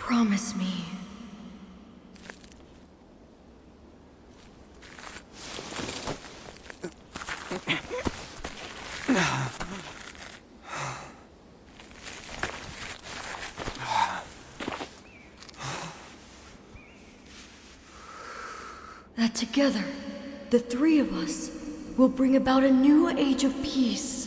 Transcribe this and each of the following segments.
Promise me. That together, the three of us will bring about a new age of peace.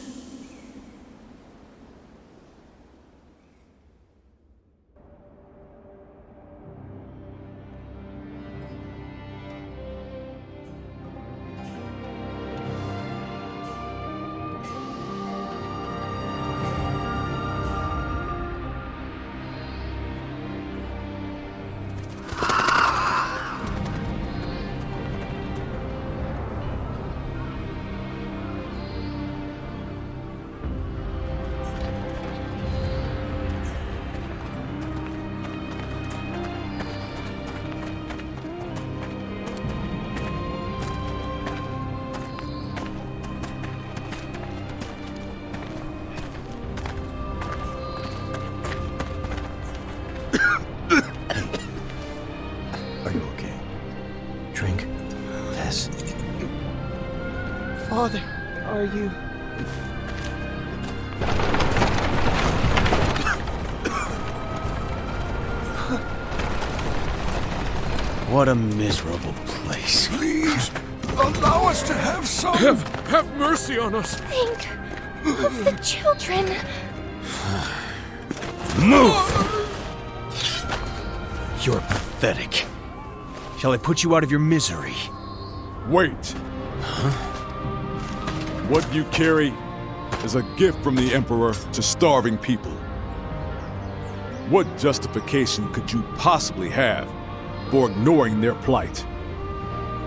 Father, are you... What a miserable place. Please, allow us to have some... Have mercy on us! Think of the children. Move! You're pathetic. Shall I put you out of your misery? Wait. What you carry is a gift from the Emperor to starving people. What justification could you possibly have for ignoring their plight?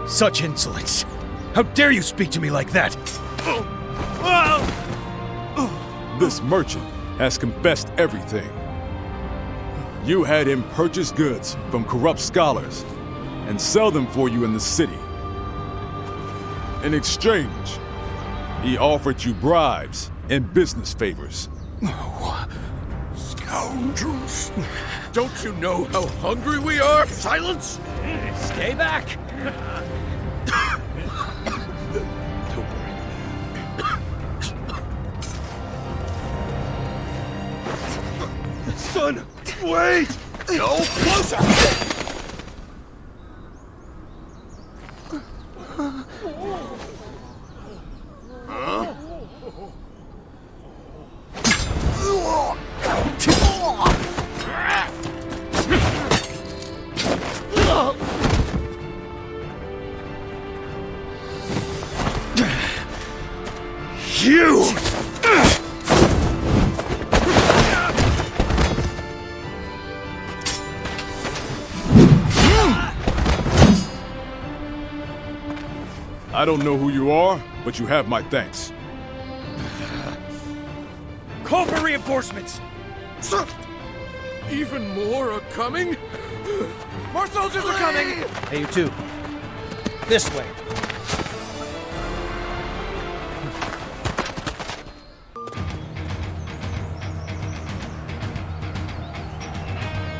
Such insolence! How dare you speak to me like that? This merchant has confessed everything. You had him purchase goods from corrupt scholars and sell them for you in the city. In exchange, he offered you bribes and business favors. Oh, scoundrels. Don't you know how hungry we are? Silence! Stay back! Son, wait! Go closer! You! I don't know who you are, but you have my thanks. Call for reinforcements! Sir! Even more are coming? More soldiers are coming! Hey, you two. This way.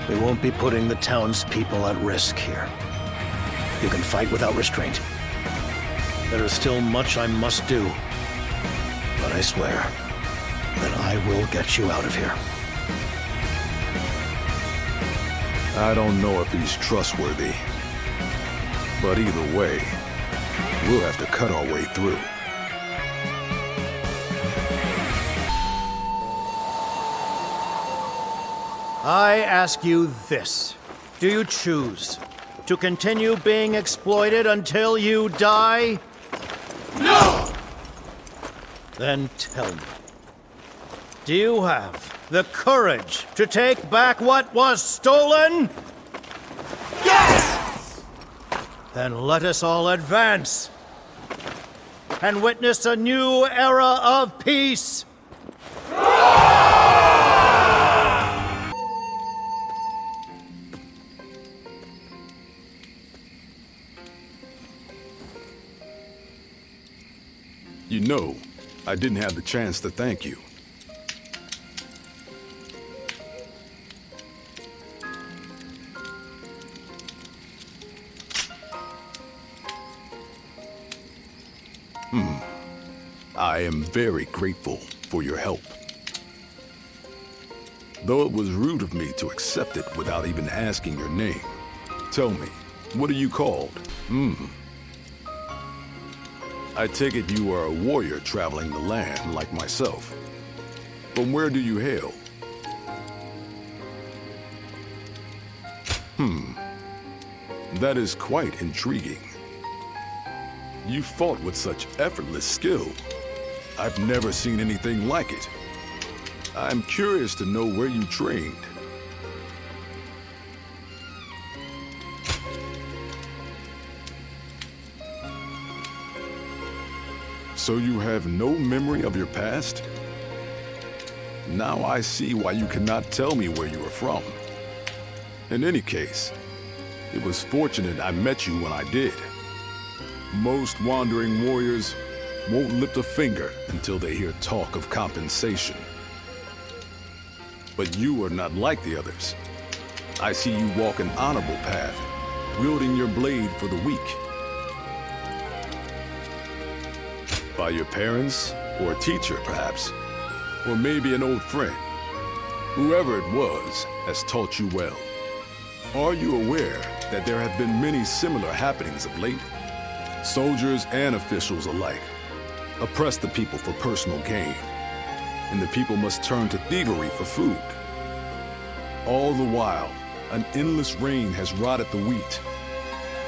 We won't be putting the townspeople at risk here. You can fight without restraint. There is still much I must do, but I swear that I will get you out of here. I don't know if he's trustworthy, but either way, we'll have to cut our way through. I ask you this. Do you choose to continue being exploited until you die? No! Then tell me, do you have the courage to take back what was stolen? Yes! Then let us all advance and witness a new era of peace. You know, I didn't have the chance to thank you. I am very grateful for your help. Though it was rude of me to accept it without even asking your name. Tell me, what are you called? I take it you are a warrior traveling the land like myself. From where do you hail? That is quite intriguing. You fought with such effortless skill. I've never seen anything like it. I'm curious to know where you trained. So you have no memory of your past? Now I see why you cannot tell me where you are from. In any case, it was fortunate I met you when I did. Most wandering warriors won't lift a finger until they hear talk of compensation. But you are not like the others. I see you walk an honorable path, wielding your blade for the weak. By your parents, or a teacher, perhaps. Or maybe an old friend. Whoever it was has taught you well. Are you aware that there have been many similar happenings of late? Soldiers and officials alike oppress the people for personal gain, and the people must turn to thievery for food. All the while, an endless rain has rotted the wheat,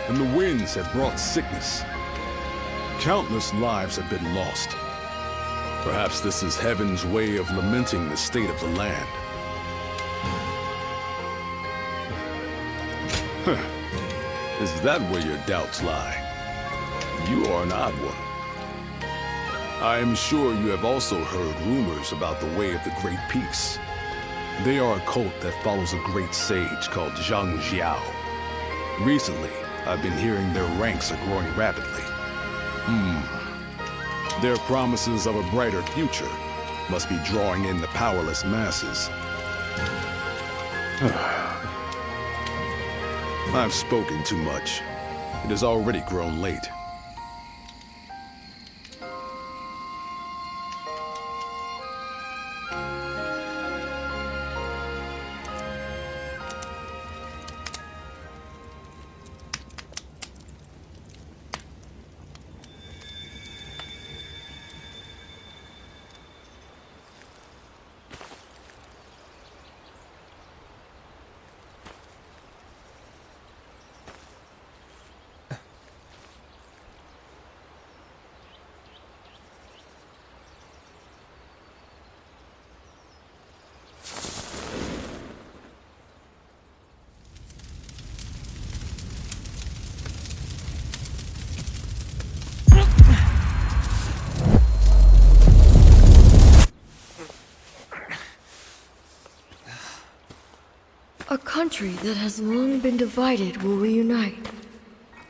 and the winds have brought sickness. Countless lives have been lost. Perhaps this is heaven's way of lamenting the state of the land. Is that where your doubts lie? You are an odd one. I am sure you have also heard rumors about the Way of the Great Peace. They are a cult that follows a great sage called Zhang Jiao. Recently, I've been hearing their ranks are growing rapidly. Their promises of a brighter future must be drawing in the powerless masses. I've spoken too much. It has already grown late. A country that has long been divided will reunite.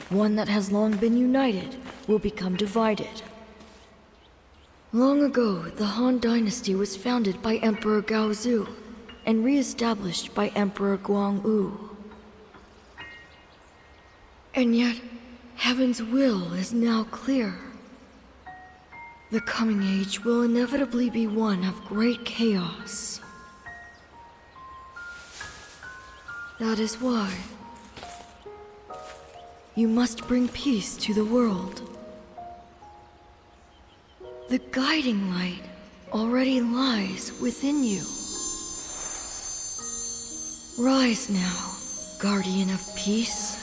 One that has long been united will become divided. Long ago, the Han Dynasty was founded by Emperor Gaozu and re-established by Emperor Guangwu. And yet, Heaven's will is now clear. The coming age will inevitably be one of great chaos. That is why you must bring peace to the world. The guiding light already lies within you. Rise now, guardian of peace,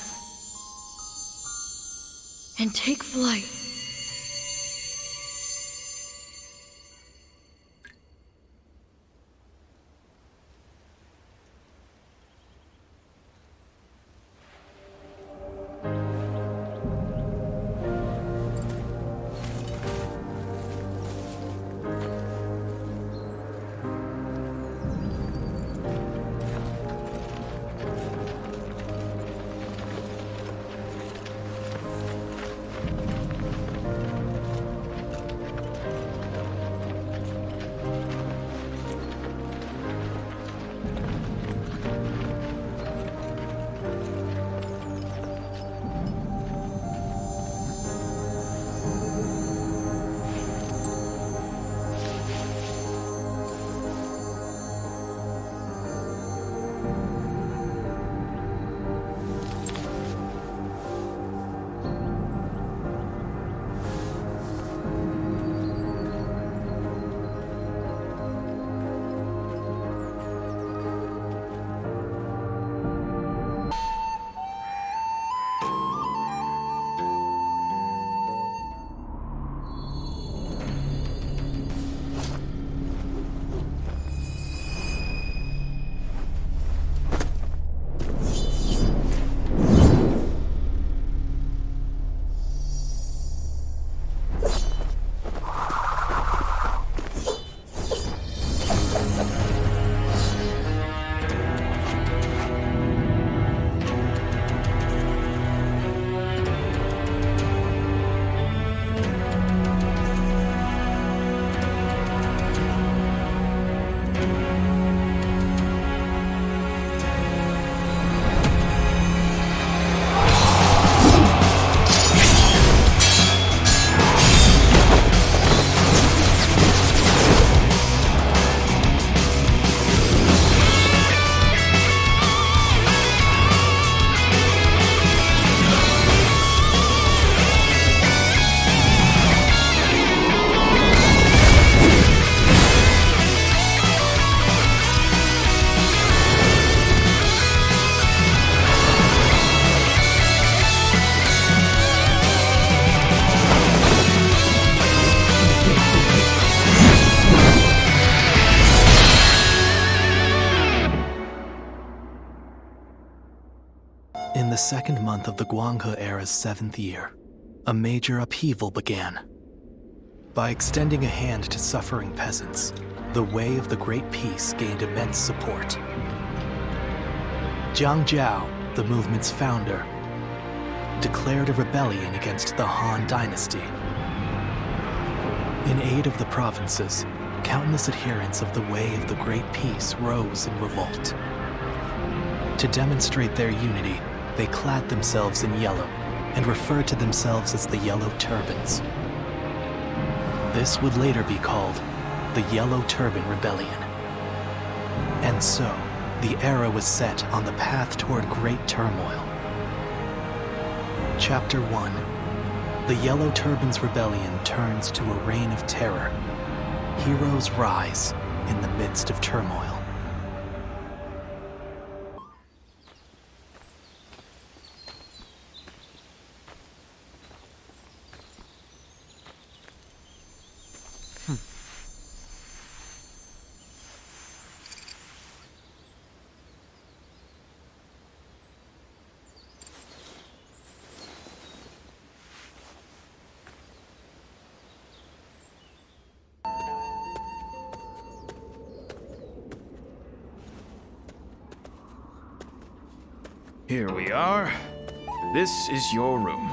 and take flight. In the second month of the Guanghe era's 7th year, a major upheaval began. By extending a hand to suffering peasants, the way of the Great Peace gained immense support. Jiang Jiao, the movement's founder, declared a rebellion against the Han dynasty. In aid of the provinces, countless adherents of the way of the Great Peace rose in revolt. To demonstrate their unity, they clad themselves in yellow and referred to themselves as the Yellow Turbans. This would later be called the Yellow Turban Rebellion. And so, the era was set on the path toward great turmoil. Chapter 1. The Yellow Turbans Rebellion turns to a reign of terror. Heroes rise in the midst of turmoil. Here we are. This is your room.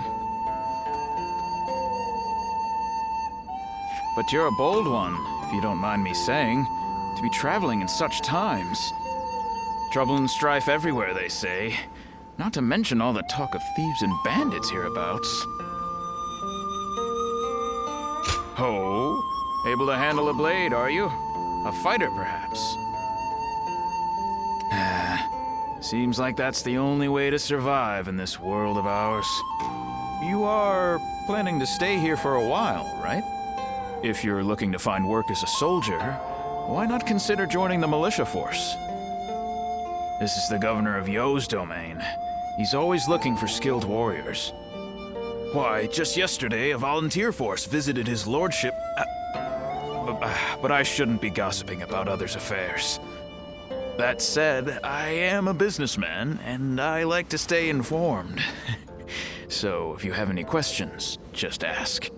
But you're a bold one, if you don't mind me saying, to be traveling in such times. Trouble and strife everywhere, they say. Not to mention all the talk of thieves and bandits hereabouts. Ho! Able to handle a blade, are you? A fighter, perhaps? Seems like that's the only way to survive in this world of ours. You are planning to stay here for a while, right? If you're looking to find work as a soldier, why not consider joining the militia force? This is the governor of Yo's domain. He's always looking for skilled warriors. Why, just yesterday, a volunteer force visited his lordship. But I shouldn't be gossiping about others' affairs. That said, I am a businessman, and I like to stay informed. So, if you have any questions, just ask.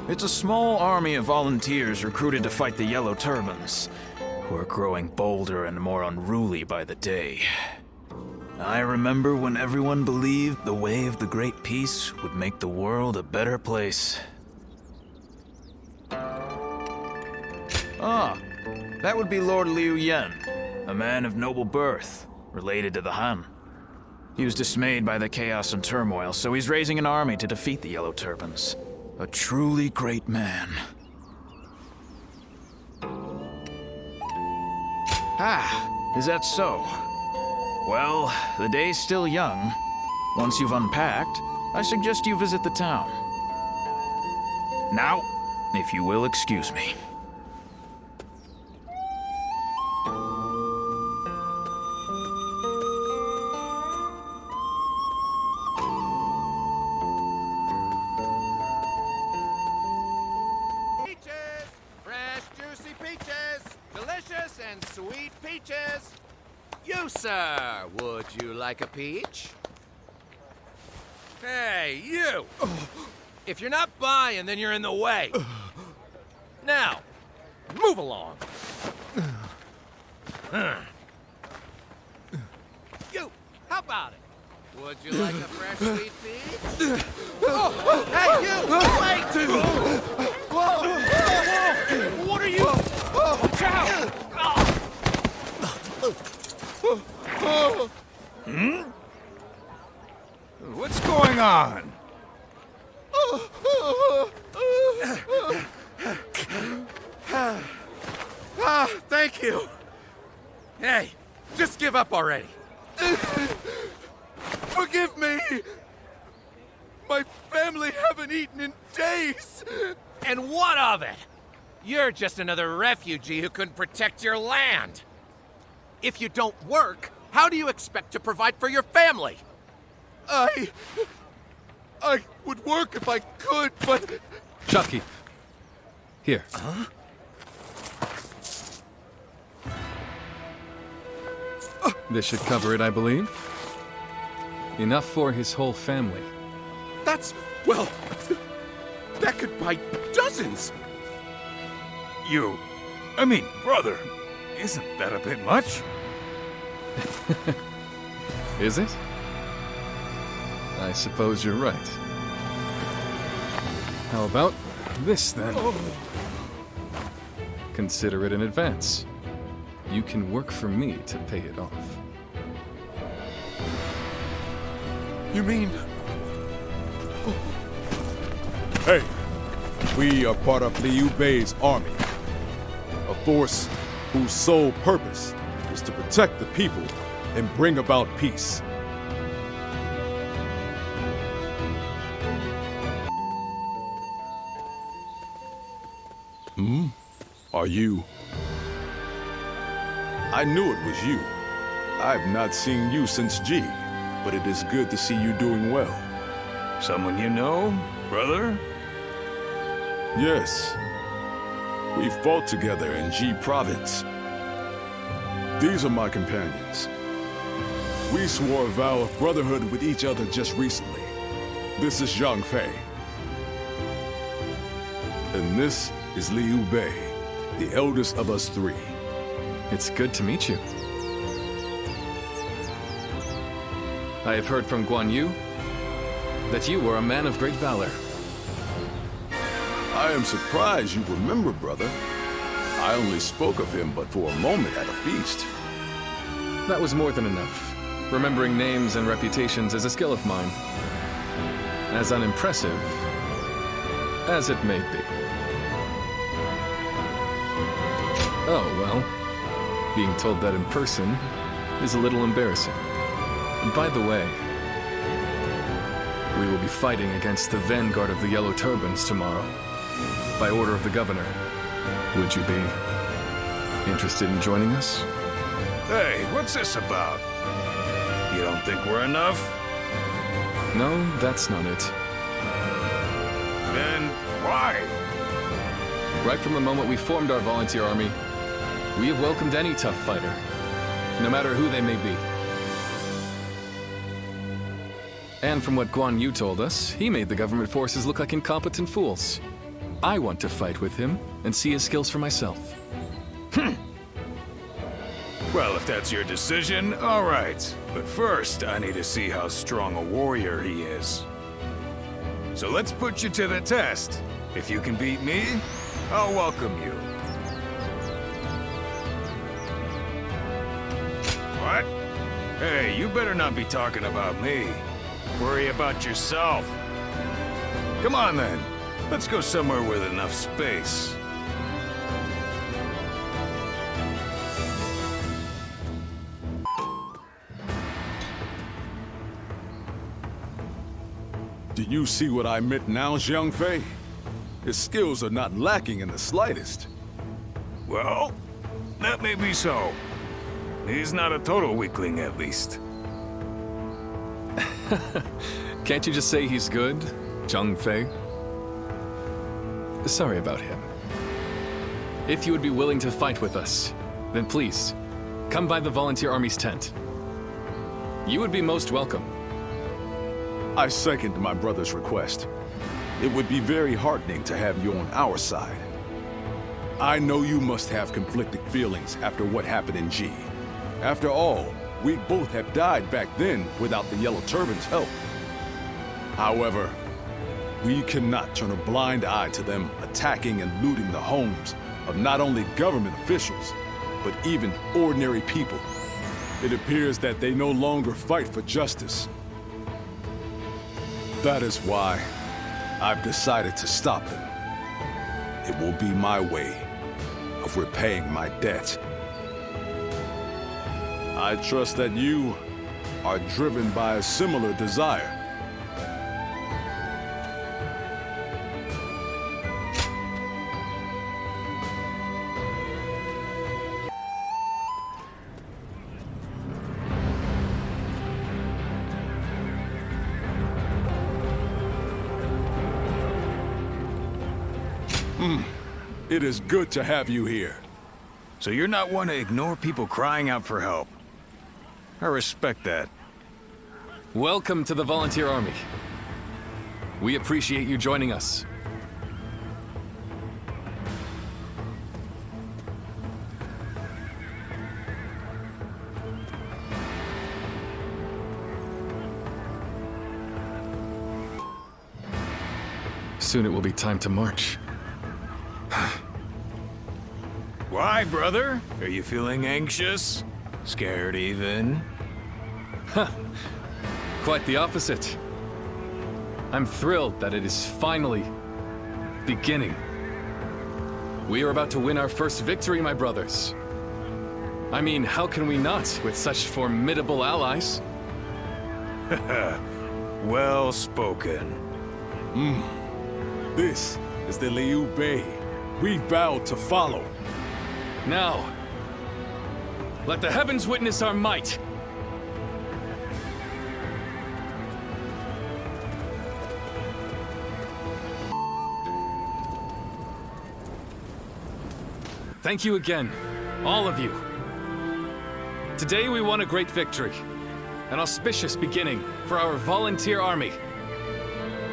It's a small army of volunteers recruited to fight the Yellow Turbans, who are growing bolder and more unruly by the day. I remember when everyone believed the way of the Great Peace would make the world a better place. Ah, that would be Lord Liu Yen, a man of noble birth, related to the Han. He was dismayed by the chaos and turmoil, so he's raising an army to defeat the Yellow Turbans. A truly great man. Ah, is that so? Well, the day's still young. Once you've unpacked, I suggest you visit the town. Now, if you will excuse me. Sweet peaches! You, sir, would you like a peach? Hey, you! If you're not buying, then you're in the way. Now, move along. You, how about it? Would you like a fresh sweet peach? Oh, hey, you! Wait! Whoa! What are you? Watch out! What's going on? Thank you. Hey, just give up already. Forgive me! My family haven't eaten in days! And what of it? You're just another refugee who couldn't protect your land. If you don't work, how do you expect to provide for your family? I would work if I could, but... Chucky. Here. Huh? This should cover it, I believe. Enough for his whole family. That's, well, that could buy dozens. Brother, isn't that a bit much? Is it? I suppose you're right. How about this, then? Consider it in advance. You can work for me to pay it off. You mean... Hey, we are part of Liu Bei's army. A force whose sole purpose is to protect the people and bring about peace. Are you? I knew it was you. I've not seen you since G, but it is good to see you doing well. Someone you know, brother? Yes. We fought together in G province. These are my companions. We swore a vow of brotherhood with each other just recently. This is Zhang Fei. And this is Liu Bei, the eldest of us three. It's good to meet you. I have heard from Guan Yu that you were a man of great valor. I am surprised you remember, brother. I only spoke of him but for a moment at a feast. That was more than enough. Remembering names and reputations is a skill of mine. As unimpressive as it may be. Oh, well, being told that in person is a little embarrassing. And by the way, we will be fighting against the vanguard of the Yellow Turbans tomorrow, by order of the governor. Would you be interested in joining us? Hey, what's this about? You don't think we're enough? No, that's not it. Then why? Right from the moment we formed our volunteer army, we have welcomed any tough fighter, no matter who they may be. And from what Guan Yu told us, he made the government forces look like incompetent fools. I want to fight with him and see his skills for myself. Well, if that's your decision, all right. But first, I need to see how strong a warrior he is. So let's put you to the test. If you can beat me, I'll welcome you. What? Hey, you better not be talking about me. Worry about yourself. Come on, then. Let's go somewhere with enough space. Do you see what I meant now, Zhang Fei? His skills are not lacking in the slightest. Well, that may be so. He's not a total weakling, at least. Can't you just say he's good, Zhang Fei? Sorry about him. If you would be willing to fight with us, then please, come by the Volunteer Army's tent. You would be most welcome. I second my brother's request. It would be very heartening to have you on our side. I know you must have conflicted feelings after what happened in G. After all, we both have died back then without the Yellow Turban's help. However, we cannot turn a blind eye to them attacking and looting the homes of not only government officials, but even ordinary people. It appears that they no longer fight for justice. That is why I've decided to stop them. It will be my way of repaying my debt. I trust that you are driven by a similar desire. It is good to have you here. So you're not one to ignore people crying out for help. I respect that. Welcome to the Volunteer Army. We appreciate you joining us. Soon it will be time to march. Why, brother? Are you feeling anxious? Scared even? Quite the opposite. I'm thrilled that it is finally beginning. We are about to win our first victory, my brothers. I mean, how can we not with such formidable allies? Well spoken. This is the Liu Bei. We vowed to follow. Now, let the heavens witness our might. Thank you again, all of you. Today we won a great victory, an auspicious beginning for our volunteer army.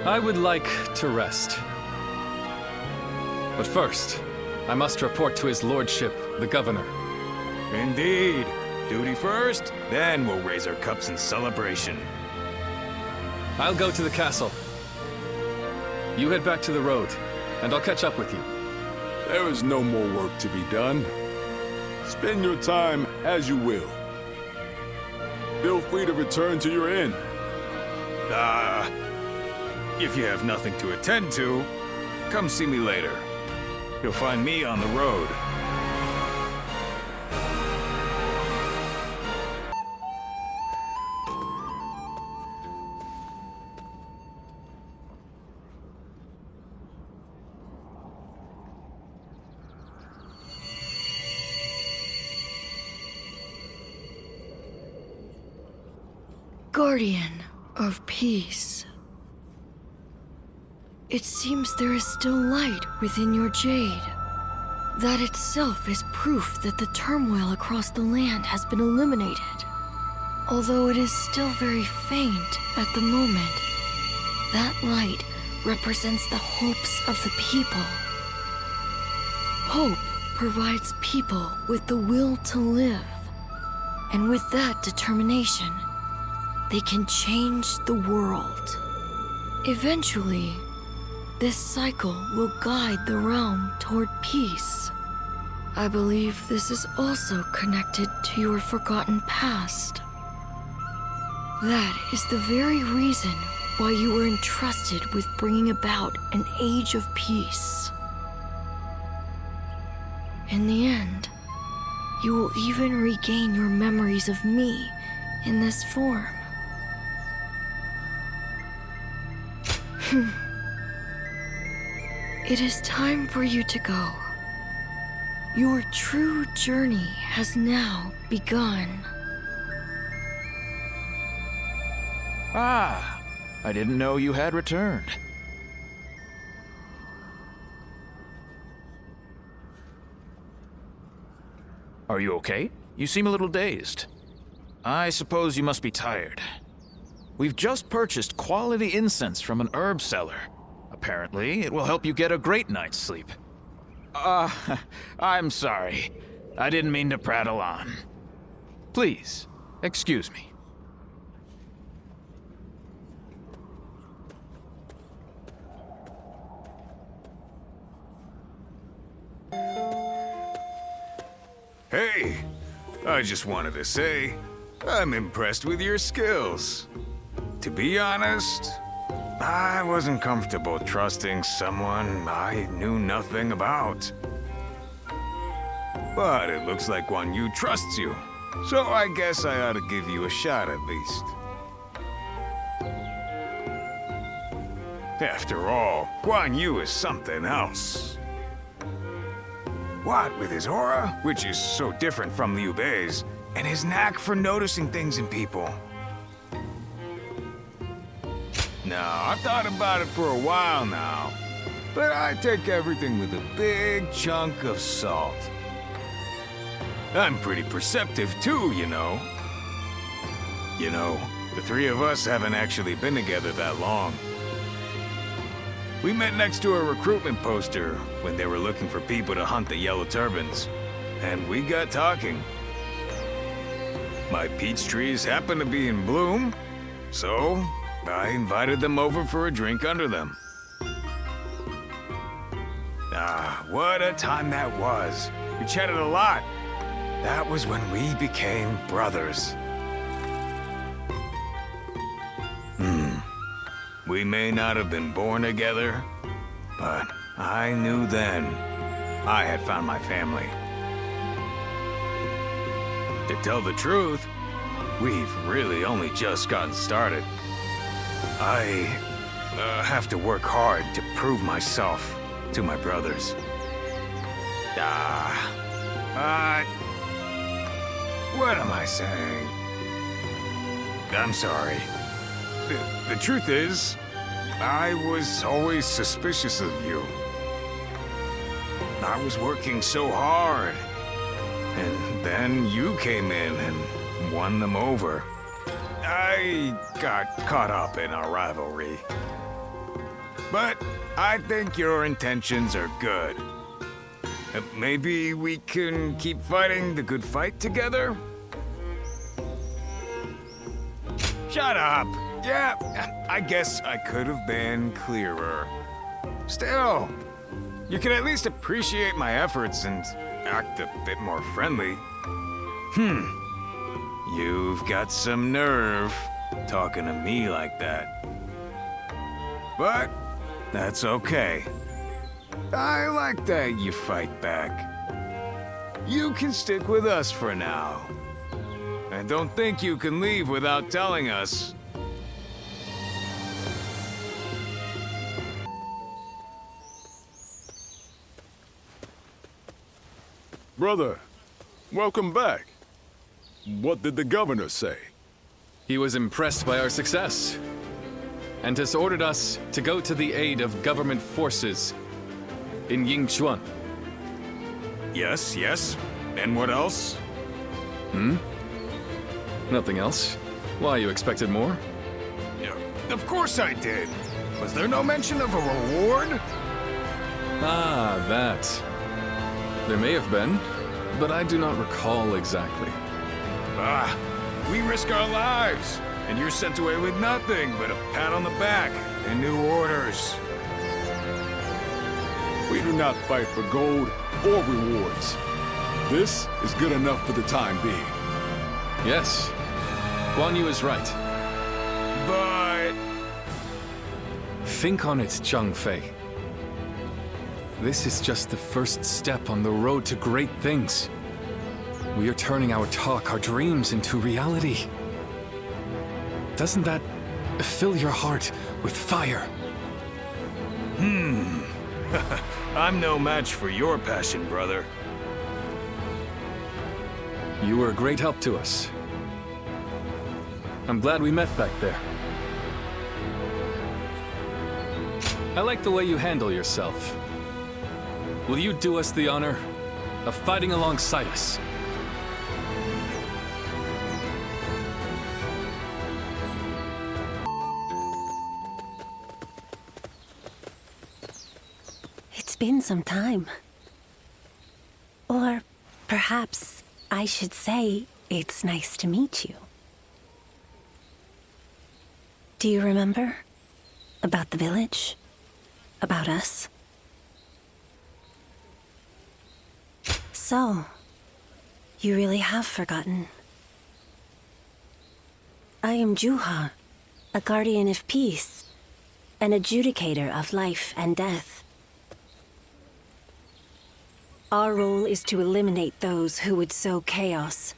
I would like to rest. But first, I must report to his lordship, the governor. Indeed. Duty first, then we'll raise our cups in celebration. I'll go to the castle. You head back to the road, and I'll catch up with you. There is no more work to be done. Spend your time as you will. Feel free to return to your inn. If you have nothing to attend to, come see me later. You'll find me on the road. Guardian of peace. It seems there is still light within your jade. That itself is proof that the turmoil across the land has been eliminated. Although it is still very faint at the moment, that light represents the hopes of the people. Hope provides people with the will to live, and with that determination, they can change the world. Eventually, this cycle will guide the realm toward peace. I believe this is also connected to your forgotten past. That is the very reason why you were entrusted with bringing about an age of peace. In the end, you will even regain your memories of me in this form. It is time for you to go. Your true journey has now begun. Ah, I didn't know you had returned. Are you okay? You seem a little dazed. I suppose you must be tired. We've just purchased quality incense from an herb seller. Apparently, it will help you get a great night's sleep. I'm sorry. I didn't mean to prattle on. Please, excuse me. Hey, I just wanted to say, I'm impressed with your skills. To be honest, I wasn't comfortable trusting someone I knew nothing about. But it looks like Guan Yu trusts you, so I guess I ought to give you a shot at least. After all, Guan Yu is something else. What with his aura, which is so different from Liu Bei's, and his knack for noticing things in people. Now, I've thought about it for a while now, but I take everything with a big chunk of salt. I'm pretty perceptive too, you know. You know, the three of us haven't actually been together that long. We met next to a recruitment poster when they were looking for people to hunt the Yellow Turbans, and we got talking. My peach trees happen to be in bloom, so I invited them over for a drink under them. Ah, what a time that was. We chatted a lot. That was when we became brothers. We may not have been born together, but I knew then I had found my family. To tell the truth, we've really only just gotten started. I have to work hard to prove myself to my brothers. What am I saying? I'm sorry. The truth is, I was always suspicious of you. I was working so hard, and then you came in and won them over. I got caught up in our rivalry. But I think your intentions are good. Maybe we can keep fighting the good fight together? Shut up! Yeah, I guess I could have been clearer. Still, you can at least appreciate my efforts and act a bit more friendly. You've got some nerve talking to me like that. But that's okay. I like that you fight back. You can stick with us for now. I don't think you can leave without telling us. Brother, welcome back. What did the governor say? He was impressed by our success, and has ordered us to go to the aid of government forces in Yingchuan. Yes, yes. And what else? Nothing else. Why, you expected more? Yeah, of course I did. Was there no mention of a reward? Ah, that. There may have been, but I do not recall exactly. We risk our lives, and you're sent away with nothing but a pat on the back and new orders. We do not fight for gold or rewards. This is good enough for the time being. Yes, Guan Yu is right. But... Think on it, Zhang Fei. This is just the first step on the road to great things. We are turning our talk, our dreams into reality. Doesn't that fill your heart with fire? I'm no match for your passion, brother. You were a great help to us. I'm glad we met back there. I like the way you handle yourself. Will you do us the honor of fighting alongside us? It's been some time. Or perhaps I should say it's nice to meet you. Do you remember? About the village? About us? So, you really have forgotten. I am Juha, a guardian of peace, an adjudicator of life and death. Our role is to eliminate those who would sow chaos.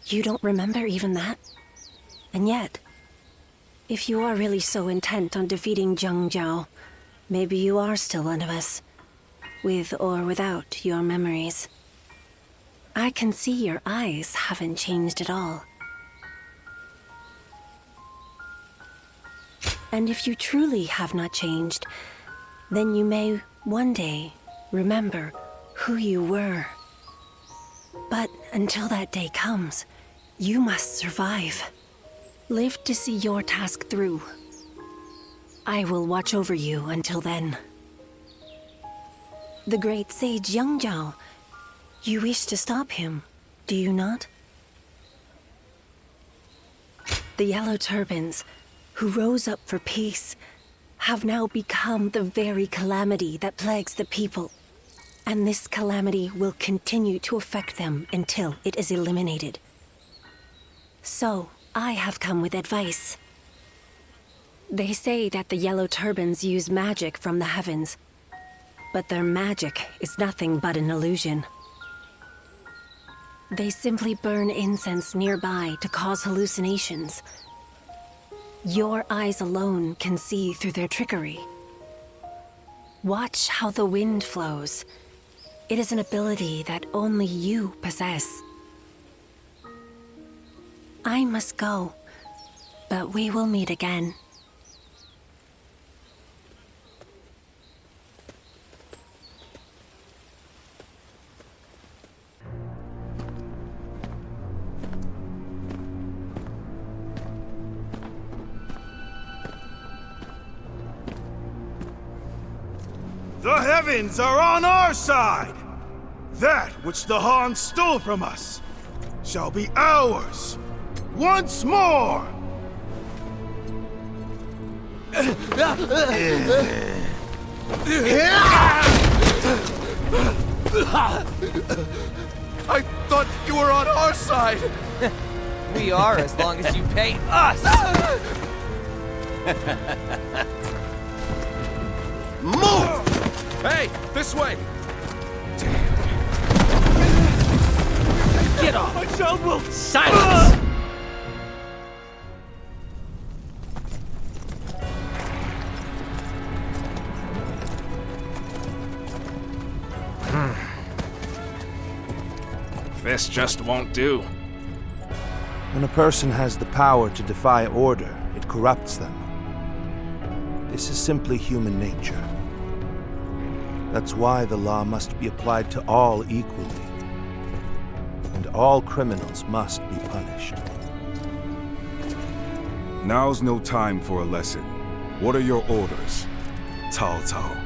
You don't remember even that? And yet, if you are really so intent on defeating Zhang Jiao, maybe you are still one of us. With or without your memories. I can see your eyes haven't changed at all. And if you truly have not changed, then you may one day remember who you were. But until that day comes, you must survive. Live to see your task through. I will watch over you until then. The great sage Yang Zhao. You wish to stop him, do you not? The Yellow Turbans, who rose up for peace, have now become the very calamity that plagues the people. And this calamity will continue to affect them until it is eliminated. So, I have come with advice. They say that the Yellow Turbans use magic from the heavens, but their magic is nothing but an illusion. They simply burn incense nearby to cause hallucinations. Your eyes alone can see through their trickery. Watch how the wind flows. It is an ability that only you possess. I must go, but we will meet again. The heavens are on our side! That which the Han stole from us shall be ours once more! I thought you were on our side! We are, as long as you pay us! Move! Hey, this way! Get off! My child will... Silence! This just won't do. When a person has the power to defy order, it corrupts them. This is simply human nature. That's why the law must be applied to all equally. And all criminals must be punished. Now's no time for a lesson. What are your orders, Cao Cao?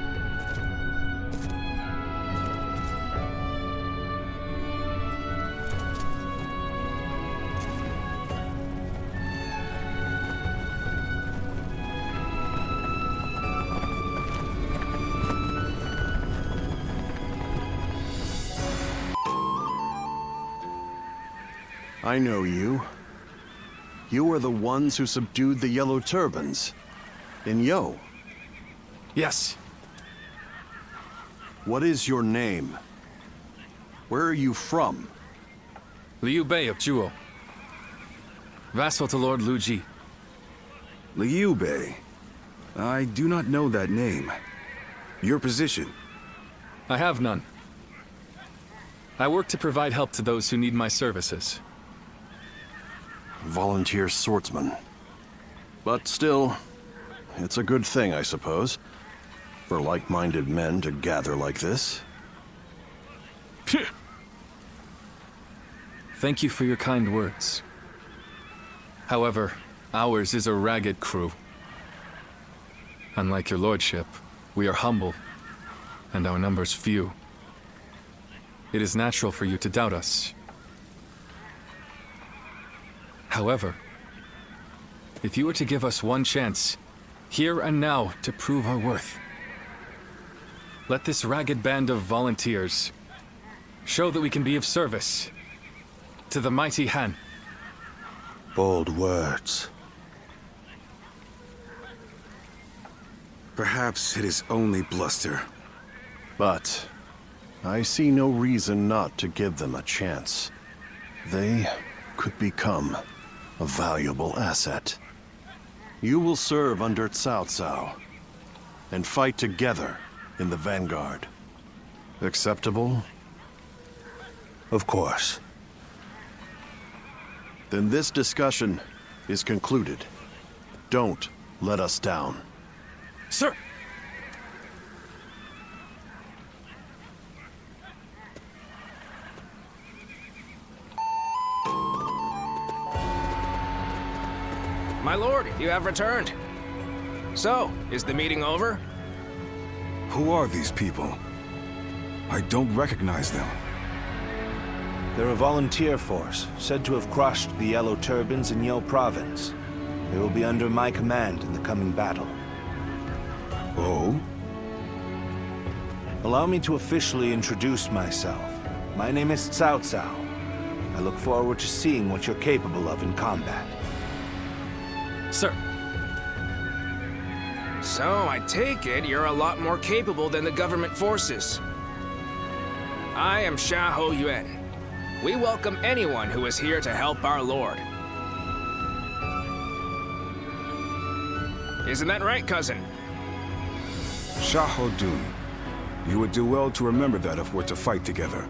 I know you. You are the ones who subdued the Yellow Turbans in Yo. Yes. What is your name? Where are you from? Liu Bei of Zhuo. Vassal to Lord Lu Ji. Liu Bei. I do not know that name. Your position? I have none. I work to provide help to those who need my services. Volunteer swordsman. But still, it's a good thing, I suppose, for like-minded men to gather like this. Thank you for your kind words. However, ours is a ragged crew. Unlike your lordship, we are humble, and our numbers few. It is natural for you to doubt us. However, if you were to give us one chance, here and now, to prove our worth, let this ragged band of volunteers show that we can be of service to the mighty Han. Bold words. Perhaps it is only bluster. But I see no reason not to give them a chance. They could become a valuable asset. You will serve under Cao Cao and fight together in the vanguard. Acceptable? Of course. Then this discussion is concluded. Don't let us down. Sir! My lord, you have returned. So, is the meeting over? Who are these people? I don't recognize them. They're a volunteer force, said to have crushed the Yellow Turbans in Yo Province. They will be under my command in the coming battle. Oh? Allow me to officially introduce myself. My name is Cao Cao. I look forward to seeing what you're capable of in combat. Sir. So, I take it you're a lot more capable than the government forces. I am Xiahou Yuan. We welcome anyone who is here to help our lord. Isn't that right, cousin? Xiahou Dun. You would do well to remember that if we're to fight together.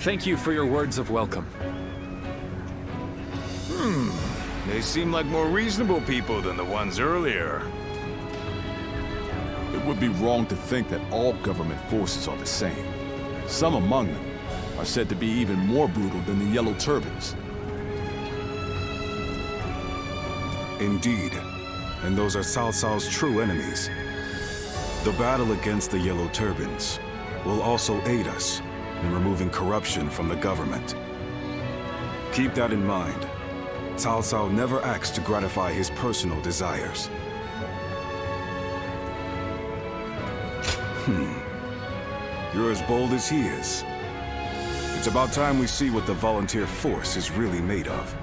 Thank you for your words of welcome. They seem like more reasonable people than the ones earlier. It would be wrong to think that all government forces are the same. Some among them are said to be even more brutal than the Yellow Turbans. Indeed, and those are Cao Cao's true enemies. The battle against the Yellow Turbans will also aid us in removing corruption from the government. Keep that in mind. Cao Cao never acts to gratify his personal desires. You're as bold as he is. It's about time we see what the volunteer force is really made of.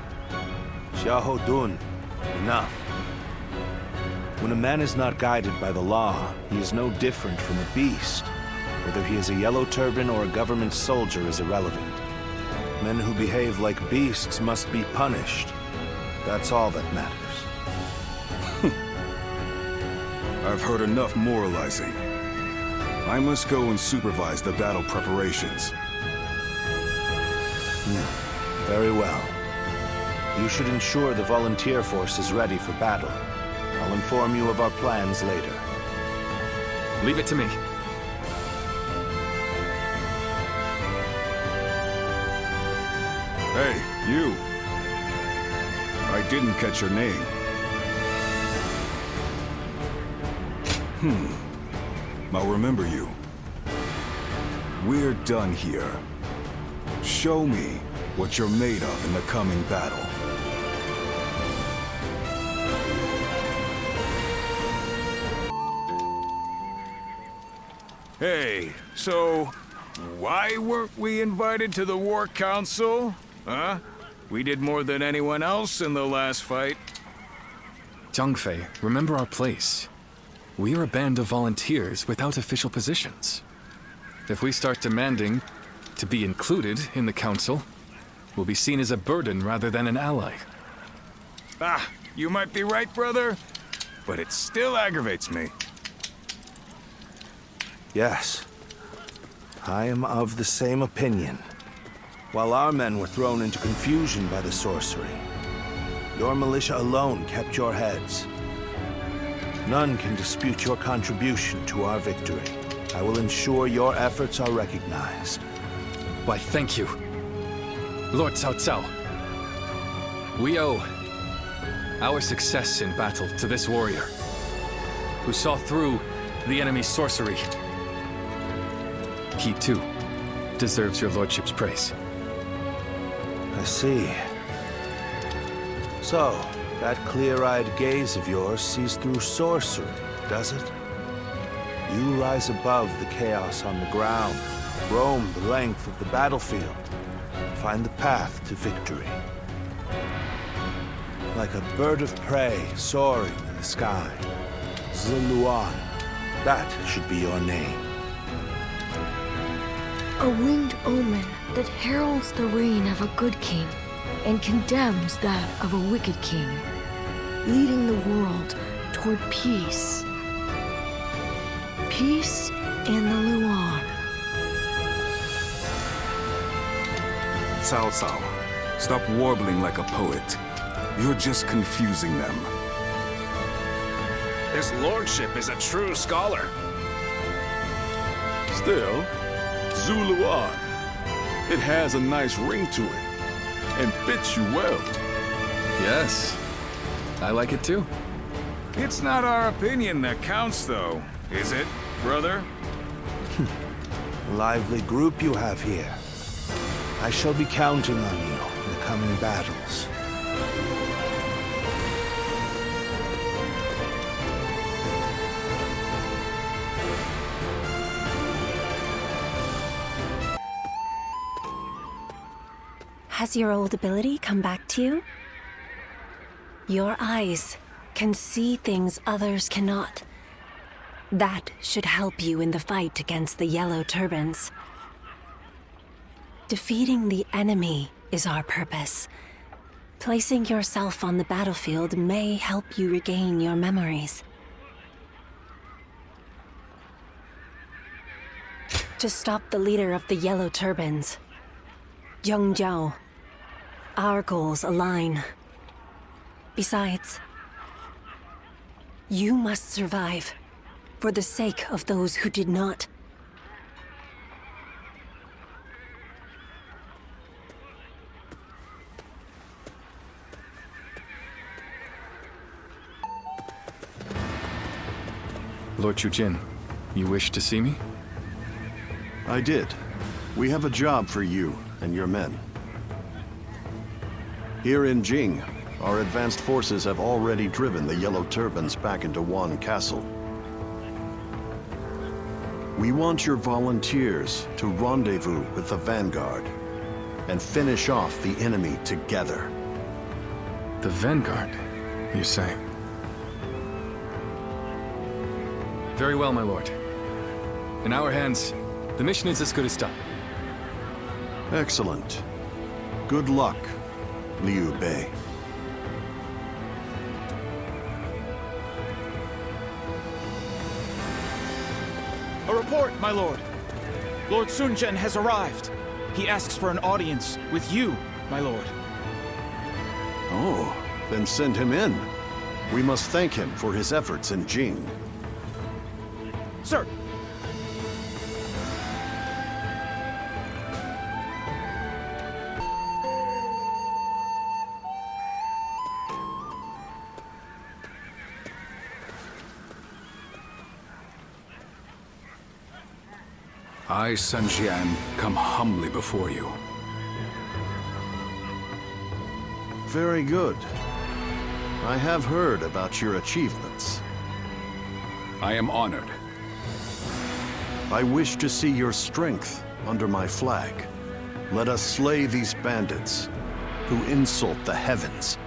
Xiahou Dun, enough. When a man is not guided by the law, he is no different from a beast. Whether he is a Yellow Turban or a government soldier is irrelevant. Men who behave like beasts must be punished. That's all that matters. I've heard enough moralizing. I must go and supervise the battle preparations. Very well. You should ensure the volunteer force is ready for battle. I'll inform you of our plans later. Leave it to me. Hey, you. I didn't catch your name. I'll remember you. We're done here. Show me what you're made of in the coming battle. Hey, so why weren't we invited to the War Council? Huh? We did more than anyone else in the last fight. Zhang remember our place. We are a band of volunteers without official positions. If we start demanding to be included in the council, we'll be seen as a burden rather than an ally. Ah, you might be right, brother, but it still aggravates me. Yes. I am of the same opinion. While our men were thrown into confusion by the sorcery, your militia alone kept your heads. None can dispute your contribution to our victory. I will ensure your efforts are recognized. Why, thank you, Lord Cao Cao. We owe our success in battle to this warrior, who saw through the enemy's sorcery. He, too, deserves your lordship's praise. I see. So, that clear-eyed gaze of yours sees through sorcery, does it? You rise above the chaos on the ground, roam the length of the battlefield, find the path to victory. Like a bird of prey soaring in the sky. Ziluan, that should be your name. A winged omen that heralds the reign of a good king and condemns that of a wicked king, leading the world toward peace. Peace in the Luan. Cao Cao, stop warbling like a poet. You're just confusing them. His lordship is a true scholar. Still, Zuluan. It has a nice ring to it, and fits you well. Yes, I like it too. It's not our opinion that counts, though, is it, brother? Lively group you have here. I shall be counting on you in the coming battles. Has your old ability come back to you? Your eyes can see things others cannot. That should help you in the fight against the Yellow Turbans. Defeating the enemy is our purpose. Placing yourself on the battlefield may help you regain your memories. To stop the leader of the Yellow Turbans, Zheng Zhao, our goals align. Besides, you must survive for the sake of those who did not. Lord Chujin, you wish to see me? I did. We have a job for you and your men. Here in Jing, our advanced forces have already driven the Yellow Turbans back into Wan Castle. We want your volunteers to rendezvous with the Vanguard and finish off the enemy together. The Vanguard, you say? Very well, my lord. In our hands, the mission is as good as done. Excellent. Good luck, Liu Bei. A report, my lord. Lord Sun Jian has arrived. He asks for an audience with you, my lord. Oh, then send him in. We must thank him for his efforts in Jing. Sir! I, Sun Jian, come humbly before you. Very good. I have heard about your achievements. I am honored. I wish to see your strength under my flag. Let us slay these bandits who insult the heavens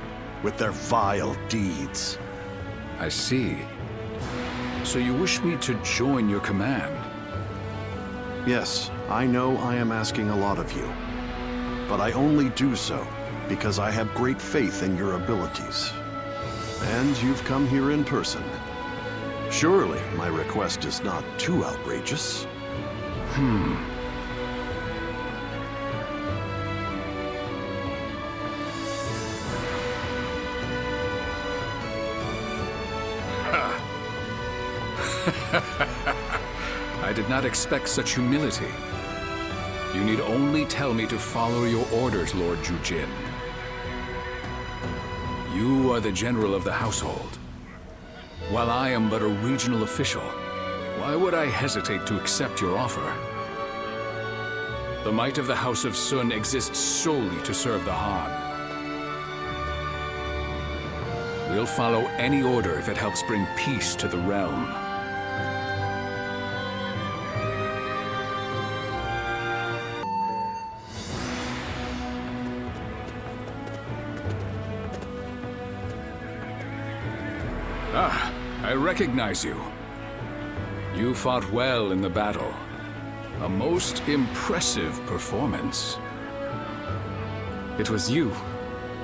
with their vile deeds. I see. So you wish me to join your command? Yes, I know I am asking a lot of you, but I only do so because I have great faith in your abilities. And you've come here in person. Surely my request is not too outrageous. I did not expect such humility. You need only tell me to follow your orders, Lord Chujin. You are the general of the household. While I am but a regional official, why would I hesitate to accept your offer? The might of the House of Sun exists solely to serve the Han. We'll follow any order that helps bring peace to the realm. Ah, I recognize you. You fought well in the battle. A most impressive performance. It was you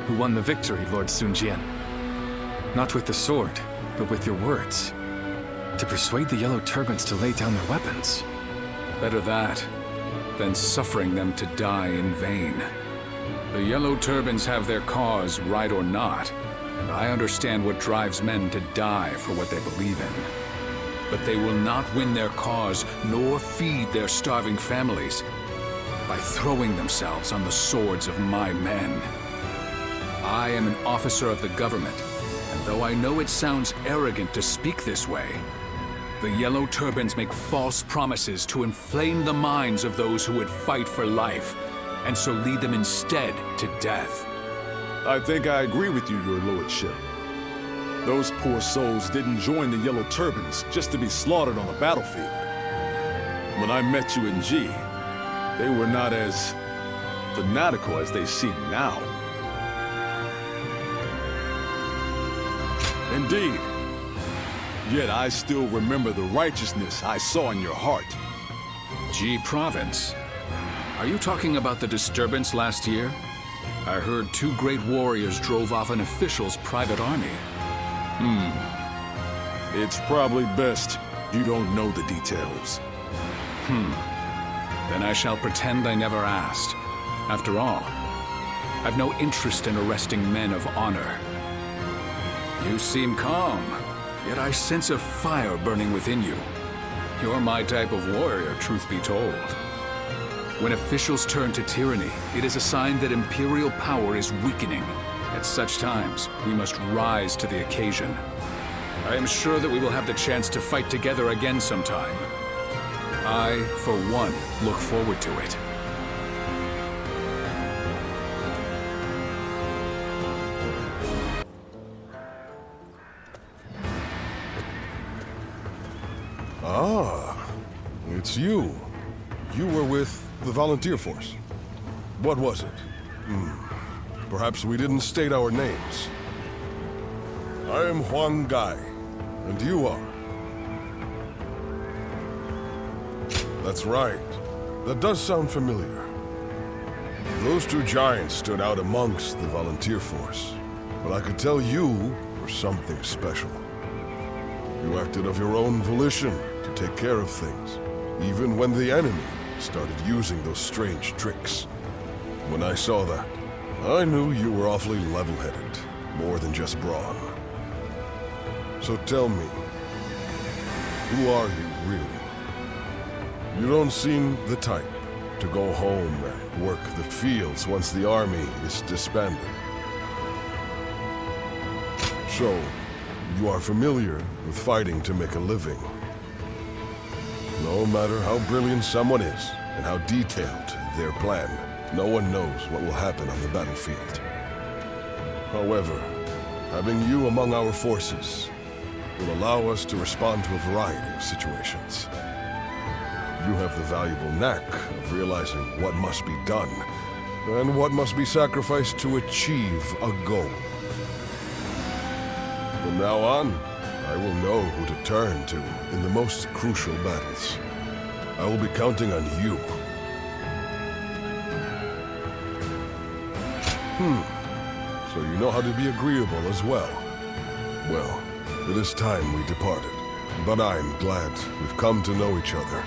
who won the victory, Lord Sun Jian. Not with the sword, but with your words. To persuade the Yellow Turbans to lay down their weapons. Better that than suffering them to die in vain. The Yellow Turbans have their cause, right or not, and I understand what drives men to die for what they believe in. But they will not win their cause, nor feed their starving families by throwing themselves on the swords of my men. I am an officer of the government, and though I know it sounds arrogant to speak this way, the Yellow Turbans make false promises to inflame the minds of those who would fight for life, and so lead them instead to death. I think I agree with you, Your Lordship. Those poor souls didn't join the Yellow Turbans just to be slaughtered on the battlefield. When I met you in G, they were not as fanatical as they seem now. Indeed. Yet I still remember the righteousness I saw in your heart. G Province? Are you talking about the disturbance last year? I heard 2 great warriors drove off an official's private army. It's probably best you don't know the details. Then I shall pretend I never asked. After all, I've no interest in arresting men of honor. You seem calm, yet I sense a fire burning within you. You're my type of warrior, truth be told. When officials turn to tyranny, it is a sign that imperial power is weakening. At such times, we must rise to the occasion. I am sure that we will have the chance to fight together again sometime. I, for one, look forward to it. Ah, it's you. You were with the volunteer force. What was it? Perhaps we didn't state our names. I am Huang Gai, and you are? That's right. That does sound familiar. Those 2 giants stood out amongst the volunteer force, but I could tell you were something special. You acted of your own volition to take care of things, even when the enemy started using those strange tricks. When I saw that, I knew you were awfully level-headed, more than just brawn. So tell me, who are you really? You don't seem the type to go home and work the fields once the army is disbanded. So, you are familiar with fighting to make a living. No matter how brilliant someone is, and how detailed their plan, no one knows what will happen on the battlefield. However, having you among our forces will allow us to respond to a variety of situations. You have the valuable knack of realizing what must be done, and what must be sacrificed to achieve a goal. From now on, I will know who to turn to in the most crucial battles. I will be counting on you. So you know how to be agreeable as well. Well, it is time we departed, but I'm glad we've come to know each other.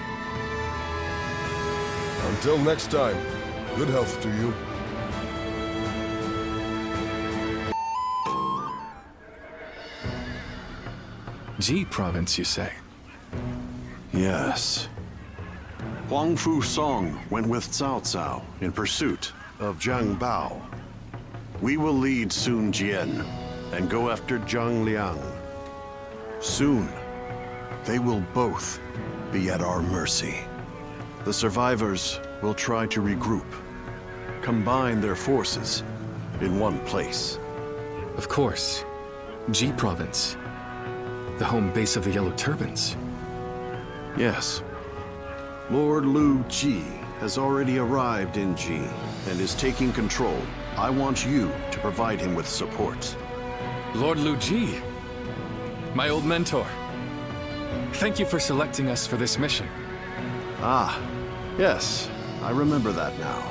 Until next time, good health to you. G Province, you say? Yes. Huang Fu Song went with Cao Cao in pursuit of Zhang Bao. We will lead Sun Jian and go after Zhang Liang. Soon, they will both be at our mercy. The survivors will try to regroup, combine their forces in one place. Of course. G Province. The home base of the Yellow Turbans. Yes. Lord Lu Ji has already arrived in Ji and is taking control. I want you to provide him with support. Lord Lu Ji, my old mentor. Thank you for selecting us for this mission. Ah, yes, I remember that now.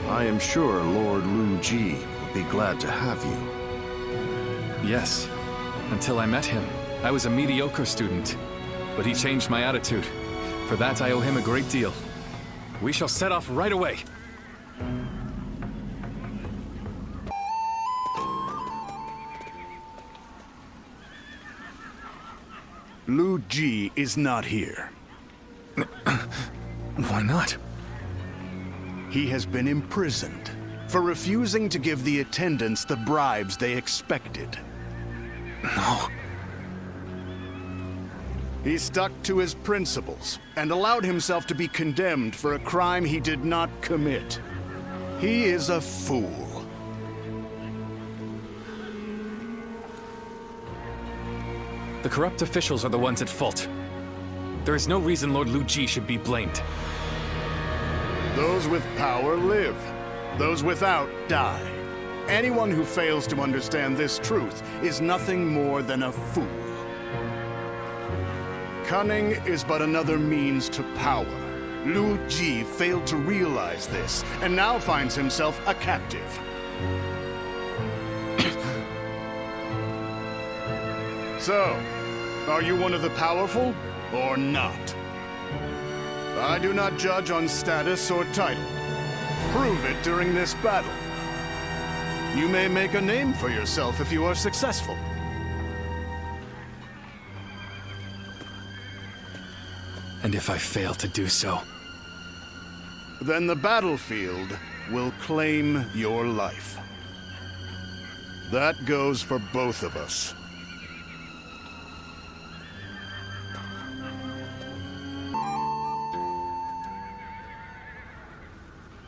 I am sure Lord Lu Ji would be glad to have you. Yes. Until I met him, I was a mediocre student. But he changed my attitude. For that, I owe him a great deal. We shall set off right away. Lu Ji is not here. Why not? He has been imprisoned. for refusing to give the attendants the bribes they expected. No. He stuck to his principles and allowed himself to be condemned for a crime he did not commit. He is a fool. The corrupt officials are the ones at fault. There is no reason Lord Lu Ji should be blamed. Those with power live. Those without die. Anyone who fails to understand this truth is nothing more than a fool. Cunning is but another means to power. Lu Ji failed to realize this, and now finds himself a captive. So, are you one of the powerful, or not? I do not judge on status or title. Prove it during this battle. You may make a name for yourself if you are successful. And if I fail to do so? Then the battlefield will claim your life. That goes for both of us.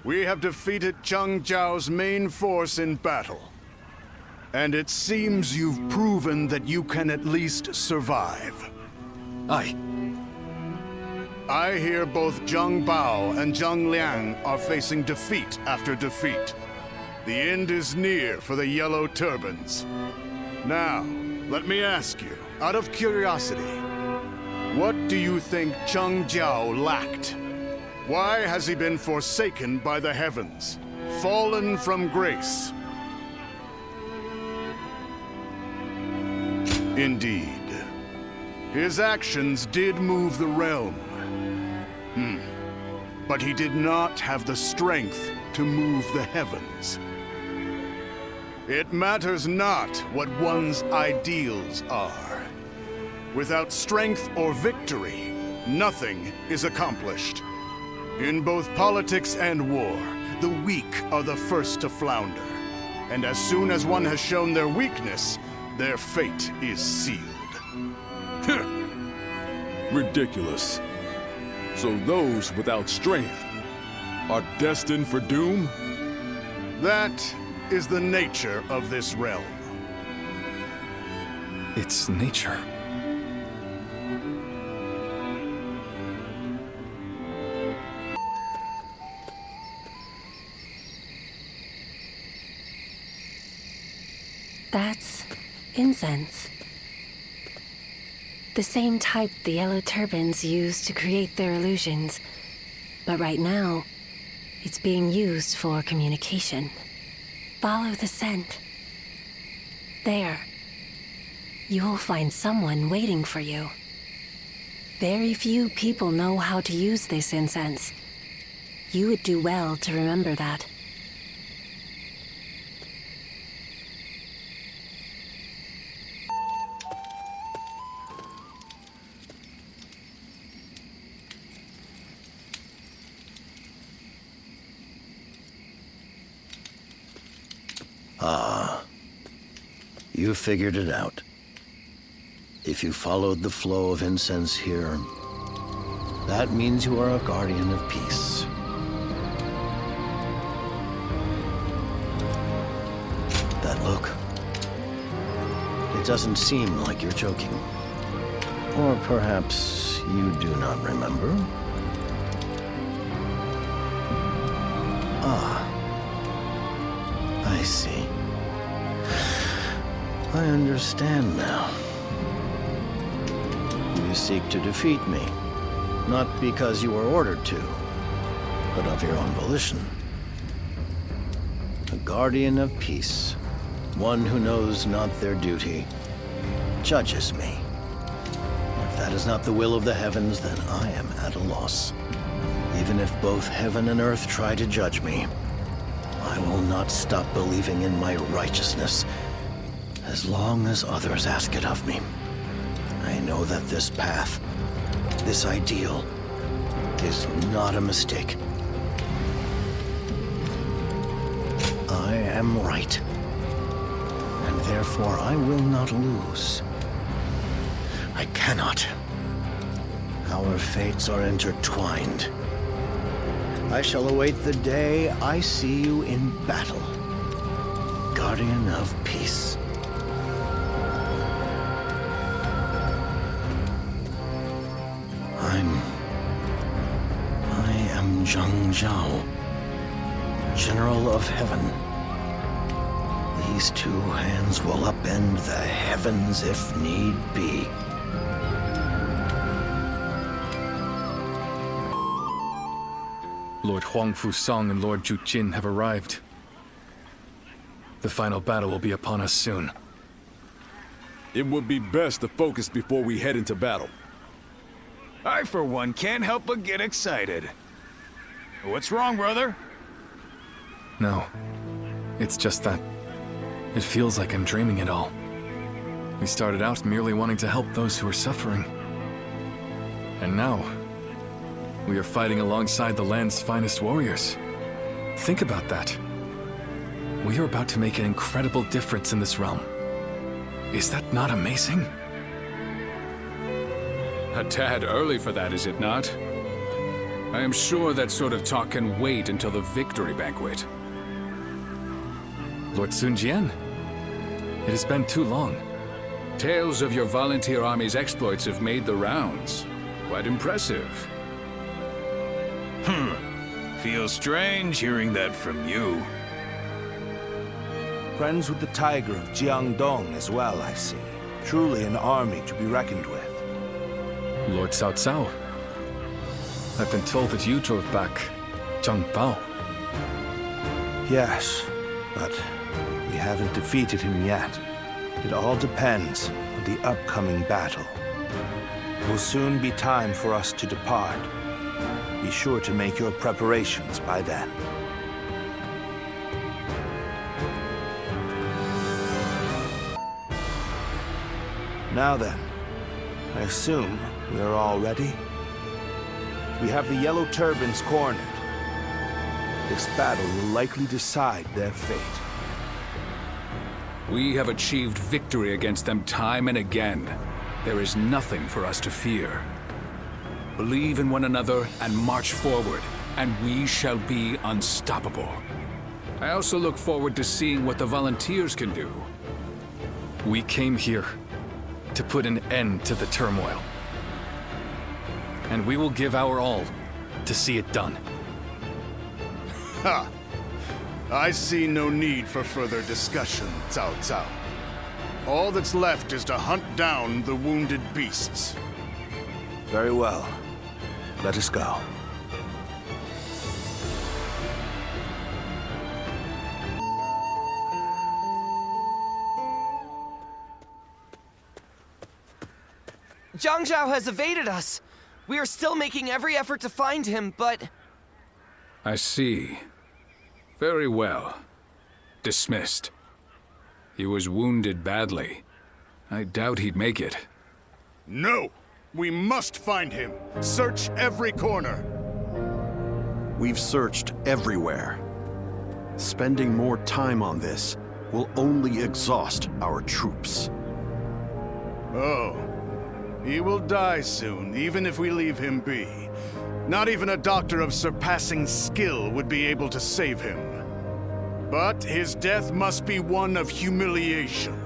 We have defeated Zhang Zhao's main force in battle. And it seems you've proven that you can at least survive. Aye. I hear both Zhang Bao and Zhang Liang are facing defeat after defeat. The end is near for the Yellow Turbans. Now, let me ask you, out of curiosity, what do you think Zhang Zhao lacked? Why has he been forsaken by the heavens, fallen from grace? Indeed. His actions did move the realm. But he did not have the strength to move the heavens. It matters not what one's ideals are. Without strength or victory, nothing is accomplished. In both politics and war, the weak are the first to flounder. And as soon as one has shown their weakness, their fate is sealed. Ridiculous. So those without strength are destined for doom? That is the nature of this realm. It's nature. That's incense. The same type the Yellow Turbans use to create their illusions. But right now, it's being used for communication. Follow the scent. There. You'll find someone waiting for you. Very few people know how to use this incense. You would do well to remember that. Ah, you figured it out. If you followed the flow of incense here, that means you are a guardian of peace. That look, it doesn't seem like you're joking. Or perhaps you do not remember? Ah. I see. I understand now. You seek to defeat me, not because you were ordered to, but of your own volition. A guardian of peace, one who knows not their duty, judges me. If that is not the will of the heavens, then I am at a loss. Even if both heaven and earth try to judge me, I will not stop believing in my righteousness, as long as others ask it of me. I know that this path, this ideal, is not a mistake. I am right. And therefore I will not lose. I cannot. Our fates are intertwined. I shall await the day I see you in battle. Guardian of Peace. I am Zhang Zhao, General of Heaven. These two hands will upend the heavens if need be. Lord Huang Fusong and Lord Ju Jin have arrived. The final battle will be upon us soon. It would be best to focus before we head into battle. I, for one, can't help but get excited. What's wrong, brother? No. It's just that it feels like I'm dreaming it all. We started out merely wanting to help those who are suffering. And now, we are fighting alongside the land's finest warriors. Think about that. We are about to make an incredible difference in this realm. Is that not amazing? A tad early for that, is it not? I am sure that sort of talk can wait until the victory banquet. Lord Sun Jian, it has been too long. Tales of your volunteer army's exploits have made the rounds. Quite impressive. Feels strange hearing that from you. Friends with the Tiger of Jiangdong as well, I see. Truly an army to be reckoned with. Lord Cao Cao, I've been told that you drove back Zhang Bao. Yes, but we haven't defeated him yet. It all depends on the upcoming battle. It will soon be time for us to depart. Be sure to make your preparations by then. Now then, I assume we are all ready? We have the Yellow Turbans cornered. This battle will likely decide their fate. We have achieved victory against them time and again. There is nothing for us to fear. Believe in one another and march forward, and we shall be unstoppable. I also look forward to seeing what the volunteers can do. We came here to put an end to the turmoil. And we will give our all to see it done. Ha! I see no need for further discussion, Cao Cao. All that's left is to hunt down the wounded beasts. Very well. Let us go. Zhang Zhao has evaded us. We are still making every effort to find him, but... I see. Very well. Dismissed. He was wounded badly. I doubt he'd make it. No! We must find him! Search every corner! We've searched everywhere. Spending more time on this will only exhaust our troops. Oh. He will die soon, even if we leave him be. Not even a doctor of surpassing skill would be able to save him. But his death must be one of humiliation.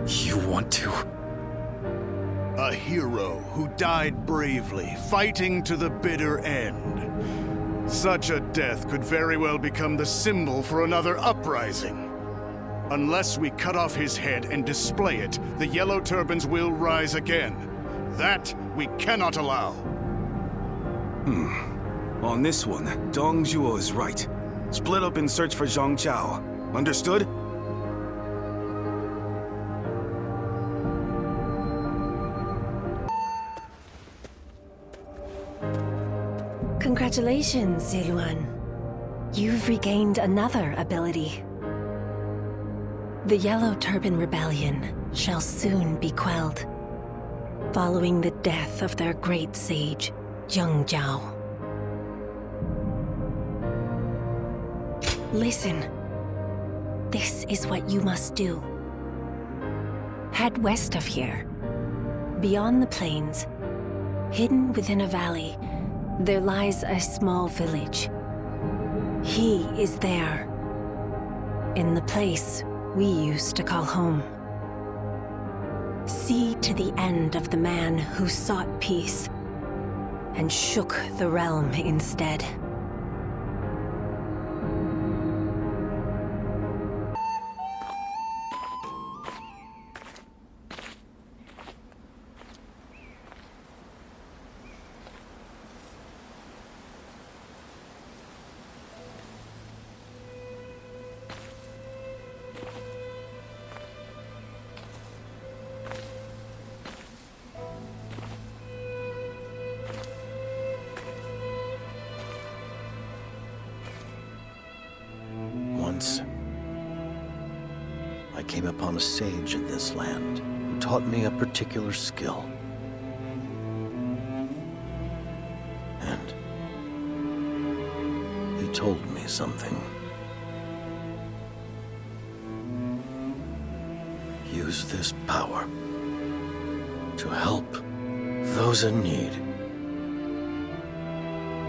You want to? A hero who died bravely, fighting to the bitter end. Such a death could very well become the symbol for another uprising. Unless we cut off his head and display it, the Yellow Turbans will rise again. That we cannot allow. On this one, Dong Zhuo is right. Split up and search for Zhang Zhao. Understood? Congratulations, Ziluan. You've regained another ability. The Yellow Turban Rebellion shall soon be quelled, following the death of their great sage, Zhang Zhao. Listen. This is what you must do. Head west of here. Beyond the plains, hidden within a valley, there lies a small village. He is there, in the place we used to call home. See to the end of the man who sought peace and shook the realm instead. Once, I came upon a sage in this land who taught me a particular skill. And he told me something. Use this power to help those in need.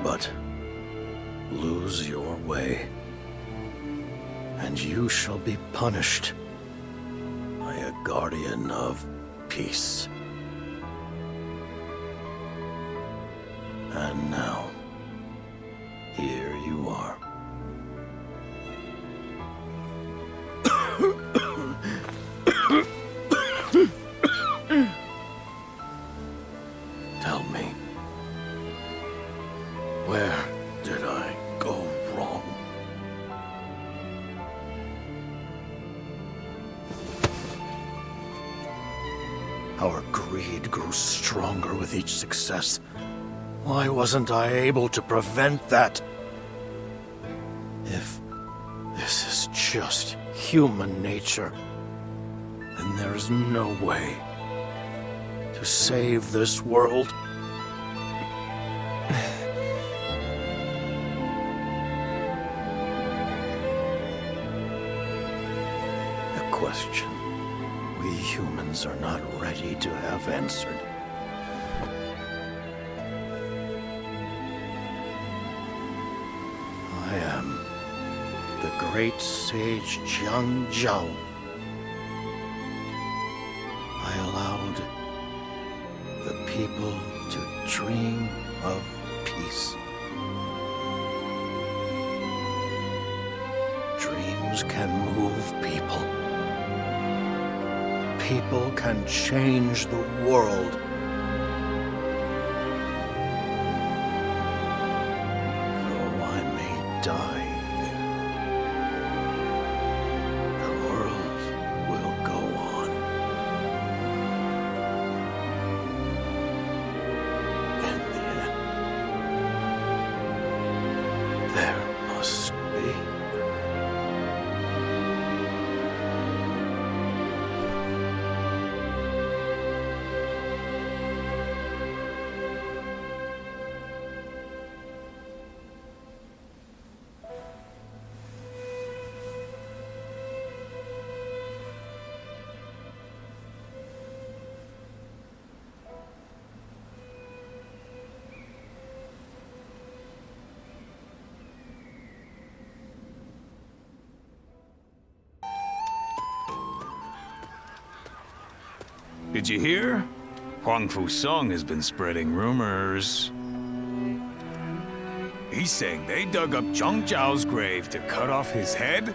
But lose your way, and you shall be punished by a guardian of peace. And now, here you are. Tell me, where did I go wrong? Our greed grew stronger with each success. Why wasn't I able to prevent that? If this is just human nature, then there is no way to save this world. A question we humans are not ready to have answered. I am the great sage Jiang Zhao. I allowed the people to dream of peace. Dreams can move people. People can change the world. Though I may die here, the world will go on. In the end, there must be. Did you hear? Huang Fusong has been spreading rumors. He's saying they dug up Zhang Zhao's grave to cut off his head?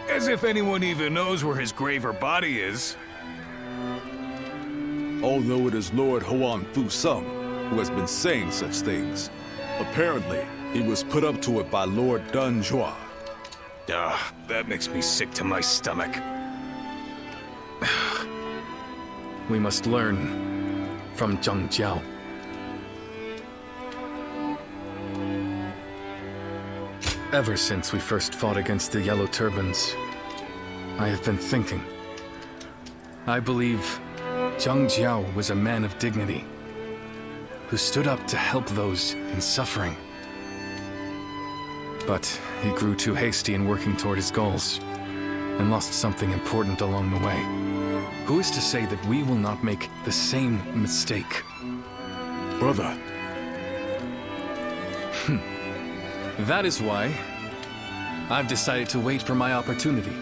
As if anyone even knows where his grave or body is. Although it is Lord Huang Fusong who has been saying such things, apparently he was put up to it by Lord Dun Zhua. That makes me sick to my stomach. We must learn from Zhang Zhao. Ever since we first fought against the Yellow Turbans, I have been thinking. I believe Zhang Zhao was a man of dignity, who stood up to help those in suffering. But he grew too hasty in working toward his goals, and lost something important along the way. Who is to say that we will not make the same mistake? Brother. That is why I've decided to wait for my opportunity.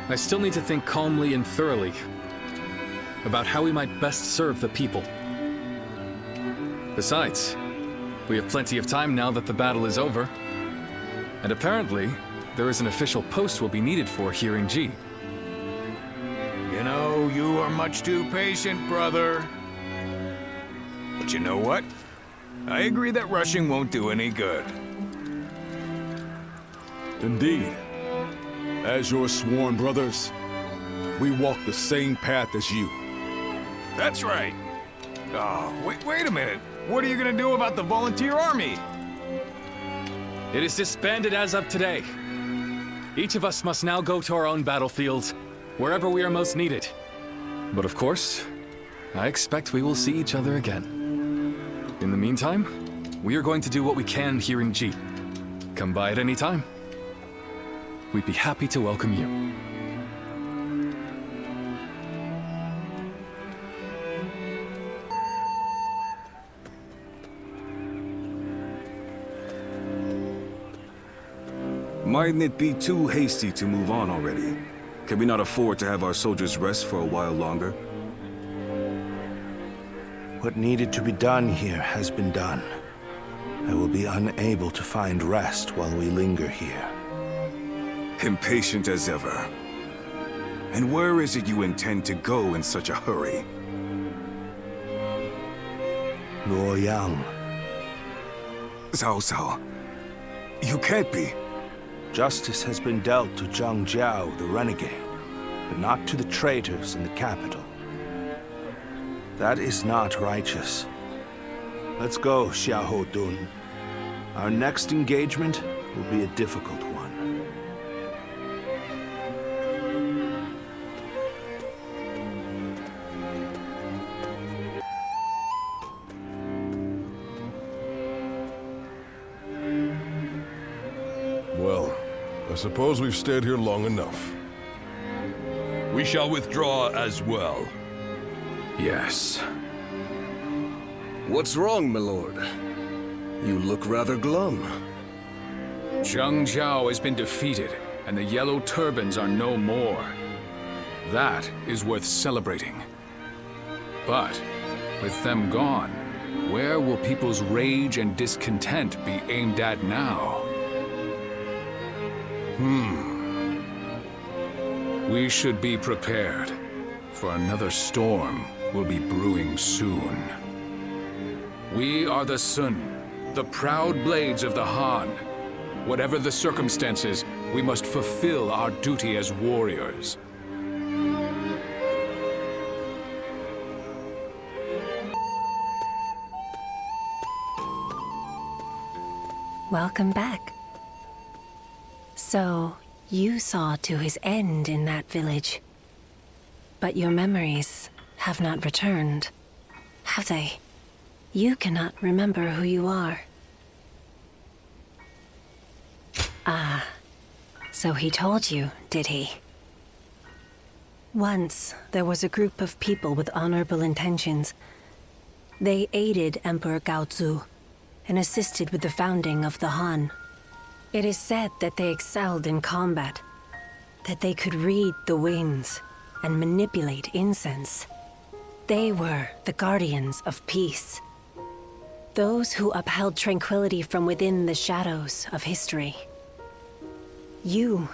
I still need to think calmly and thoroughly about how we might best serve the people. Besides, we have plenty of time now that the battle is over. And apparently, there is an official post we'll be needed for here in G. You know, you are much too patient, brother. But you know what? I agree that rushing won't do any good. Indeed. As your sworn brothers, we walk the same path as you. That's right. Oh, wait a minute. What are you gonna do about the volunteer army? It is disbanded as of today. Each of us must now go to our own battlefields, wherever we are most needed. But of course, I expect we will see each other again. In the meantime, we are going to do what we can here in G. Come by at any time. We'd be happy to welcome you. Mightn't it be too hasty to move on already? Can we not afford to have our soldiers rest for a while longer? What needed to be done here has been done. I will be unable to find rest while we linger here. Impatient as ever. And where is it you intend to go in such a hurry? Luoyang. Cao Cao. You can't be. Justice has been dealt to Zhang Jiao, the renegade, but not to the traitors in the capital. That is not righteous. Let's go, Xiahou Dun. Our next engagement will be a difficult one. Well, I suppose we've stayed here long enough. We shall withdraw as well. Yes. What's wrong, my lord? You look rather glum. Zhang Jiao has been defeated, and the Yellow Turbans are no more. That is worth celebrating. But, with them gone, where will people's rage and discontent be aimed at now? We should be prepared, for another storm will be brewing soon. We are the Sun, the proud blades of the Han. Whatever the circumstances, we must fulfill our duty as warriors. Welcome back. So, you saw to his end in that village. But your memories have not returned, have they? You cannot remember who you are. Ah, so he told you, did he? Once, there was a group of people with honorable intentions. They aided Emperor Gaozu and assisted with the founding of the Han. It is said that they excelled in combat, that they could read the winds and manipulate incense. They were the guardians of peace. Those who upheld tranquility from within the shadows of history. You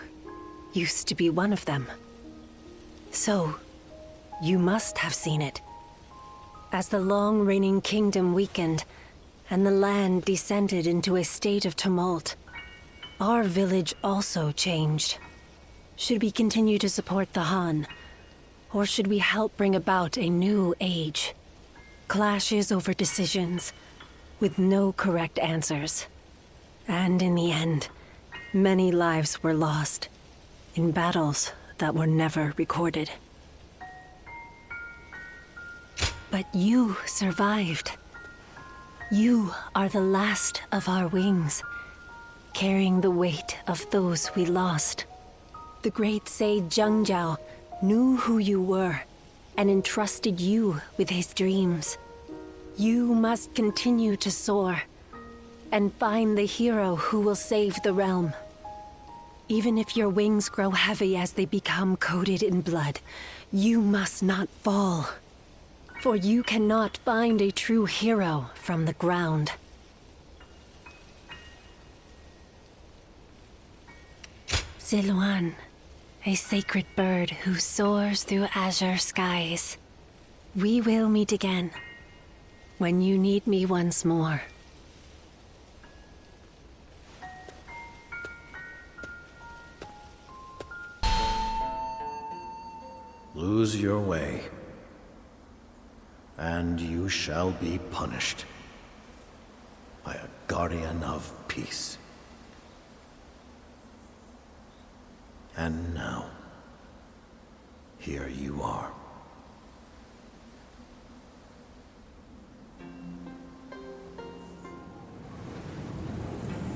used to be one of them. So, you must have seen it. As the long-reigning kingdom weakened, and the land descended into a state of tumult, our village also changed. Should we continue to support the Han? Or should we help bring about a new age? Clashes over decisions, with no correct answers. And in the end, many lives were lost, in battles that were never recorded. But you survived. You are the last of our wings. carrying the weight of those we lost. The great sage Zhangjiao knew who you were and entrusted you with his dreams. You must continue to soar and find the hero who will save the realm. Even if your wings grow heavy as they become coated in blood, you must not fall. For you cannot find a true hero from the ground. Siluan, a sacred bird who soars through azure skies. We will meet again when you need me once more. Lose your way, and you shall be punished by a guardian of peace. And now, here you are.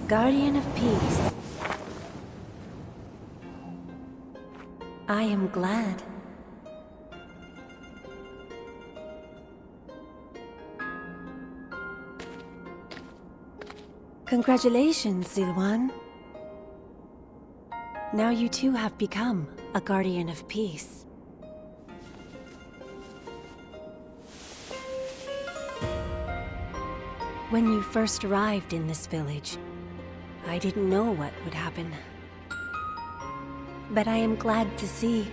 Guardian of Peace. I am glad. Congratulations, Zilwan. Now you too have become a Guardian of Peace. When you first arrived in this village, I didn't know what would happen. But I am glad to see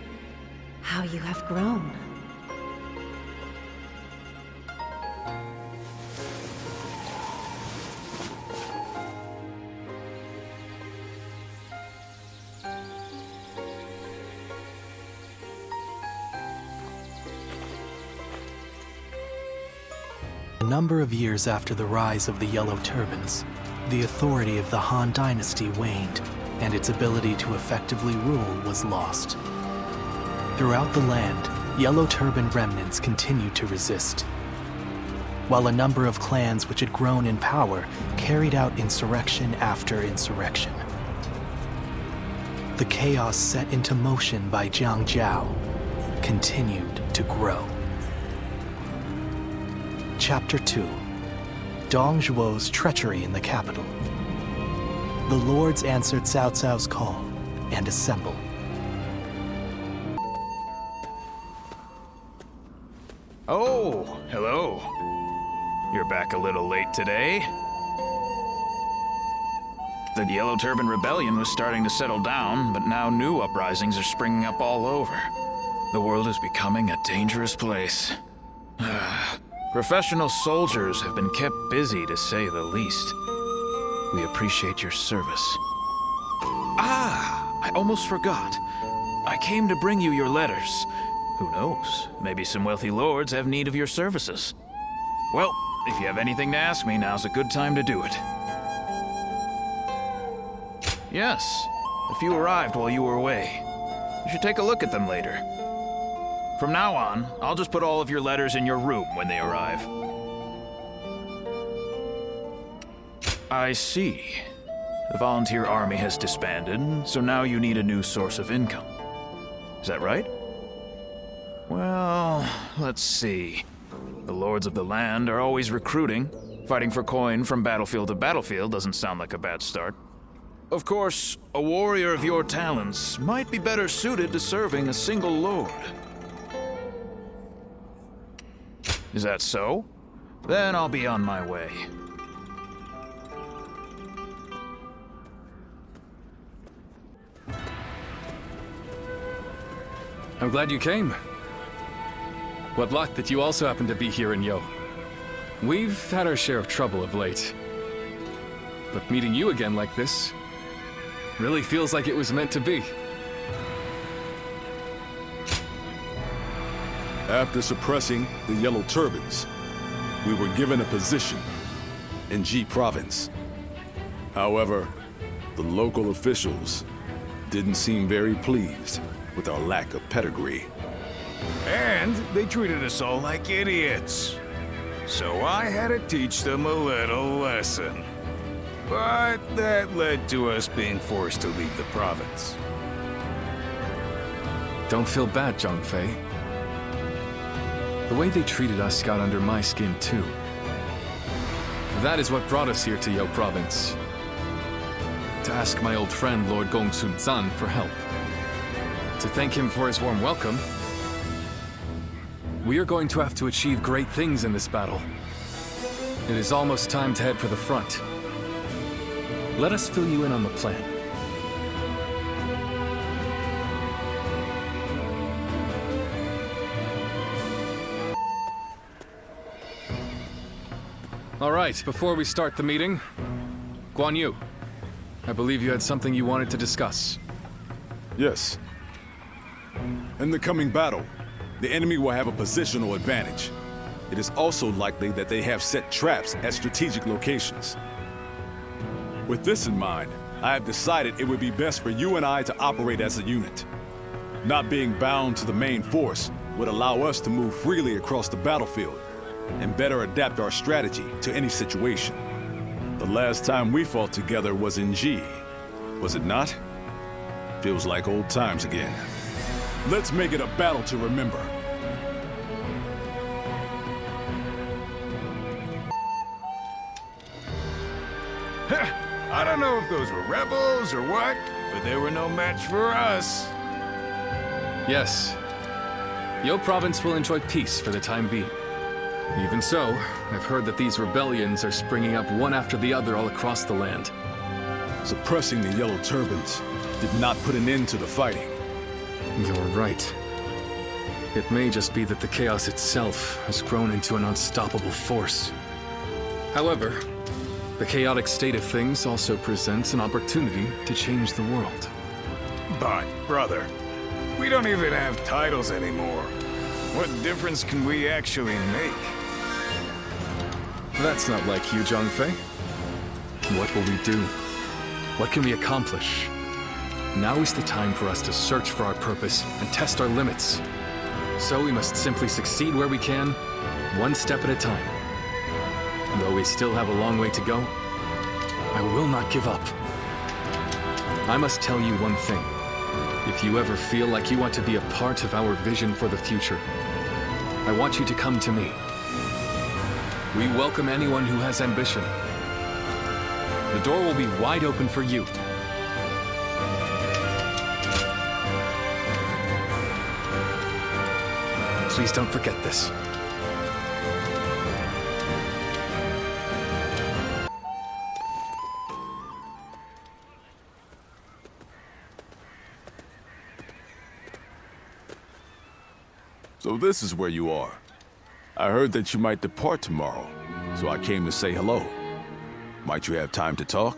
how you have grown. A number of years after the rise of the Yellow Turbans, the authority of the Han Dynasty waned, and its ability to effectively rule was lost. Throughout the land, Yellow Turban remnants continued to resist, while a number of clans which had grown in power carried out insurrection after insurrection. The chaos set into motion by Jiang Jiao continued to grow. Chapter 2. Dong Zhuo's treachery in the capital. The lords answered Cao Cao's call and assembled. Oh, hello. You're back a little late today. The Yellow Turban Rebellion was starting to settle down, but now new uprisings are springing up all over. The world is becoming a dangerous place. Professional soldiers have been kept busy, to say the least. We appreciate your service. I almost forgot. I came to bring you your letters. Who knows? Maybe some wealthy lords have need of your services. Well, if you have anything to ask me, now's a good time to do it. Yes, a few arrived while you were away. You should take a look at them later. From now on, I'll just put all of your letters in your room when they arrive. I see. The volunteer army has disbanded, so now you need a new source of income. Is that right? Well, let's see. The lords of the land are always recruiting. Fighting for coin from battlefield to battlefield doesn't sound like a bad start. Of course, a warrior of your talents might be better suited to serving a single lord. Is that so? Then I'll be on my way. I'm glad you came. What luck that you also happen to be here in Yo. We've had our share of trouble of late. But meeting you again like this really feels like it was meant to be. After suppressing the Yellow Turbans, we were given a position in Ji Province. However, the local officials didn't seem very pleased with our lack of pedigree. And they treated us all like idiots. So I had to teach them a little lesson. But that led to us being forced to leave the province. Don't feel bad, Zhang-Fei. The way they treated us got under my skin, too. That is what brought us here to Yo Province. To ask my old friend, Lord Gongsun Zan, for help. To thank him for his warm welcome. We are going to have to achieve great things in this battle. It is almost time to head for the front. Let us fill you in on the plan. All right, before we start the meeting, Guan Yu, I believe you had something you wanted to discuss. Yes. In the coming battle, the enemy will have a positional advantage. It is also likely that they have set traps at strategic locations. With this in mind, I have decided it would be best for you and I to operate as a unit. Not being bound to the main force would allow us to move freely across the battlefield and better adapt our strategy to any situation. The last time we fought together was in G, was it not? Feels like old times again. Let's make it a battle to remember. I don't know if those were rebels or what, but they were no match for us. Yes. Yo Province will enjoy peace for the time being. Even so, I've heard that these rebellions are springing up one after the other all across the land. Suppressing the Yellow Turbans did not put an end to the fighting. You're right. It may just be that the chaos itself has grown into an unstoppable force. However, the chaotic state of things also presents an opportunity to change the world. But, brother, we don't even have titles anymore. What difference can we actually make? That's not like you, Zhang-Fei. What will we do? What can we accomplish? Now is the time for us to search for our purpose and test our limits. So we must simply succeed where we can, one step at a time. Though we still have a long way to go, I will not give up. I must tell you one thing. If you ever feel like you want to be a part of our vision for the future, I want you to come to me. We welcome anyone who has ambition. The door will be wide open for you. Please don't forget this. So this is where you are. I heard that you might depart tomorrow, so I came to say hello. Might you have time to talk?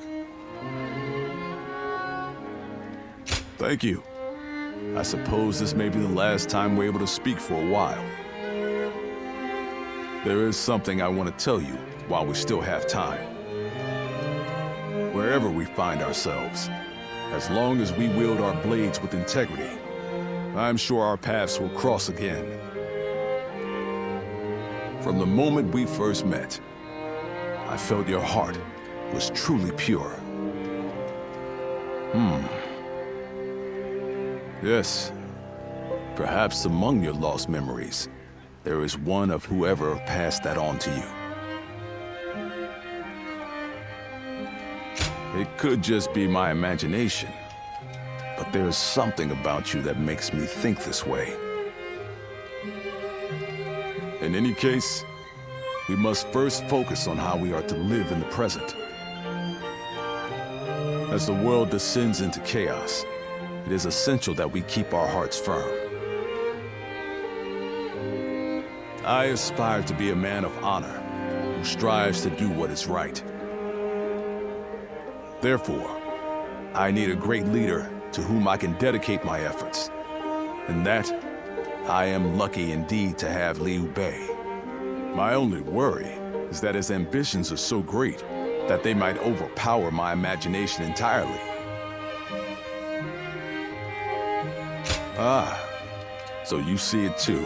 Thank you. I suppose this may be the last time we're able to speak for a while. There is something I want to tell you while we still have time. Wherever we find ourselves, as long as we wield our blades with integrity, I'm sure our paths will cross again. From the moment we first met, I felt your heart was truly pure. Yes, perhaps among your lost memories, there is one of whoever passed that on to you. It could just be my imagination, but there's something about you that makes me think this way. In any case, we must first focus on how we are to live in the present. As the world descends into chaos, it is essential that we keep our hearts firm. I aspire to be a man of honor who strives to do what is right. Therefore, I need a great leader to whom I can dedicate my efforts. And that, I am lucky indeed to have Liu Bei. My only worry is that his ambitions are so great that they might overpower my imagination entirely. Ah, so you see it too.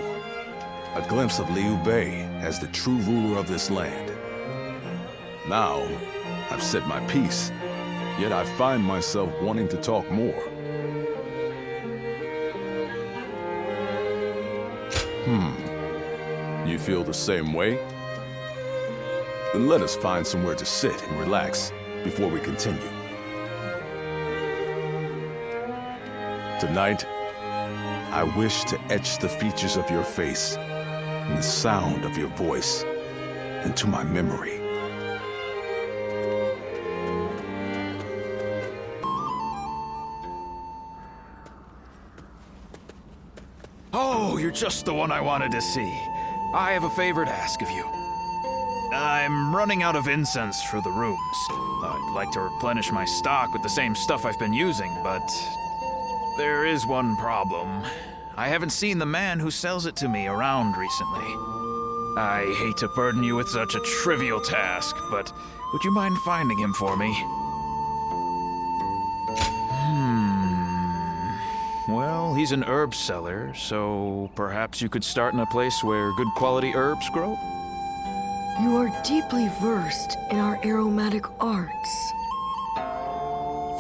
A glimpse of Liu Bei as the true ruler of this land. Now, I've said my piece, yet I find myself wanting to talk more. You feel the same way? Then let us find somewhere to sit and relax before we continue. Tonight, I wish to etch the features of your face and the sound of your voice into my memory. Oh, you're just the one I wanted to see. I have a favor to ask of you. I'm running out of incense for the rooms. I'd like to replenish my stock with the same stuff I've been using, but there is one problem. I haven't seen the man who sells it to me around recently. I hate to burden you with such a trivial task, but would you mind finding him for me? Well, he's an herb seller, so perhaps you could start in a place where good quality herbs grow? You are deeply versed in our aromatic arts.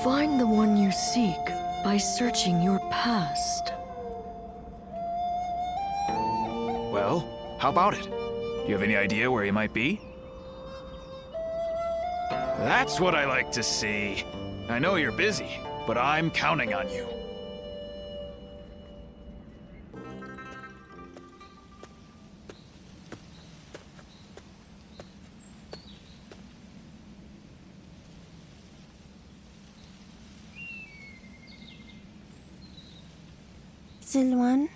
Find the one you seek by searching your past. Well, how about it? Do you have any idea where he might be? That's what I like to see. I know you're busy, but I'm counting on you. Silwan?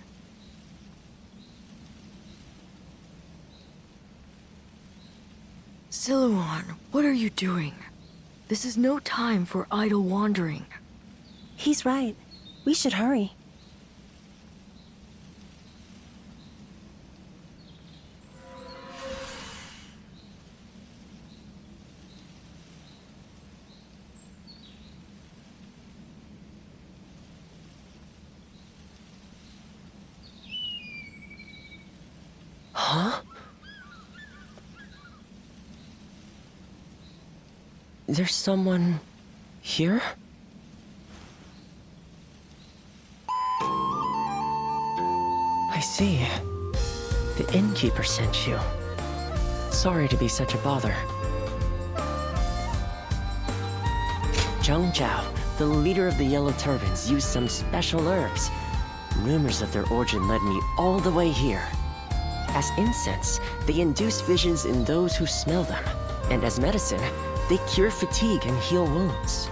Silwan, what are you doing? This is no time for idle wandering. He's right. We should hurry. Huh? There's someone here? I see. The innkeeper sent you. Sorry to be such a bother. Zhang Zhao, the leader of the Yellow Turbans, used some special herbs. Rumors of their origin led me all the way here. As incense, they induce visions in those who smell them. And as medicine, they cure fatigue and heal wounds.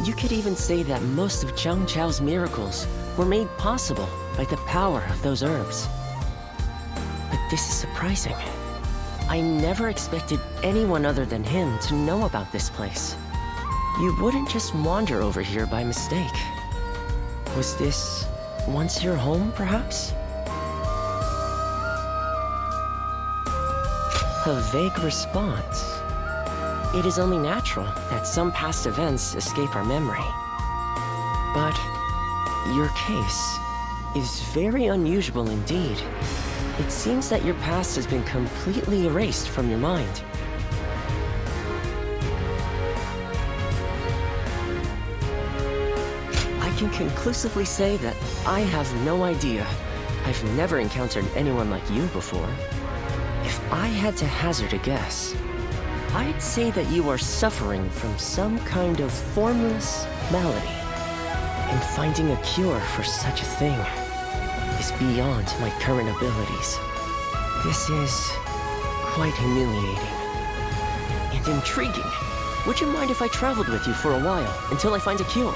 You could even say that most of Zhang Zhao's miracles were made possible by the power of those herbs. But this is surprising. I never expected anyone other than him to know about this place. You wouldn't just wander over here by mistake. Was this once your home, perhaps? A vague response. It is only natural that some past events escape our memory. But your case is very unusual indeed. It seems that your past has been completely erased from your mind. I can conclusively say that I have no idea. I've never encountered anyone like you before. If I had to hazard a guess, I'd say that you are suffering from some kind of formless malady. And finding a cure for such a thing is beyond my current abilities. This is quite humiliating and intriguing. Would you mind if I traveled with you for a while until I find a cure?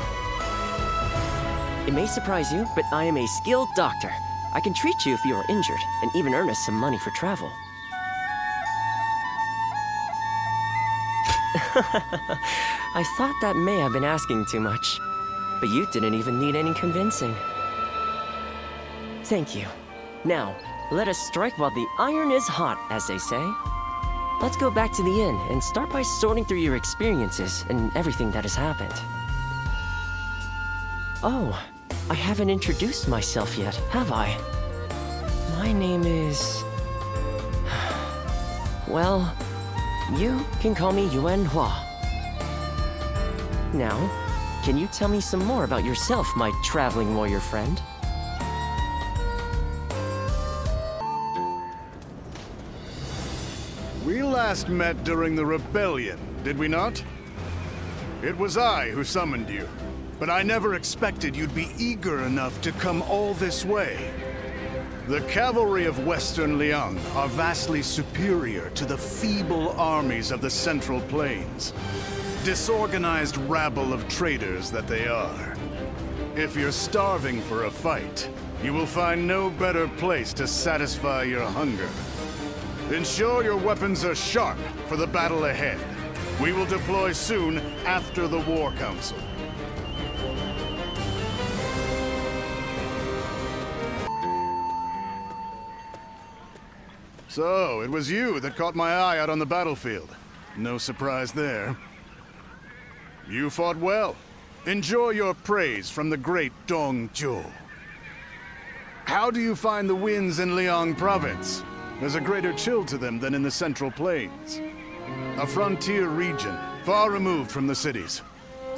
It may surprise you, but I am a skilled doctor. I can treat you if you are injured and even earn us some money for travel. I thought that may have been asking too much, but you didn't even need any convincing. Thank you. Now, let us strike while the iron is hot, as they say. Let's go back to the inn and start by sorting through your experiences and everything that has happened. Oh, I haven't introduced myself yet, have I? My name is... Well, You can call me Yuan Hua. Now, can you tell me some more about yourself, my traveling warrior friend? We last met during the rebellion, did we not? It was I who summoned you, but I never expected you'd be eager enough to come all this way. The cavalry of Western Liang are vastly superior to the feeble armies of the Central Plains. Disorganized rabble of traitors that they are. If you're starving for a fight, you will find no better place to satisfy your hunger. Ensure your weapons are sharp for the battle ahead. We will deploy soon after the War Council. So, it was you that caught my eye out on the battlefield. No surprise there. You fought well. Enjoy your praise from the great Dong Zhuo. How do you find the winds in Liang Province? There's a greater chill to them than in the Central Plains. A frontier region, far removed from the cities.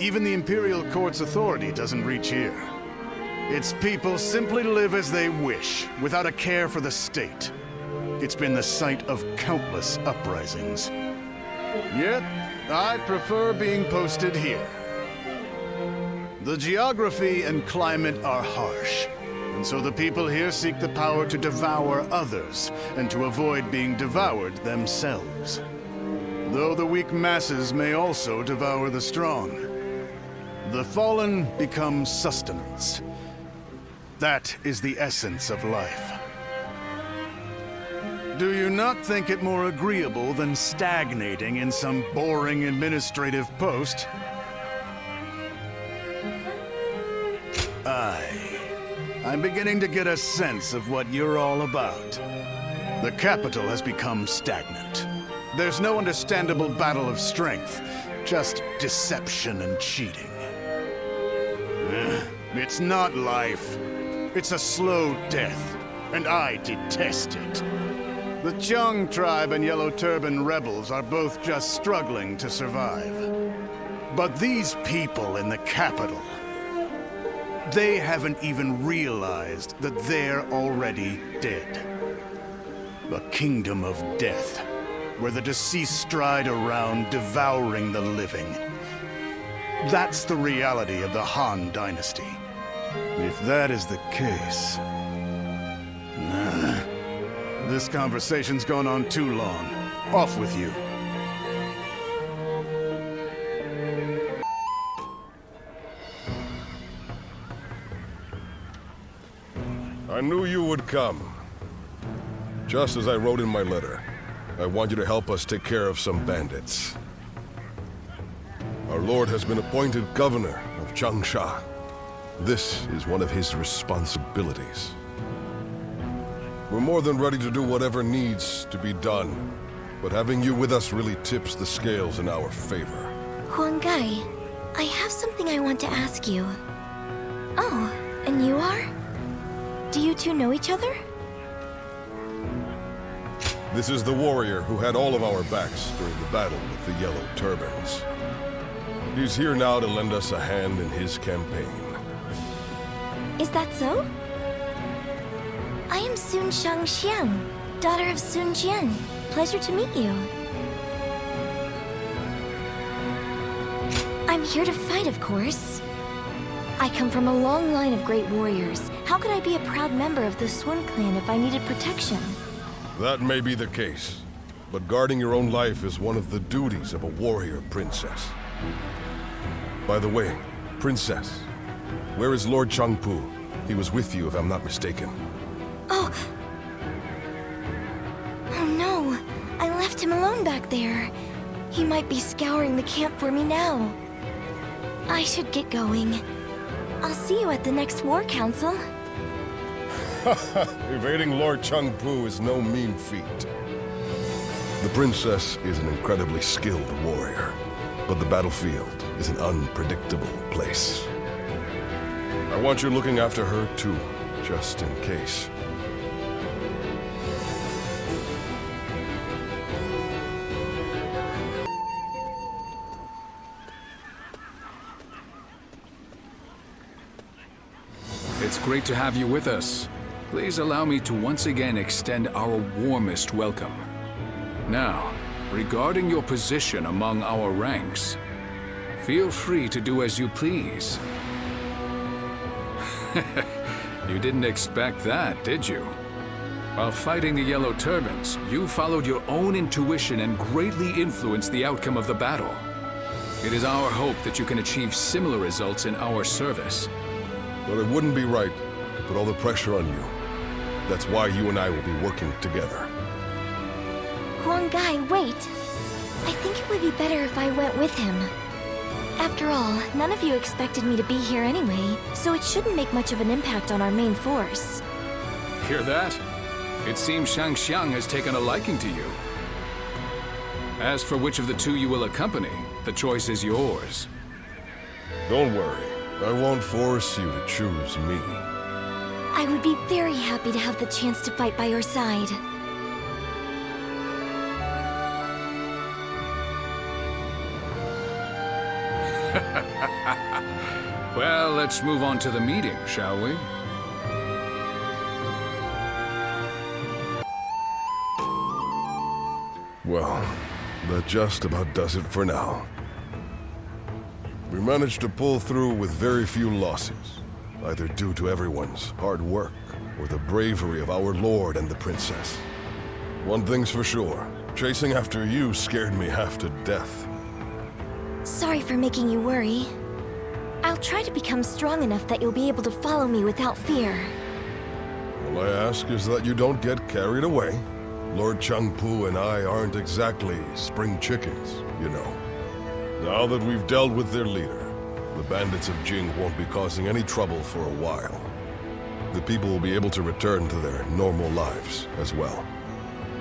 Even the Imperial Court's authority doesn't reach here. Its people simply live as they wish, without a care for the state. It's been the site of countless uprisings. Yet, I prefer being posted here. The geography and climate are harsh, and so the people here seek the power to devour others, and to avoid being devoured themselves. Though the weak masses may also devour the strong. The fallen become sustenance. That is the essence of life. Do you not think it more agreeable than stagnating in some boring administrative post? I'm beginning to get a sense of what you're all about. The capital has become stagnant. There's no understandable battle of strength, just deception and cheating. It's not life. It's a slow death, and I detest it. The Chung tribe and Yellow Turban rebels are both just struggling to survive. But these people in the capital, they haven't even realized that they're already dead. A kingdom of death, where the deceased stride around devouring the living. That's the reality of the Han Dynasty. If that is the case... This conversation's gone on too long. Off with you. I knew you would come. Just as I wrote in my letter, I want you to help us take care of some bandits. Our lord has been appointed governor of Changsha. This is one of his responsibilities. We're more than ready to do whatever needs to be done, but having you with us really tips the scales in our favor. Huang Gai, I have something I want to ask you. Oh, and you are? Do you two know each other? This is the warrior who had all of our backs during the battle with the Yellow Turbans. He's here now to lend us a hand in his campaign. Is that so? I am Sun Shang Xiang, daughter of Sun Jian. Pleasure to meet you. I'm here to fight, of course. I come from a long line of great warriors. How could I be a proud member of the Sun clan if I needed protection? That may be the case, but guarding your own life is one of the duties of a warrior princess. By the way, princess, where is Lord Changpu? He was with you, if I'm not mistaken. Oh no, I left him alone back there. He might be scouring the camp for me now. I should get going. I'll see you at the next War Council. Evading Lord Changpu is no mean feat. The princess is an incredibly skilled warrior, but the battlefield is an unpredictable place. I want you looking after her too, just in case. It's great to have you with us. Please allow me to once again extend our warmest welcome. Now, regarding your position among our ranks, feel free to do as you please. You didn't expect that, did you? While fighting the Yellow Turbans, you followed your own intuition and greatly influenced the outcome of the battle. It is our hope that you can achieve similar results in our service. But it wouldn't be right to put all the pressure on you. That's why you and I will be working together. Huang-Gai, wait. I think it would be better if I went with him. After all, none of you expected me to be here anyway, so it shouldn't make much of an impact on our main force. Hear that? It seems Shangxiang has taken a liking to you. As for which of the two you will accompany, the choice is yours. Don't worry. I won't force you to choose me. I would be very happy to have the chance to fight by your side. Well, let's move on to the meeting, shall we? Well, that just about does it for now. We managed to pull through with very few losses, either due to everyone's hard work or the bravery of our lord and the princess. One thing's for sure, chasing after you scared me half to death. Sorry for making you worry. I'll try to become strong enough that you'll be able to follow me without fear. All I ask is that you don't get carried away. Lord Changpu and I aren't exactly spring chickens, you know. Now that we've dealt with their leader, the bandits of Jing won't be causing any trouble for a while. The people will be able to return to their normal lives as well.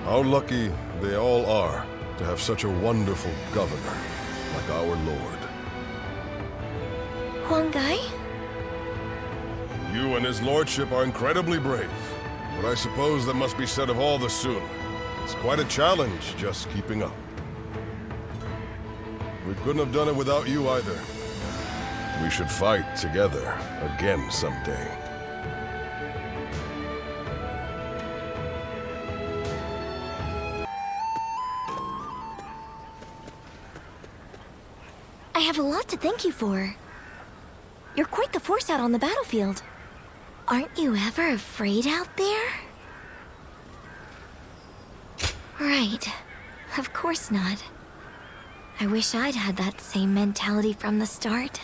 How lucky they all are to have such a wonderful governor like our lord. Huang-Gai? You and his lordship are incredibly brave, but I suppose that must be said of all the Sun. It's quite a challenge just keeping up. We couldn't have done it without you either. We should fight together again someday. I have a lot to thank you for. You're quite the force out on the battlefield. Aren't you ever afraid out there? Right. Of course not. I wish I'd had that same mentality from the start.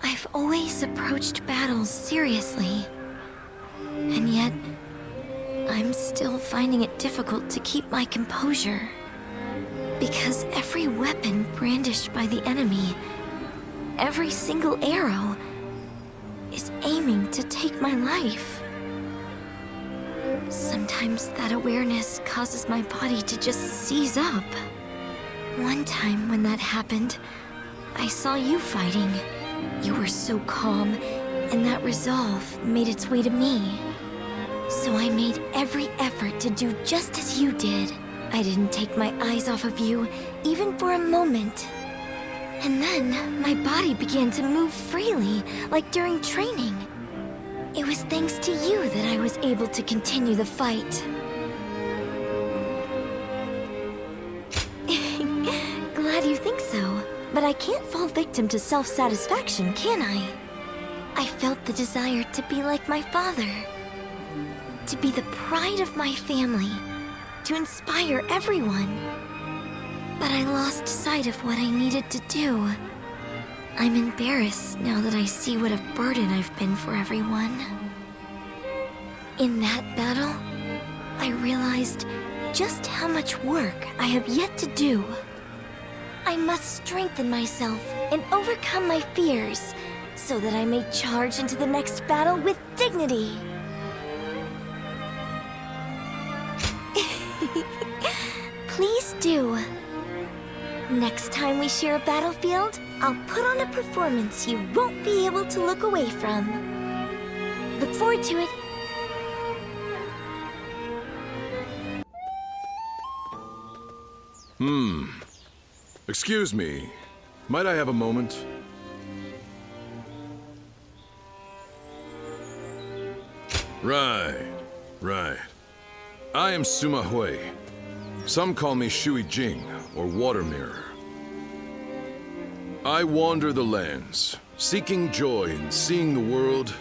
I've always approached battles seriously. And yet, I'm still finding it difficult to keep my composure. Because every weapon brandished by the enemy, every single arrow, is aiming to take my life. Sometimes that awareness causes my body to just seize up. One time when that happened, I saw you fighting. You were so calm, and that resolve made its way to me. So I made every effort to do just as you did. I didn't take my eyes off of you, even for a moment. And then, my body began to move freely, like during training. It was thanks to you that I was able to continue the fight. Glad you think so, but I can't fall victim to self-satisfaction, can I? I felt the desire to be like my father. To be the pride of my family. To inspire everyone. But I lost sight of what I needed to do. I'm embarrassed now that I see what a burden I've been for everyone. In that battle, I realized just how much work I have yet to do. I must strengthen myself and overcome my fears so that I may charge into the next battle with dignity. Please do. Next time we share a battlefield, I'll put on a performance you won't be able to look away from. Look forward to it. Excuse me. Might I have a moment? Right. I am Sima Hui. Some call me Shui Jing, or Water Mirror. I wander the lands, seeking joy in seeing the world,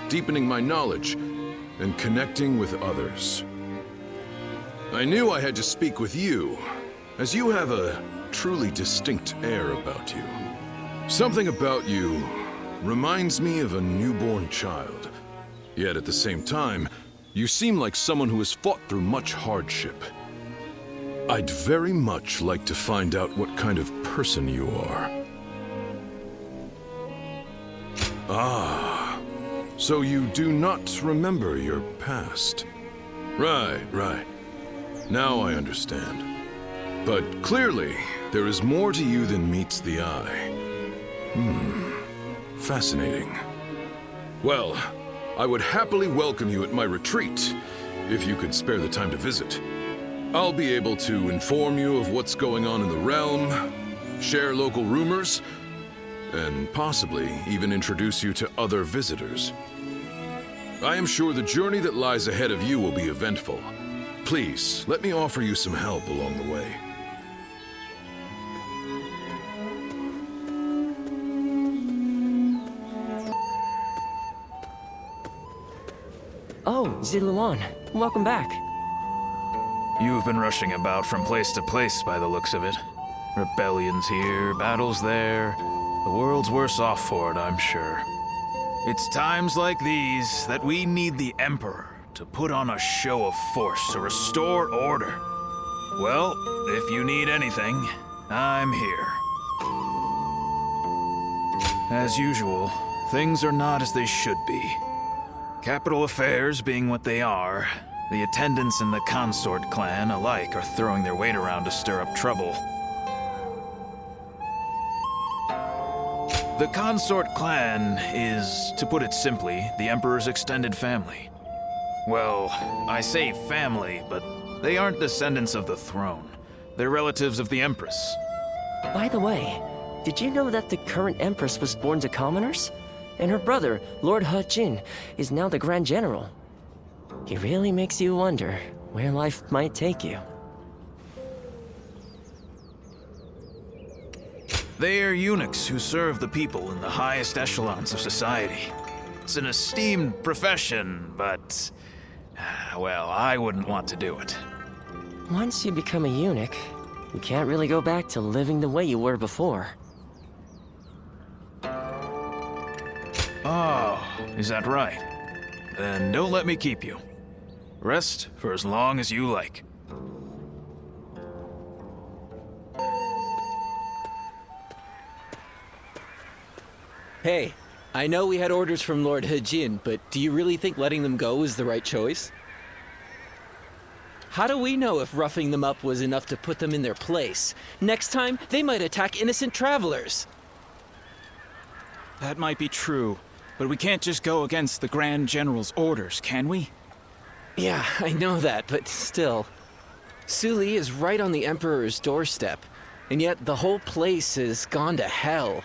deepening my knowledge, and connecting with others. I knew I had to speak with you, as you have a truly distinct air about you. Something about you reminds me of a newborn child. Yet at the same time, you seem like someone who has fought through much hardship. I'd very much like to find out what kind of person you are. Ah, so you do not remember your past. Right. Now I understand. But clearly, there is more to you than meets the eye. Fascinating. Well, I would happily welcome you at my retreat, if you could spare the time to visit. I'll be able to inform you of what's going on in the realm, share local rumors, and possibly even introduce you to other visitors. I am sure the journey that lies ahead of you will be eventful. Please, let me offer you some help along the way. Oh, Ziluan, welcome back. You've been rushing about from place to place by the looks of it. Rebellions here, battles there. The world's worse off for it, I'm sure. It's times like these that we need the Emperor to put on a show of force to restore order. Well, if you need anything, I'm here. As usual, things are not as they should be. Capital affairs being what they are, the attendants in the consort clan alike are throwing their weight around to stir up trouble. The consort clan is, to put it simply, the Emperor's extended family. Well, I say family, but they aren't descendants of the throne. They're relatives of the Empress. By the way, did you know that the current Empress was born to commoners? And her brother, Lord He Jin, is now the Grand General. He really makes you wonder where life might take you. They are eunuchs who serve the people in the highest echelons of society. It's an esteemed profession, but, well, I wouldn't want to do it. Once you become a eunuch, you can't really go back to living the way you were before. Oh, is that right? Then don't let me keep you. Rest for as long as you like. Hey, I know we had orders from Lord He Jin, but do you really think letting them go was the right choice? How do we know if roughing them up was enough to put them in their place? Next time, they might attack innocent travelers. That might be true, but we can't just go against the Grand General's orders, can we? Yeah, I know that, but still. Suli is right on the Emperor's doorstep, and yet the whole place has gone to hell.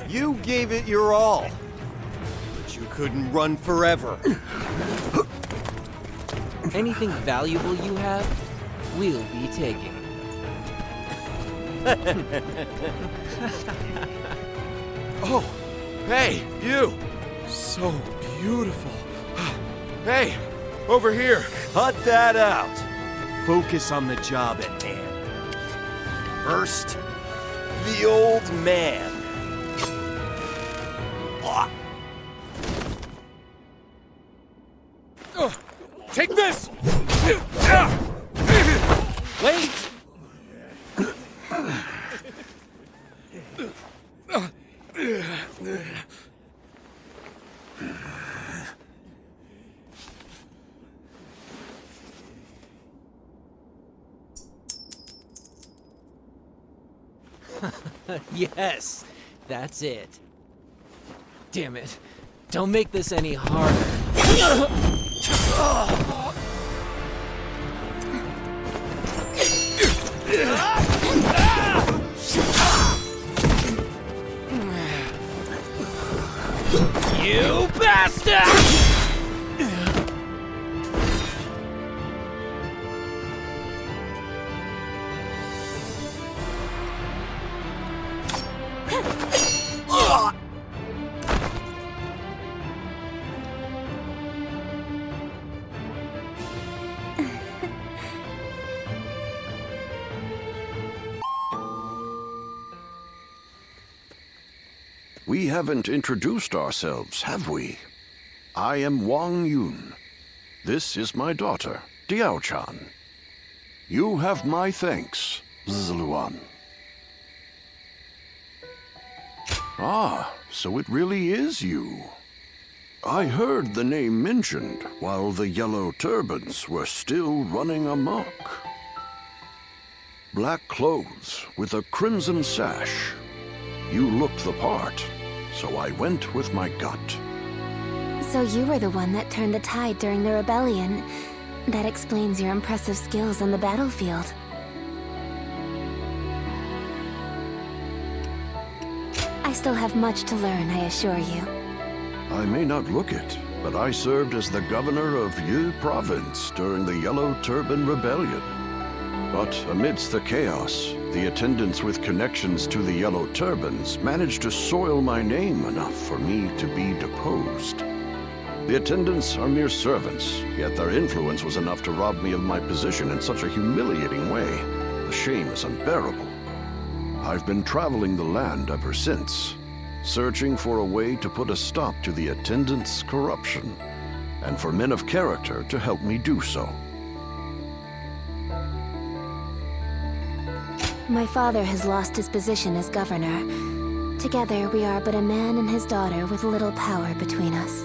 You gave it your all, but you couldn't run forever. Anything valuable you have, we'll be taking. Oh, hey, you! So beautiful. Hey, over here. Cut that out. Focus on the job at hand. First, the old man. Take this! Wait! Yes, that's it. Damn it. Don't make this any harder. You bastard! We haven't introduced ourselves, have we? I am Wang Yun. This is my daughter, Diao-chan. You have my thanks, Zluan. Ah, so it really is you. I heard the name mentioned while the Yellow Turbans were still running amok. Black clothes with a crimson sash. You looked the part, so I went with my gut. So you were the one that turned the tide during the rebellion. That explains your impressive skills on the battlefield. I still have much to learn, I assure you. I may not look it, but I served as the governor of Yi Province during the Yellow Turban Rebellion. But amidst the chaos, the attendants with connections to the Yellow Turbans managed to soil my name enough for me to be deposed. The attendants are mere servants, yet their influence was enough to rob me of my position in such a humiliating way. The shame is unbearable. I've been traveling the land ever since, searching for a way to put a stop to the attendants' corruption, and for men of character to help me do so. My father has lost his position as governor. Together, we are but a man and his daughter with little power between us.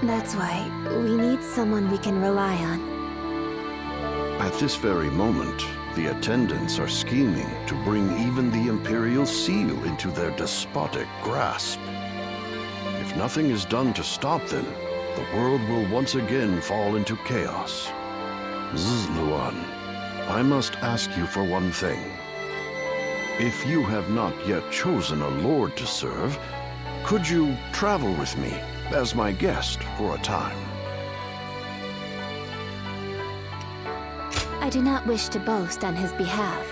That's why we need someone we can rely on. At this very moment, the attendants are scheming to bring even the Imperial Seal into their despotic grasp. If nothing is done to stop them, the world will once again fall into chaos. Zluan, I must ask you for one thing. If you have not yet chosen a lord to serve, could you travel with me as my guest for a time? I do not wish to boast on his behalf,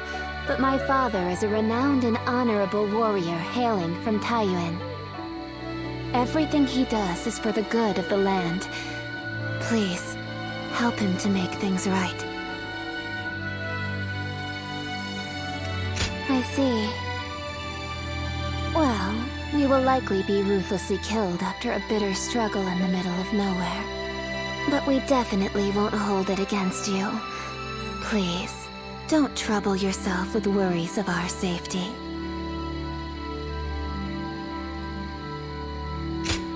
but my father is a renowned and honorable warrior hailing from Taiyuan. Everything he does is for the good of the land. Please, help him to make things right. I see. Well, you will likely be ruthlessly killed after a bitter struggle in the middle of nowhere. But we definitely won't hold it against you. Please, don't trouble yourself with worries of our safety.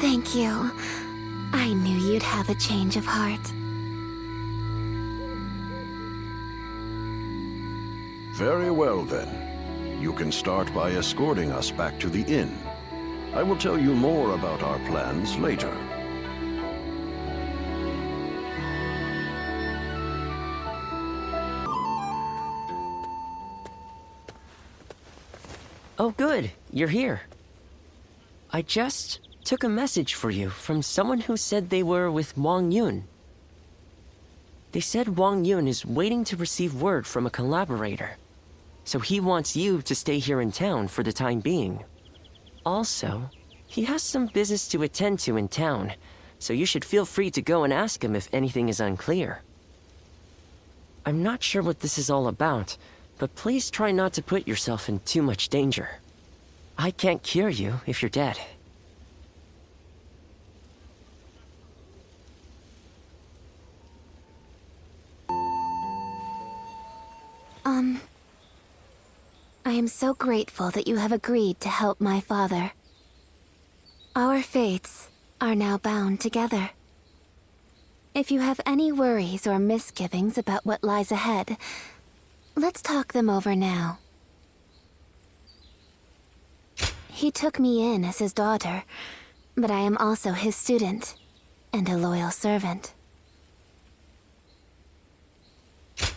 Thank you. I knew you'd have a change of heart. Very well, then. You can start by escorting us back to the inn. I will tell you more about our plans later. Oh, good. You're here. I just took a message for you from someone who said they were with Wang Yun. They said Wang Yun is waiting to receive word from a collaborator. So he wants you to stay here in town for the time being. Also, he has some business to attend to in town, so you should feel free to go and ask him if anything is unclear. I'm not sure what this is all about, but please try not to put yourself in too much danger. I can't cure you if you're dead. I am so grateful that you have agreed to help my father. Our fates are now bound together. If you have any worries or misgivings about what lies ahead, let's talk them over now. He took me in as his daughter, but I am also his student, and a loyal servant.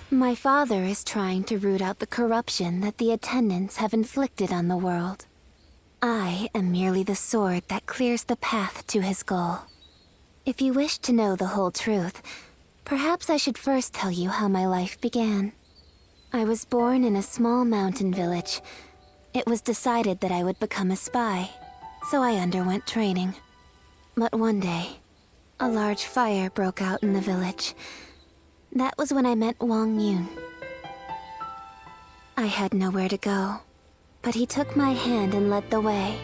My father is trying to root out the corruption that the attendants have inflicted on the world. I am merely the sword that clears the path to his goal. If you wish to know the whole truth, perhaps I should first tell you how my life began. I was born in a small mountain village. It was decided that I would become a spy, so I underwent training. But one day, a large fire broke out in the village. That was when I met Wang Yun. I had nowhere to go, but he took my hand and led the way.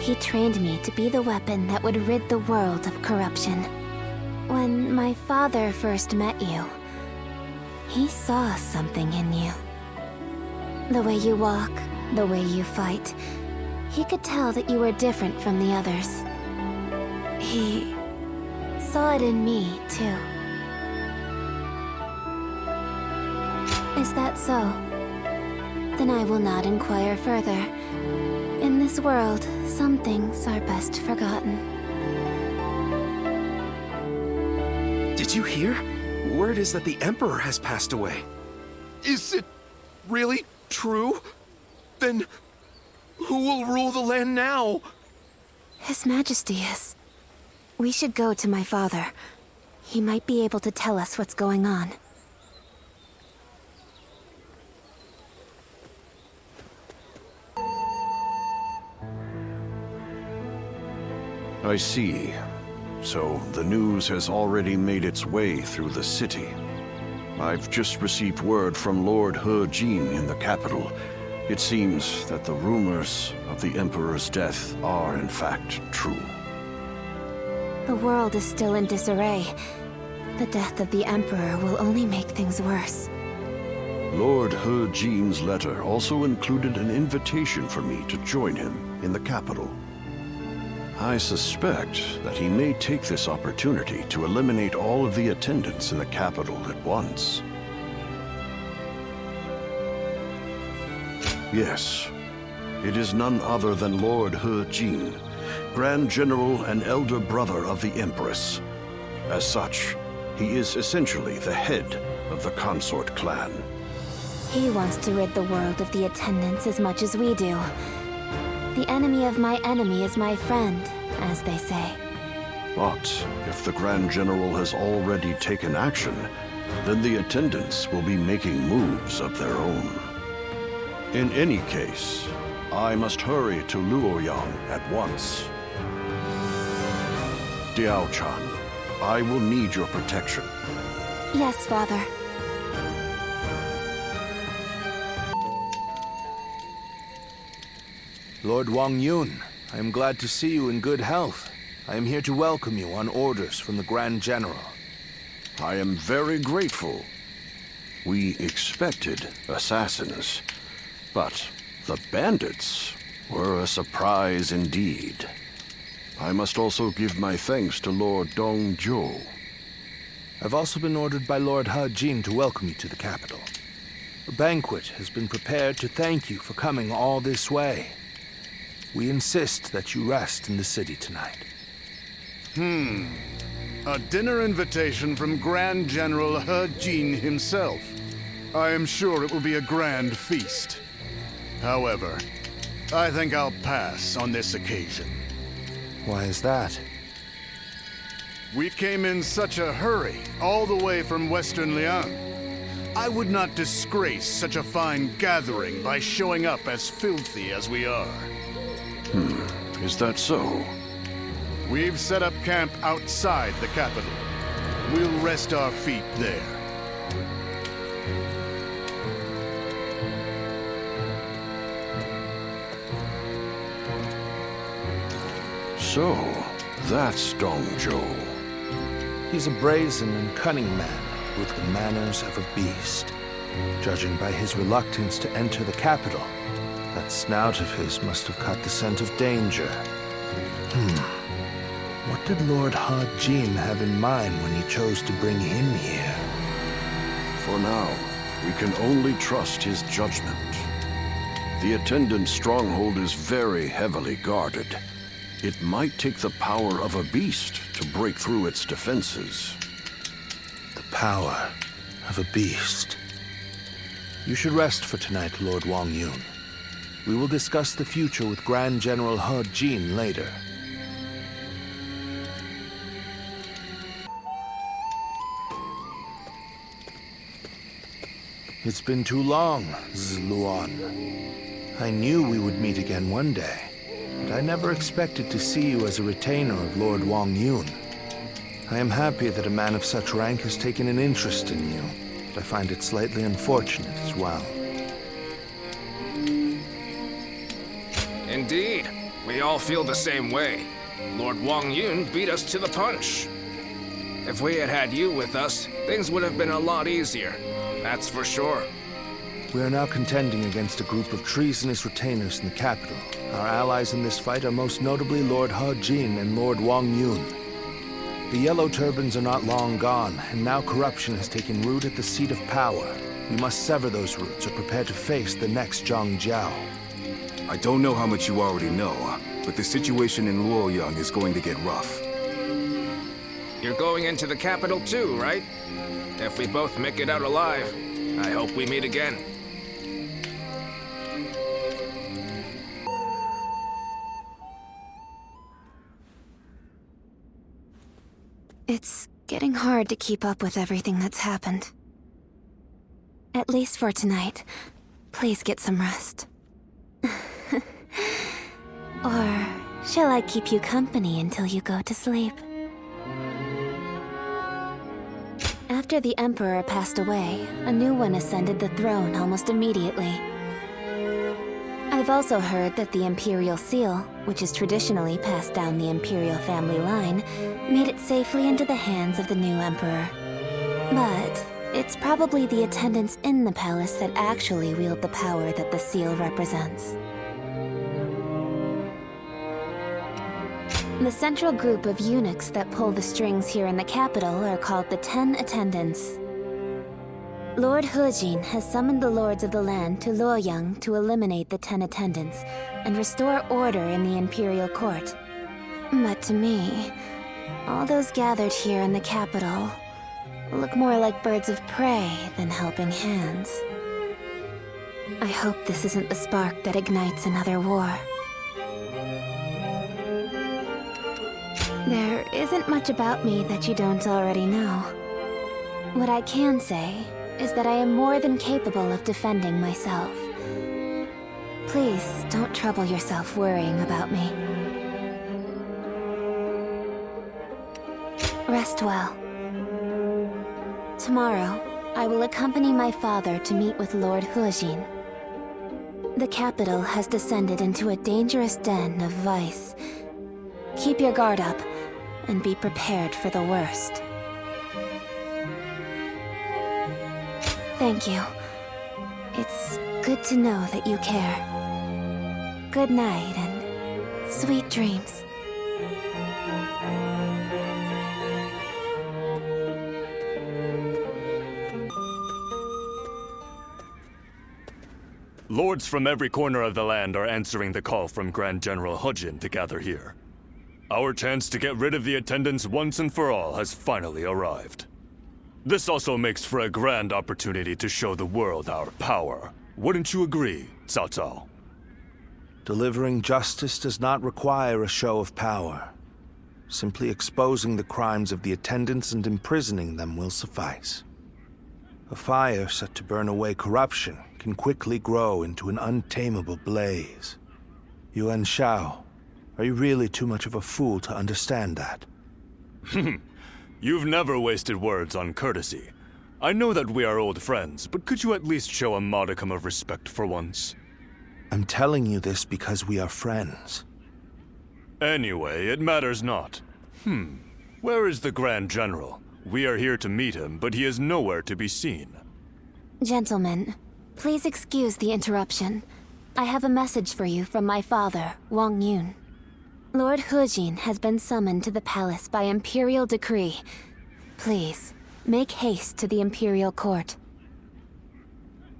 He trained me to be the weapon that would rid the world of corruption. When my father first met you, he saw something in you. The way you walk, the way you fight, he could tell that you were different from the others. He saw it in me, too. Is that so? Then I will not inquire further. In this world, some things are best forgotten. Did you hear? Word is that the Emperor has passed away. Is it really true? Then who will rule the land now? His Majesty is. We should go to my father. He might be able to tell us what's going on. I see. So the news has already made its way through the city. I've just received word from Lord He Jin in the capital. It seems that the rumors of the Emperor's death are in fact true. The world is still in disarray. The death of the Emperor will only make things worse. Lord He Jin's letter also included an invitation for me to join him in the capital. I suspect that he may take this opportunity to eliminate all of the attendants in the capital at once. Yes, it is none other than Lord He Jin, Grand General and elder brother of the Empress. As such, he is essentially the head of the consort clan. He wants to rid the world of the attendants as much as we do. The enemy of my enemy is my friend, as they say. But if the Grand General has already taken action, then the attendants will be making moves of their own. In any case, I must hurry to Luoyang at once. Diao-chan, I will need your protection. Yes, Father. Lord Wang Yun, I am glad to see you in good health. I am here to welcome you on orders from the Grand General. I am very grateful. We expected assassins, but the bandits were a surprise indeed. I must also give my thanks to Lord Dong Zhou. I've also been ordered by Lord He Jin to welcome you to the capital. A banquet has been prepared to thank you for coming all this way. We insist that you rest in the city tonight. A dinner invitation from Grand General He Jin himself. I am sure it will be a grand feast. However, I think I'll pass on this occasion. Why is that? We came in such a hurry, all the way from Western Liang. I would not disgrace such a fine gathering by showing up as filthy as we are. Is that so? We've set up camp outside the capital. We'll rest our feet there. So, that's Dong Zhou. He's a brazen and cunning man with the manners of a beast. Judging by his reluctance to enter the capital, that snout of his must have caught the scent of danger. What did Lord He Jin have in mind when he chose to bring him here? For now, we can only trust his judgment. The attendant's stronghold is very heavily guarded. It might take the power of a beast to break through its defenses. The power of a beast. You should rest for tonight, Lord Wang Yun. We will discuss the future with Grand General He Jin later. It's been too long, Zluan. I knew we would meet again one day, but I never expected to see you as a retainer of Lord Wang Yun. I am happy that a man of such rank has taken an interest in you, but I find it slightly unfortunate as well. Indeed. We all feel the same way. Lord Wang Yun beat us to the punch. If we had had you with us, things would have been a lot easier. That's for sure. We are now contending against a group of treasonous retainers in the capital. Our allies in this fight are most notably Lord He Jin and Lord Wang Yun. The Yellow Turbans are not long gone, and now corruption has taken root at the seat of power. We must sever those roots or prepare to face the next Zhang Jiao. I don't know how much you already know, but the situation in Luoyang is going to get rough. You're going into the capital too, right? If we both make it out alive, I hope we meet again. It's getting hard to keep up with everything that's happened. At least for tonight, please get some rest. Or shall I keep you company until you go to sleep? After the Emperor passed away, a new one ascended the throne almost immediately. I've also heard that the Imperial Seal, which is traditionally passed down the Imperial family line, made it safely into the hands of the new Emperor. But it's probably the attendants in the palace that actually wield the power that the seal represents. The central group of eunuchs that pull the strings here in the capital are called the 10 Attendants. Lord He Jin has summoned the lords of the land to Luoyang to eliminate the 10 Attendants and restore order in the Imperial Court. But to me, all those gathered here in the capital look more like birds of prey than helping hands. I hope this isn't the spark that ignites another war. There isn't much about me that you don't already know. What I can say is that I am more than capable of defending myself. Please don't trouble yourself worrying about me. Rest well. Tomorrow, I will accompany my father to meet with Lord He Jin. The capital has descended into a dangerous den of vice. Keep your guard up, and be prepared for the worst. Thank you. It's good to know that you care. Good night, and sweet dreams. Lords from every corner of the land are answering the call from Grand General He Jin to gather here. Our chance to get rid of the attendants once and for all has finally arrived. This also makes for a grand opportunity to show the world our power. Wouldn't you agree, Cao Cao? Delivering justice does not require a show of power. Simply exposing the crimes of the attendants and imprisoning them will suffice. A fire set to burn away corruption can quickly grow into an untamable blaze. Yuan Shao, are you really too much of a fool to understand that? You've never wasted words on courtesy. I know that we are old friends, but could you at least show a modicum of respect for once? I'm telling you this because we are friends. Anyway, it matters not. Where is the Grand General? We are here to meet him, but he is nowhere to be seen. Gentlemen, please excuse the interruption. I have a message for you from my father, Wang Yun. Lord He Jin has been summoned to the palace by imperial decree. Please, make haste to the Imperial Court.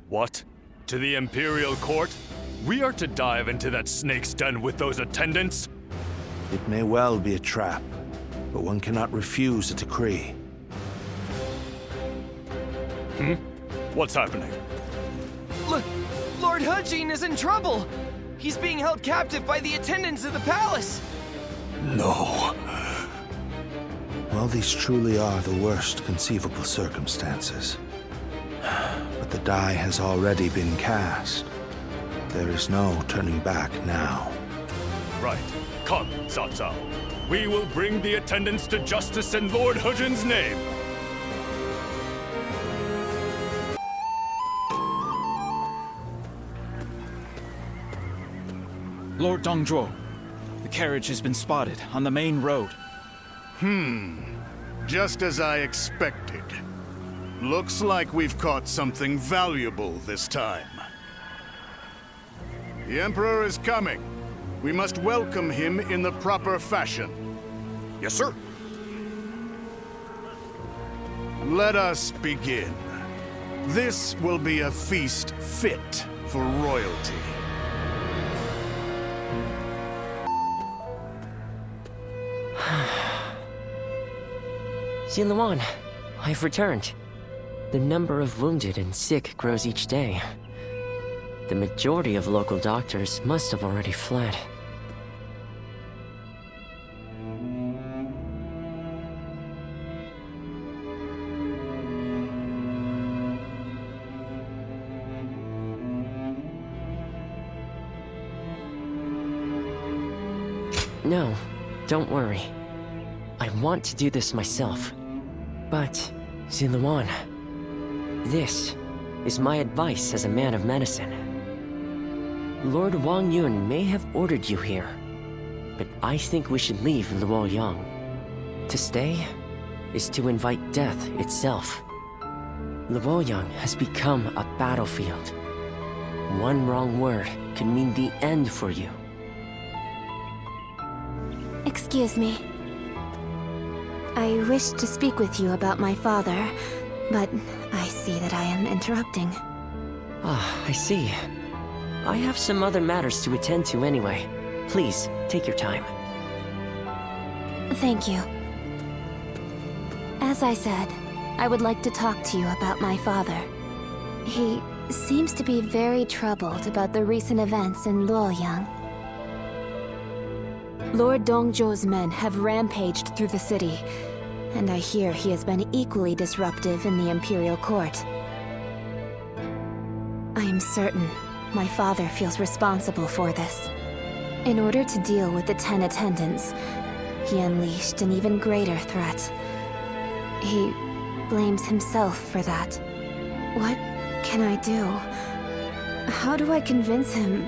What? To the Imperial Court? We are to dive into that snake's den with those attendants? It may well be a trap, but one cannot refuse a decree. What's happening? Look, Lord Hujin is in trouble! He's being held captive by the attendants of the palace! No. Well, these truly are the worst conceivable circumstances. But the die has already been cast. There is no turning back now. Right. Come, Cao Cao. We will bring the attendants to justice in Lord Hujin's name. Lord Dongzhuo, the carriage has been spotted on the main road. Just as I expected. Looks like we've caught something valuable this time. The Emperor is coming. We must welcome him in the proper fashion. Yes, sir. Let us begin. This will be a feast fit for royalty. Ziluan, I've returned. The number of wounded and sick grows each day. The majority of local doctors must have already fled. No, don't worry. I want to do this myself. But, Ziluan, this is my advice as a man of medicine. Lord Wang Yun may have ordered you here, but I think we should leave Luoyang. To stay is to invite death itself. Luoyang has become a battlefield. One wrong word could mean the end for you. Excuse me. I wish to speak with you about my father, but I see that I am interrupting. Ah, I see. I have some other matters to attend to anyway. Please, take your time. Thank you. As I said, I would like to talk to you about my father. He seems to be very troubled about the recent events in Luoyang. Lord Dongzhuo's men have rampaged through the city, and I hear he has been equally disruptive in the Imperial Court. I am certain my father feels responsible for this. In order to deal with the 10 attendants, he unleashed an even greater threat. He blames himself for that. What can I do? How do I convince him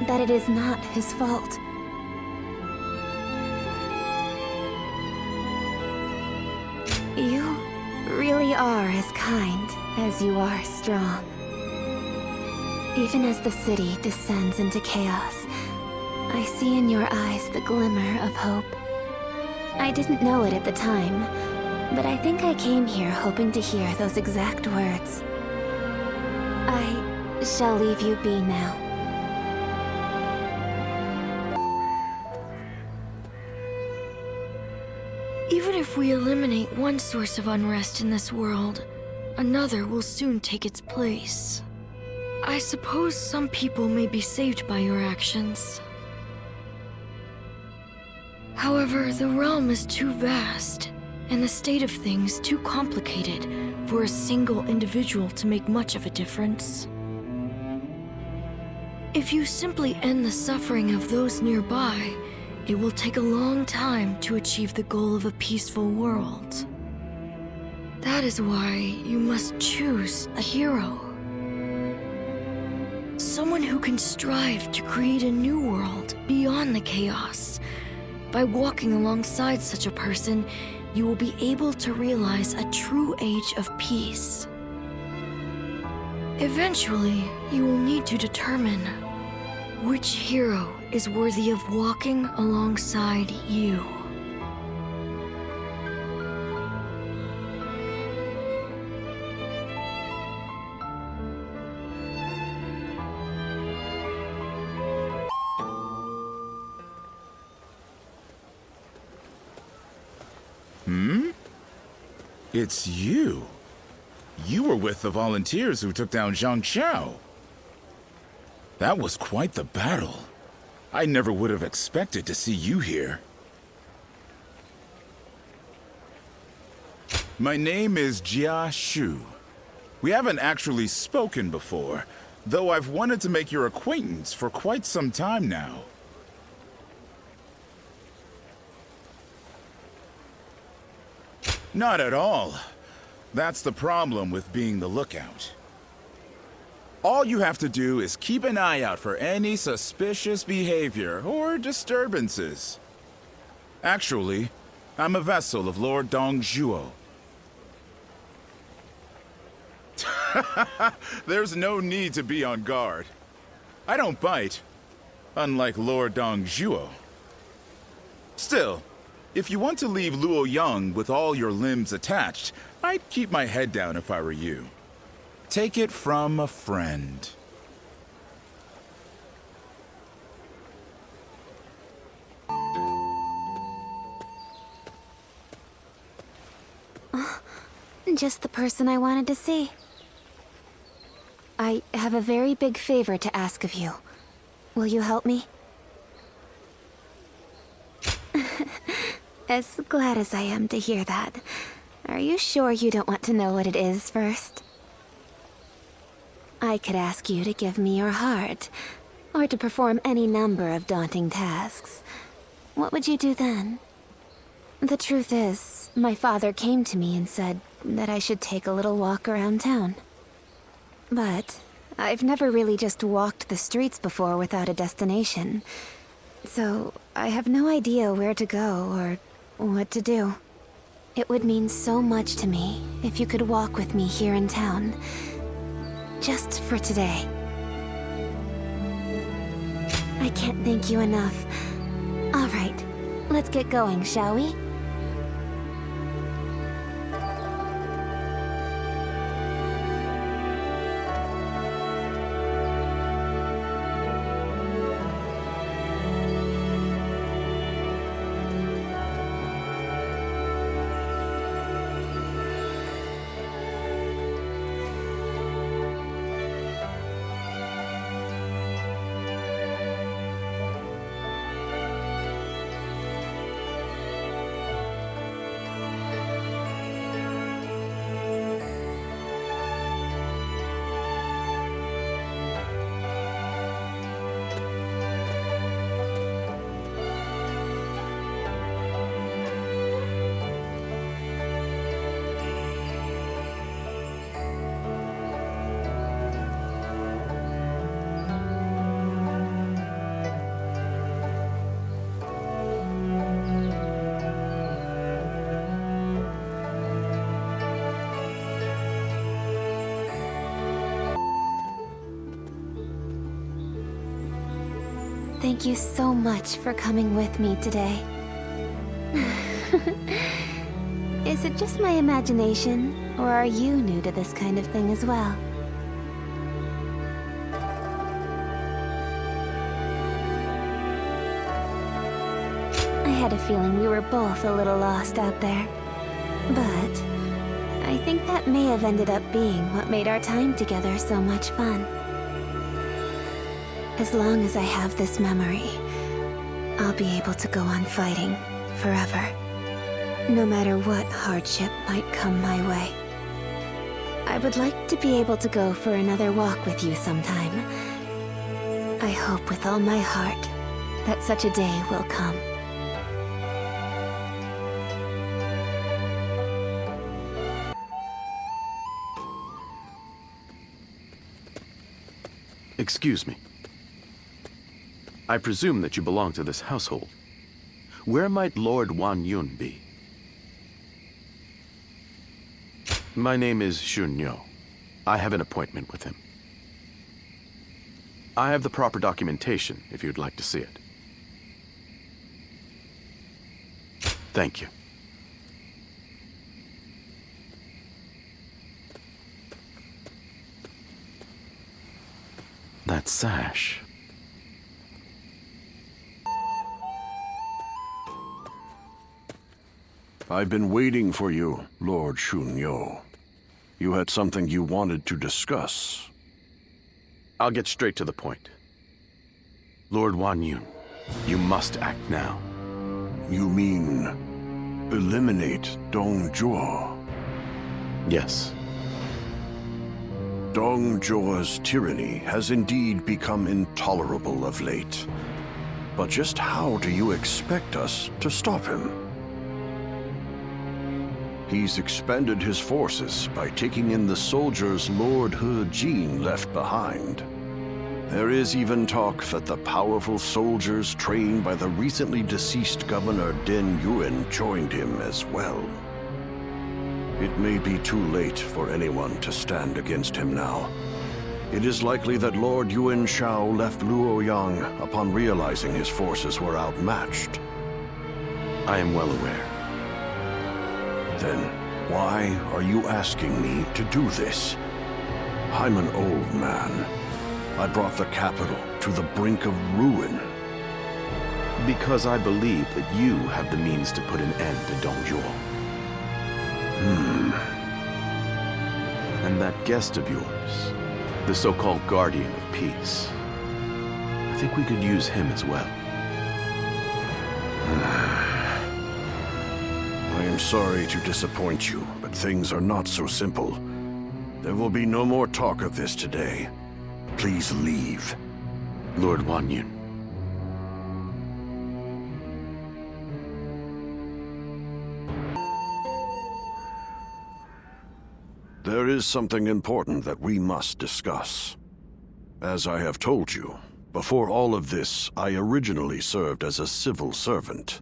that it is not his fault? You really are as kind as you are strong. Even as the city descends into chaos, I see in your eyes the glimmer of hope. I didn't know it at the time, but I think I came here hoping to hear those exact words. I shall leave you be now. Even if we eliminate one source of unrest in this world, another will soon take its place. I suppose some people may be saved by your actions. However, the realm is too vast, and the state of things too complicated for a single individual to make much of a difference. If you simply end the suffering of those nearby, it will take a long time to achieve the goal of a peaceful world. That is why you must choose a hero. Someone who can strive to create a new world beyond the chaos. By walking alongside such a person, you will be able to realize a true age of peace. Eventually, you will need to determine which hero is worthy of walking alongside you. It's you. You were with the volunteers who took down Zhang Xiao. That was quite the battle. I never would have expected to see you here. My name is Jia Shu. We haven't actually spoken before, though I've wanted to make your acquaintance for quite some time now. Not at all. That's the problem with being the lookout. All you have to do is keep an eye out for any suspicious behavior or disturbances. Actually, I'm a vessel of Lord Dongzhuo. There's no need to be on guard. I don't bite, unlike Lord Dongzhuo. Still, if you want to leave Luoyang with all your limbs attached, I'd keep my head down if I were you. Take it from a friend. Just the person I wanted to see. I have a very big favor to ask of you. Will you help me? As glad as I am to hear that. Are you sure you don't want to know what it is first? I could ask you to give me your heart, or to perform any number of daunting tasks. What would you do then? The truth is, my father came to me and said that I should take a little walk around town. But I've never really just walked the streets before without a destination. So I have no idea where to go or what to do. It would mean so much to me if you could walk with me here in town. Just for today. I can't thank you enough. All right, let's get going, shall we? Thank you so much for coming with me today. Is it just my imagination, or are you new to this kind of thing as well? I had a feeling we were both a little lost out there. But I think that may have ended up being what made our time together so much fun. As long as I have this memory, I'll be able to go on fighting forever. No matter what hardship might come my way. I would like to be able to go for another walk with you sometime. I hope with all my heart that such a day will come. Excuse me. I presume that you belong to this household. Where might Lord Wan Yun be? My name is Xun Yo. I have an appointment with him. I have the proper documentation if you'd like to see it. Thank you. That sash. I've been waiting for you, Lord Shunyo. You had something you wanted to discuss. I'll get straight to the point. Lord Wan Yun, you must act now. You mean eliminate Dong Zhuo? Yes. Dong Zhuo's tyranny has indeed become intolerable of late. But just how do you expect us to stop him? He's expanded his forces by taking in the soldiers Lord He Jin left behind. There is even talk that the powerful soldiers trained by the recently deceased Governor Den Yuan joined him as well. It may be too late for anyone to stand against him now. It is likely that Lord Yuan Shao left Luoyang upon realizing his forces were outmatched. I am well aware. Then why are you asking me to do this? I'm an old man. I brought the capital to the brink of ruin. Because I believe that you have the means to put an end to Dong Zhuo. And that guest of yours, the so-called Guardian of Peace, I think we could use him as well. I am sorry to disappoint you, but things are not so simple. There will be no more talk of this today. Please leave. Lord Wan Yun. There is something important that we must discuss. As I have told you, before all of this, I originally served as a civil servant.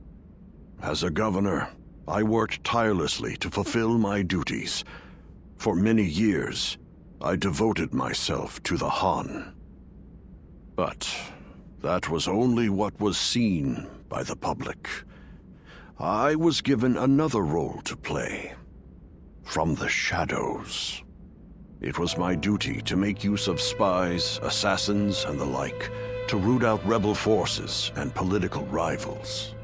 As a governor, I worked tirelessly to fulfill my duties. For many years, I devoted myself to the Han. But that was only what was seen by the public. I was given another role to play. From the shadows. It was my duty to make use of spies, assassins, and the like, to root out rebel forces and political rivals.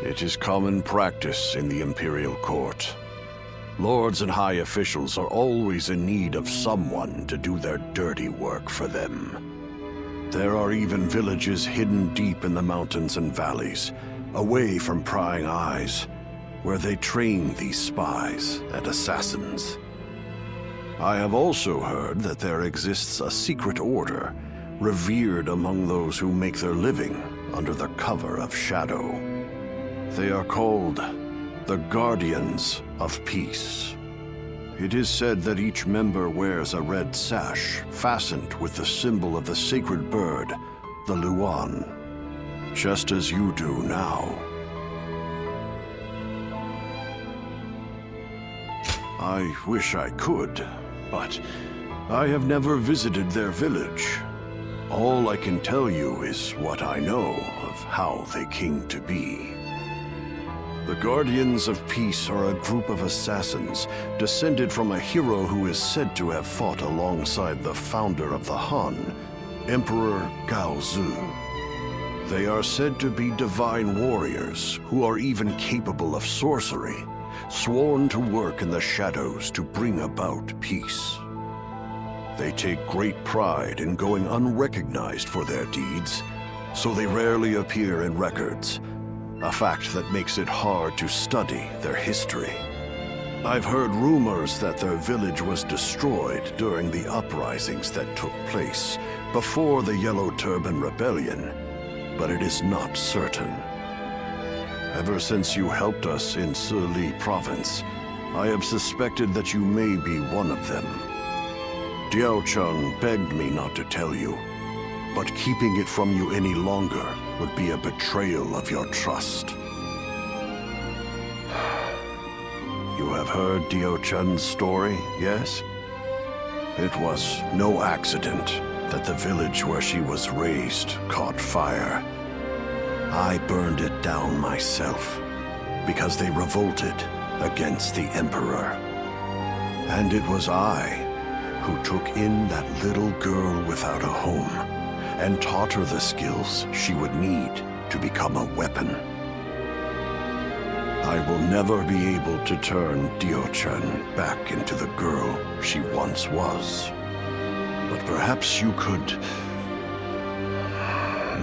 It is common practice in the Imperial Court. Lords and high officials are always in need of someone to do their dirty work for them. There are even villages hidden deep in the mountains and valleys, away from prying eyes, where they train these spies and assassins. I have also heard that there exists a secret order, revered among those who make their living under the cover of shadow. They are called the Guardians of Peace. It is said that each member wears a red sash fastened with the symbol of the sacred bird, the Luan, just as you do now. I wish I could, but I have never visited their village. All I can tell you is what I know of how they came to be. The Guardians of Peace are a group of assassins descended from a hero who is said to have fought alongside the founder of the Han, Emperor Gaozu. They are said to be divine warriors who are even capable of sorcery, sworn to work in the shadows to bring about peace. They take great pride in going unrecognized for their deeds, so they rarely appear in records, a fact that makes it hard to study their history. I've heard rumors that their village was destroyed during the uprisings that took place before the Yellow Turban Rebellion, but it is not certain. Ever since you helped us in Sili Province, I have suspected that you may be one of them. Diao Cheng begged me not to tell you, but keeping it from you any longer would be a betrayal of your trust. You have heard Diao Chen's story, yes? It was no accident that the village where she was raised caught fire. I burned it down myself, because they revolted against the Emperor. And it was I who took in that little girl without a home, and taught her the skills she would need to become a weapon. I will never be able to turn Dio-chan back into the girl she once was. But perhaps you could...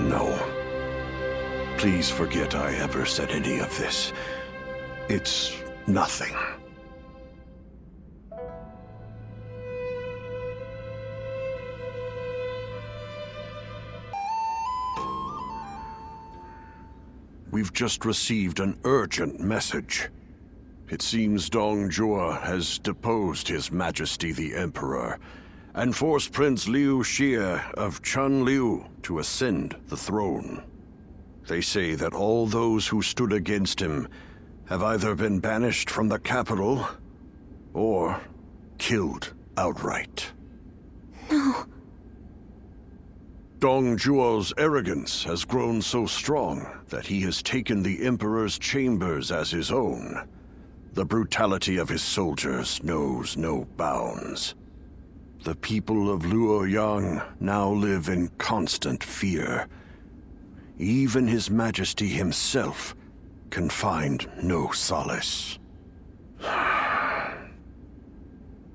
No. Please forget I ever said any of this. It's nothing. We've just received an urgent message. It seems Dong Zhuo has deposed His Majesty the Emperor and forced Prince Liu Xie of Chunliu to ascend the throne. They say that all those who stood against him have either been banished from the capital or killed outright. No. Dong Zhuo's arrogance has grown so strong that he has taken the Emperor's chambers as his own. The brutality of his soldiers knows no bounds. The people of Luoyang now live in constant fear. Even His Majesty himself can find no solace.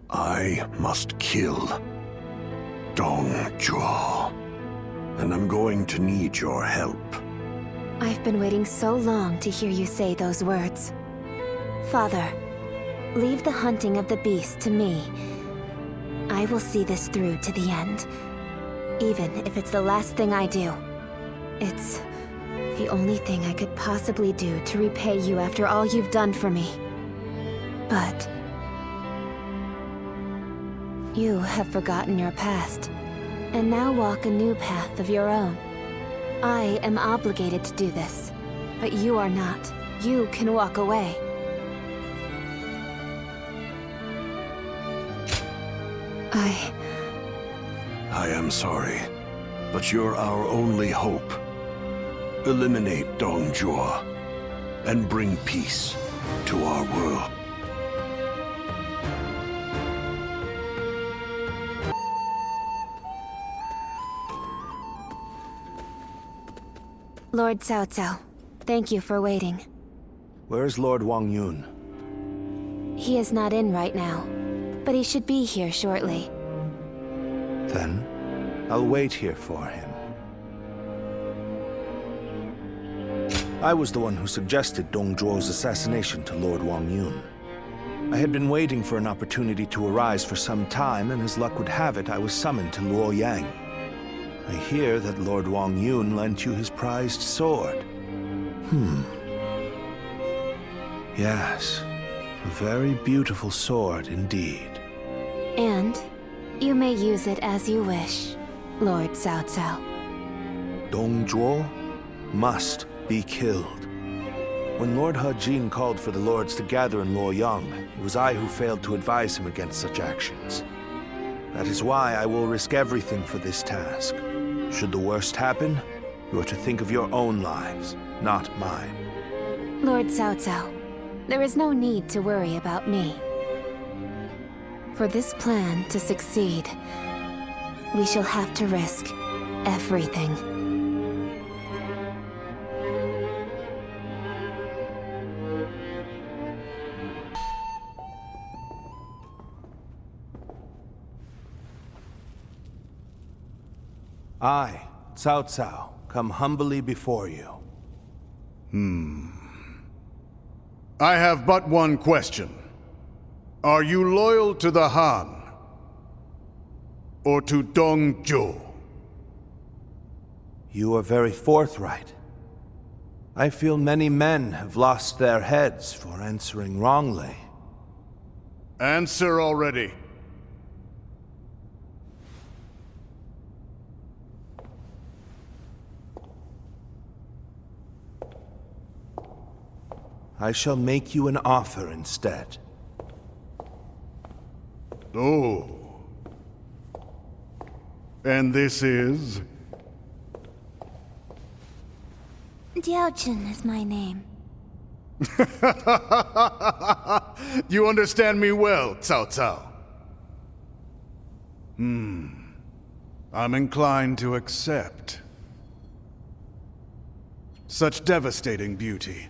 I must kill Dong Zhuo. And I'm going to need your help. I've been waiting so long to hear you say those words. Father, leave the hunting of the beast to me. I will see this through to the end. Even if it's the last thing I do. It's the only thing I could possibly do to repay you after all you've done for me. But you have forgotten your past, and now walk a new path of your own. I am obligated to do this, but you are not. You can walk away. I am sorry, but you're our only hope. Eliminate Dong Zhuo and bring peace to our world. Lord Cao Cao, thank you for waiting. Where's Lord Wang Yun? He is not in right now, but he should be here shortly. Then, I'll wait here for him. I was the one who suggested Dong Zhuo's assassination to Lord Wang Yun. I had been waiting for an opportunity to arise for some time, and as luck would have it, I was summoned to Luoyang. I hear that Lord Wang Yun lent you his prized sword. Yes, a very beautiful sword indeed. And you may use it as you wish, Lord Cao Cao. Dong Zhuo must be killed. When Lord He Jin called for the lords to gather in Luoyang, it was I who failed to advise him against such actions. That is why I will risk everything for this task. Should the worst happen, you are to think of your own lives, not mine. Lord Cao Cao, there is no need to worry about me. For this plan to succeed, we shall have to risk everything. I, Cao Cao, come humbly before you. I have but one question. Are you loyal to the Han? Or to Dong Zhuo? You are very forthright. I feel many men have lost their heads for answering wrongly. Answer already. I shall make you an offer instead. Oh. And this is? Diao-Jun is my name. You understand me well, Cao Cao. I'm inclined to accept. Such devastating beauty.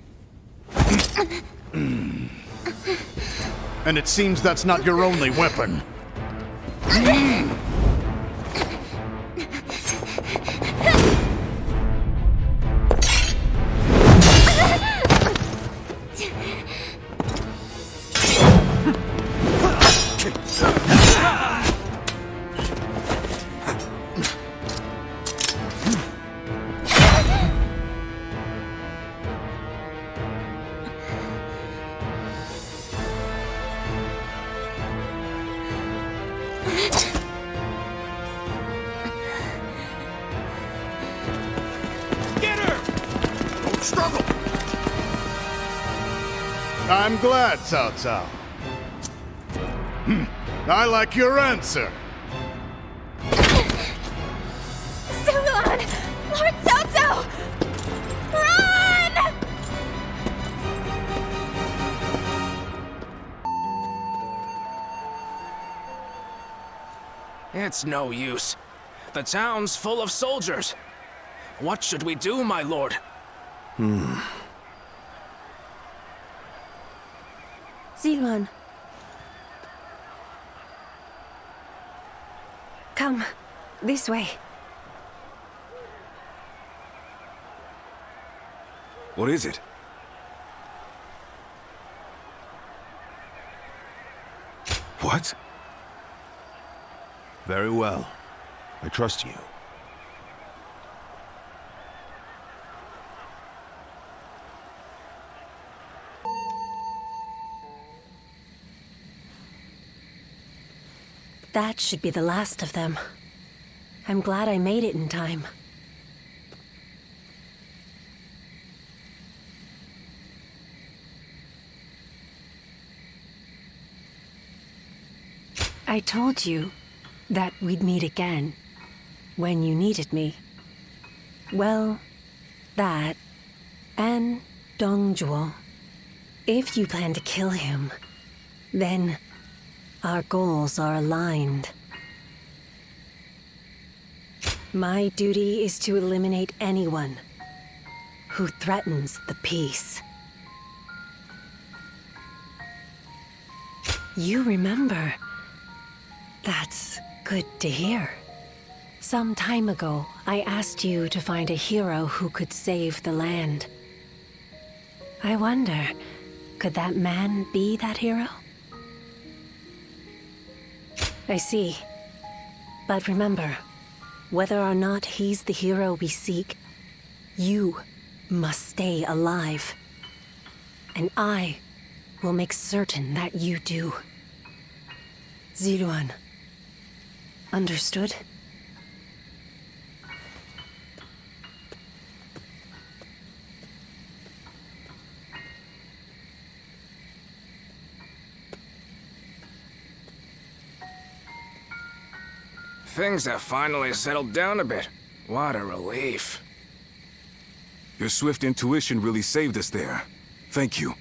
And it seems that's not your only weapon. Struggle! I'm glad, Cao Cao. I like your answer. Sulan! Lord Cao Cao! Run! It's no use. The town's full of soldiers. What should we do, my lord? Ziluan. Come, this way. What is it? What? Very well. I trust you. That should be the last of them. I'm glad I made it in time. I told you that we'd meet again when you needed me. Well, that and Dongzhuo. If you plan to kill him, then our goals are aligned. My duty is to eliminate anyone who threatens the peace. You remember. That's good to hear. Some time ago, I asked you to find a hero who could save the land. I wonder, could that man be that hero? I see. But remember, whether or not he's the hero we seek, you must stay alive. And I will make certain that you do. Ziluan. Understood? Things have finally settled down a bit. What a relief. Your swift intuition really saved us there. Thank you.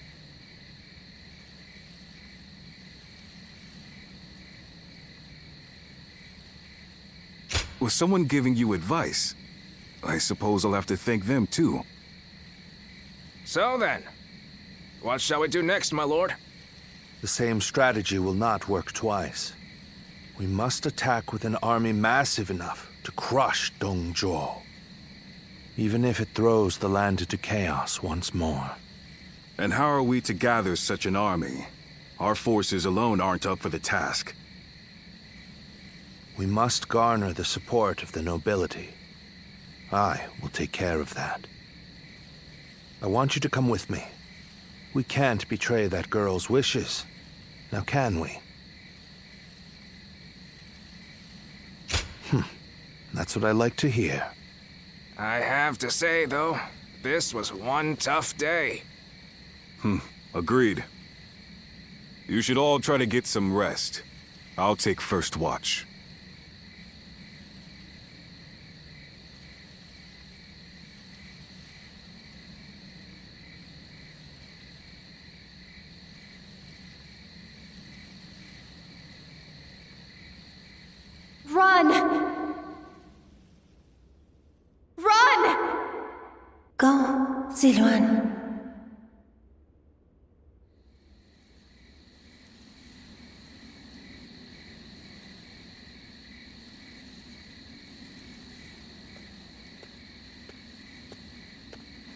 Was someone giving you advice? I suppose I'll have to thank them too. So then, what shall we do next, my lord? The same strategy will not work twice. We must attack with an army massive enough to crush Dongzhuo, even if it throws the land into chaos once more. And how are we to gather such an army? Our forces alone aren't up for the task. We must garner the support of the nobility. I will take care of that. I want you to come with me. We can't betray that girl's wishes. Now can we? That's what I like to hear. I have to say, though, this was one tough day. Agreed. You should all try to get some rest. I'll take first watch. Run! Run! Go, Ziluan.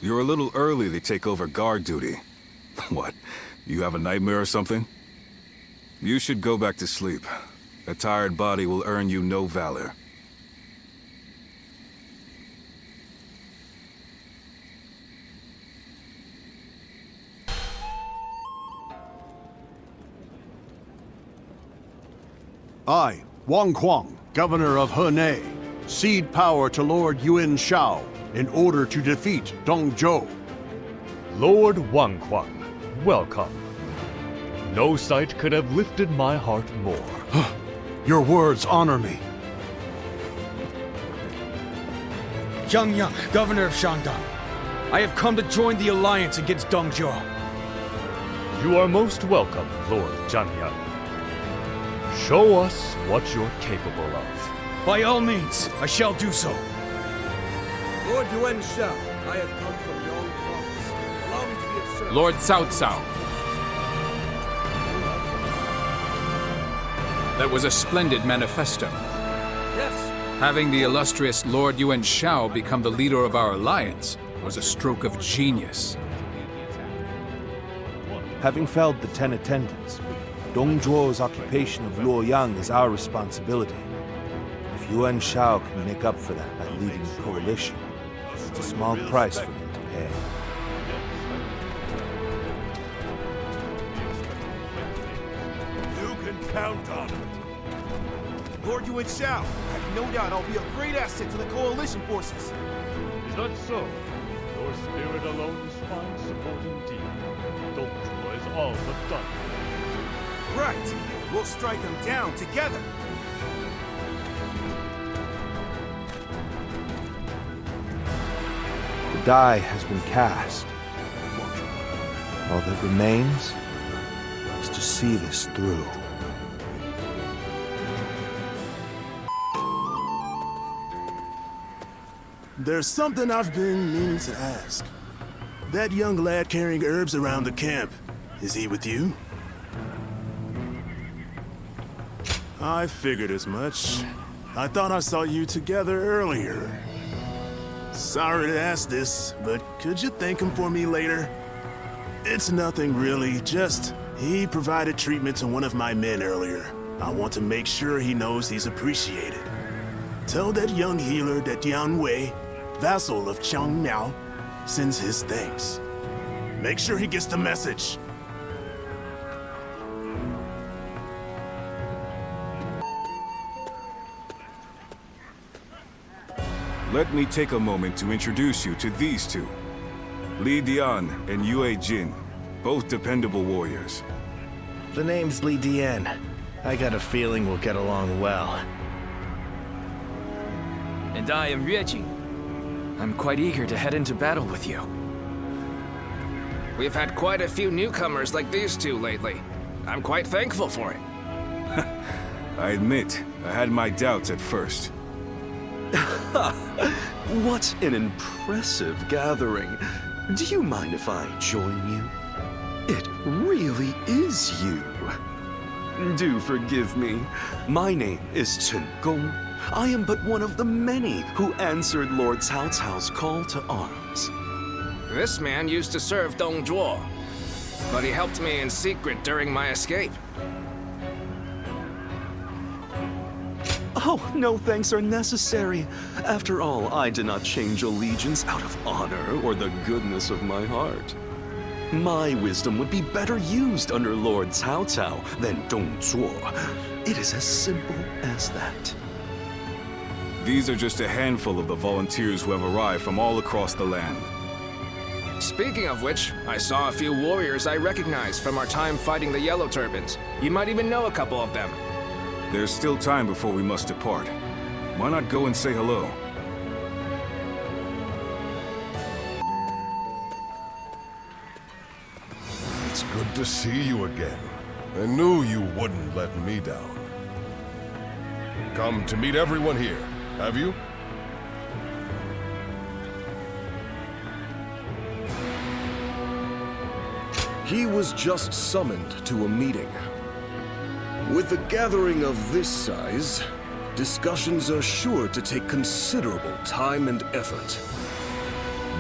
You're a little early to take over guard duty. What, you have a nightmare or something? You should go back to sleep. A tired body will earn you no valor. I, Wang Kuang, Governor of Henei, cede power to Lord Yuan Shao in order to defeat Dong Zhuo. Lord Wang Kuang, welcome. No sight could have lifted my heart more. Your words honor me. Zhang Yang, Governor of Shandong. I have come to join the alliance against Dong Zhuo. You are most welcome, Lord Zhang Yang. Show us what you're capable of. By all means, I shall do so. Lord Yuan Shao, I have come from Yong Province. Allow me to be of service. Lord Cao Cao. That was a splendid manifesto. Yes. Having the illustrious Lord Yuan Shao become the leader of our alliance was a stroke of genius. Having felled the 10 attendants, Dong Zhuo's occupation of Luoyang is our responsibility. If Yuan Shao can make up for that by leading the coalition, it's a small price for him to pay. You can count on it. Lord Yuan Shao, I have no doubt I'll be a great asset to the coalition forces. Is that so? Your spirit alone finds support indeed. Dong Zhuo is all but done. Right. We'll strike them down together. The die has been cast. All that remains is to see this through. There's something I've been meaning to ask. That young lad carrying herbs around the camp, is he with you? I figured as much. I thought I saw you together earlier. Sorry to ask this, but could you thank him for me later? It's nothing really, just he provided treatment to one of my men earlier. I want to make sure he knows he's appreciated. Tell that young healer that Dian Wei, vassal of Chang Miao, sends his thanks. Make sure he gets the message. Let me take a moment to introduce you to these two. Li Dian and Yue Jin, both dependable warriors. The name's Li Dian. I got a feeling we'll get along well. And I am Yue Jin. I'm quite eager to head into battle with you. We've had quite a few newcomers like these two lately. I'm quite thankful for it. I admit, I had my doubts at first. What an impressive gathering. Do you mind if I join you? It really is you. Do forgive me. My name is Chen Gong. I am but one of the many who answered Lord Cao Cao's call to arms. This man used to serve Dong Zhuo, but he helped me in secret during my escape. Oh, no thanks are necessary. After all, I did not change allegiance out of honor or the goodness of my heart. My wisdom would be better used under Lord Cao Cao than Dong Zhuo. It is as simple as that. These are just a handful of the volunteers who have arrived from all across the land. Speaking of which, I saw a few warriors I recognize from our time fighting the Yellow Turbans. You might even know a couple of them. There's still time before we must depart. Why not go and say hello? It's good to see you again. I knew you wouldn't let me down. Come to meet everyone here, have you? He was just summoned to a meeting. With a gathering of this size, discussions are sure to take considerable time and effort.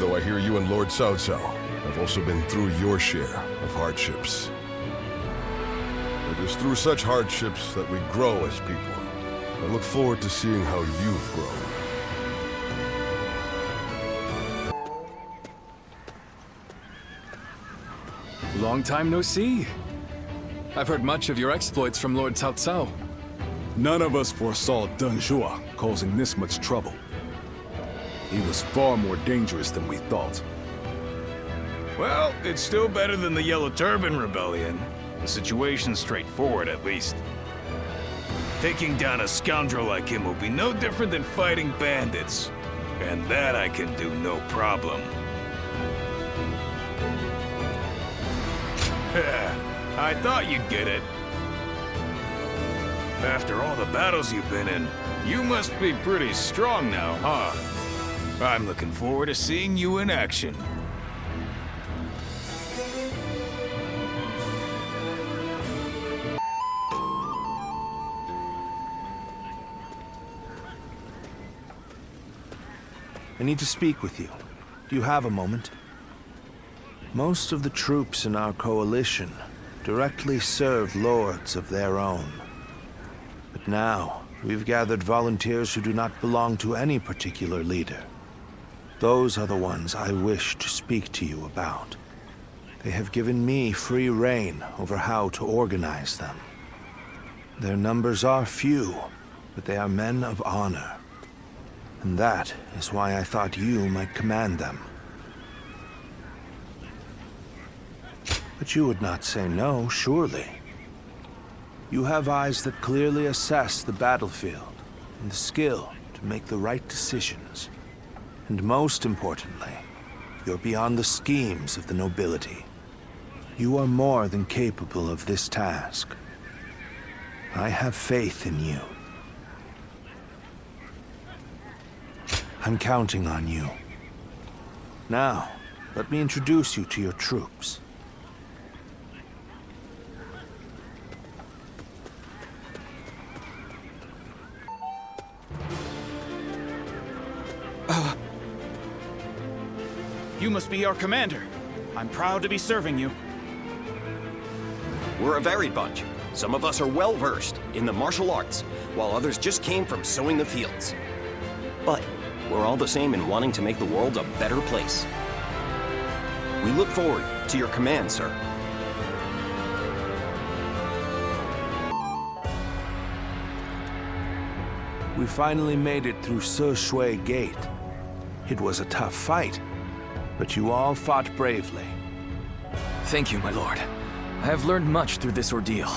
though I hear you and Lord Cao Cao have also been through your share of hardships. It is through such hardships that we grow as people. I look forward to seeing how you've grown. Long time no see. I've heard much of your exploits from Lord Cao Cao. None of us foresaw Deng Zhuo causing this much trouble. He was far more dangerous than we thought. Well, it's still better than the Yellow Turban Rebellion. The situation's straightforward, at least. Taking down a scoundrel like him will be no different than fighting bandits. And that I can do no problem. I thought you'd get it. After all the battles you've been in, you must be pretty strong now, huh? I'm looking forward to seeing you in action. I need to speak with you. Do you have a moment? Most of the troops in our coalition directly serve lords of their own. But now, we've gathered volunteers who do not belong to any particular leader. Those are the ones I wish to speak to you about. They have given me free rein over how to organize them. Their numbers are few, but they are men of honor. And that is why I thought you might command them. But you would not say no, surely. You have eyes that clearly assess the battlefield, and the skill to make the right decisions. And most importantly, you're beyond the schemes of the nobility. You are more than capable of this task. I have faith in you. I'm counting on you. Now, let me introduce you to your troops. You must be our commander. I'm proud to be serving you. We're a varied bunch. Some of us are well-versed in the martial arts, while others just came from sowing the fields. But we're all the same in wanting to make the world a better place. We look forward to your command, sir. We finally made it through Se Shui Gate. It was a tough fight, but you all fought bravely. Thank you, my lord. I have learned much through this ordeal.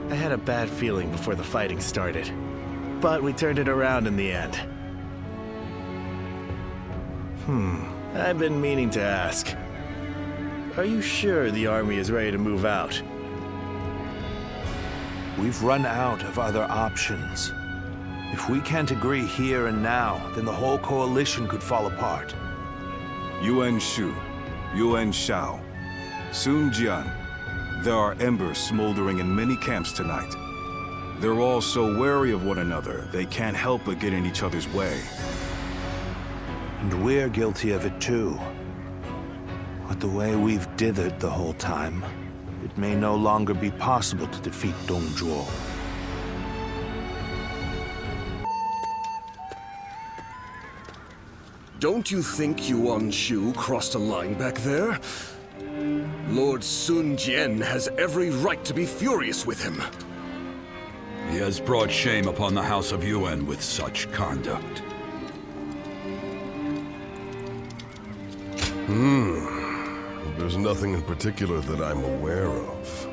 I had a bad feeling before the fighting started, but we turned it around in the end. I've been meaning to ask. Are you sure the army is ready to move out? We've run out of other options. If we can't agree here and now, then the whole coalition could fall apart. Yuan Shu, Yuan Shao, Sun Jian. There are embers smoldering in many camps tonight. They're all so wary of one another, they can't help but get in each other's way. And we're guilty of it too. But the way we've dithered the whole time, it may no longer be possible to defeat Dong Zhuo. Don't you think Yuan Shu crossed a line back there? Lord Sun Jian has every right to be furious with him. He has brought shame upon the House of Yuan with such conduct. There's nothing in particular that I'm aware of.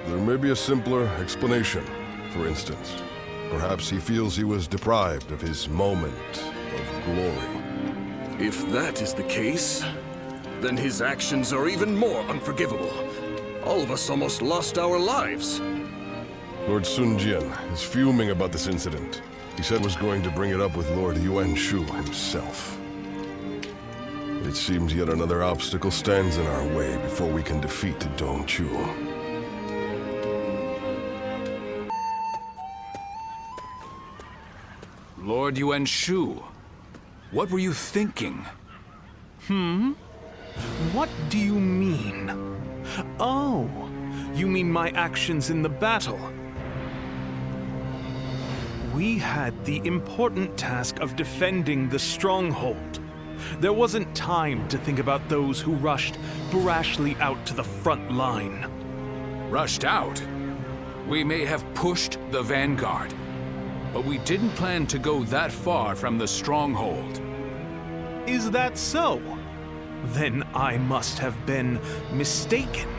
There may be a simpler explanation. For instance, perhaps he feels he was deprived of his moment of glory. If that is the case, then his actions are even more unforgivable. All of us almost lost our lives. Lord Sun Jian is fuming about this incident. He said was going to bring it up with Lord Yuan Shu himself. It seems yet another obstacle stands in our way before we can defeat Dong Zhuo. Lord Yuan Shu. What were you thinking? What do you mean? Oh, you mean my actions in the battle? We had the important task of defending the stronghold. There wasn't time to think about those who rushed brashly out to the front line. Rushed out? We may have pushed the vanguard, but we didn't plan to go that far from the stronghold. Is that so? Then I must have been mistaken.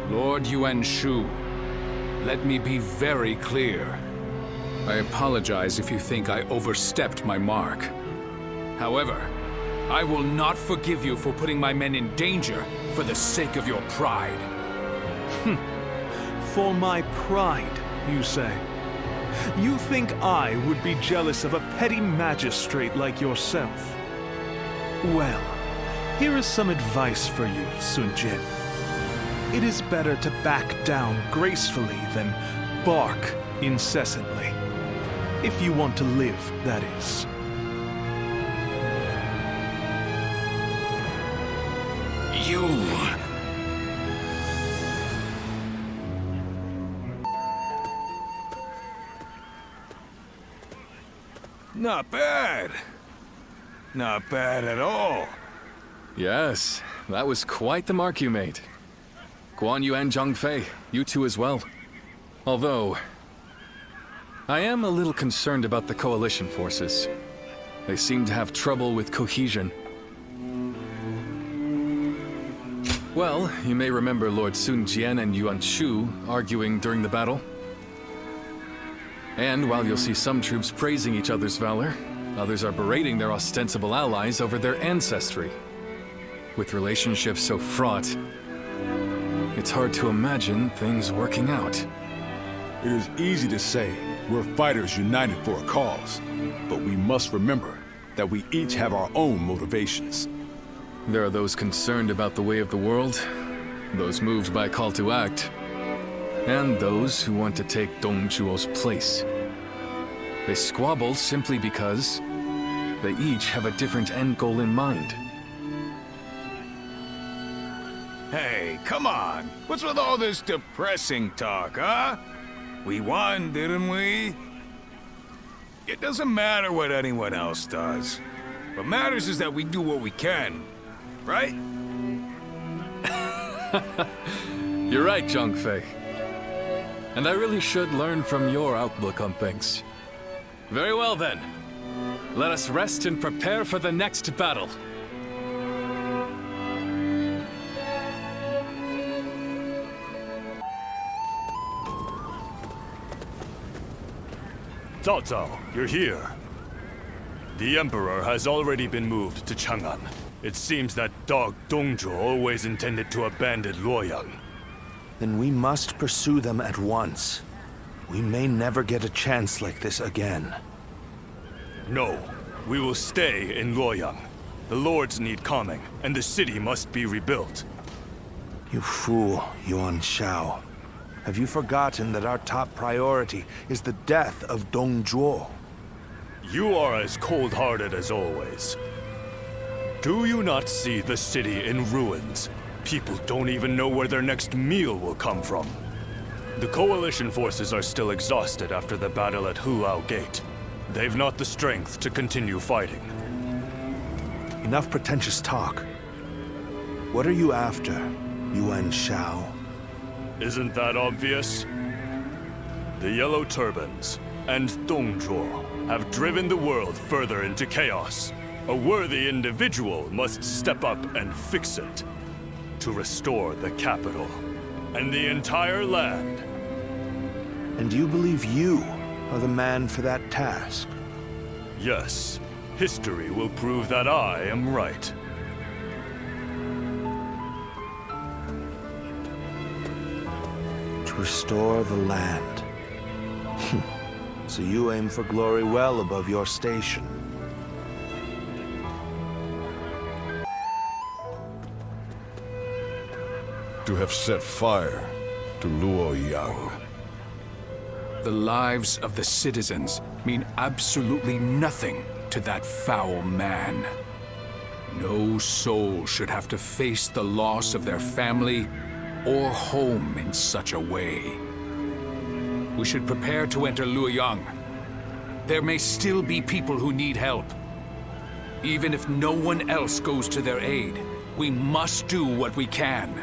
Lord Yuan Shu, let me be very clear. I apologize if you think I overstepped my mark. However, I will not forgive you for putting my men in danger for the sake of your pride. For my pride, you say? You think I would be jealous of a petty magistrate like yourself? Well, here is some advice for you, Sun Jin. It is better to back down gracefully than bark incessantly. If you want to live, that is. You... Not bad. Not bad at all. Yes, that was quite the mark you made. Guan Yu and Zhang Fei, you two as well. Although, I am a little concerned about the coalition forces. They seem to have trouble with cohesion. Well, you may remember Lord Sun Jian and Yuan Shu arguing during the battle. And while you'll see some troops praising each other's valor, others are berating their ostensible allies over their ancestry. With relationships so fraught, it's hard to imagine things working out. It is easy to say we're fighters united for a cause, but we must remember that we each have our own motivations. There are those concerned about the way of the world, those moved by call to act, and those who want to take Dong Zhuo's place. They squabble simply because they each have a different end goal in mind. Hey, come on. What's with all this depressing talk, huh? We won, didn't we? It doesn't matter what anyone else does. What matters is that we do what we can, right? You're right, Zhang Fei. And I really should learn from your outlook on things. Very well then. Let us rest and prepare for the next battle. Cao Cao, you're here. The Emperor has already been moved to Chang'an. It seems that dog Dong Zhuo always intended to abandon Luoyang. Then we must pursue them at once. We may never get a chance like this again. No, we will stay in Luoyang. The lords need calming, and the city must be rebuilt. You fool, Yuan Shao. Have you forgotten that our top priority is the death of Dong Zhuo? You are as cold-hearted as always. Do you not see the city in ruins? People don't even know where their next meal will come from. The coalition forces are still exhausted after the battle at Hulao Gate. They've not the strength to continue fighting. Enough pretentious talk. What are you after, Yuan Shao? Isn't that obvious? The Yellow Turbans and Dong Zhuo have driven the world further into chaos. A worthy individual must step up and fix it. To restore the capital and the entire land. And you believe you are the man for that task? Yes. History will prove that I am right. To restore the land. So you aim for glory well above your station. To have set fire to Luoyang. The lives of the citizens mean absolutely nothing to that foul man. No soul should have to face the loss of their family or home in such a way. We should prepare to enter Luoyang. There may still be people who need help. Even if no one else goes to their aid, we must do what we can.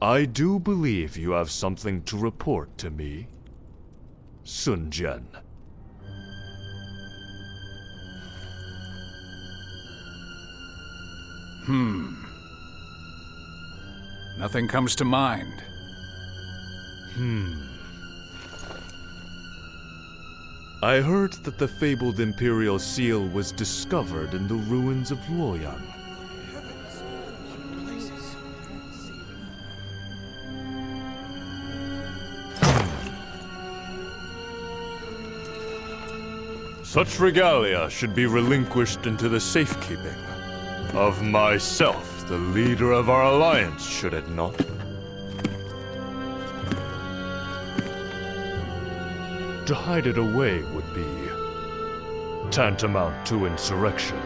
I do believe you have something to report to me, Sun Jian. Nothing comes to mind. I heard that the fabled Imperial Seal was discovered in the ruins of Luoyang. Such regalia should be relinquished into the safekeeping of myself, the leader of our alliance, should it not? To hide it away would be tantamount to insurrection.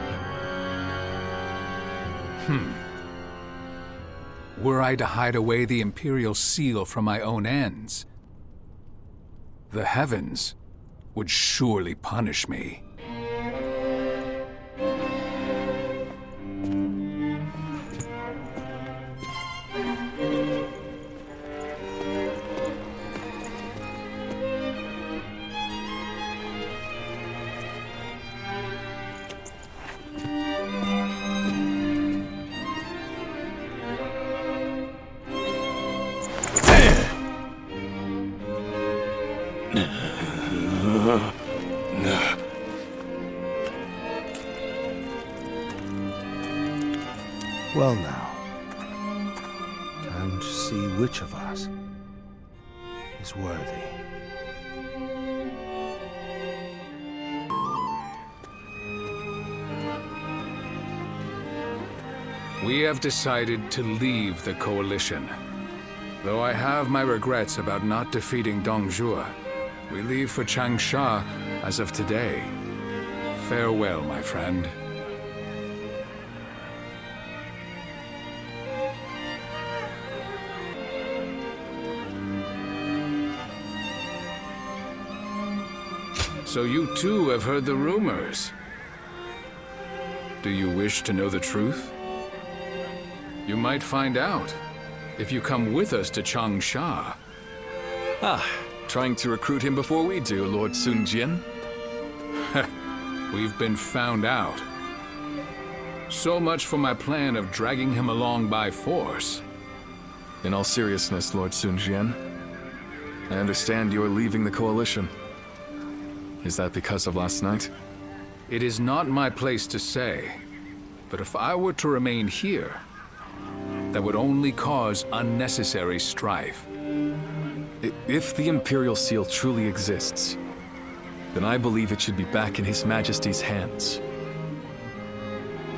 Were I to hide away the Imperial Seal from my own ends, the heavens would surely punish me. Well now, time to see which of us is worthy. We have decided to leave the coalition. Though I have my regrets about not defeating Dongzhuo, we leave for Changsha as of today. Farewell, my friend. So you too have heard the rumors. Do you wish to know the truth? You might find out if you come with us to Changsha. Trying to recruit him before we do, Lord Sun Jian? We've been found out. So much for my plan of dragging him along by force. In all seriousness, Lord Sun Jian, I understand you're leaving the coalition. Is that because of last night? It is not my place to say, but if I were to remain here, that would only cause unnecessary strife. If the Imperial Seal truly exists, then I believe it should be back in His Majesty's hands.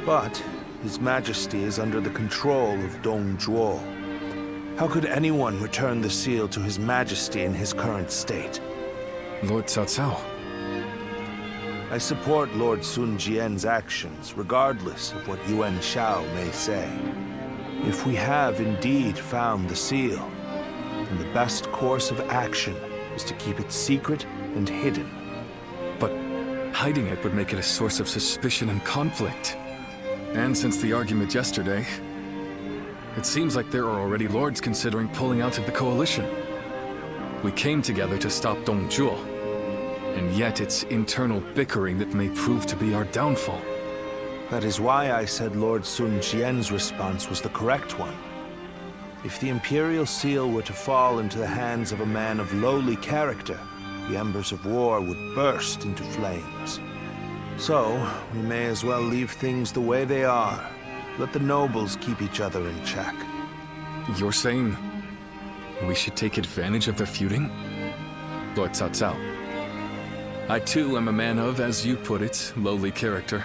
But His Majesty is under the control of Dongzhuo. How could anyone return the seal to His Majesty in his current state? Lord Cao Cao. I support Lord Sun Jian's actions, regardless of what Yuan Shao may say. If we have indeed found the seal, then the best course of action is to keep it secret and hidden. But hiding it would make it a source of suspicion and conflict. And since the argument yesterday, it seems like there are already lords considering pulling out of the coalition. We came together to stop Dongzhuo, and yet it's internal bickering that may prove to be our downfall. That is why I said Lord Sun Jian's response was the correct one. If the Imperial Seal were to fall into the hands of a man of lowly character, the embers of war would burst into flames. So, we may as well leave things the way they are. Let the nobles keep each other in check. You're saying we should take advantage of their feuding? Lord Cao Cao, I too am a man of, as you put it, lowly character.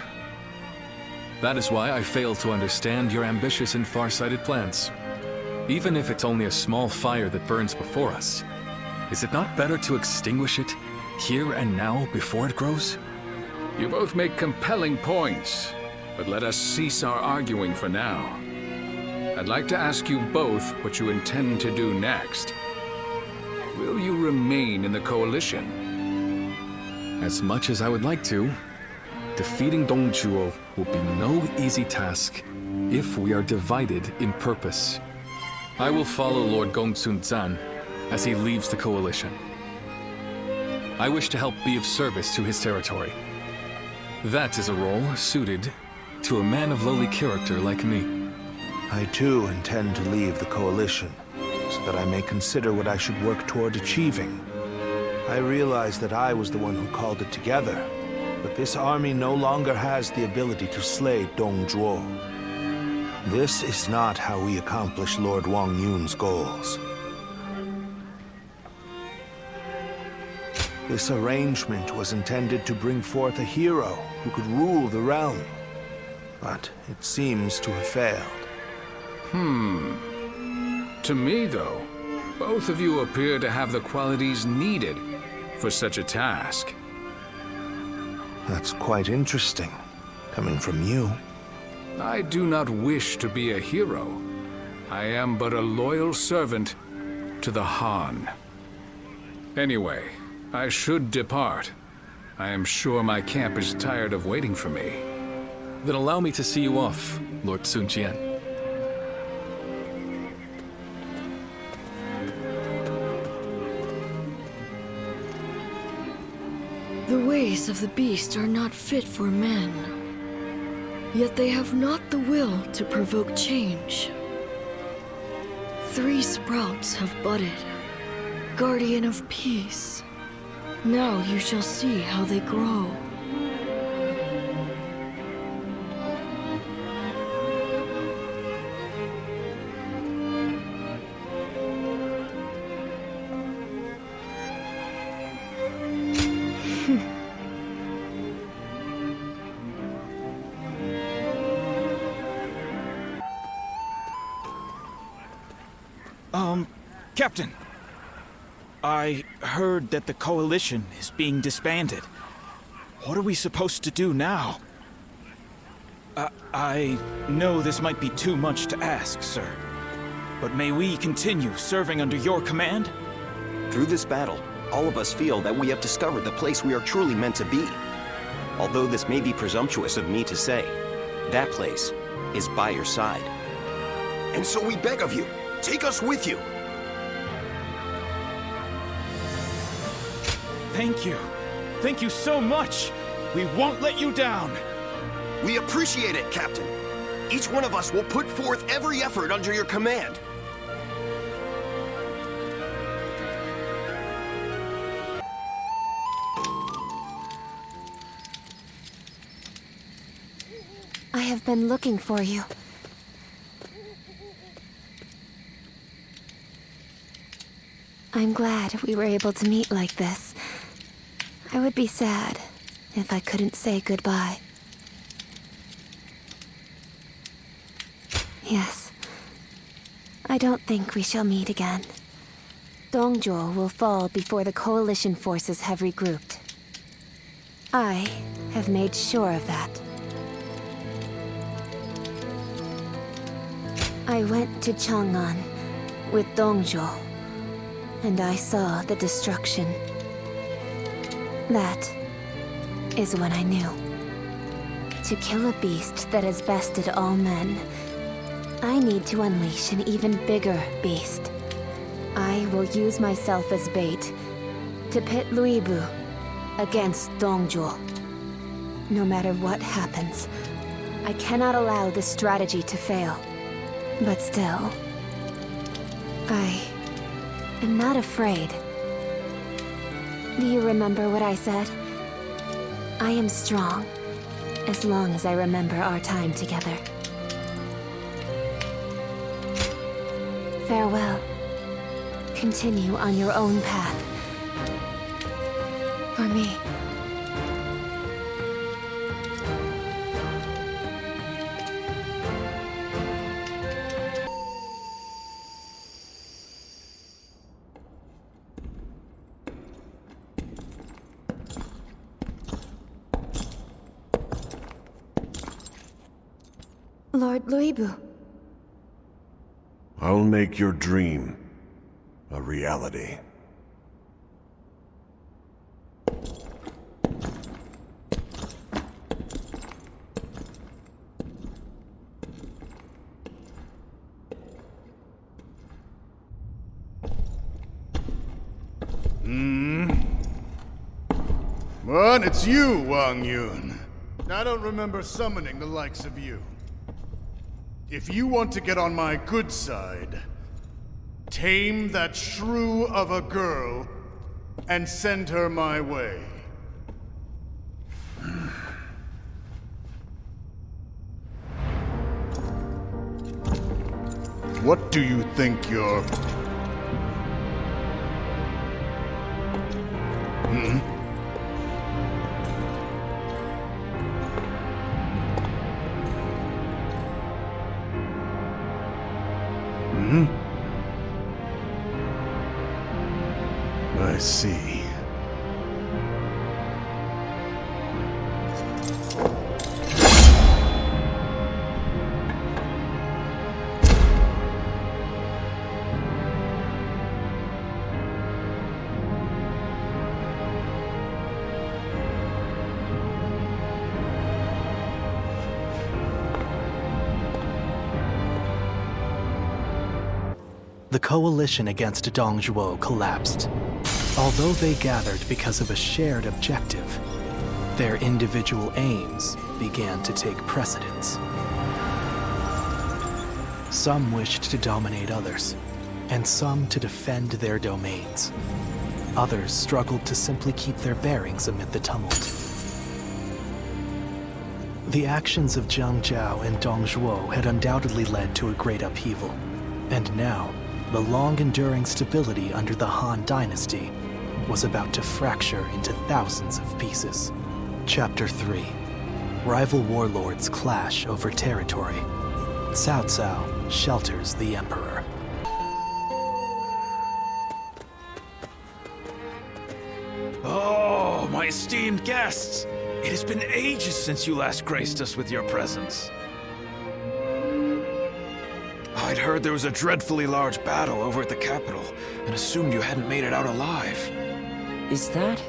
That is why I fail to understand your ambitious and far-sighted plans. Even if it's only a small fire that burns before us, is it not better to extinguish it, here and now, before it grows? You both make compelling points, but let us cease our arguing for now. I'd like to ask you both what you intend to do next. Will you remain in the coalition? As much as I would like to, defeating Dongzhuo will be no easy task if we are divided in purpose. I will follow Lord Gongsun Zan as he leaves the coalition. I wish to help be of service to his territory. That is a role suited to a man of lowly character like me. I too intend to leave the coalition, so that I may consider what I should work toward achieving. I realize that I was the one who called it together, but this army no longer has the ability to slay Dongzhuo. This is not how we accomplish Lord Wang Yun's goals. This arrangement was intended to bring forth a hero who could rule the realm, but it seems to have failed. To me, though, both of you appear to have the qualities needed for such a task. That's quite interesting, coming from you. I do not wish to be a hero. I am but a loyal servant to the Han. Anyway, I should depart. I am sure my camp is tired of waiting for me. Then allow me to see you off, Lord Sun Jian. The ways of the beast are not fit for men. Yet they have not the will to provoke change. 3 sprouts have budded, guardian of peace. Now you shall see how they grow. Captain, I heard that the coalition is being disbanded. What are we supposed to do now? I know this might be too much to ask, sir, but may we continue serving under your command? Through this battle, all of us feel that we have discovered the place we are truly meant to be. Although this may be presumptuous of me to say, that place is by your side. And so we beg of you, take us with you. Thank you. Thank you so much. We won't let you down. We appreciate it, Captain. Each one of us will put forth every effort under your command. I have been looking for you. I'm glad we were able to meet like this. I would be sad if I couldn't say goodbye. Yes. I don't think we shall meet again. Dongzhuo will fall before the coalition forces have regrouped. I have made sure of that. I went to Chang'an with Dongzhuo, and I saw the destruction. That is when I knew. To kill a beast that has bested all men, I need to unleash an even bigger beast. I will use myself as bait to pit Luibu against Dongzhuo. No matter what happens, I cannot allow this strategy to fail. But still, I am not afraid. Do you remember what I said? I am strong, as long as I remember our time together. Farewell. Continue on your own path. For me, Lord Luibu. I'll make your dream a reality. What? It's you, Wang Yun. I don't remember summoning the likes of you. If you want to get on my good side, tame that shrew of a girl and send her my way. What do you think you're... I see. The coalition against Dongzhuo collapsed. Although they gathered because of a shared objective, their individual aims began to take precedence. Some wished to dominate others, and some to defend their domains. Others struggled to simply keep their bearings amid the tumult. The actions of Jiang Zhao and Dongzhuo had undoubtedly led to a great upheaval, and now, the long-enduring stability under the Han Dynasty was about to fracture into thousands of pieces. Chapter 3. Rival warlords clash over territory. Cao Cao shelters the Emperor. Oh, my esteemed guests! It has been ages since you last graced us with your presence. I'd heard there was a dreadfully large battle over at the capital, and assumed you hadn't made it out alive. Is that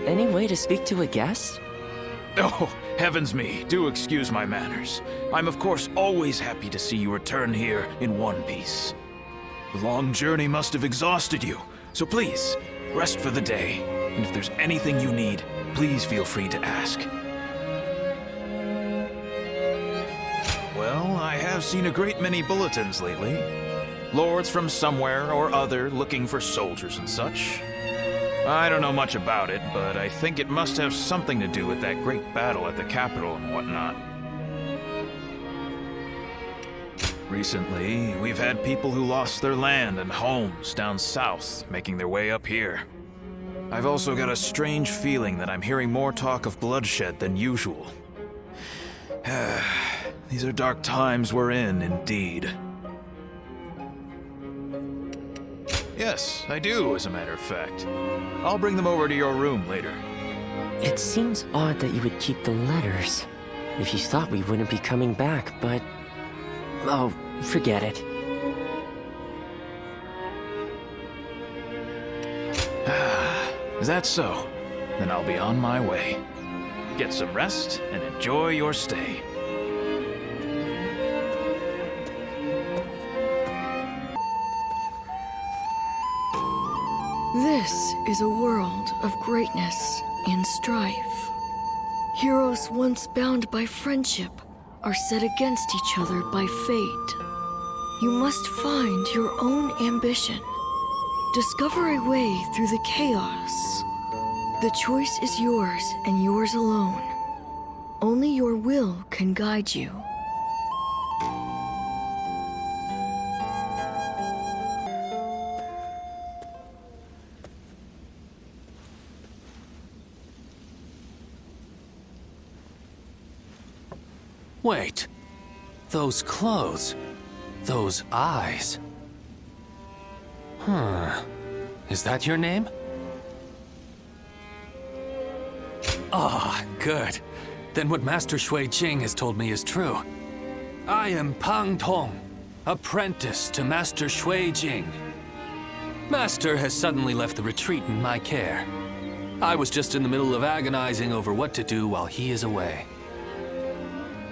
any way to speak to a guest? Oh, heavens me, do excuse my manners. I'm of course always happy to see you return here in one piece. The long journey must have exhausted you, so please, rest for the day. And if there's anything you need, please feel free to ask. Well, I have seen a great many bulletins lately. Lords from somewhere or other looking for soldiers and such. I don't know much about it, but I think it must have something to do with that great battle at the capital and whatnot. Recently, we've had people who lost their land and homes down south making their way up here. I've also got a strange feeling that I'm hearing more talk of bloodshed than usual. These are dark times we're in, indeed. Yes, I do, as a matter of fact. I'll bring them over to your room later. It seems odd that you would keep the letters. If you thought we wouldn't be coming back, but... oh, forget it. Is that so? Then I'll be on my way. Get some rest and enjoy your stay. This is a world of greatness and strife. Heroes once bound by friendship are set against each other by fate. You must find your own ambition. Discover a way through the chaos. The choice is yours and yours alone. Only your will can guide you. Wait. Those clothes. Those eyes. Is that your name? Ah, good. Then what Master Shui Jing has told me is true. I am Pang Tong, apprentice to Master Shui Jing. Master has suddenly left the retreat in my care. I was just in the middle of agonizing over what to do while he is away.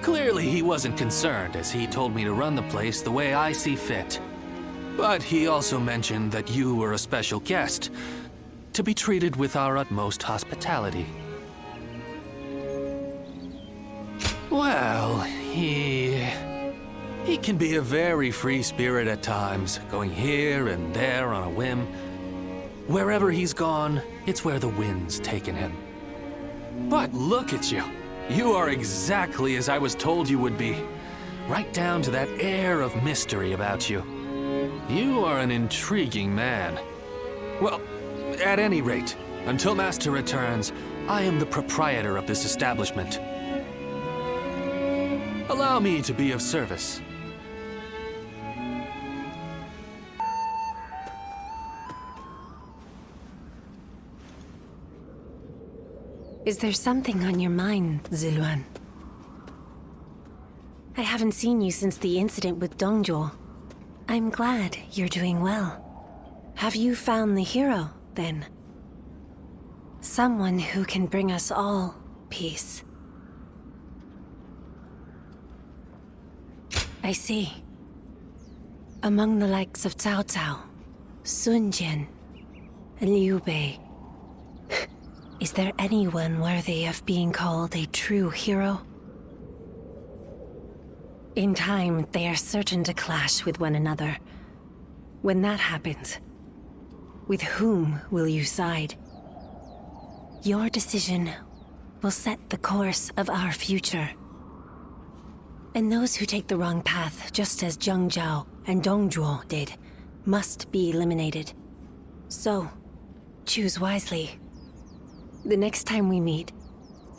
Clearly, he wasn't concerned, as he told me to run the place the way I see fit. But he also mentioned that you were a special guest, to be treated with our utmost hospitality. Well, he can be a very free spirit at times, going here and there on a whim. Wherever he's gone, it's where the wind's taken him. But look at you. You are exactly as I was told you would be. Right down to that air of mystery about you. You are an intriguing man. Well, at any rate, until Master returns, I am the proprietor of this establishment. Allow me to be of service. Is there something on your mind, Ziluan? I haven't seen you since the incident with Dongzhuo. I'm glad you're doing well. Have you found the hero, then? Someone who can bring us all peace. I see. Among the likes of Cao Cao, Sun Jian, and Liu Bei, is there anyone worthy of being called a true hero? In time, they are certain to clash with one another. When that happens, with whom will you side? Your decision will set the course of our future. And those who take the wrong path, just as Zheng Zhao and Dongzhuo did, must be eliminated. So, choose wisely. The next time we meet,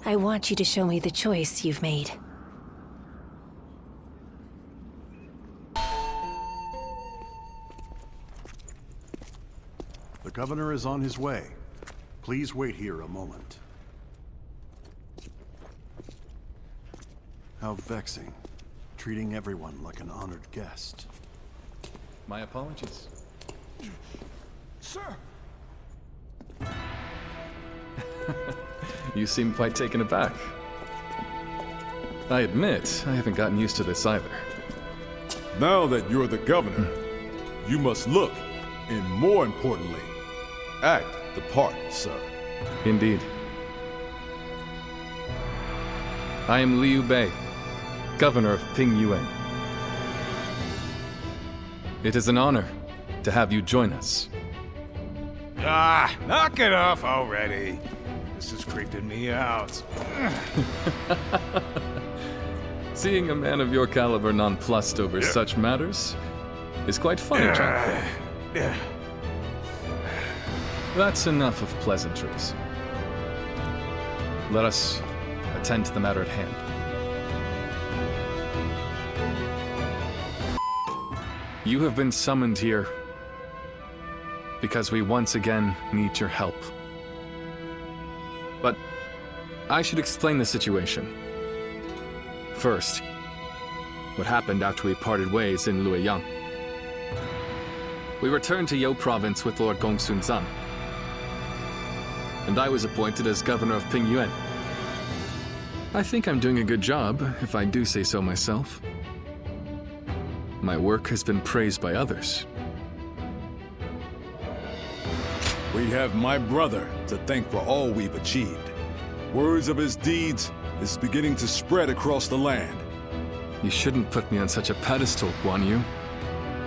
I want you to show me the choice you've made. The governor is on his way. Please wait here a moment. How vexing. Treating everyone like an honored guest. My apologies. Sir! You seem quite taken aback. I admit, I haven't gotten used to this either. Now that you're the governor, you must look, and more importantly, act the part, sir. Indeed. I am Liu Bei, governor of Pingyuan. It is an honor to have you join us. Ah, knock it off already. This is creeping me out. Seeing a man of your caliber nonplussed over such matters is quite funny, John. That's enough of pleasantries. Let us attend to the matter at hand. You have been summoned here because we once again need your help. But I should explain the situation. First, what happened after we parted ways in Luoyang. We returned to You province with Lord Gongsun Zan, and I was appointed as governor of Pingyuan. I think I'm doing a good job, if I do say so myself. My work has been praised by others. We have my brother to thank for all we've achieved. Words of his deeds is beginning to spread across the land. You shouldn't put me on such a pedestal, Guan Yu.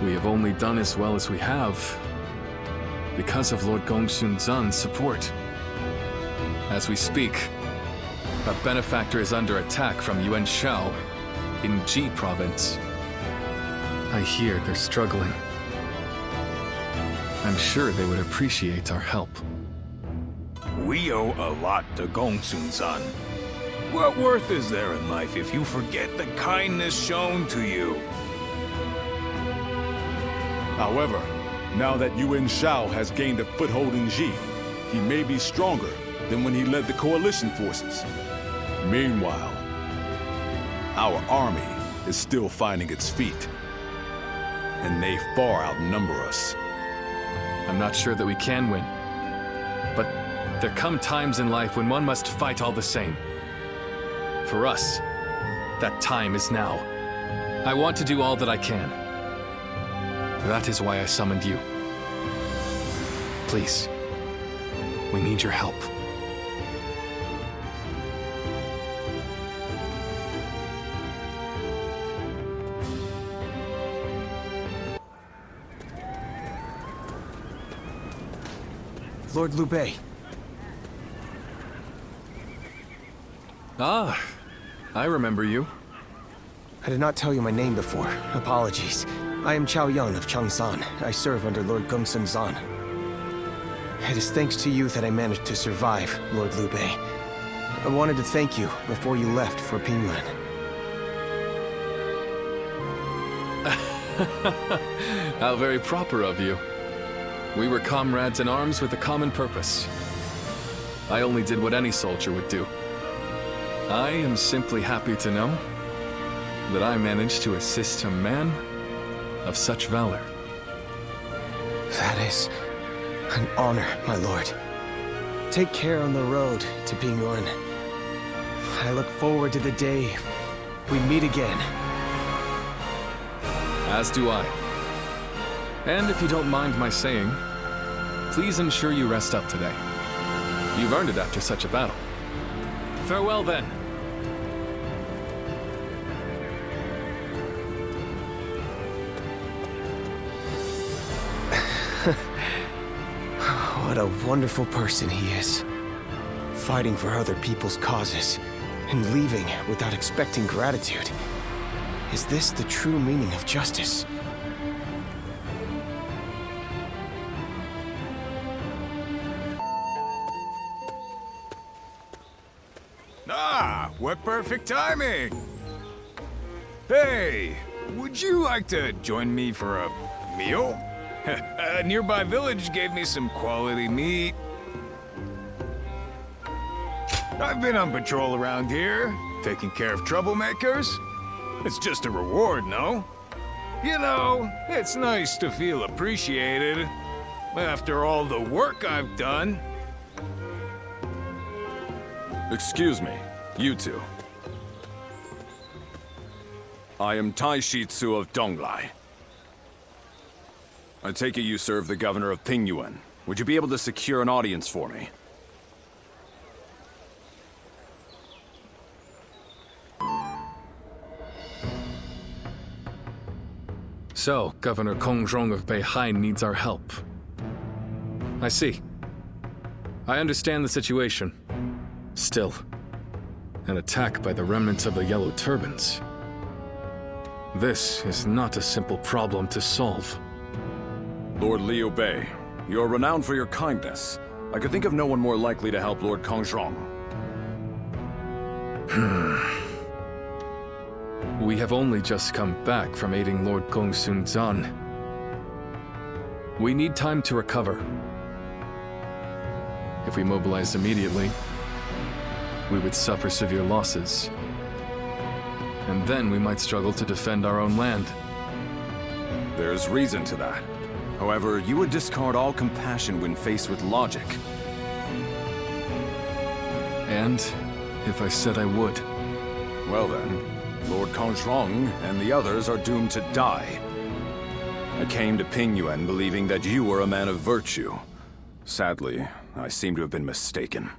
We have only done as well as we have because of Lord Gongsun Zan's support. As we speak, our benefactor is under attack from Yuan Shao in Ji province. I hear they're struggling. I'm sure they would appreciate our help. We owe a lot to Gongsun Zan. What worth is there in life if you forget the kindness shown to you? However, now that Yuan Shao has gained a foothold in Ji, he may be stronger than when he led the coalition forces. Meanwhile, our army is still finding its feet. And they far outnumber us. I'm not sure that we can win. But there come times in life when one must fight all the same. For us, that time is now. I want to do all that I can. That is why I summoned you. Please, we need your help. Lord Liu Bei. Ah, I remember you. I did not tell you my name before. Apologies. I am Chao Yun of Changsan. I serve under Lord Gongsun Zan. It is thanks to you that I managed to survive, Lord Liu Bei. I wanted to thank you before you left for Pingyuan. How very proper of you. We were comrades in arms with a common purpose. I only did what any soldier would do. I am simply happy to know that I managed to assist a man of such valor. That is an honor, my lord. Take care on the road to Pingyuan. I look forward to the day we meet again. As do I. And if you don't mind my saying, please ensure you rest up today. You've earned it after such a battle. Farewell then. What a wonderful person he is. Fighting for other people's causes, and leaving without expecting gratitude. Is this the true meaning of justice? Ah, what perfect timing! Hey, would you like to join me for a meal? A nearby village gave me some quality meat. I've been on patrol around here, taking care of troublemakers. It's just a reward, no? You know, it's nice to feel appreciated after all the work I've done. Excuse me, you two. I am Tai Shitsu of Donglai. I take it you serve the governor of Pingyuan. Would you be able to secure an audience for me? So, Governor Kongrong of Beihai needs our help. I see. I understand the situation. Still, an attack by the remnants of the Yellow Turbans. This is not a simple problem to solve. Lord Liu Bei, you are renowned for your kindness. I could think of no one more likely to help Lord Kongrong. We have only just come back from aiding Lord Gongsun Zan. We need time to recover. If we mobilize immediately, we would suffer severe losses. And then we might struggle to defend our own land. There's reason to that. However, you would discard all compassion when faced with logic. And if I said I would? Well then, Lord Kongrong and the others are doomed to die. I came to Pingyuan believing that you were a man of virtue. Sadly, I seem to have been mistaken.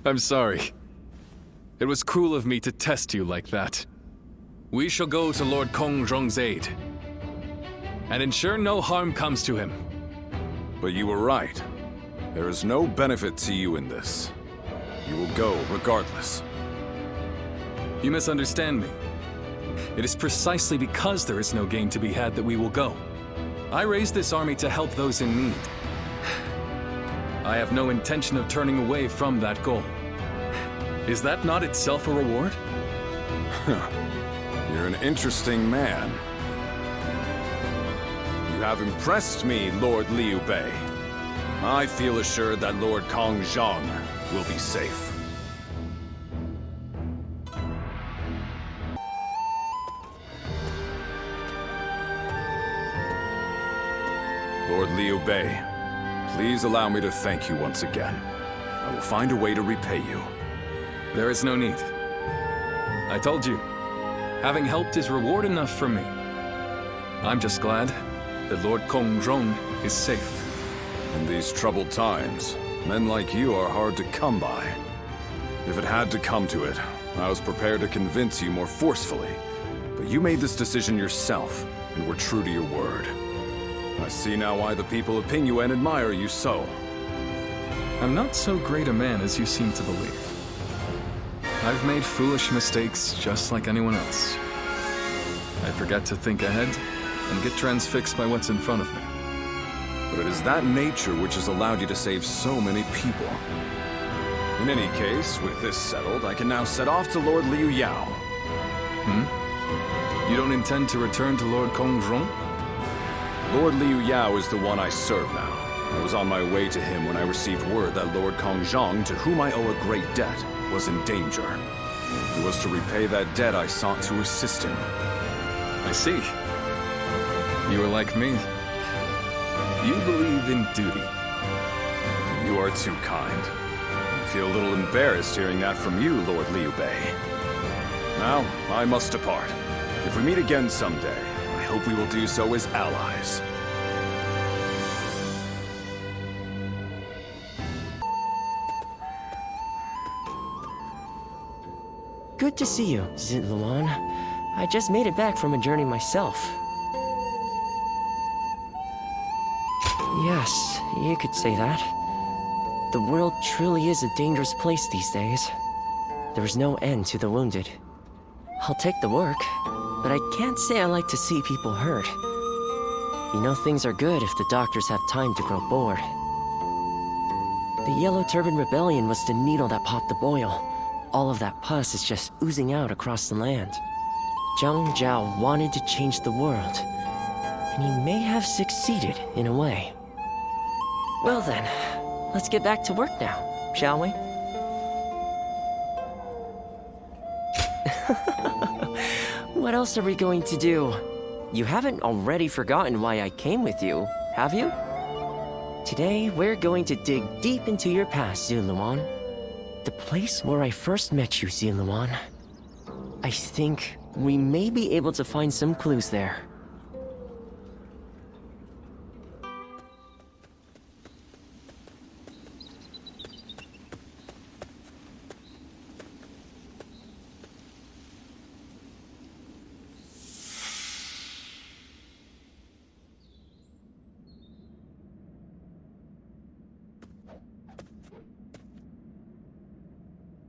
I'm sorry. It was cruel of me to test you like that. We shall go to Lord Kongrong's aid and ensure no harm comes to him. But you were right. There is no benefit to you in this. You will go regardless. You misunderstand me. It is precisely because there is no gain to be had that we will go. I raised this army to help those in need. I have no intention of turning away from that goal. Is that not itself a reward? You're an interesting man. You have impressed me, Lord Liu Bei. I feel assured that Lord Kong Zhang will be safe. Lord Liu Bei, please allow me to thank you once again. I will find a way to repay you. There is no need. I told you, having helped is reward enough for me. I'm just glad that Lord Kong Zhong is safe. In these troubled times, men like you are hard to come by. If it had to come to it, I was prepared to convince you more forcefully. But you made this decision yourself, and were true to your word. I see now why the people of Pingyuan admire you so. I'm not so great a man as you seem to believe. I've made foolish mistakes just like anyone else. I forget to think ahead and get transfixed by what's in front of me. But it is that nature which has allowed you to save so many people. In any case, with this settled, I can now set off to Lord Liu Yao. You don't intend to return to Lord Kong Zhong? Lord Liu Yao is the one I serve now. I was on my way to him when I received word that Lord Kong Zhang, to whom I owe a great debt, was in danger. It was to repay that debt I sought to assist him. I see. You are like me. You believe in duty. You are too kind. I feel a little embarrassed hearing that from you, Lord Liu Bei. Now, I must depart. If we meet again someday, I hope we will do so as allies. Good to see you, Zitluan. I just made it back from a journey myself. Yes, you could say that. The world truly is a dangerous place these days. There is no end to the wounded. I'll take the work, but I can't say I like to see people hurt. You know things are good if the doctors have time to grow bored. The Yellow Turban Rebellion was the needle that popped the boil. All of that pus is just oozing out across the land. Zhang Zhao wanted to change the world, and he may have succeeded in a way. Well then, let's get back to work now, shall we? What else are we going to do? You haven't already forgotten why I came with you, have you? Today, we're going to dig deep into your past, Zitluan. The place where I first met you, Zitluan. I think we may be able to find some clues there.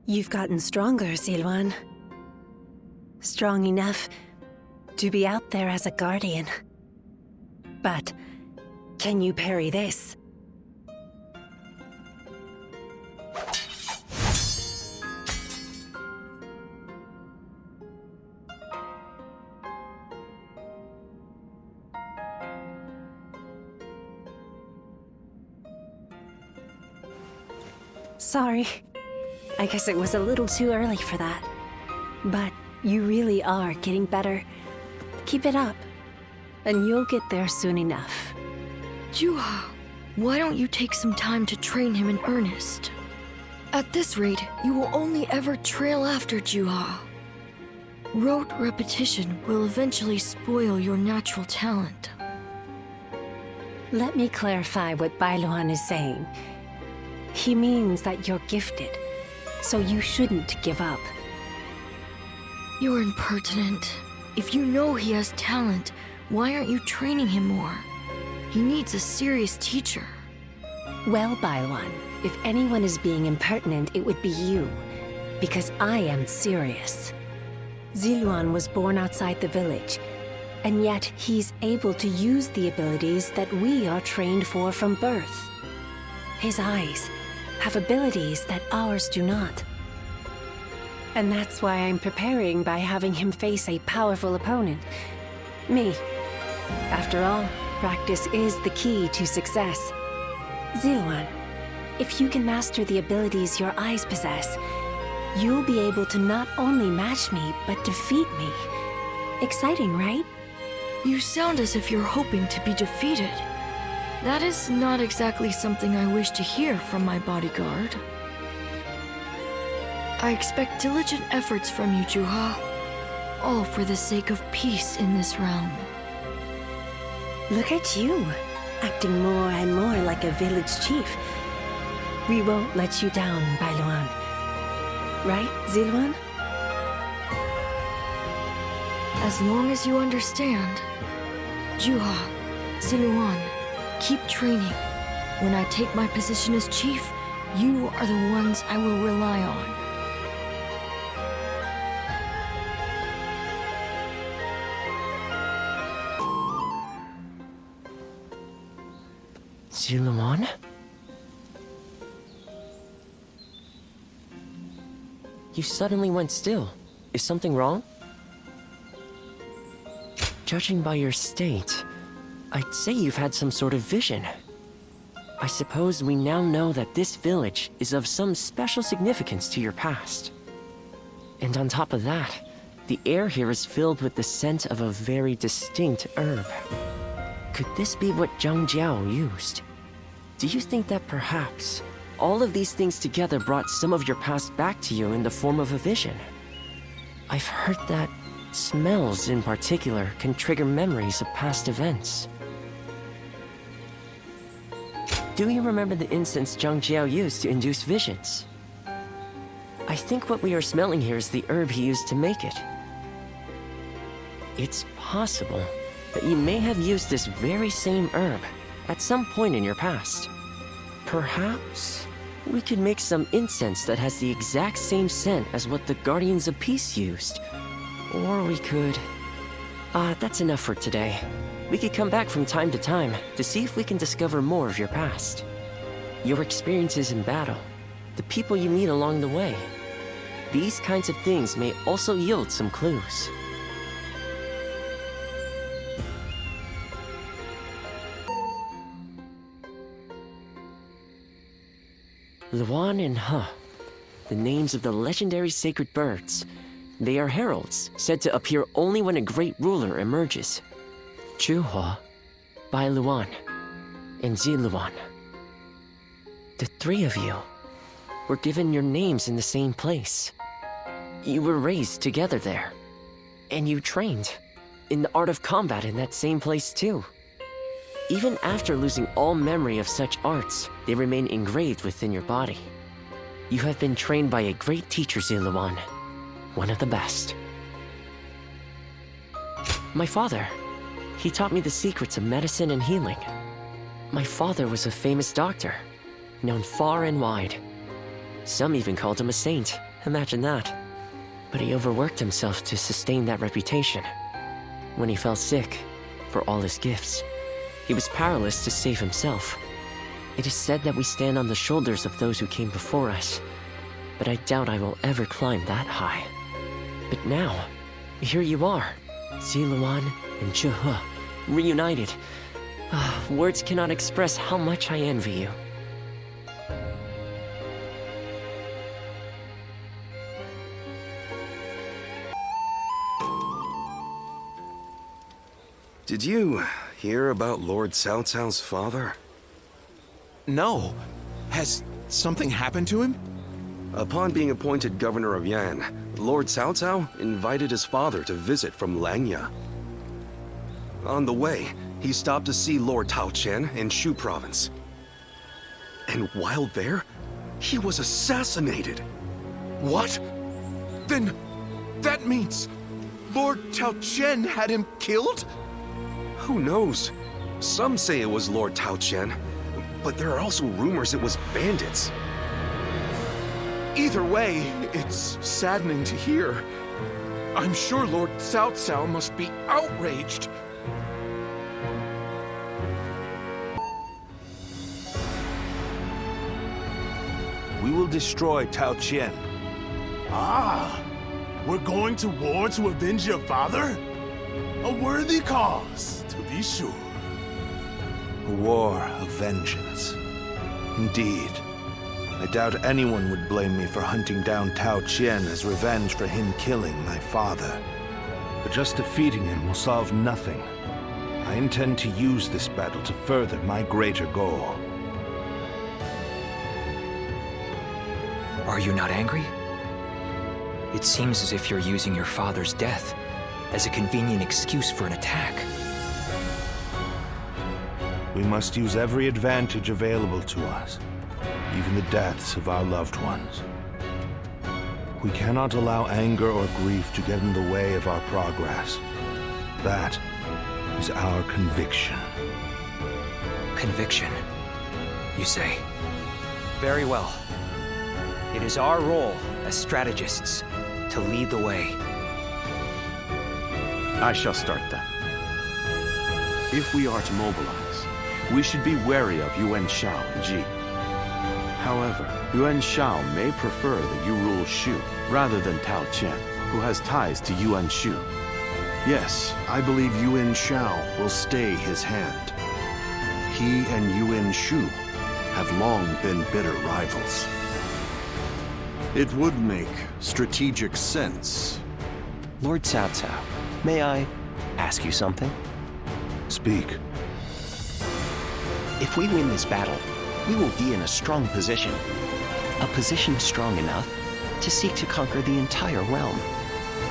You've gotten stronger, Zitluan. Strong enough to be out there as a guardian. But can you parry this? Sorry. I guess it was a little too early for that. But you really are getting better. Keep it up, and you'll get there soon enough. Juha, why don't you take some time to train him in earnest? At this rate, you will only ever trail after Juha. Rote repetition will eventually spoil your natural talent. Let me clarify what Bailuan is saying. He means that you're gifted, so you shouldn't give up. You're impertinent. If you know he has talent, why aren't you training him more? He needs a serious teacher. Well, Bailuan, if anyone is being impertinent, it would be you. Because I am serious. Zitluan was born outside the village, and yet he's able to use the abilities that we are trained for from birth. His eyes have abilities that ours do not. And that's why I'm preparing by having him face a powerful opponent. Me. After all, practice is the key to success. Ziluan, if you can master the abilities your eyes possess, you'll be able to not only match me, but defeat me. Exciting, right? You sound as if you're hoping to be defeated. That is not exactly something I wish to hear from my bodyguard. I expect diligent efforts from you, Juha. All for the sake of peace in this realm. Look at you, acting more and more like a village chief. We won't let you down, Bailuan. Right, Ziluan? As long as you understand. Juha, Ziluan, keep training. When I take my position as chief, you are the ones I will rely on. Ziluan? You suddenly went still. Is something wrong? Judging by your state, I'd say you've had some sort of vision. I suppose we now know that this village is of some special significance to your past. And on top of that, the air here is filled with the scent of a very distinct herb. Could this be what Zhang Jiao used? Do you think that perhaps all of these things together brought some of your past back to you in the form of a vision? I've heard that smells in particular can trigger memories of past events. Do you remember the incense Zhang Jiao used to induce visions? I think what we are smelling here is the herb he used to make it. It's possible that you may have used this very same herb at some point in your past. Perhaps we could make some incense that has the exact same scent as what the Guardians of Peace used. Or we could... that's enough for today. We could come back from time to time to see if we can discover more of your past. Your experiences in battle, the people you meet along the way. These kinds of things may also yield some clues. Luan and He, the names of the legendary sacred birds. They are heralds, said to appear only when a great ruler emerges. Juha, Bailuan, and Ziluan. The three of you were given your names in the same place. You were raised together there, and you trained in the art of combat in that same place too. Even after losing all memory of such arts, they remain engraved within your body. You have been trained by a great teacher, Ziluan, one of the best. My father, he taught me the secrets of medicine and healing. My father was a famous doctor, known far and wide. Some even called him a saint, imagine that. But he overworked himself to sustain that reputation. When he fell sick, for all his gifts, he was powerless to save himself. It is said that we stand on the shoulders of those who came before us, but I doubt I will ever climb that high. But now, here you are, Ziluan and Juha, reunited. Words cannot express how much I envy you. Did you hear about Lord Cao Cao's father? No. Has something happened to him? Upon being appointed governor of Yan, Lord Cao Cao invited his father to visit from Langya. On the way, he stopped to see Lord Tao Chen in Shu province. And while there, he was assassinated. What? Then that means Lord Tao Chen had him killed? Who knows? Some say it was Lord Tao Chen, but there are also rumors it was bandits. Either way, it's saddening to hear. I'm sure Lord Cao Cao must be outraged. We will destroy Tao Chen. Ah, we're going to war to avenge your father? A worthy cause, to be sure. A war of vengeance. Indeed. I doubt anyone would blame me for hunting down Tao Qian as revenge for him killing my father. But just defeating him will solve nothing. I intend to use this battle to further my greater goal. Are you not angry? It seems as if you're using your father's death as a convenient excuse for an attack. We must use every advantage available to us, even the deaths of our loved ones. We cannot allow anger or grief to get in the way of our progress. That is our conviction. Conviction, you say? Very well. It is our role as strategists to lead the way. I shall start then. If we are to mobilize, we should be wary of Yuan Shao and Ji. However, Yuan Shao may prefer that you rule Shu rather than Tao Qian, who has ties to Yuan Shu. Yes, I believe Yuan Shao will stay his hand. He and Yuan Shu have long been bitter rivals. It would make strategic sense. Lord Cao Cao, may I ask you something? Speak. If we win this battle, we will be in a strong position. A position strong enough to seek to conquer the entire realm.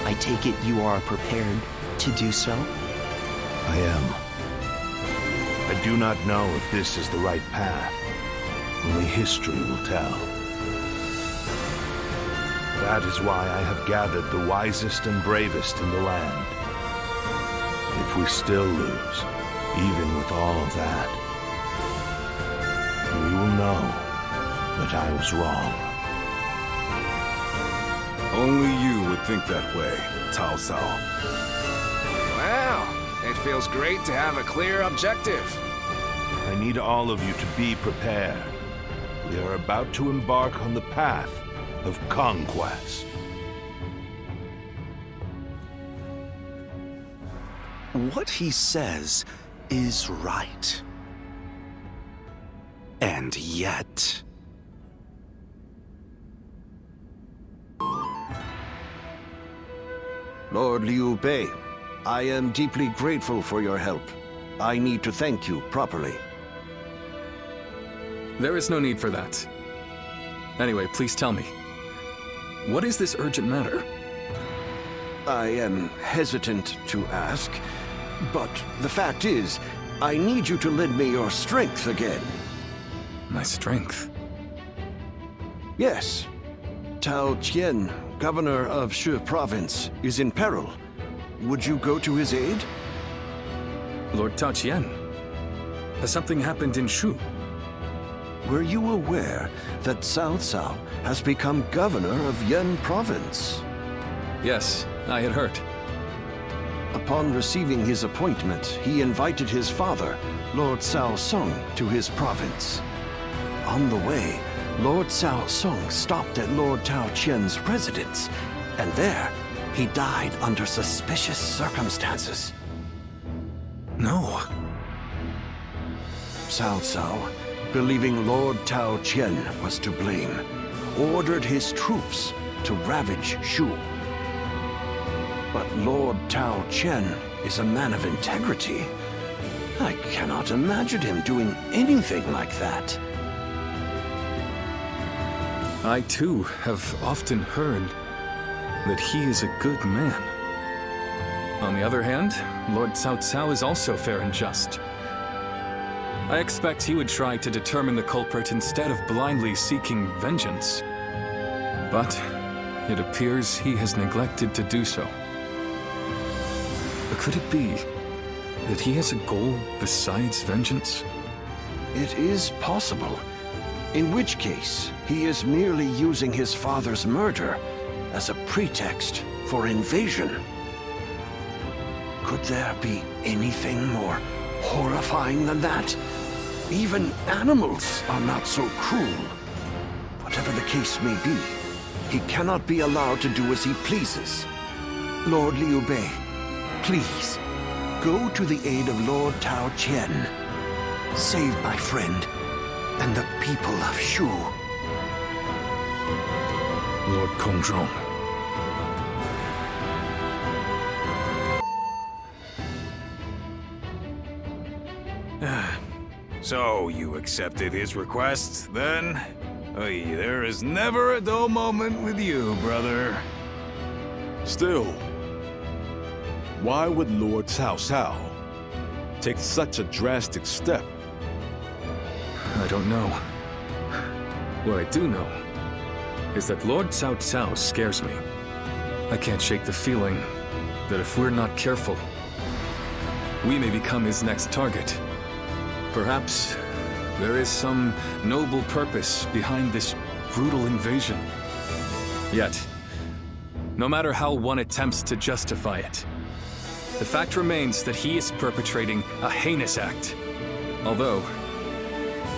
I take it you are prepared to do so? I am. I do not know if this is the right path. Only history will tell. That is why I have gathered the wisest and bravest in the land. If we still lose, even with all of that, we will know that I was wrong. Only you would think that way, Cao Cao. Well, it feels great to have a clear objective. I need all of you to be prepared. We are about to embark on the path of conquest. What he says is right. And yet... Lord Liu Bei, I am deeply grateful for your help. I need to thank you properly. There is no need for that. Anyway, please tell me. What is this urgent matter? I am hesitant to ask, but the fact is, I need you to lend me your strength again. My strength? Yes. Tao Qian, governor of Shu province, is in peril. Would you go to his aid? Lord Tao Qian? Has something happened in Shu? Were you aware that Cao Cao has become governor of Yan province? Yes, I had heard. Upon receiving his appointment, he invited his father, Lord Cao Song, to his province. On the way, Lord Cao Song stopped at Lord Tao Qian's residence, and there, he died under suspicious circumstances. No. Cao Cao, believing Lord Tao Qian was to blame, ordered his troops to ravage Shu. But Lord Tao Qian is a man of integrity. I cannot imagine him doing anything like that. I too have often heard that he is a good man. On the other hand, Lord Cao Cao is also fair and just. I expect he would try to determine the culprit instead of blindly seeking vengeance. But it appears he has neglected to do so. Could it be that he has a goal besides vengeance? It is possible. In which case, he is merely using his father's murder as a pretext for invasion. Could there be anything more horrifying than that? Even animals are not so cruel. Whatever the case may be, he cannot be allowed to do as he pleases. Lord Liu Bei, please, go to the aid of Lord Tao Qian. Save my friend, and the people of Shu. Lord Kongzhong. So, you accepted his request, then? Oy, there is never a dull moment with you, brother. Still, why would Lord Cao Cao take such a drastic step? I don't know. What I do know is that Lord Cao Cao scares me. I can't shake the feeling that if we're not careful, we may become his next target. Perhaps there is some noble purpose behind this brutal invasion. Yet, no matter how one attempts to justify it, the fact remains that he is perpetrating a heinous act. Although,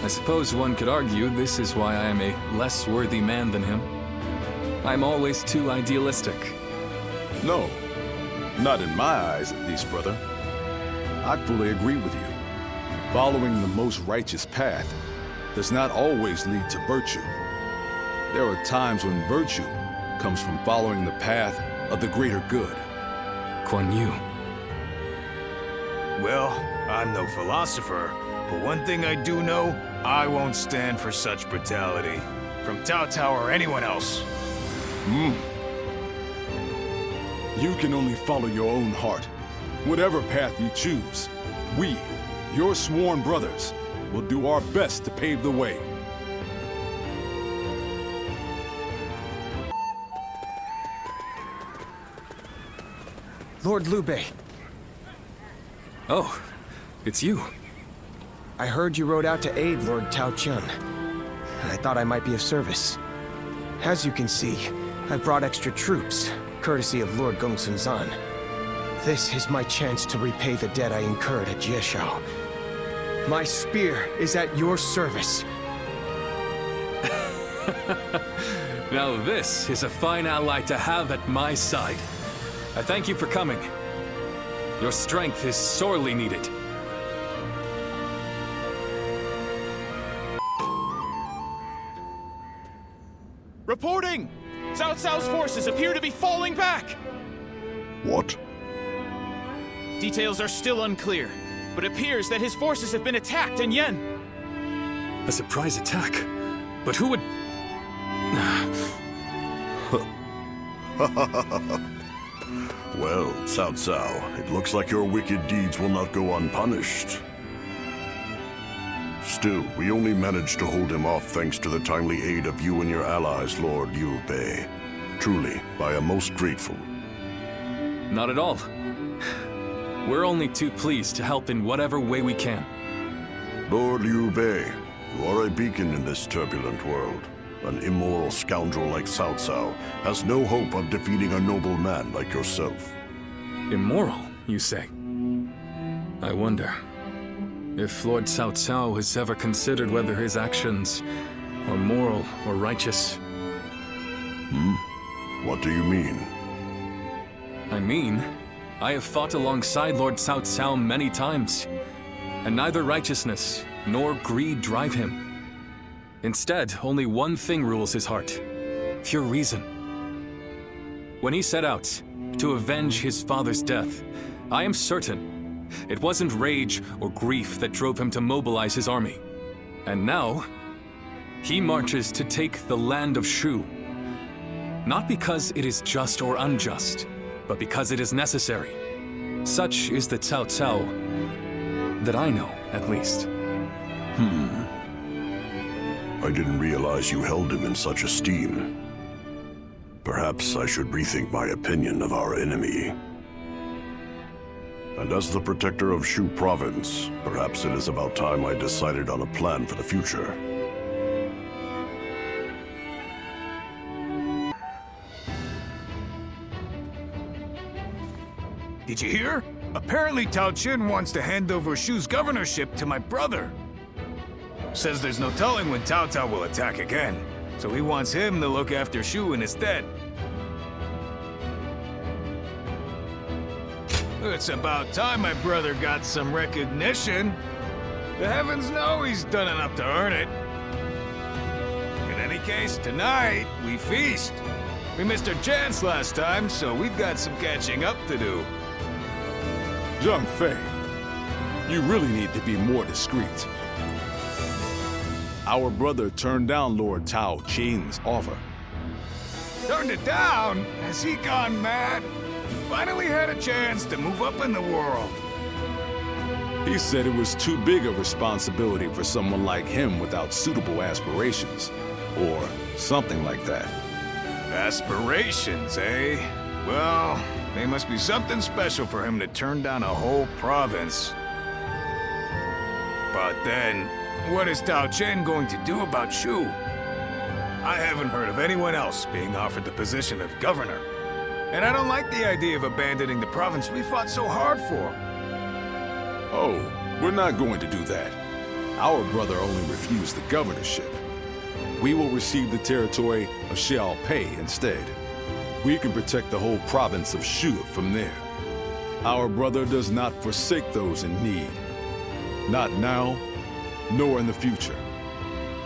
I suppose one could argue this is why I am a less worthy man than him. I'm always too idealistic. No, not in my eyes at least, brother. I fully agree with you. Following the most righteous path does not always lead to virtue. There are times when virtue comes from following the path of the greater good. Kuan Yu. Well, I'm no philosopher, but one thing I do know, I won't stand for such brutality. From Cao Cao or anyone else. You can only follow your own heart. Whatever path you choose, we, your sworn brothers, will do our best to pave the way. Lord Liu Bei. Oh, it's you. I heard you rode out to aid Lord Tao Chun. I thought I might be of service. As you can see, I've brought extra troops, courtesy of Lord Gongsun Zan. This is my chance to repay the debt I incurred at Jieshao. My spear is at your service. Now this is a fine ally to have at my side. I thank you for coming. Your strength is sorely needed. Reporting! Cao Cao's forces appear to be falling back! What? Details are still unclear, but it appears that his forces have been attacked in Yen. A surprise attack? But who would... Well, Cao Cao, it looks like your wicked deeds will not go unpunished. Still, we only managed to hold him off thanks to the timely aid of you and your allies, Lord Liu Bei. Truly, I am most grateful. Not at all. We're only too pleased to help in whatever way we can. Lord Liu Bei, you are a beacon in this turbulent world. An immoral scoundrel like Cao Cao has no hope of defeating a noble man like yourself. Immoral, you say? I wonder if Lord Cao Cao has ever considered whether his actions are moral or righteous. What do you mean? I mean, I have fought alongside Lord Cao Cao many times, and neither righteousness nor greed drive him. Instead, only one thing rules his heart: pure reason. When he set out to avenge his father's death, I am certain it wasn't rage or grief that drove him to mobilize his army. And now, he marches to take the land of Shu. Not because it is just or unjust, but because it is necessary. Such is the Cao Cao that I know, at least. I didn't realize you held him in such esteem. Perhaps I should rethink my opinion of our enemy. And as the protector of Shu province, perhaps it is about time I decided on a plan for the future. Did you hear? Apparently Tao Chun wants to hand over Shu's governorship to my brother. Says there's no telling when Cao Cao will attack again, so he wants him to look after Shu in his stead. It's about time my brother got some recognition. The heavens know he's done enough to earn it. case, tonight, we feast. We missed our chance last time, so we've got some catching up to do. Zhang Fei, you really need to be more discreet. Our brother turned down Lord Tao Qian's offer. Turned it down? Has he gone mad? He finally had a chance to move up in the world. He said it was too big a responsibility for someone like him without suitable aspirations, or something like that. Aspirations, eh? Well, they must be something special for him to turn down a whole province. But then, what is Tao Qian going to do about Shu? I haven't heard of anyone else being offered the position of governor. And I don't like the idea of abandoning the province we fought so hard for. Oh, we're not going to do that. Our brother only refused the governorship. We will receive the territory of Xiaopei instead. We can protect the whole province of Shu from there. Our brother does not forsake those in need. Not now, nor in the future.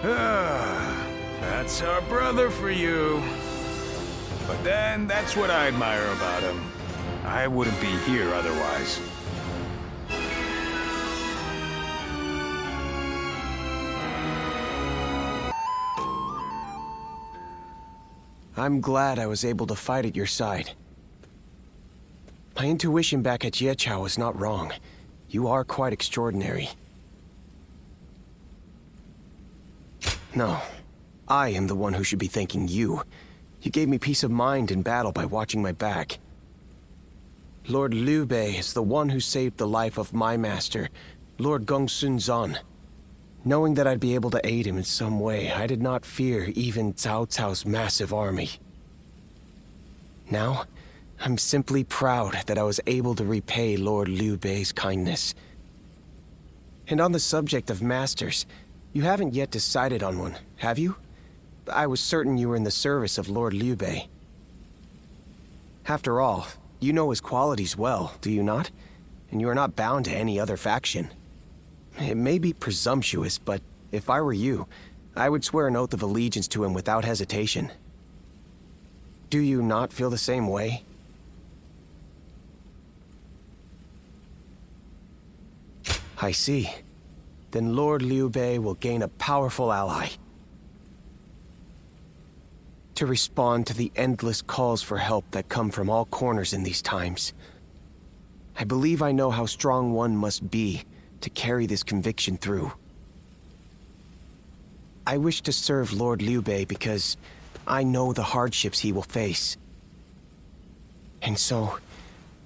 That's our brother for you. But then, that's what I admire about him. I wouldn't be here otherwise. I'm glad I was able to fight at your side. My intuition back at Yeqiao was not wrong. You are quite extraordinary. No, I am the one who should be thanking you. You gave me peace of mind in battle by watching my back. Lord Liu Bei is the one who saved the life of my master, Lord Gongsun Zan. Knowing that I'd be able to aid him in some way, I did not fear even Cao Cao's massive army. Now, I'm simply proud that I was able to repay Lord Liu Bei's kindness. And on the subject of masters, you haven't yet decided on one, have you? I was certain you were in the service of Lord Liu Bei. After all, you know his qualities well, do you not? And you are not bound to any other faction. It may be presumptuous, but if I were you, I would swear an oath of allegiance to him without hesitation. Do you not feel the same way? I see. Then Lord Liu Bei will gain a powerful ally. To respond to the endless calls for help that come from all corners in these times. I believe I know how strong one must be to carry this conviction through. I wish to serve Lord Liu Bei because I know the hardships he will face. And so,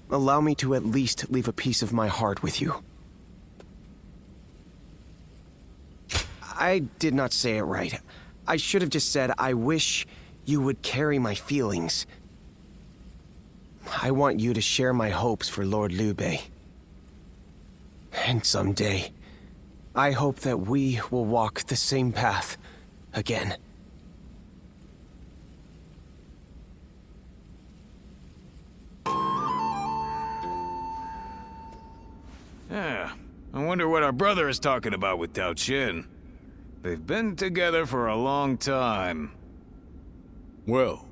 allow me to at least leave a piece of my heart with you. I did not say it right. I should have just said, I wish you would carry my feelings. I want you to share my hopes for Lord Liu Bei. And someday, I hope that we will walk the same path again. Yeah, I wonder what our brother is talking about with Tao Qian. They've been together for a long time. Well,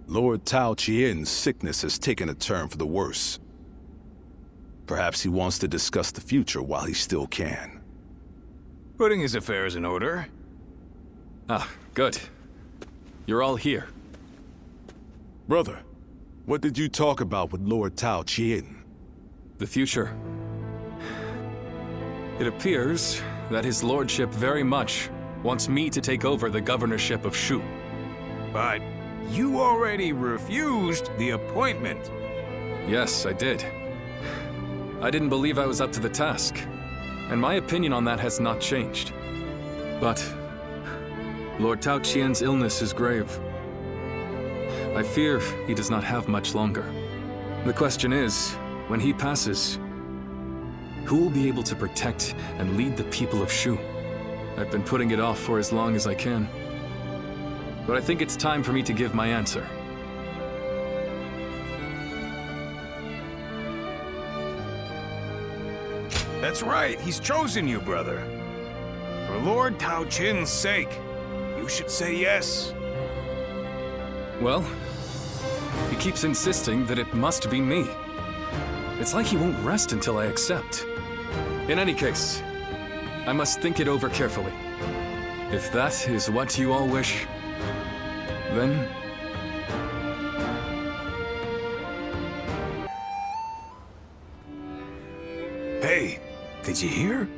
Lord Tao Qian's sickness has taken a turn for the worse. Perhaps he wants to discuss the future while he still can. Putting his affairs in order. Ah, good. You're all here. Brother, what did you talk about with Lord Tao Qian? The future. It appears that his lordship very much wants me to take over the governorship of Shu. But you already refused the appointment. Yes, I did. I didn't believe I was up to the task, and my opinion on that has not changed. But Lord Tao Qian's illness is grave. I fear he does not have much longer. The question is, when he passes, who will be able to protect and lead the people of Shu? I've been putting it off for as long as I can. But I think it's time for me to give my answer. That's right, he's chosen you, brother. For Lord Tao Qian's sake, You should say yes. Well, he keeps insisting that it must be me. It's like he won't rest until I accept. In any case, I must think it over carefully. If that is what you all wish, then... Hey, did you hear?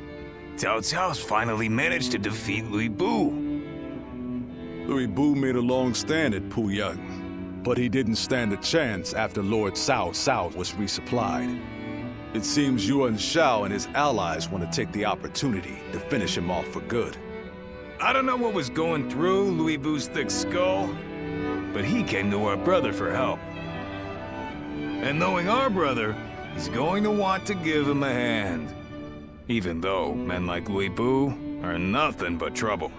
Cao Cao's finally managed to defeat Louis Bu. Louis Bu made a long stand at Puyang, but he didn't stand a chance after Lord Cao Cao was resupplied. It seems Yuan Shao and his allies want to take the opportunity to finish him off for good. I don't know what was going through Louis Bu's thick skull, but he came to our brother for help. And knowing our brother, he's going to want to give him a hand. Even though men like Louis Bu are nothing but trouble.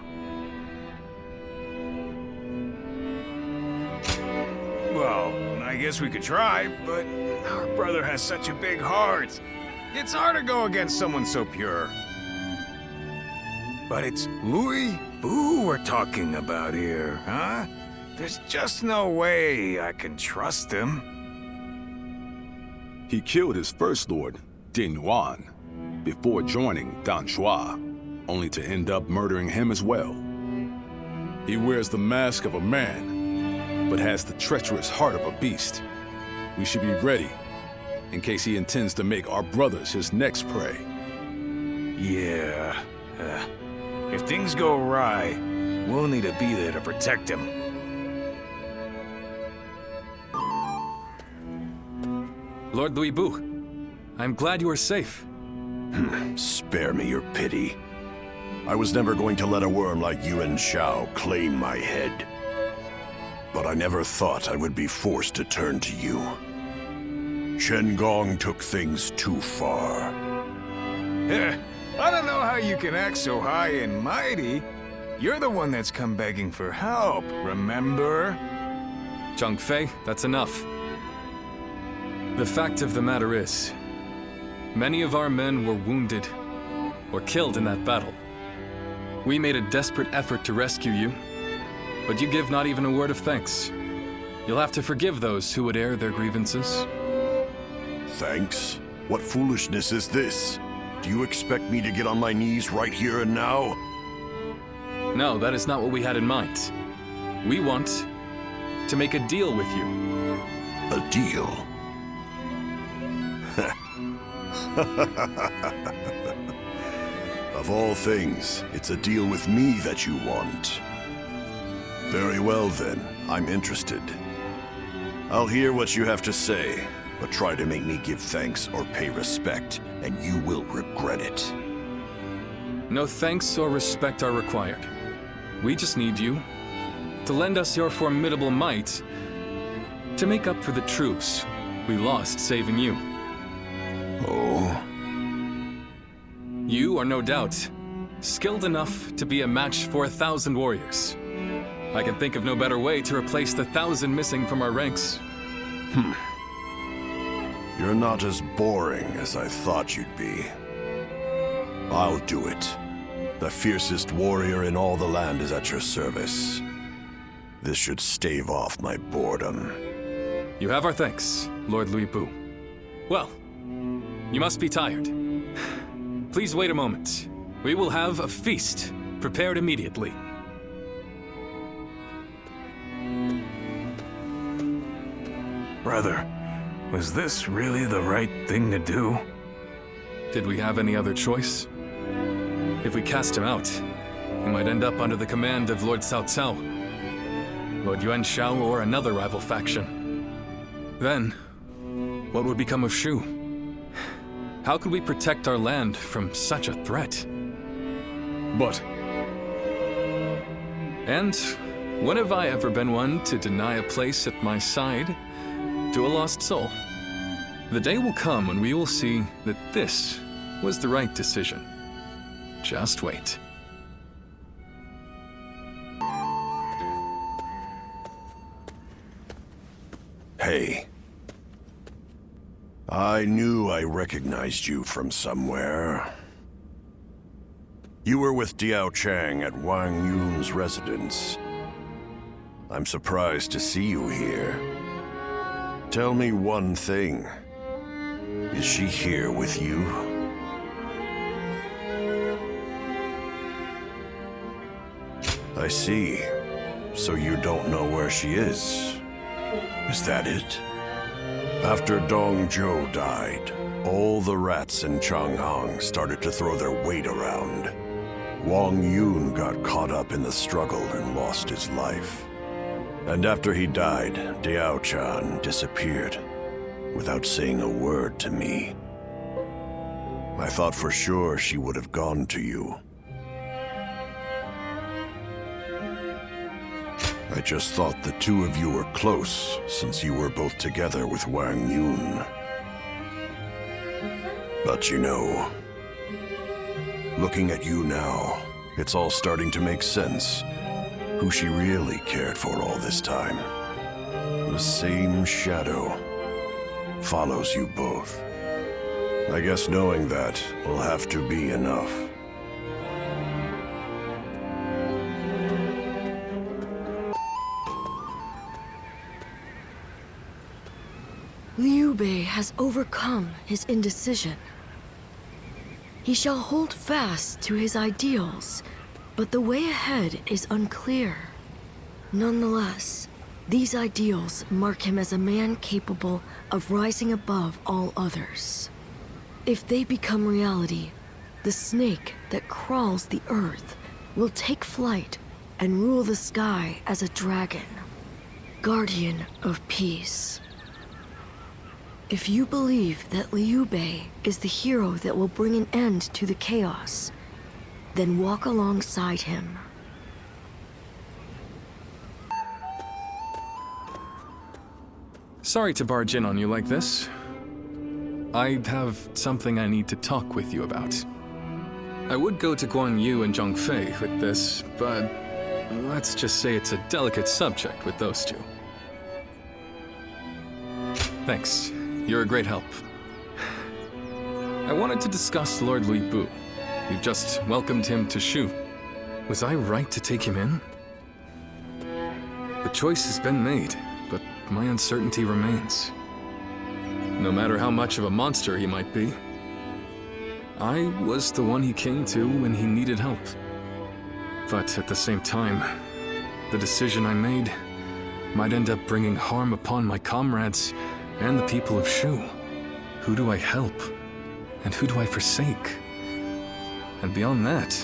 Well, I guess we could try, but our brother has such a big heart. It's hard to go against someone so pure. But it's Louis Bu we're talking about here, huh? There's just no way I can trust him. He killed his first lord, Din Yuan, before joining Dan Shuo, only to end up murdering him as well. He wears the mask of a man, but has the treacherous heart of a beast. We should be ready, in case he intends to make our brothers his next prey. Yeah, if things go awry, we'll need to be there to protect him. Lord Louis Bu, I'm glad you are safe. Spare me your pity. I was never going to let a worm like Yuan Shao claim my head. But I never thought I would be forced to turn to you. Shen Gong took things too far. I don't know how you can act so high and mighty. You're the one that's come begging for help, remember? Zhang Fei, that's enough. The fact of the matter is, many of our men were wounded or killed in that battle. We made a desperate effort to rescue you, but you give not even a word of thanks. You'll have to forgive those who would air their grievances. Thanks? What foolishness is this? Do you expect me to get on my knees right here and now? No, that is not what we had in mind. We want to make a deal with you. A deal? Of all things, it's a deal with me that you want. Very well then, I'm interested. I'll hear what you have to say, but try to make me give thanks or pay respect, and you will regret it. No thanks or respect are required. We just need you to lend us your formidable might to make up for the troops we lost saving you. Oh? You are no doubt skilled enough to be a match for 1,000 warriors. I can think of no better way to replace the 1,000 missing from our ranks. You're not as boring as I thought you'd be. I'll do it. The fiercest warrior in all the land is at your service. This should stave off my boredom. You have our thanks, Lord Louis Bu. Well, you must be tired. Please wait a moment. We will have a feast prepared immediately. Brother, was this really the right thing to do? Did we have any other choice? If we cast him out, he might end up under the command of Lord Cao Cao, Lord Yuan Shao, or another rival faction. Then, what would become of Shu? How could we protect our land from such a threat? But... And when have I ever been one to deny a place at my side to a lost soul? The day will come when we will see that this was the right decision. Just wait. Hey. I knew I recognized you from somewhere. You were with Diao Chang at Wang Yun's residence. I'm surprised to see you here. Tell me one thing. Is she here with you? I see. So you don't know where she is. Is that it? After Dong Zhou died, all the rats in Changhang started to throw their weight around. Wang Yun got caught up in the struggle and lost his life. And after he died, Diao Chan disappeared without saying a word to me. I thought for sure she would have gone to you. I just thought the two of you were close, since you were both together with Wang Yun. But you know, looking at you now, it's all starting to make sense. Who she really cared for all this time. The same shadow follows you both. I guess knowing that will have to be enough. Liu Bei has overcome his indecision. He shall hold fast to his ideals, but the way ahead is unclear. Nonetheless, these ideals mark him as a man capable of rising above all others. If they become reality, the snake that crawls the earth will take flight and rule the sky as a dragon, guardian of peace. If you believe that Liu Bei is the hero that will bring an end to the chaos, then walk alongside him. Sorry to barge in on you like this. I have something I need to talk with you about. I would go to Guan Yu and Zhang Fei with this, but let's just say it's a delicate subject with those two. Thanks. You're a great help. I wanted to discuss Lord Lui Bu. You've just welcomed him to Shu. Was I right to take him in? The choice has been made, but my uncertainty remains. No matter how much of a monster he might be, I was the one he came to when he needed help. But at the same time, the decision I made might end up bringing harm upon my comrades and the people of Shu. Who do I help? And who do I forsake? And beyond that,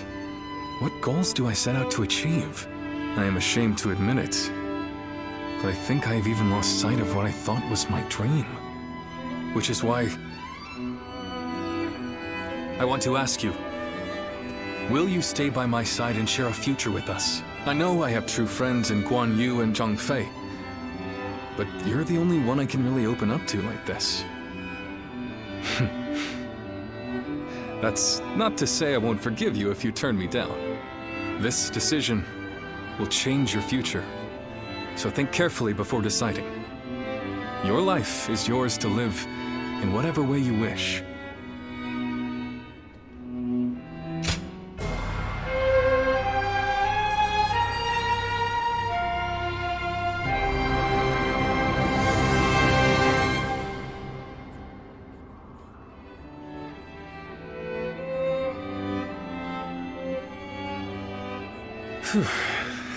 what goals do I set out to achieve? I am ashamed to admit it, but I think I have even lost sight of what I thought was my dream. Which is why I want to ask you, will you stay by my side and share a future with us? I know I have true friends in Guan Yu and Zhang Fei, but you're the only one I can really open up to like this. That's not to say I won't forgive you if you turn me down. This decision will change your future, so think carefully before deciding. Your life is yours to live in whatever way you wish.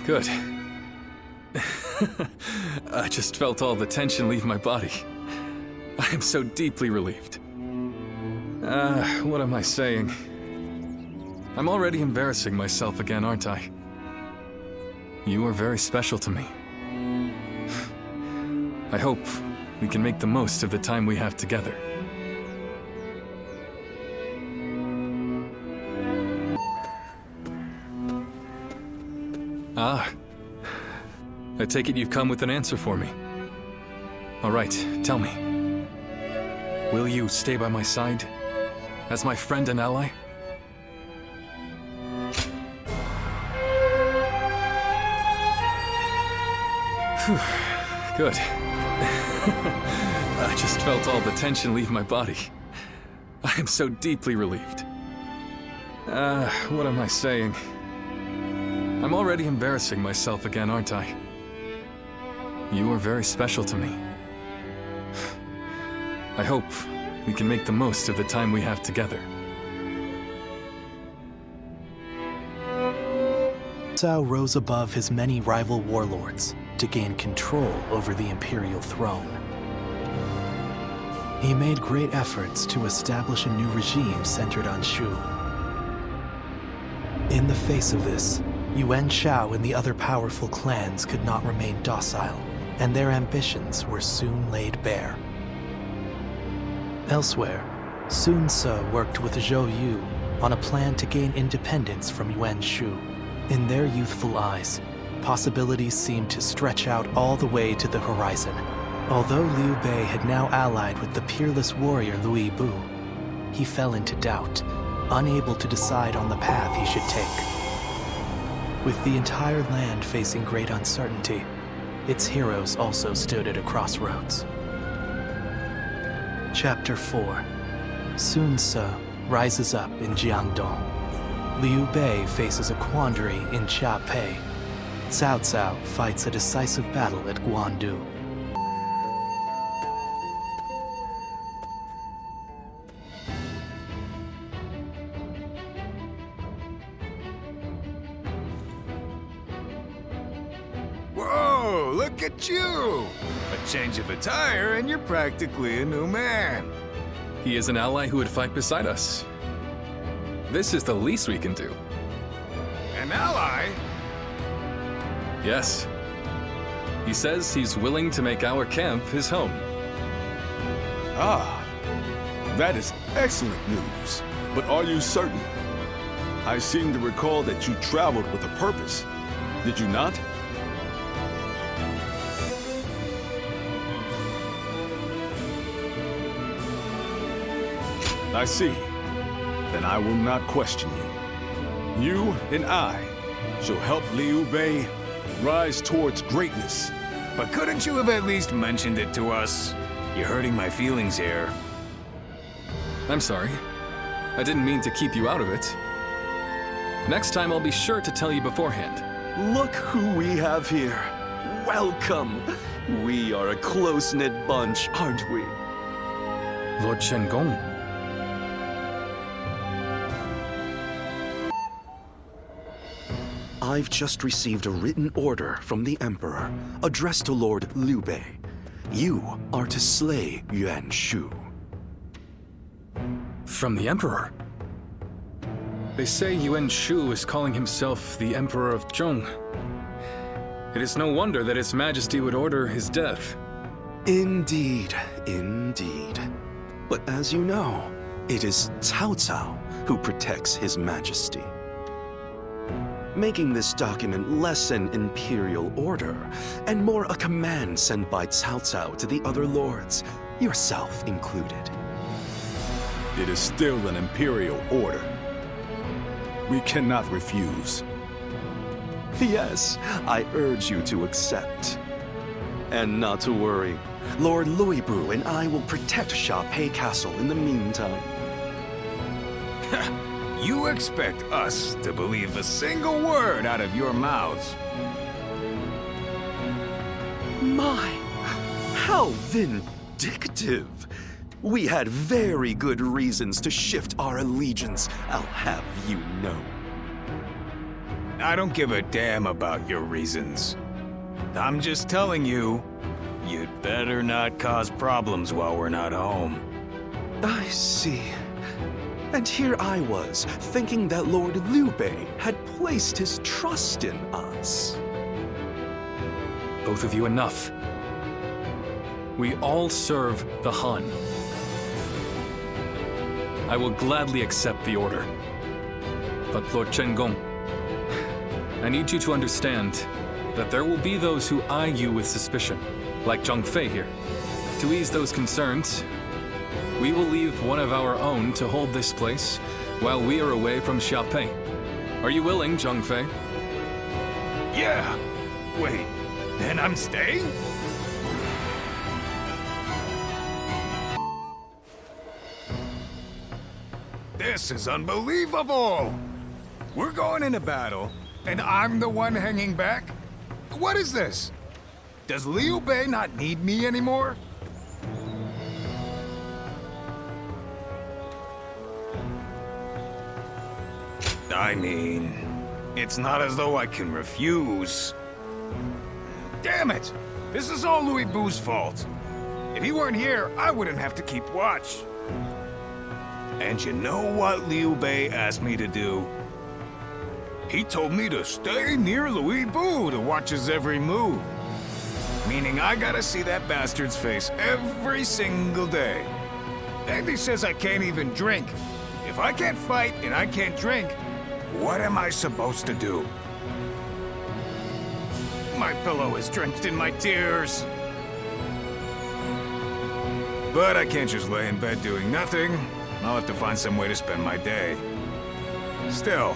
Good. I just felt all the tension leave my body. I am so deeply relieved. What am I saying? I'm already embarrassing myself again, aren't I? You are very special to me. I hope we can make the most of the time we have together. Ah. I take it you've come with an answer for me. All right, tell me. Will you stay by my side? As my friend and ally? Whew. Good. I just felt all the tension leave my body. I am so deeply relieved. What am I saying? I'm already embarrassing myself again, aren't I? You are very special to me. I hope we can make the most of the time we have together. Cao rose above his many rival warlords to gain control over the imperial throne. He made great efforts to establish a new regime centered on Shu. In the face of this, Yuan Shao and the other powerful clans could not remain docile, and their ambitions were soon laid bare. Elsewhere, Sun Ce worked with Zhou Yu on a plan to gain independence from Yuan Shu. In their youthful eyes, possibilities seemed to stretch out all the way to the horizon. Although Liu Bei had now allied with the peerless warrior Lui Bu, he fell into doubt, unable to decide on the path he should take. With the entire land facing great uncertainty, its heroes also stood at a crossroads. Chapter 4. Sun Ce rises up in Jiangdong. Liu Bei faces a quandary in Xiapei. Cao Cao fights a decisive battle at Guandu. Whoa, look at you! A change of attire and you're practically a new man. He is an ally who would fight beside us. This is the least we can do. An ally? Yes. He says he's willing to make our camp his home. Ah, that is excellent news. But are you certain? I seem to recall that you traveled with a purpose. Did you not? I see. Then I will not question you. You and I shall help Liu Bei rise towards greatness. But couldn't you have at least mentioned it to us? You're hurting my feelings here. I'm sorry. I didn't mean to keep you out of it. Next time I'll be sure to tell you beforehand. Look who we have here. Welcome. We are a close-knit bunch, aren't we? Lord Shen-gong. I've just received a written order from the Emperor, addressed to Lord Liu Bei. You are to slay Yuan Shu. From the Emperor? They say Yuan Shu is calling himself the Emperor of Zhong. It is no wonder that His Majesty would order his death. Indeed, indeed. But as you know, it is Cao Cao who protects His Majesty. Making this document less an imperial order, and more a command sent by Cao Cao to the other lords, yourself included. It is still an imperial order. We cannot refuse. Yes, I urge you to accept. And not to worry, Lord Lui Bu and I will protect Xiapei Castle in the meantime. You expect us to believe a single word out of your mouths? My, how vindictive! We had very good reasons to shift our allegiance, I'll have you know. I don't give a damn about your reasons. I'm just telling you, you'd better not cause problems while we're not home. I see. And here I was, thinking that Lord Liu Bei had placed his trust in us. Both of you enough. We all serve the Han. I will gladly accept the order. But Lord Shen-gong, I need you to understand that there will be those who eye you with suspicion, like Zhang Fei here. To ease those concerns, we will leave one of our own to hold this place while we are away from Xiapei. Are you willing, Zhang Fei? Yeah. Wait, then I'm staying? This is unbelievable! We're going into battle, and I'm the one hanging back? What is this? Does Liu Bei not need me anymore? I mean, it's not as though I can refuse. Damn it! This is all Louis Bu's fault. If he weren't here, I wouldn't have to keep watch. And you know what Liu Bei asked me to do? He told me to stay near Louis Bu to watch his every move. Meaning I gotta see that bastard's face every single day. And he says I can't even drink. If I can't fight and I can't drink, what am I supposed to do? My pillow is drenched in my tears. But I can't just lay in bed doing nothing. I'll have to find some way to spend my day. Still,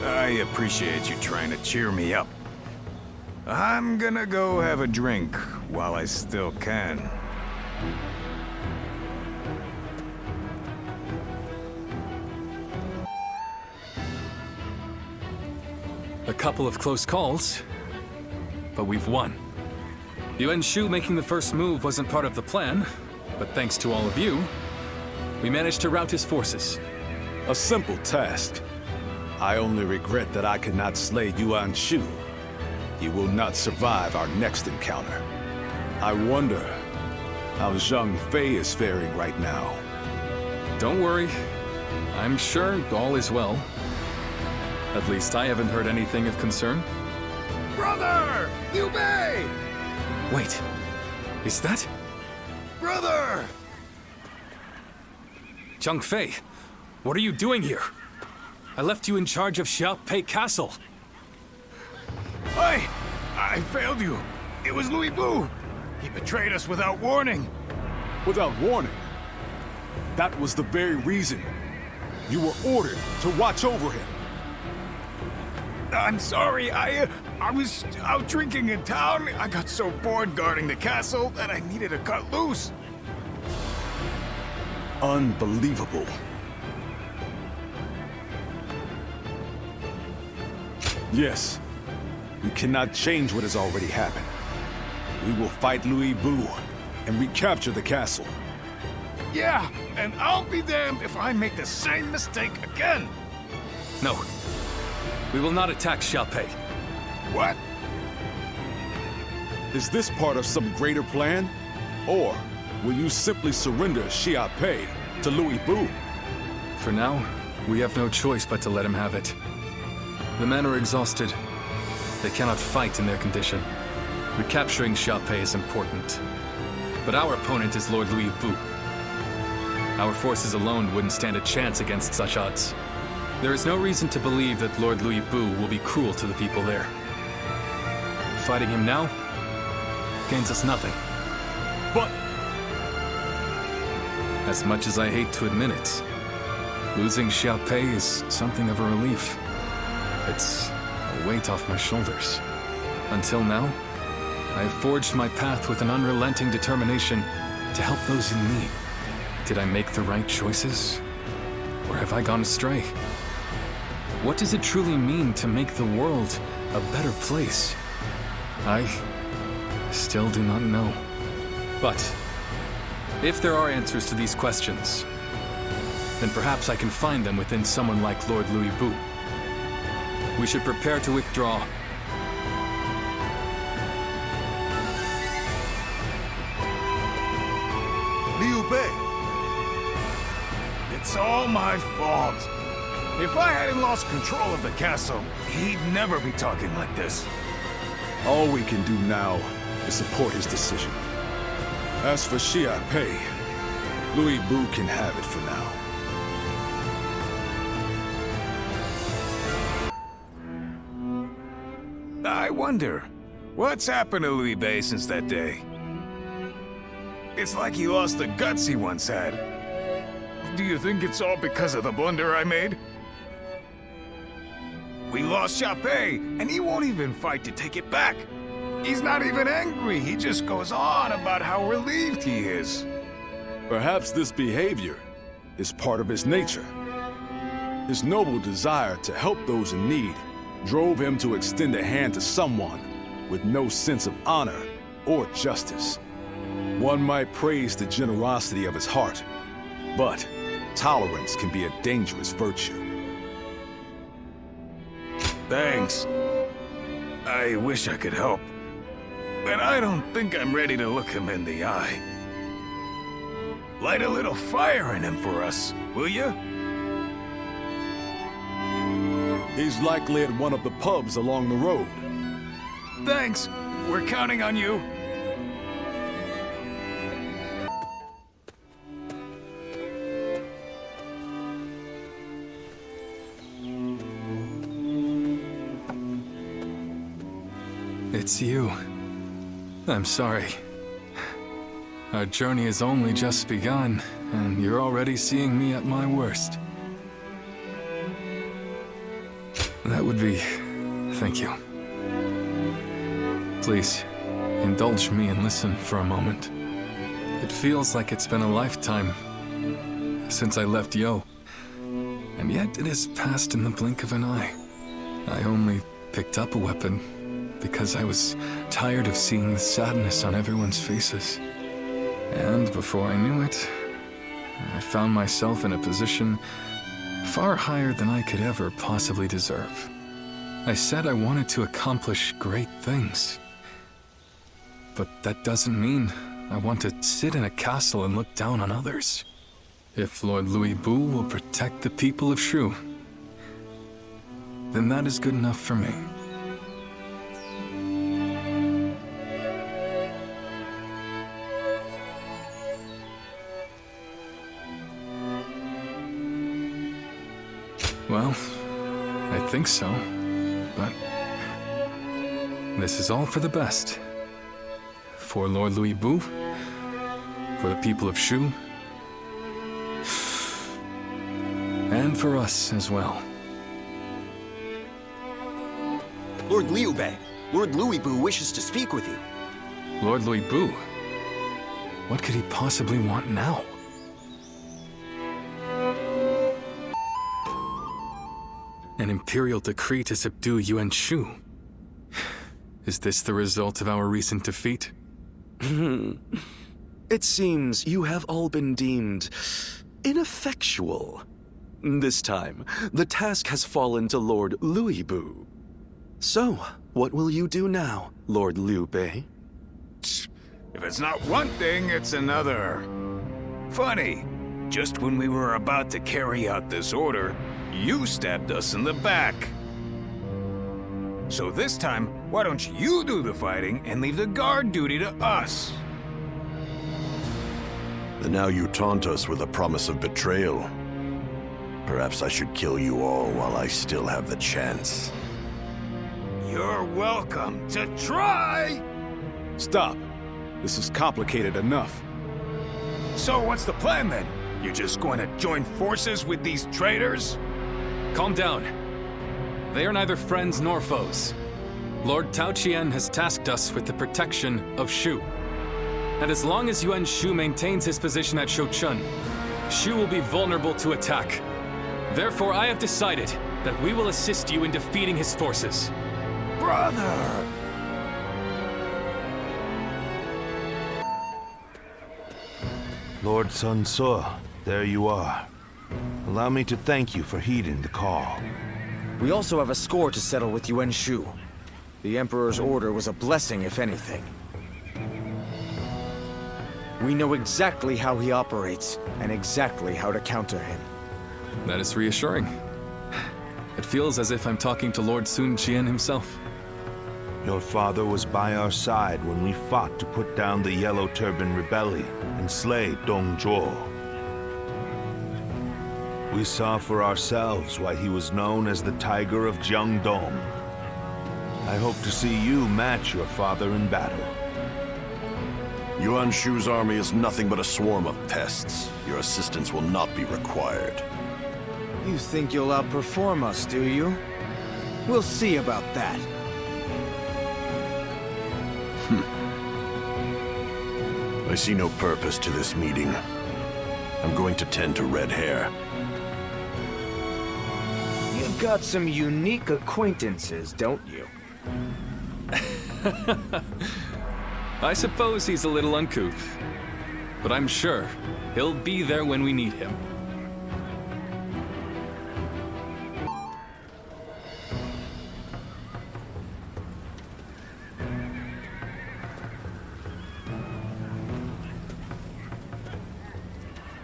I appreciate you trying to cheer me up. I'm gonna go have a drink while I still can. A couple of close calls, but we've won. Yuan Shu making the first move wasn't part of the plan, but thanks to all of you, we managed to rout his forces. A simple task. I only regret that I could not slay Yuan Shu. He will not survive our next encounter. I wonder how Zhang Fei is faring right now. Don't worry. I'm sure all is well. At least I haven't heard anything of concern. Brother! Liu Bei! Wait, is that? Brother! Zhang Fei, what are you doing here? I left you in charge of Xiaopei Castle. I failed you. It was Louis Bu. He betrayed us without warning. Without warning? That was the very reason you were ordered to watch over him. I'm sorry, I was out drinking in town. I got so bored guarding the castle that I needed to cut loose. Unbelievable. Yes, we cannot change what has already happened. We will fight Louis Bu and recapture the castle. Yeah, and I'll be damned if I make the same mistake again. No, we will not attack Xiaopei. What? Is this part of some greater plan? Or will you simply surrender Xiaopei to Louis Bu? For now, we have no choice but to let him have it. The men are exhausted. They cannot fight in their condition. Recapturing Xiaopei is important. But our opponent is Lord Louis Bu. Our forces alone wouldn't stand a chance against such odds. There is no reason to believe that Lord Louis Bu will be cruel to the people there. Fighting him now gains us nothing. But as much as I hate to admit it, losing Xiaopei is something of a relief. It's a weight off my shoulders. Until now, I have forged my path with an unrelenting determination to help those in need. Did I make the right choices? Or have I gone astray? What does it truly mean to make the world a better place? I still do not know. But if there are answers to these questions, then perhaps I can find them within someone like Lord Louis Bu. We should prepare to withdraw. Liu Bei! It's all my fault. If I hadn't lost control of the castle, he'd never be talking like this. all we can do now is support his decision. As for Xiaopei, Louis Bu can have it for now. I wonder, what's happened to Liu Bei since that day? It's like he lost the guts he once had. Do you think it's all because of the blunder I made? We lost Xiaopei, and he won't even fight to take it back. He's not even angry, he just goes on about how relieved he is. Perhaps this behavior is part of his nature. His noble desire to help those in need drove him to extend a hand to someone with no sense of honor or justice. One might praise the generosity of his heart, but tolerance can be a dangerous virtue. Thanks. I wish I could help, but I don't think I'm ready to look him in the eye. Light a little fire in him for us, will you? He's likely at one of the pubs along the road. Thanks. We're counting on you. It's you. I'm sorry. Our journey has only just begun, and you're already seeing me at my worst. That would be... thank you. Please, indulge me and listen for a moment. It feels like it's been a lifetime since I left Yo, and yet it has passed in the blink of an eye. I only picked up a weapon because I was tired of seeing the sadness on everyone's faces. And before I knew it, I found myself in a position far higher than I could ever possibly deserve. I said I wanted to accomplish great things. But that doesn't mean I want to sit in a castle and look down on others. If Lord Louis Bu will protect the people of Shu, then that is good enough for me. Well, I think so, but this is all for the best. For Lord Louis Bu, for the people of Shu, and for us as well. Lord Liu Bei, Lord Louis Bu wishes to speak with you. Lord Louis Bu? What could he possibly want now? An imperial decree to subdue Yuan Shu. Is this the result of our recent defeat? It seems you have all been deemed ineffectual. This time, the task has fallen to Lord Louis Bu. So, what will you do now, Lord Liu Bei? If it's not one thing, it's another. Funny, just when we were about to carry out this order, you stabbed us in the back. So this time, why don't you do the fighting and leave the guard duty to us? And now you taunt us with a promise of betrayal. Perhaps I should kill you all while I still have the chance. You're welcome to try! Stop. This is complicated enough. So what's the plan then? You're just going to join forces with these traitors? Calm down. They are neither friends nor foes. Lord Tao Qian has tasked us with the protection of Shu. And as long as Yuan Shu maintains his position at Shouchun, Shu will be vulnerable to attack. Therefore, I have decided that we will assist you in defeating his forces. Brother! Lord Sun Ce, there you are. Allow me to thank you for heeding the call. We also have a score to settle with Yuan Shu. The Emperor's order was a blessing, if anything. We know exactly how he operates, and exactly how to counter him. That is reassuring. It feels as if I'm talking to Lord Sun Jian himself. Your father was by our side when we fought to put down the Yellow Turban Rebellion and slay Dong Zhuo. We saw for ourselves why he was known as the Tiger of Jiangdong. I hope to see you match your father in battle. Yuan Shu's army is nothing but a swarm of pests. Your assistance will not be required. You think you'll outperform us, do you? We'll see about that. I see no purpose to this meeting. I'm going to tend to red hair. You've got some unique acquaintances, don't you? I suppose he's a little uncouth, but I'm sure he'll be there when we need him.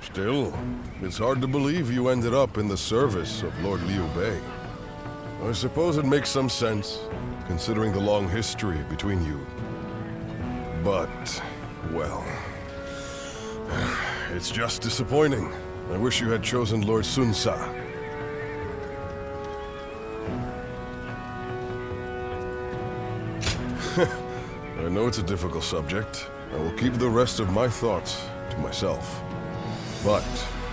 Still, it's hard to believe you ended up in the service of Lord Liu Bei. I suppose it makes some sense, considering the long history between you. But, well, it's just disappointing. I wish you had chosen Lord Sun Sa. I know it's a difficult subject. I will keep the rest of my thoughts to myself. But,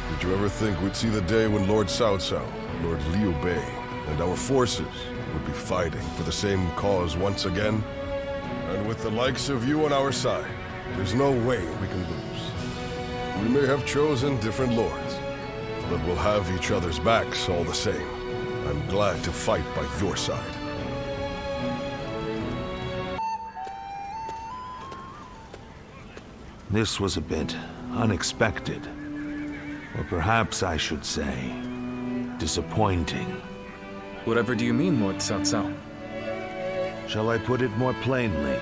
did you ever think we'd see the day when Lord Cao Cao, Lord Liu Bei, and our forces would be fighting for the same cause once again? And with the likes of you on our side, there's no way we can lose. We may have chosen different lords, but we'll have each other's backs all the same. I'm glad to fight by your side. This was a bit unexpected. Or perhaps I should say, disappointing. Whatever do you mean, Lord Cao Cao? Shall I put it more plainly?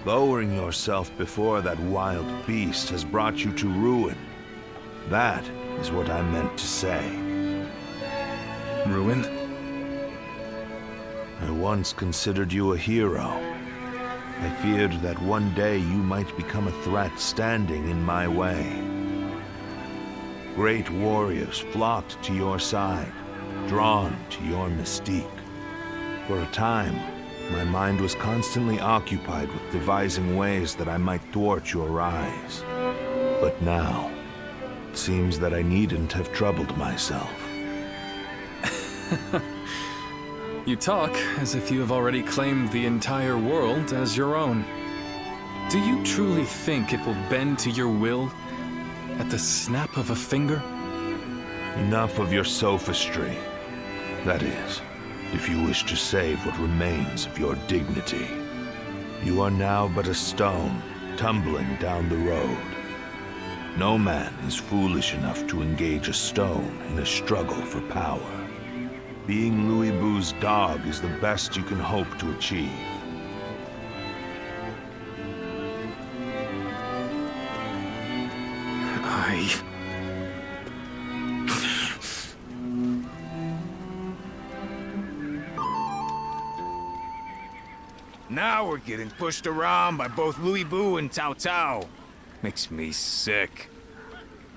Lowering yourself before that wild beast has brought you to ruin. That is what I meant to say. Ruin? I once considered you a hero. I feared that one day you might become a threat standing in my way. Great warriors flocked to your side, drawn to your mystique. For a time, my mind was constantly occupied with devising ways that I might thwart your rise. But now, it seems that I needn't have troubled myself. You talk as if you have already claimed the entire world as your own. Do you truly think it will bend to your will at the snap of a finger? Enough of your sophistry. That is, if you wish to save what remains of your dignity. You are now but a stone, tumbling down the road. No man is foolish enough to engage a stone in a struggle for power. Being Louis Bu's dog is the best you can hope to achieve. Now we're getting pushed around by both Louis Bu and Cao Cao. Makes me sick.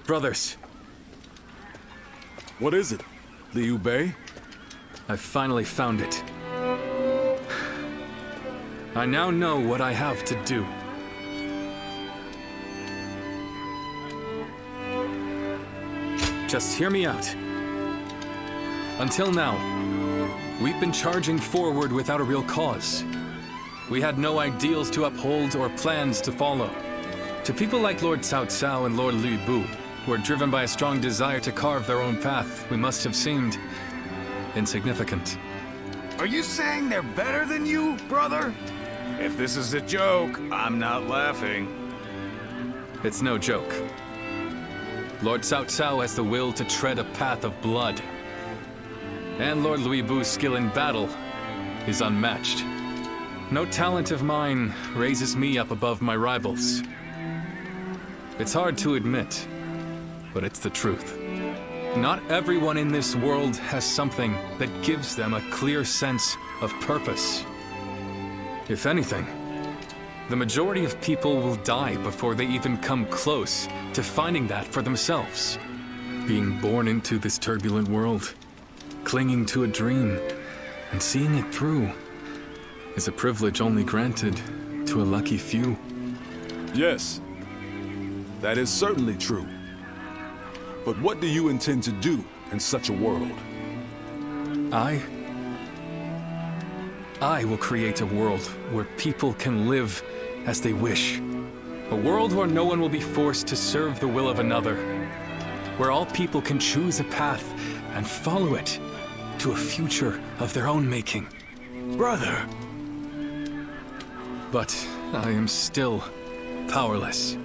Brothers. What is it? Liu Bei? I've finally found it. I now know what I have to do. Just hear me out. Until now, we've been charging forward without a real cause. We had no ideals to uphold or plans to follow. To people like Lord Cao Cao and Lord Liu Bu, who are driven by a strong desire to carve their own path, we must have seemed insignificant. Are you saying they're better than you, brother? If this is a joke, I'm not laughing. It's no joke. Lord Cao Cao has the will to tread a path of blood. And Lord Louis Bu's skill in battle is unmatched. No talent of mine raises me up above my rivals. It's hard to admit, but it's the truth. Not everyone in this world has something that gives them a clear sense of purpose. If anything, the majority of people will die before they even come close to finding that for themselves. Being born into this turbulent world, clinging to a dream, and seeing it through is a privilege only granted to a lucky few. Yes, that is certainly true. But what do you intend to do in such a world? I will create a world where people can live as they wish. A world where no one will be forced to serve the will of another. Where all people can choose a path and follow it, to a future of their own making. Brother! But I am still powerless.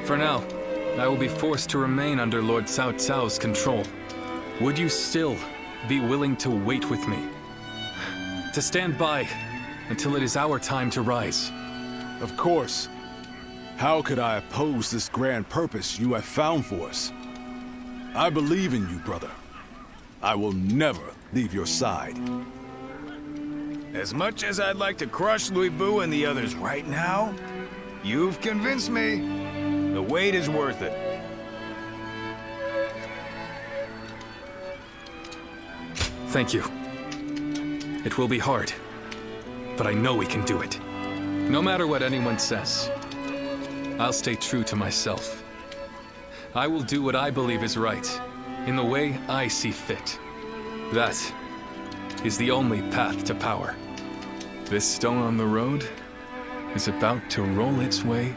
For now, I will be forced to remain under Lord Cao Cao's control. Would you still be willing to wait with me? To stand by until it is our time to rise? Of course. How could I oppose this grand purpose you have found for us? I believe in you, brother. I will never leave your side. As much as I'd like to crush Louis Bu and the others right now, you've convinced me. The wait is worth it. Thank you. It will be hard, but I know we can do it. No matter what anyone says, I'll stay true to myself. I will do what I believe is right, in the way I see fit. That is the only path to power. This stone on the road is about to roll its way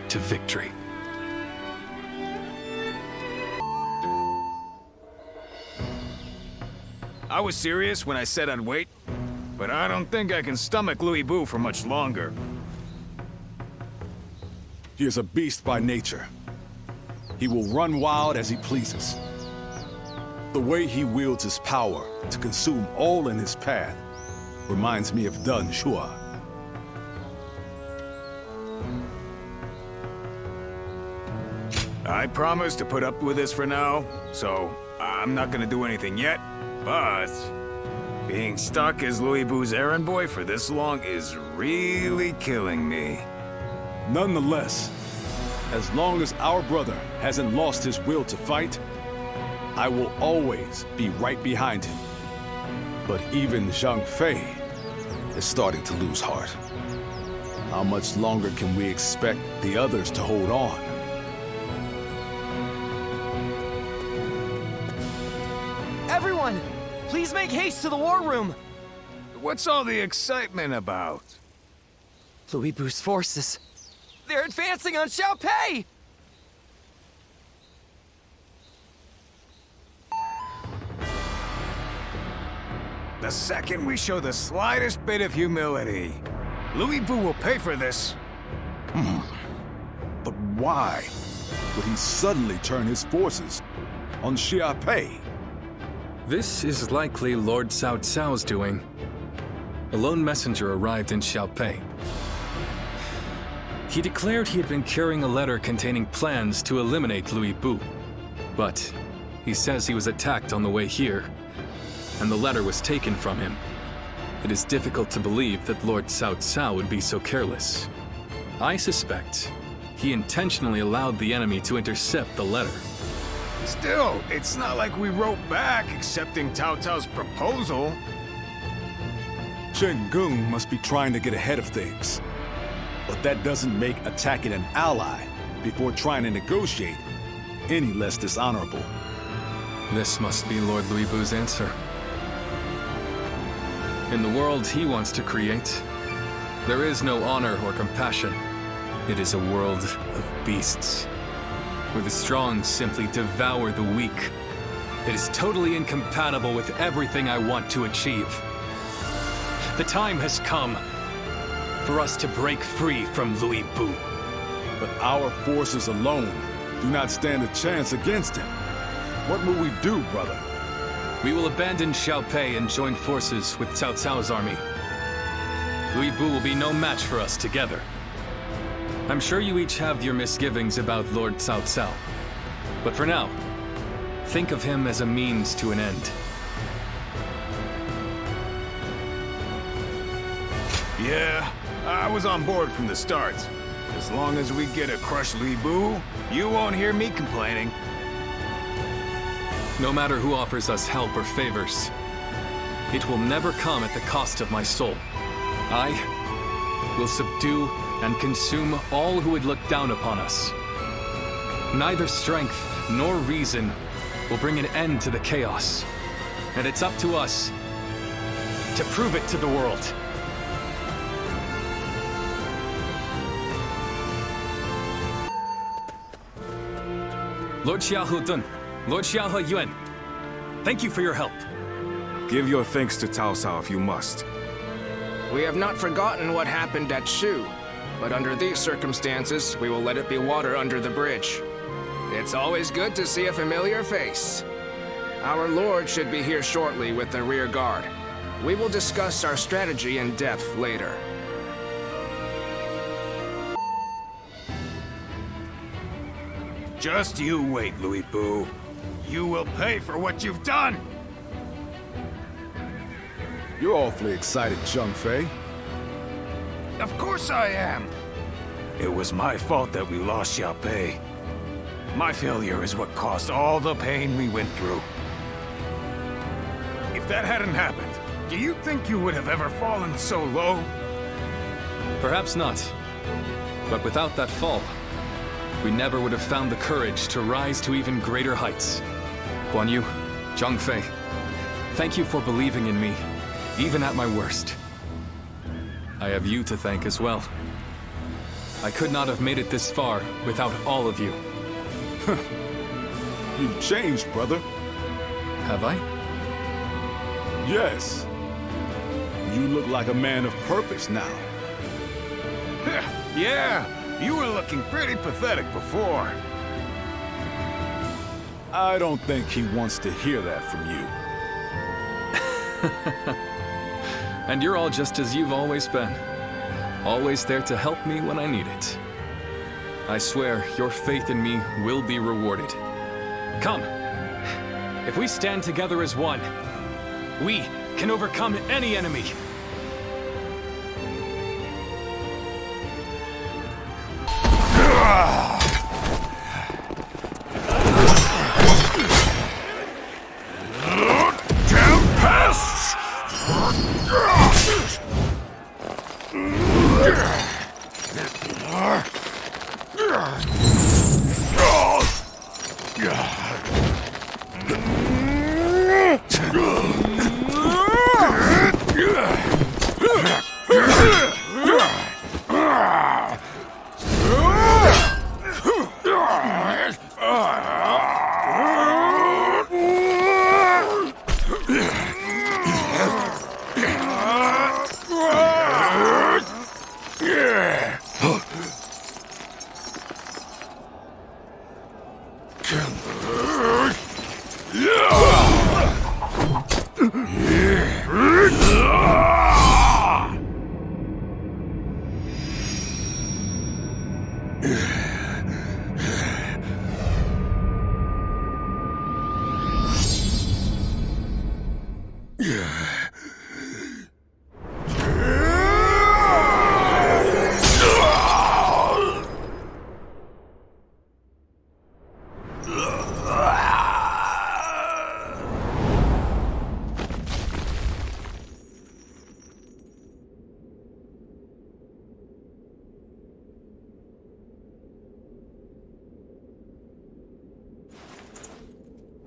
to victory. I was serious when I said I'd wait, but I don't think I can stomach Louis Bu for much longer. He is a beast by nature. He will run wild as he pleases. The way he wields his power to consume all in his path reminds me of Dun Shua. I promise to put up with this for now, so I'm not gonna do anything yet, but being stuck as Louis Bu's errand boy for this long is really killing me. Nonetheless, as long as our brother hasn't lost his will to fight, I will always be right behind him. But even Zhang Fei is starting to lose heart. How much longer can we expect the others to hold on? Everyone, please make haste to the war room! What's all the excitement about? Louis Bu's forces. They're advancing on Xiaopei! The second we show the slightest bit of humility, Louis Bu will pay for this. But why would he suddenly turn his forces on Xiaopei? This is likely Lord Cao Cao's doing. A lone messenger arrived in Xiaopei. He declared he had been carrying a letter containing plans to eliminate Louis Bu. But he says he was attacked on the way here, and the letter was taken from him. It is difficult to believe that Lord Cao Cao would be so careless. I suspect he intentionally allowed the enemy to intercept the letter. Still, it's not like we wrote back accepting Cao Cao's proposal. Chen Gong must be trying to get ahead of things. But that doesn't make attacking an ally before trying to negotiate any less dishonorable. This must be Lord Louis Bu's answer. In the world he wants to create, there is no honor or compassion. It is a world of beasts, where the strong simply devour the weak. It is totally incompatible with everything I want to achieve. The time has come for us to break free from Louis Bu. But our forces alone do not stand a chance against him. What will we do, brother? We will abandon Xiaopei and join forces with Cao Cao's army. Louis Bu will be no match for us together. I'm sure you each have your misgivings about Lord Cao Cao. But for now, think of him as a means to an end. Yeah, I was on board from the start. As long as we get to crush Louis Bu, you won't hear me complaining. No matter who offers us help or favors, it will never come at the cost of my soul. I will subdue and consume all who would look down upon us. Neither strength nor reason will bring an end to the chaos, and it's up to us to prove it to the world. Lord Xiahou Dun, Lord Xiahou Yuan, Thank you for your help. Give your thanks to Cao Cao if you must. We have not forgotten what happened at Shu, but under these circumstances, we will let it be water under the bridge. It's always good to see a familiar face. Our Lord should be here shortly with the rear guard. We will discuss our strategy in depth later. Just you wait, Louis Boo. You will pay for what you've done! You're awfully excited, Zhang Fei. Of course I am! It was my fault that we lost Xiaopei. My failure is what caused all the pain we went through. If that hadn't happened, do you think you would have ever fallen so low? Perhaps not. But without that fall, we never would have found the courage to rise to even greater heights. Guan Yu, Zhang Fei, thank you for believing in me, even at my worst. I have you to thank as well. I could not have made it this far without all of you. You've changed, brother. Have I? Yes. You look like a man of purpose now. Yeah, you were looking pretty pathetic before. I don't think he wants to hear that from you. And you're all just as you've always been. Always there to help me when I need it. I swear, your faith in me will be rewarded. Come. If we stand together as one, we can overcome any enemy.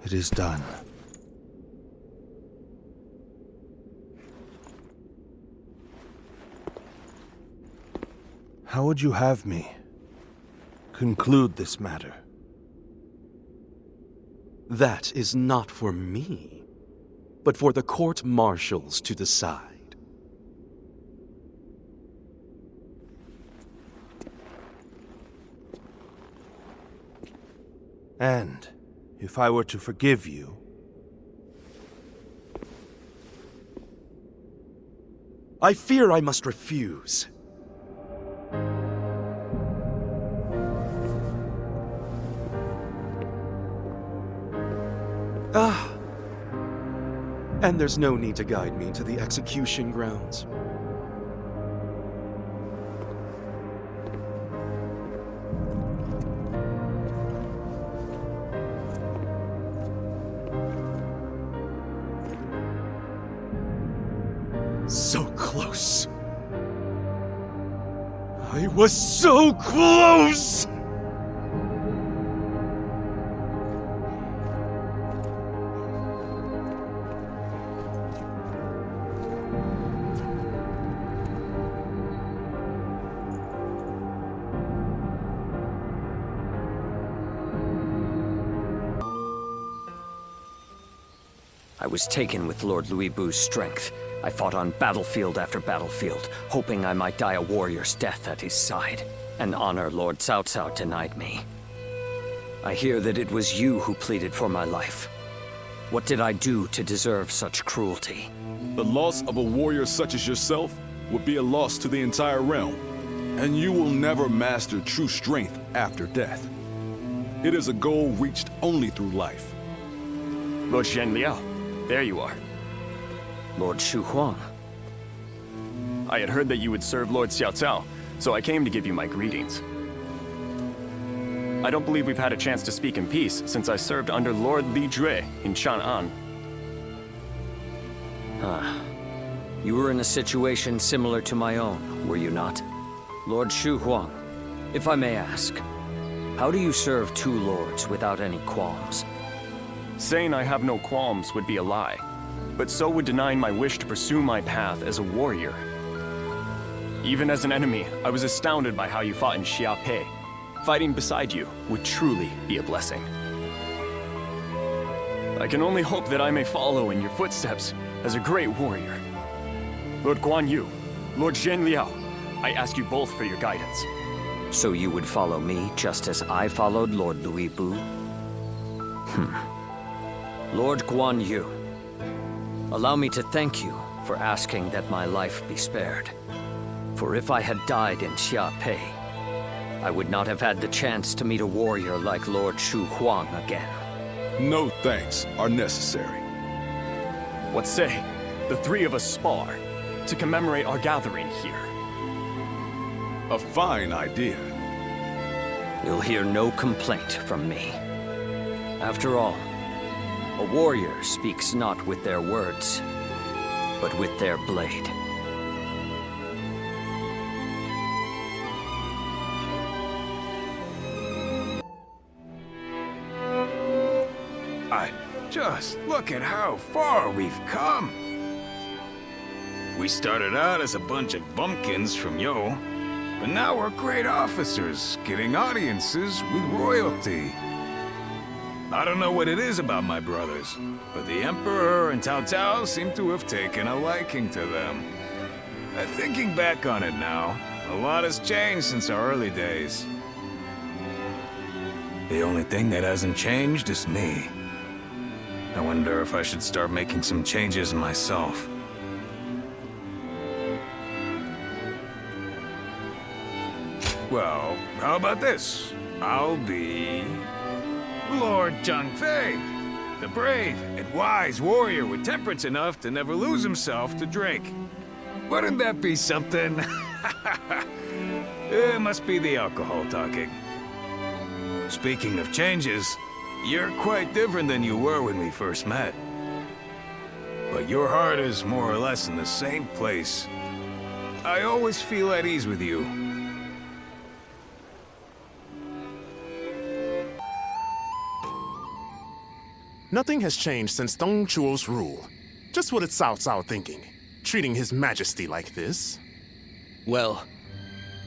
It is done. How would you have me conclude this matter? That is not for me, but for the court-martials to decide. And if I were to forgive you, I fear I must refuse. And there's no need to guide me to the execution grounds. So close. I was so close! I was taken with Lord Louis Bu's strength. I fought on battlefield after battlefield, hoping I might die a warrior's death at his side. An honor Lord Cao Cao denied me. I hear that it was you who pleaded for my life. What did I do to deserve such cruelty? The loss of a warrior such as yourself would be a loss to the entire realm, and you will never master true strength after death. It is a goal reached only through life. Lord Zhenliao, there you are. Lord Shu Huang. I had heard that you would serve Lord Xiao Cao, so I came to give you my greetings. I don't believe we've had a chance to speak in peace since I served under Lord Li Jue in Chang'an. You were in a situation similar to my own, were you not? Lord Shu Huang, if I may ask, how do you serve two lords without any qualms? Saying I have no qualms would be a lie, but so would denying my wish to pursue my path as a warrior. Even as an enemy, I was astounded by how you fought in Xiaopei. Fighting beside you would truly be a blessing. I can only hope that I may follow in your footsteps as a great warrior. Lord Guan Yu, Lord Zhenliao, I ask you both for your guidance. So you would follow me just as I followed Lord Louis Bu? Lord Guan Yu, allow me to thank you for asking that my life be spared. For if I had died in Xiaopei, I would not have had the chance to meet a warrior like Lord Shu Huang again. No thanks are necessary. What say the three of us spar to commemorate our gathering here? A fine idea. You'll hear no complaint from me. After all, a warrior speaks not with their words, but with their blade. Just look at how far we've come. We started out as a bunch of bumpkins from Yo, but now we're great officers, getting audiences with royalty. I don't know what it is about my brothers, but the Emperor and Cao Cao seem to have taken a liking to them. Thinking back on it now, a lot has changed since our early days. The only thing that hasn't changed is me. I wonder if I should start making some changes myself. Well, how about this? I'll be Lord Zhang Fei, the brave and wise warrior with temperance enough to never lose himself to drink. Wouldn't that be something? It must be the alcohol talking. Speaking of changes, you're quite different than you were when we first met. But your heart is more or less in the same place. I always feel at ease with you. Nothing has changed since Dong Zhuo's rule. Just what is Cao Cao thinking? Treating His Majesty like this? Well,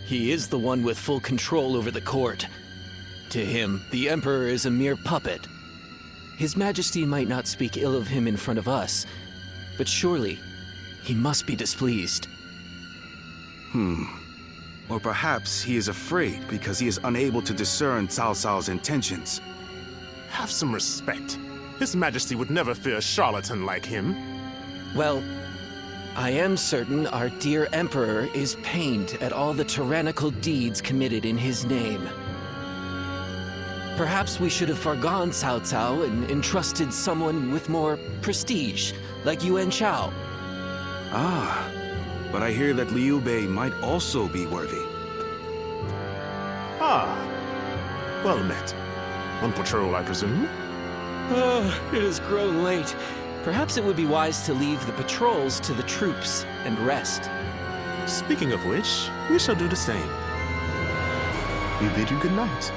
he is the one with full control over the court. To him, the Emperor is a mere puppet. His Majesty might not speak ill of him in front of us, but surely he must be displeased. Or perhaps he is afraid because he is unable to discern Cao Cao's intentions. Have some respect. His Majesty would never fear a charlatan like him. Well, I am certain our dear Emperor is pained at all the tyrannical deeds committed in his name. Perhaps we should have forgone Cao Cao and entrusted someone with more prestige, like Yuan Shao. Ah, but I hear that Liu Bei might also be worthy. Ah, well met. On patrol, I presume? It has grown late. Perhaps it would be wise to leave the patrols to the troops and rest. Speaking of which, we shall do the same. We bid you good night.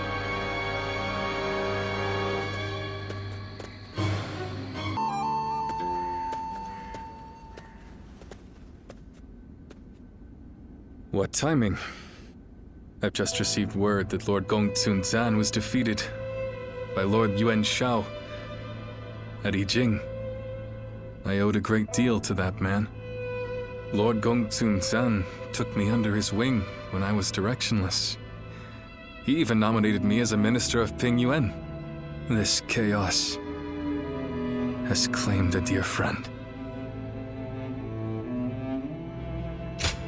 What timing? I've just received word that Lord Gong Xunzan was defeated by Lord Yuan Shao at Yijing. I owed a great deal to that man. Lord Gongsun-san took me under his wing when I was directionless. He even nominated me as a minister of Pingyuan. This chaos has claimed a dear friend.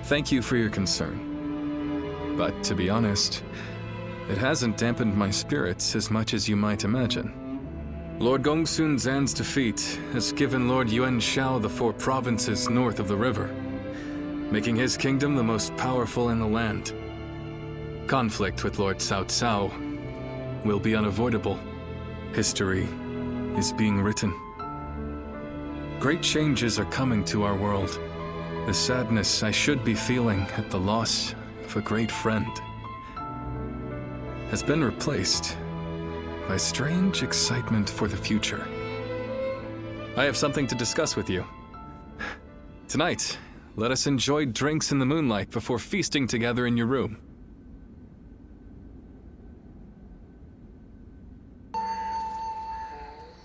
Thank you for your concern. But to be honest, it hasn't dampened my spirits as much as you might imagine. Lord Gongsun Zan's defeat has given Lord Yuan Shao the 4 provinces north of the river, making his kingdom the most powerful in the land. Conflict with Lord Cao Cao will be unavoidable. History is being written. Great changes are coming to our world. The sadness I should be feeling at the loss of a great friend has been replaced by strange excitement for the future. I have something to discuss with you. Tonight, let us enjoy drinks in the moonlight before feasting together in your room.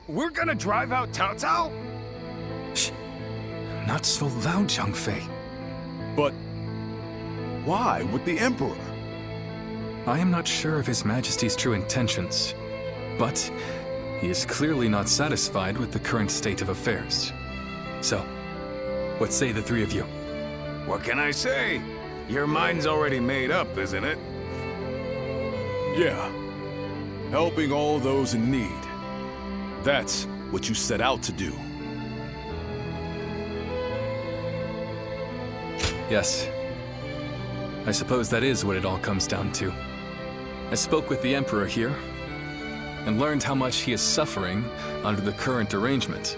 We're gonna drive out Cao Cao? Shh. Not so loud, Zhang Fei. But why with the Emperor? I am not sure of His Majesty's true intentions, but he is clearly not satisfied with the current state of affairs. So, what say the 3 of you? What can I say? Your mind's already made up, isn't it? Yeah. Helping all those in need. That's what you set out to do. Yes. I suppose that is what it all comes down to. I spoke with the Emperor here, and learned how much he is suffering under the current arrangement.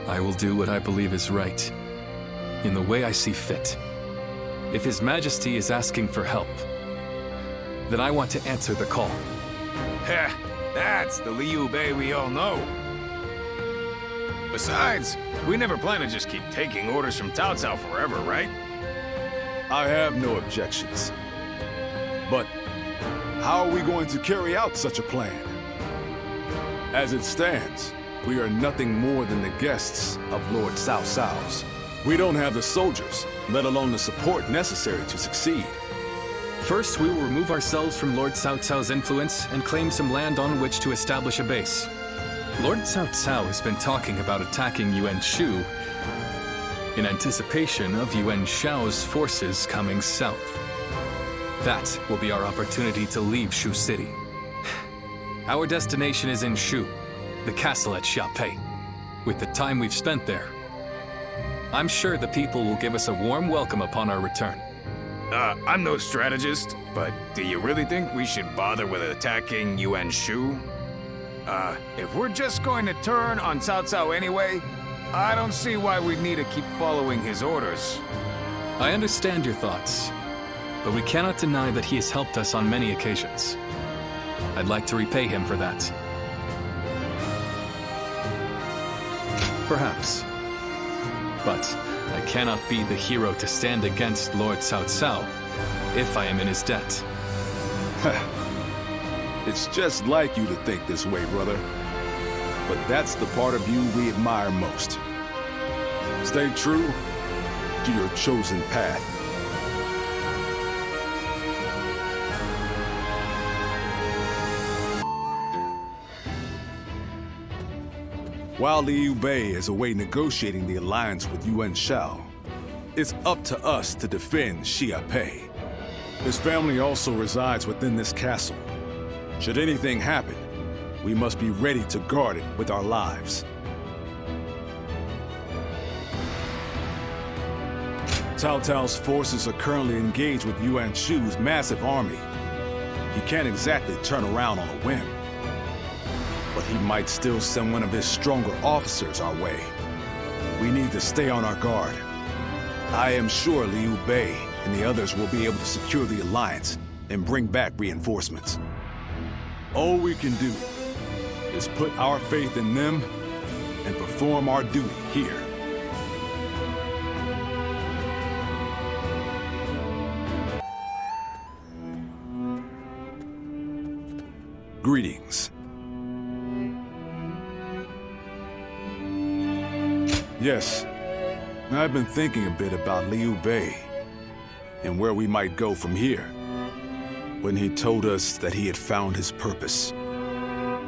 I will do what I believe is right, in the way I see fit. If His Majesty is asking for help, then I want to answer the call. Heh, that's the Liu Bei we all know. Besides, we never plan to just keep taking orders from Cao Cao forever, right? I have no objections. But how are we going to carry out such a plan? As it stands, we are nothing more than the guests of Lord Cao Cao's. We don't have the soldiers, let alone the support necessary to succeed. First, we will remove ourselves from Lord Cao Cao's influence and claim some land on which to establish a base. Lord Cao Cao has been talking about attacking Yuan Shu in anticipation of Yuan Shao's forces coming south. That will be our opportunity to leave Shu City. Our destination is in Shu, the castle at Xiapei. With the time we've spent there, I'm sure the people will give us a warm welcome upon our return. I'm no strategist, but do you really think we should bother with attacking Yuan Shu? If we're just going to turn on Cao Cao anyway, I don't see why we'd need to keep following his orders. I understand your thoughts, but we cannot deny that he has helped us on many occasions. I'd like to repay him for that. Perhaps. But I cannot be the hero to stand against Lord Cao Cao if I am in his debt. It's just like you to think this way, brother. But that's the part of you we admire most. Stay true to your chosen path. While Liu Bei is away negotiating the alliance with Yuan Shao, it's up to us to defend Xiapei. His family also resides within this castle. Should anything happen, we must be ready to guard it with our lives. Cao Cao's forces are currently engaged with Yuan Shu's massive army. He can't exactly turn around on a whim. But he might still send one of his stronger officers our way. We need to stay on our guard. I am sure Liu Bei and the others will be able to secure the alliance and bring back reinforcements. All we can do is put our faith in them and perform our duty here. Greetings. Yes. I've been thinking a bit about Liu Bei and where we might go from here. When he told us that he had found his purpose,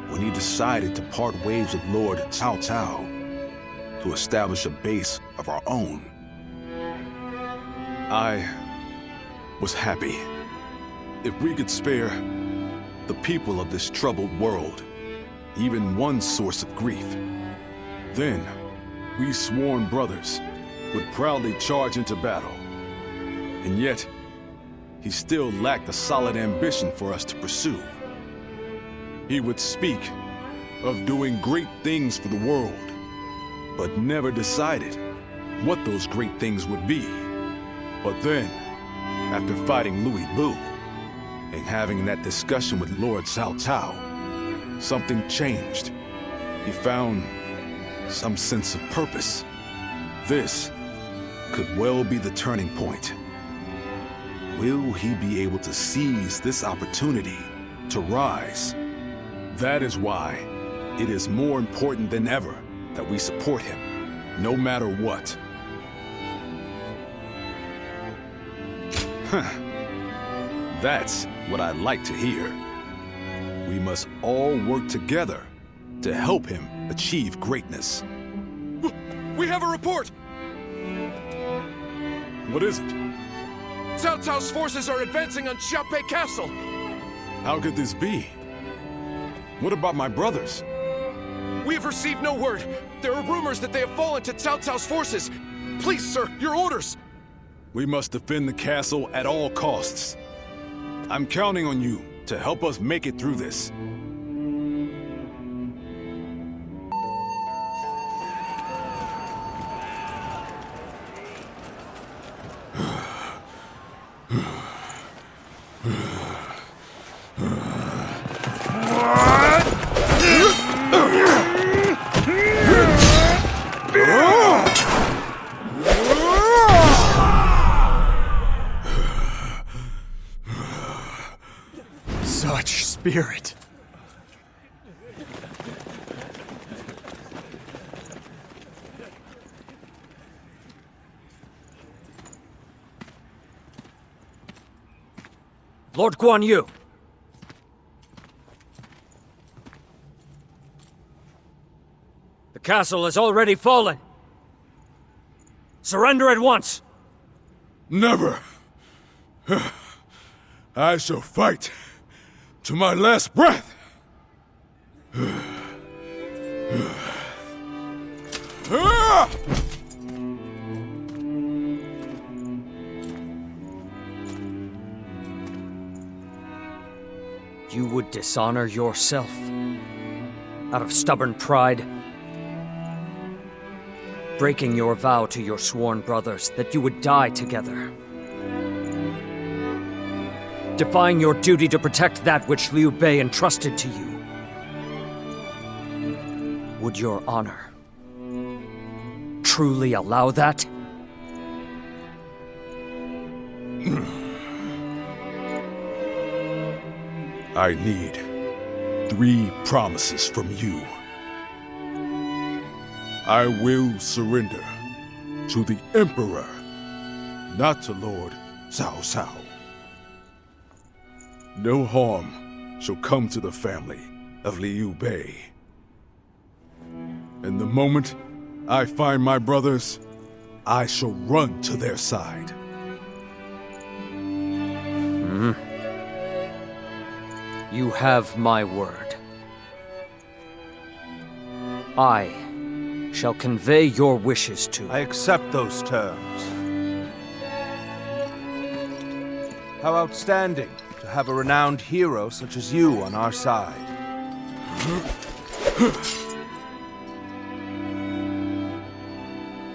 when he decided to part ways with Lord Cao Cao to establish a base of our own, I was happy. If we could spare the people of this troubled world even one source of grief, then we sworn brothers would proudly charge into battle. And yet, he still lacked a solid ambition for us to pursue. He would speak of doing great things for the world, but never decided what those great things would be. But then, after fighting Louis Bu and having that discussion with Lord Cao Cao, something changed. He found some sense of purpose. This could well be the turning point. Will he be able to seize this opportunity to rise? That is why it is more important than ever that we support him, no matter what. That's what I like to hear. We must all work together to help him achieve greatness. We have a report! What is it? Cao Cao's forces are advancing on Xiaopei Castle! How could this be? What about my brothers? We have received no word. There are rumors that they have fallen to Cao Cao's forces. Please, sir, your orders! We must defend the castle at all costs. I'm counting on you to help us make it through this. Such spirit. Lord Guan Yu. The castle has already fallen. Surrender at once. Never. I shall fight to my last breath. You would dishonor yourself out of stubborn pride, breaking your vow to your sworn brothers that you would die together, defying your duty to protect that which Liu Bei entrusted to you. Would your honor truly allow that? I need 3 promises from you. I will surrender to the Emperor, not to Lord Cao Cao. No harm shall come to the family of Liu Bei. And the moment I find my brothers, I shall run to their side. You have my word. I shall convey your wishes to... I accept those terms. How outstanding to have a renowned hero such as you on our side.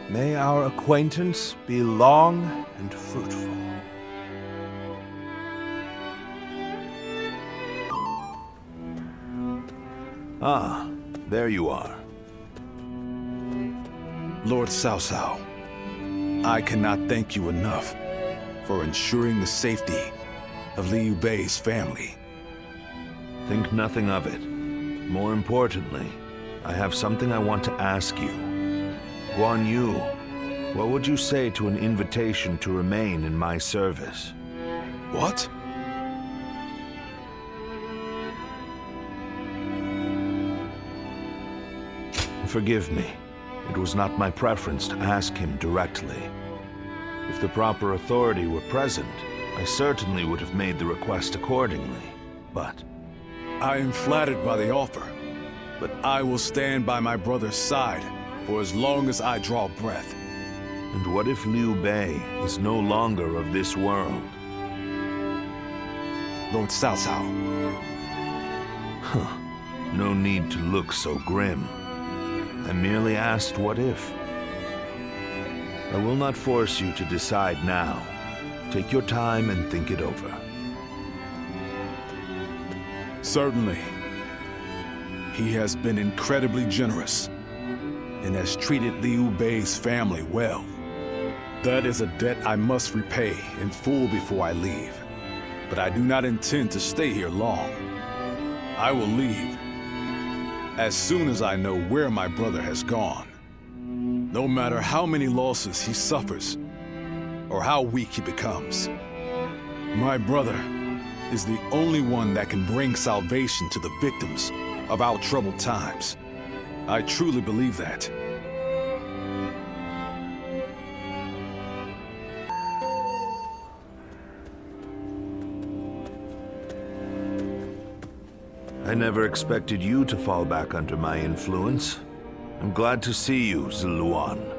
May our acquaintance be long and fruitful. Ah, there you are. Lord Cao Cao, I cannot thank you enough for ensuring the safety of Liu Bei's family. Think nothing of it. More importantly, I have something I want to ask you. Guan Yu, what would you say to an invitation to remain in my service? What? Forgive me. It was not my preference to ask him directly. If the proper authority were present, I certainly would have made the request accordingly, but... I am flattered by the offer, but I will stand by my brother's side for as long as I draw breath. And what if Liu Bei is no longer of this world? Lord Cao Cao. Huh. No need to look so grim. I merely asked what if. I will not force you to decide now. Take your time and think it over. Certainly. He has been incredibly generous and has treated Liu Bei's family well. That is a debt I must repay in full before I leave. But I do not intend to stay here long. I will leave as soon as I know where my brother has gone. No matter how many losses he suffers, or how weak he becomes. My brother is the only one that can bring salvation to the victims of our troubled times. I truly believe that. I never expected you to fall back under my influence. I'm glad to see you, Ziluan.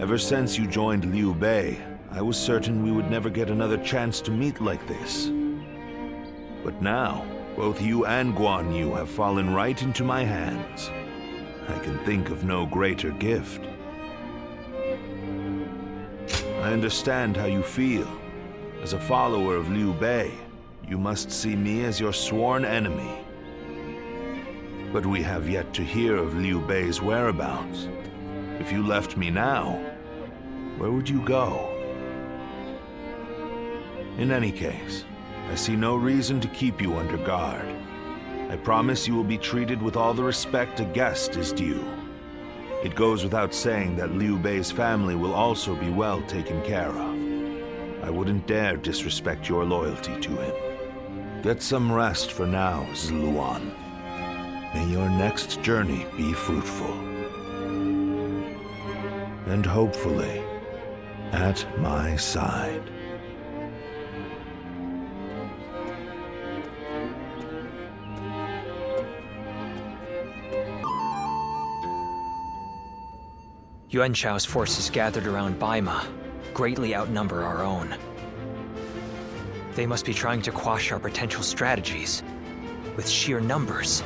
Ever since you joined Liu Bei, I was certain we would never get another chance to meet like this. But now, both you and Guan Yu have fallen right into my hands. I can think of no greater gift. I understand how you feel. As a follower of Liu Bei, you must see me as your sworn enemy. But we have yet to hear of Liu Bei's whereabouts. If you left me now, where would you go? In any case, I see no reason to keep you under guard. I promise you will be treated with all the respect a guest is due. It goes without saying that Liu Bei's family will also be well taken care of. I wouldn't dare disrespect your loyalty to him. Get some rest for now, Ziluan. May your next journey be fruitful. And hopefully, at my side. Yuan Shao's forces gathered around Baima greatly outnumber our own. They must be trying to quash our potential strategies with sheer numbers.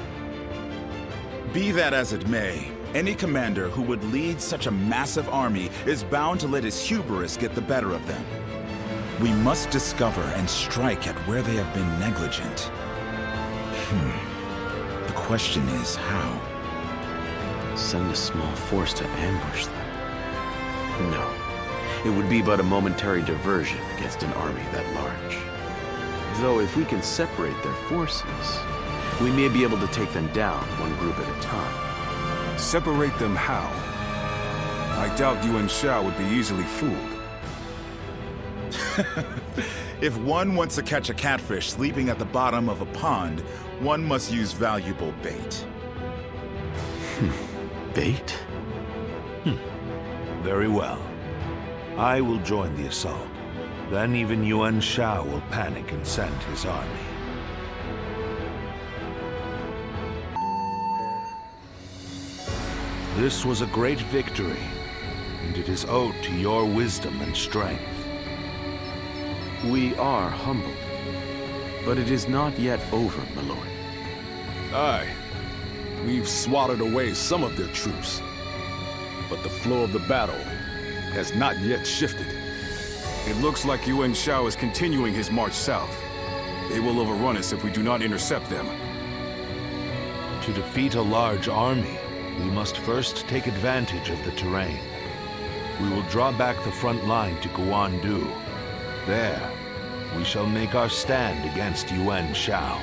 Be that as it may, any commander who would lead such a massive army is bound to let his hubris get the better of them. We must discover and strike at where they have been negligent. The question is how? Send a small force to ambush them? No. It would be but a momentary diversion against an army that large. Though if we can separate their forces, we may be able to take them down one group at a time. Separate them how? I doubt Yuan Shao would be easily fooled. If one wants to catch a catfish sleeping at the bottom of a pond, one must use valuable bait. Bait? Very well. I will join the assault. Then even Yuan Shao will panic and send his army. This was a great victory, and it is owed to your wisdom and strength. We are humbled, but it is not yet over, my lord. Aye. We've swatted away some of their troops, but the flow of the battle has not yet shifted. It looks like Yuan Shao is continuing his march south. They will overrun us if we do not intercept them. To defeat a large army, we must first take advantage of the terrain. We will draw back the front line to Guandu. There, we shall make our stand against Yuan Shao.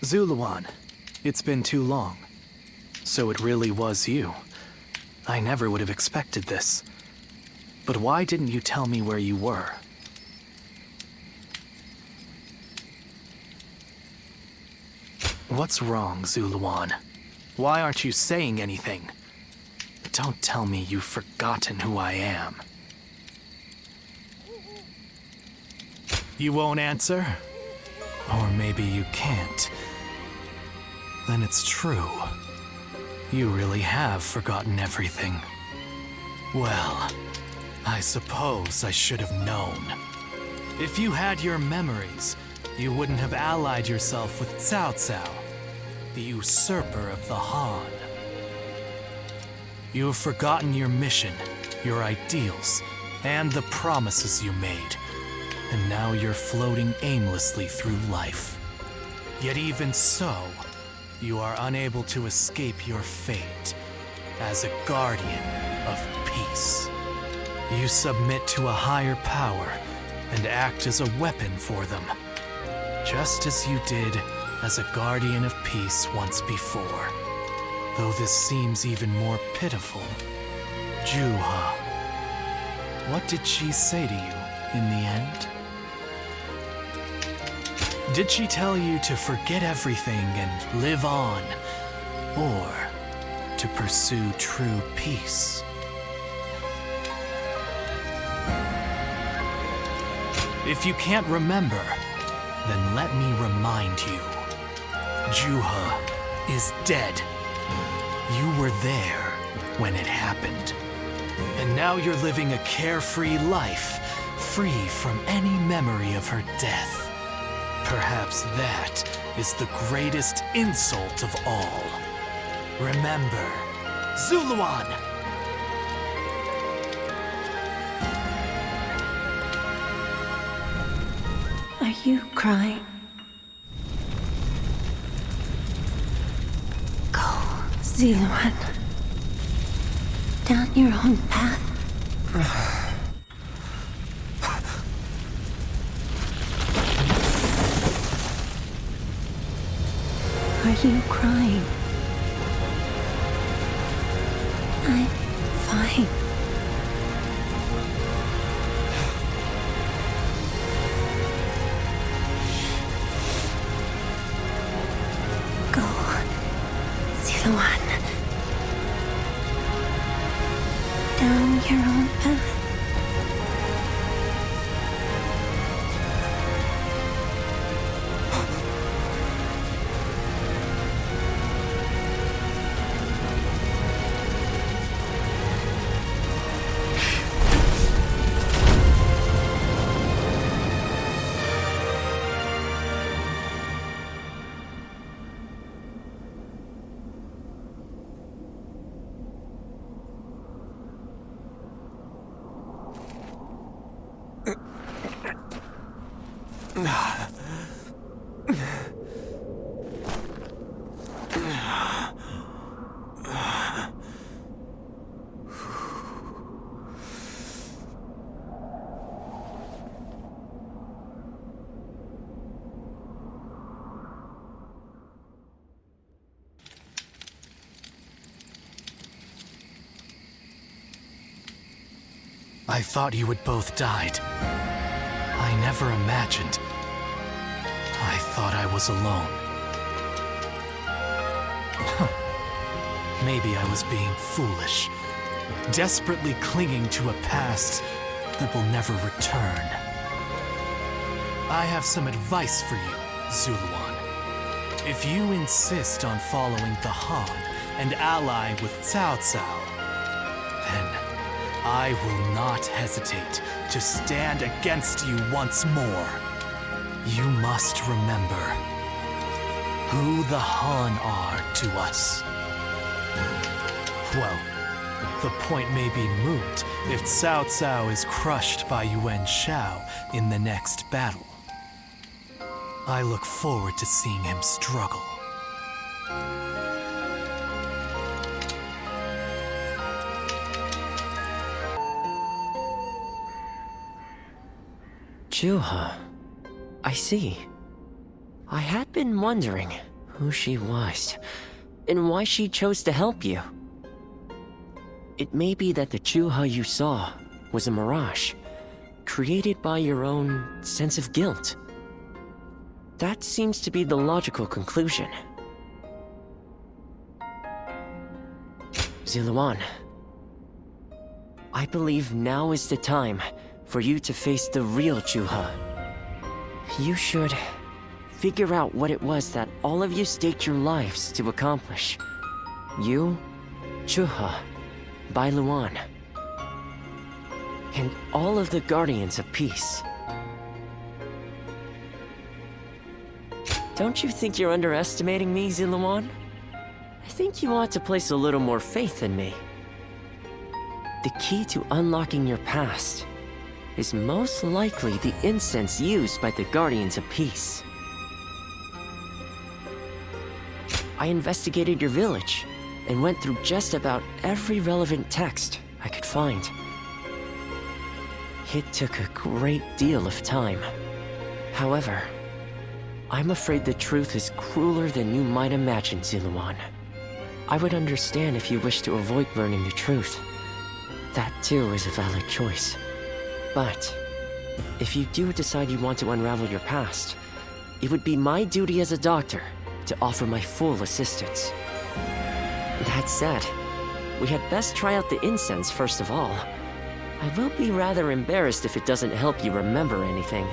Zuluan, it's been too long. So it really was you. I never would have expected this. But why didn't you tell me where you were? What's wrong, Zuluan? Why aren't you saying anything? Don't tell me you've forgotten who I am. You won't answer? Or maybe you can't. Then it's true. You really have forgotten everything. Well, I suppose I should have known. If you had your memories, you wouldn't have allied yourself with Cao Cao, the usurper of the Han. You have forgotten your mission, your ideals, and the promises you made. And now you're floating aimlessly through life. Yet even so, you are unable to escape your fate as a guardian of peace. You submit to a higher power and act as a weapon for them, just as you did as a guardian of peace once before. Though this seems even more pitiful. Juha, what did she say to you in the end? Did she tell you to forget everything and live on? Or to pursue true peace? If you can't remember, then let me remind you. Juha is dead. You were there when it happened. And now you're living a carefree life, free from any memory of her death. Perhaps that is the greatest insult of all. Remember, Zuluan! Are you crying? Go, Zuluan. Down your own path. Are you crying? I'm fine. Go, Zuluan. Down your own path. I thought you had both died. I never imagined. I thought I was alone. Maybe I was being foolish, desperately clinging to a past that will never return. I have some advice for you, Zuluan. If you insist on following the Han and ally with Cao Cao, then I will not hesitate to stand against you once more. You must remember who the Han are to us. Well, the point may be moot if Cao Cao is crushed by Yuan Shao in the next battle. I look forward to seeing him struggle. Juha. I see. I had been wondering who she was, and why she chose to help you. It may be that the Juha you saw was a mirage, created by your own sense of guilt. That seems to be the logical conclusion. Ziluan, I believe now is the time for you to face the real Juha. You should figure out what it was that all of you staked your lives to accomplish. You, Juha, Bailuan, and all of the Guardians of Peace. Don't you think you're underestimating me, Ziluan? I think you ought to place a little more faith in me. The key to unlocking your past is most likely the incense used by the Guardians of Peace. I investigated your village and went through just about every relevant text I could find. It took a great deal of time. However, I'm afraid the truth is crueler than you might imagine, Ziluan. I would understand if you wish to avoid learning the truth. That too is a valid choice. But if you do decide you want to unravel your past, it would be my duty as a doctor to offer my full assistance. That said, we had best try out the incense first of all. I will be rather embarrassed if it doesn't help you remember anything.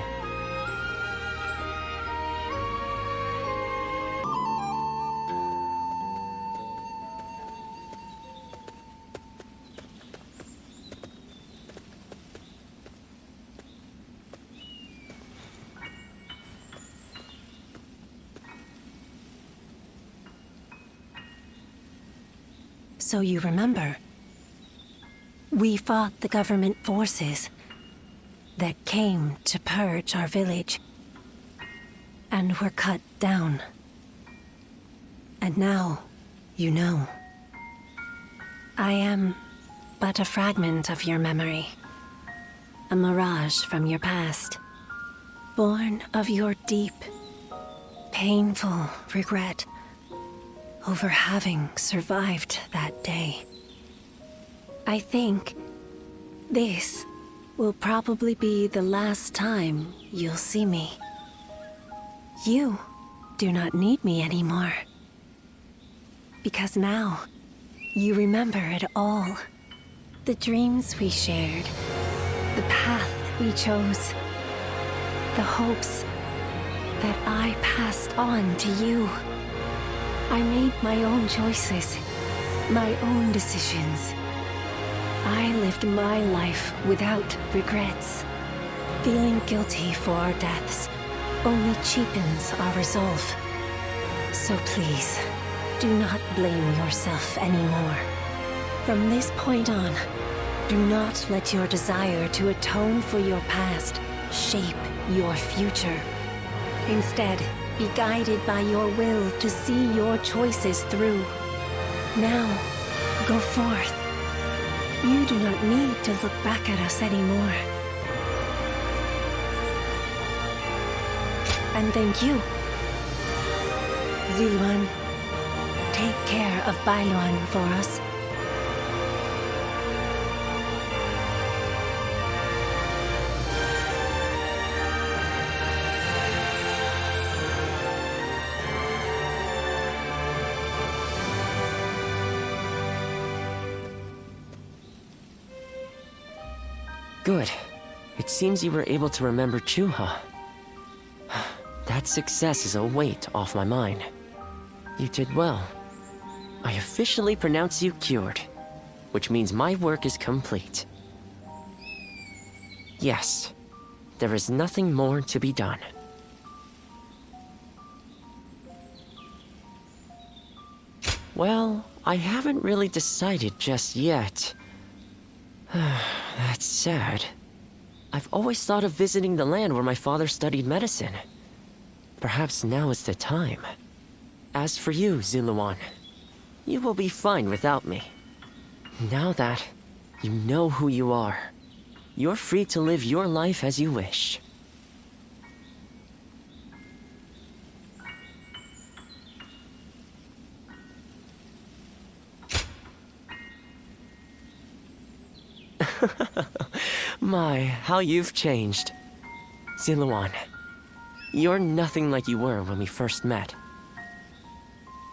So you remember, we fought the government forces that came to purge our village, and were cut down. And now, you know. I am but a fragment of your memory, a mirage from your past, born of your deep, painful regret over having survived that day. I think this will probably be the last time you'll see me. You do not need me anymore. Because now, you remember it all. The dreams we shared, the path we chose, the hopes that I passed on to you. I made my own choices, my own decisions. I lived my life without regrets. Feeling guilty for our deaths only cheapens our resolve. So please, do not blame yourself anymore. From this point on, do not let your desire to atone for your past shape your future. Instead, be guided by your will to see your choices through. Now, go forth. You do not need to look back at us anymore. And thank you. Ziluan, take care of Bailuan for us. Good. It seems you were able to remember Juha. That success is a weight off my mind. You did well. I officially pronounce you cured, which means my work is complete. Yes, there is nothing more to be done. Well, I haven't really decided just yet. That's sad. I've always thought of visiting the land where my father studied medicine. Perhaps now is the time. As for you, Ziluan, you will be fine without me. Now that you know who you are, you're free to live your life as you wish. My, how you've changed. Ziluan, you're nothing like you were when we first met.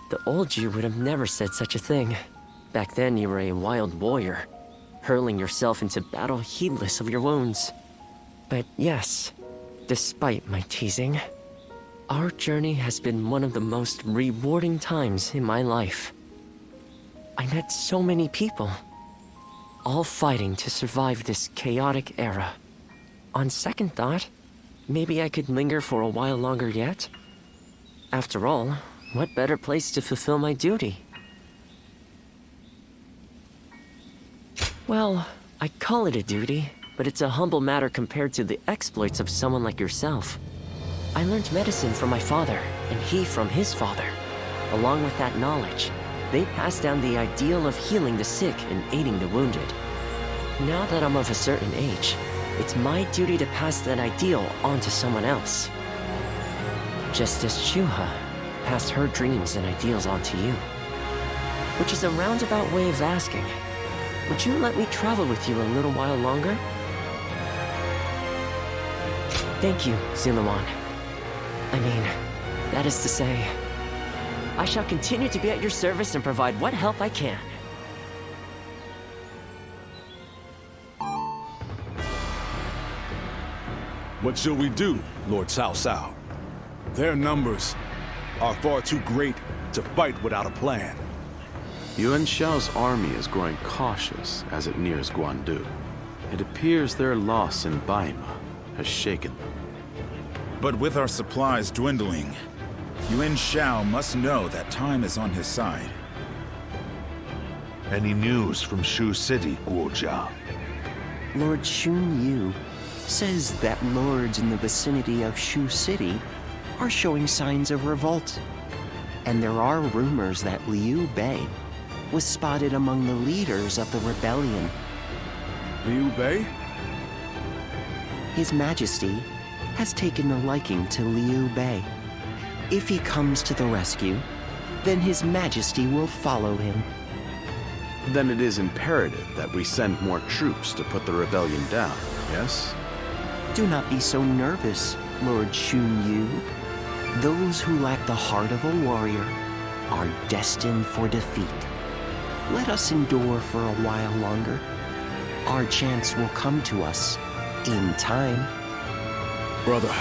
The old you would have never said such a thing. Back then you were a wild warrior, hurling yourself into battle heedless of your wounds. But yes, despite my teasing, our journey has been one of the most rewarding times in my life. I met so many people, all fighting to survive this chaotic era. On second thought, maybe I could linger for a while longer yet. After all, what better place to fulfill my duty? Well, I call it a duty, but it's a humble matter compared to the exploits of someone like yourself. I learned medicine from my father, and he from his father. Along with that knowledge, they passed down the ideal of healing the sick and aiding the wounded. Now that I'm of a certain age, it's my duty to pass that ideal on to someone else. Just as Shuha passed her dreams and ideals on to you. Which is a roundabout way of asking, would you let me travel with you a little while longer? Thank you, Ziluan. I mean, that is to say, I shall continue to be at your service and provide what help I can. What shall we do, Lord Cao Cao? Their numbers are far too great to fight without a plan. Yuan Shao's army is growing cautious as it nears Guandu. It appears their loss in Baima has shaken them. But with our supplies dwindling, Yuan Shao must know that time is on his side. Any news from Shu City, Guojia? Lord Xun Yu says that lords in the vicinity of Shu City are showing signs of revolt. And there are rumors that Liu Bei was spotted among the leaders of the rebellion. Liu Bei? His Majesty has taken a liking to Liu Bei. If he comes to the rescue, then His Majesty will follow him. Then it is imperative that we send more troops to put the rebellion down, yes? Do not be so nervous, Lord Xun Yu. Those who lack the heart of a warrior are destined for defeat. Let us endure for a while longer. Our chance will come to us in time. Brother.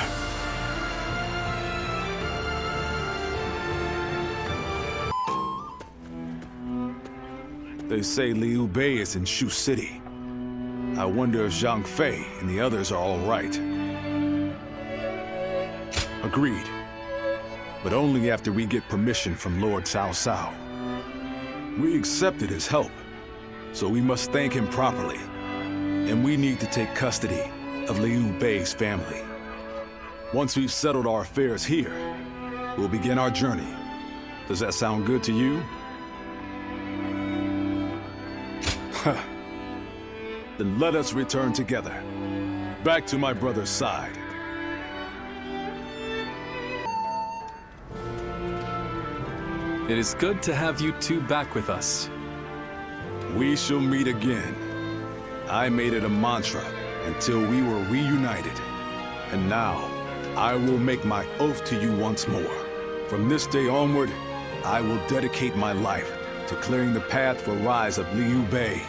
They say Liu Bei is in Shu City. I wonder if Zhang Fei and the others are all right. Agreed. But only after we get permission from Lord Cao Cao. We accepted his help, so we must thank him properly. And we need to take custody of Liu Bei's family. Once we've settled our affairs here, we'll begin our journey. Does that sound good to you? Then let us return together, back to my brother's side. It is good to have you two back with us. We shall meet again. I made it a mantra until we were reunited. And now, I will make my oath to you once more. From this day onward, I will dedicate my life to clearing the path for rise of Liu Bei.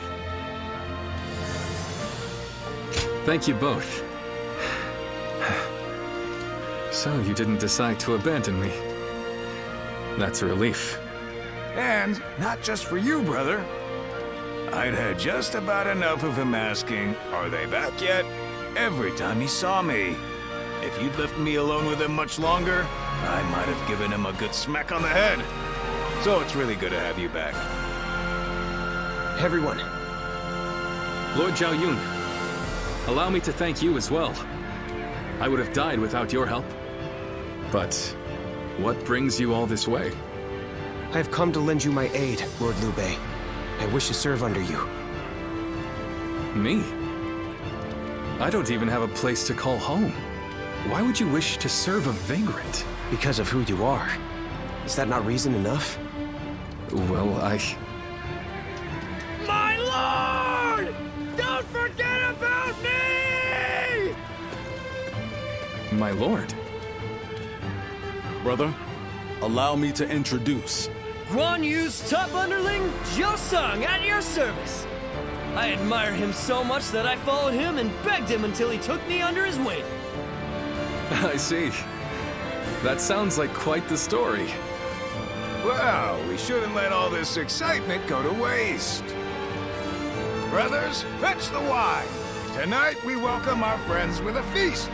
Thank you both. So you didn't decide to abandon me. That's a relief. And not just for you, brother. I'd had just about enough of him asking, "Are they back yet?" every time he saw me. If you'd left me alone with him much longer, I might have given him a good smack on the head. So it's really good to have you back. Everyone. Lord Zhao Yun, allow me to thank you as well. I would have died without your help. But what brings you all this way? I have come to lend you my aid, Lord Liu Bei. I wish to serve under you. Me? I don't even have a place to call home. Why would you wish to serve a vagrant? Because of who you are. Is that not reason enough? Well, My lord! Don't forget my lord. Brother, allow me to introduce. Guan Yu's top underling, Jiu Sung, at your service. I admire him so much that I followed him and begged him until he took me under his wing. I see. That sounds like quite the story. Well, we shouldn't let all this excitement go to waste. Brothers, fetch the wine. Tonight we welcome our friends with a feast.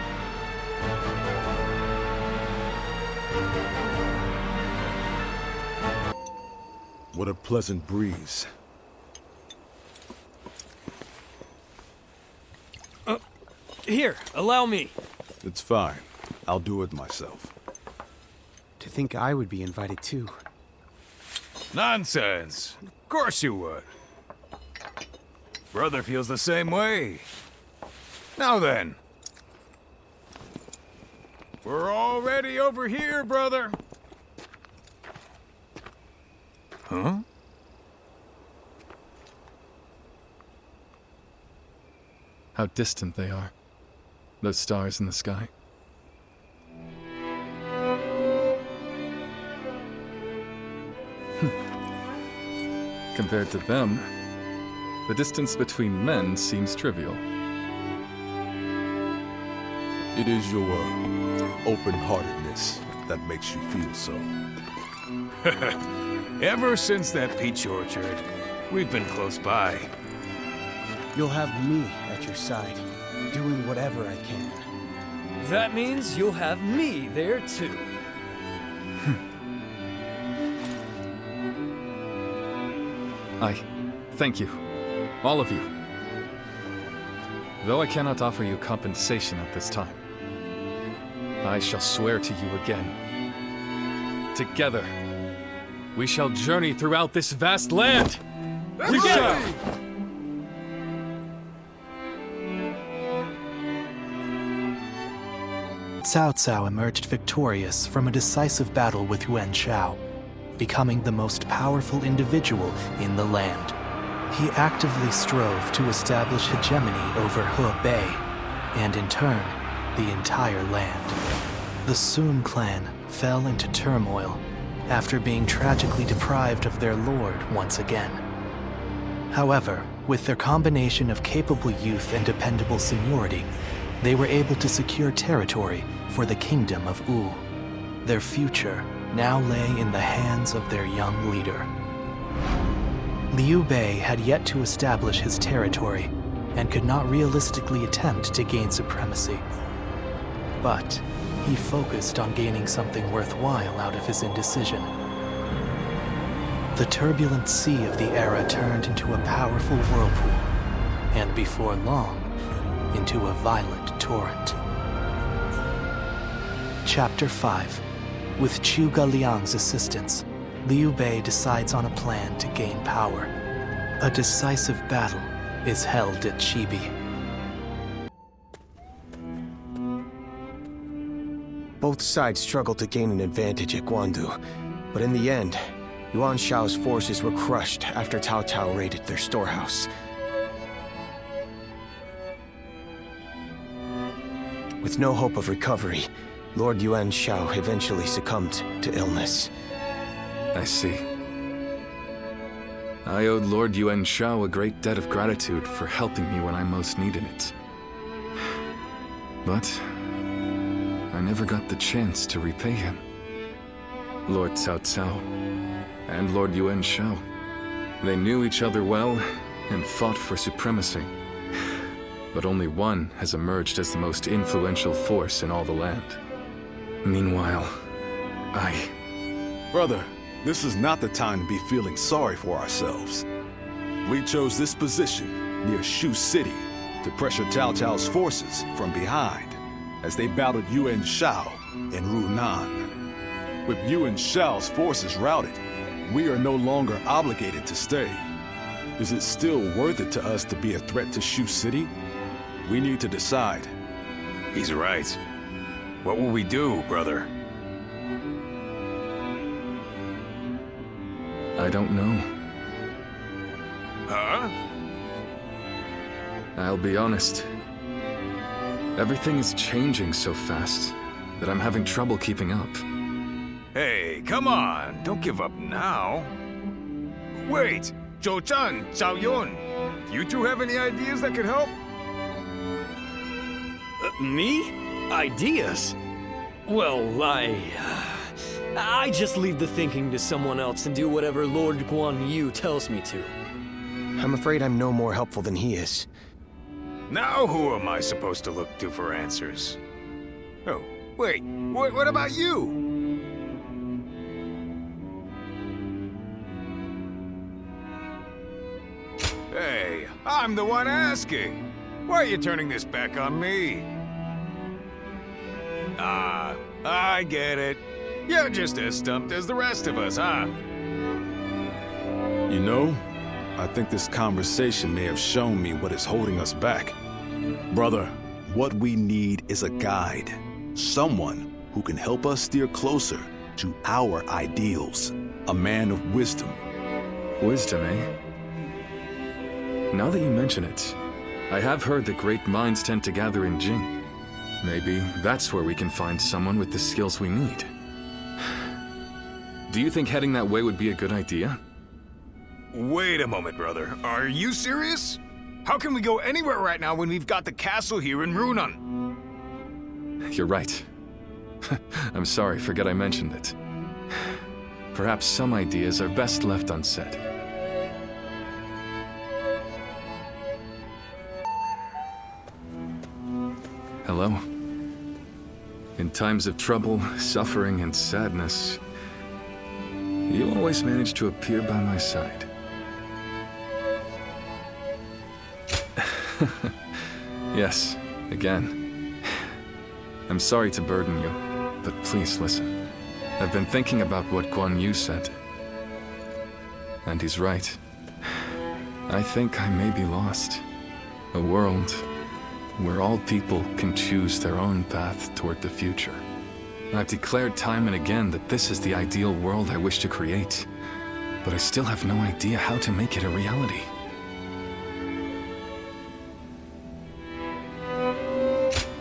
What a pleasant breeze. Here, allow me. It's fine. I'll do it myself. To think I would be invited too. Nonsense. Of course you would. Brother feels the same way. Now then. We're already over here, brother. Huh? How distant they are. Those stars in the sky. Compared to them, the distance between men seems trivial. It is your open-heartedness that makes you feel so. Ever since that peach orchard, we've been close by. You'll have me at your side, doing whatever I can. That means you'll have me there too. I thank you, all of you. Though I cannot offer you compensation at this time, I shall swear to you again. Together, we shall journey throughout this vast land. We shall! Cao Cao emerged victorious from a decisive battle with Yuan Shao, becoming the most powerful individual in the land. He actively strove to establish hegemony over Hebei, and in turn, the entire land. The Sun clan fell into turmoil after being tragically deprived of their lord once again. However, with their combination of capable youth and dependable seniority, they were able to secure territory for the Kingdom of Wu. Their future now lay in the hands of their young leader. Liu Bei had yet to establish his territory and could not realistically attempt to gain supremacy. But he focused on gaining something worthwhile out of his indecision. The turbulent sea of the era turned into a powerful whirlpool, and before long, into a violent torrent. Chapter 5. With Chu Galiang's assistance, Liu Bei decides on a plan to gain power. A decisive battle is held at Chibi. Both sides struggled to gain an advantage at Guandu, but in the end, Yuan Shao's forces were crushed after Cao Cao raided their storehouse. With no hope of recovery, Lord Yuan Shao eventually succumbed to illness. I see. I owed Lord Yuan Shao a great debt of gratitude for helping me when I most needed it. But I never got the chance to repay him. Lord Cao Cao and Lord Yuan Shao, they knew each other well and fought for supremacy. But only one has emerged as the most influential force in all the land. Meanwhile, Brother, this is not the time to be feeling sorry for ourselves. We chose this position near Shu City to pressure Cao Cao's forces from behind as they battled Yuan Shao in Runan. With Yuan Shao's forces routed, we are no longer obligated to stay. Is it still worth it to us to be a threat to Shu City? We need to decide. He's right. What will we do, brother? I don't know. Huh? I'll be honest. Everything is changing so fast that I'm having trouble keeping up. Hey, come on. Don't give up now. Wait, Zhou Zhan, Zhao Yun. You two have any ideas that could help? Me? Ideas? Well, I just leave the thinking to someone else and do whatever Lord Guan Yu tells me to. I'm afraid I'm no more helpful than he is. Now who am I supposed to look to for answers? Oh, wait, what about you? Hey, I'm the one asking. Why are you turning this back on me? Ah, I get it. You're just as stumped as the rest of us, huh? You know, I think this conversation may have shown me what is holding us back. Brother, what we need is a guide. Someone who can help us steer closer to our ideals. A man of wisdom. Wisdom, eh? Now that you mention it, I have heard that great minds tend to gather in Jing. Maybe that's where we can find someone with the skills we need. Do you think heading that way would be a good idea? Wait a moment, brother. Are you serious? How can we go anywhere right now when we've got the castle here in Runan? You're right. I'm sorry, forget I mentioned it. Perhaps some ideas are best left unsaid. Hello? In times of trouble, suffering, and sadness, you always manage to appear by my side. Yes, again. I'm sorry to burden you, but please listen. I've been thinking about what Guan Yu said. And he's right. I think I may be lost. A world where all people can choose their own path toward the future. I've declared time and again that this is the ideal world I wish to create, but I still have no idea how to make it a reality.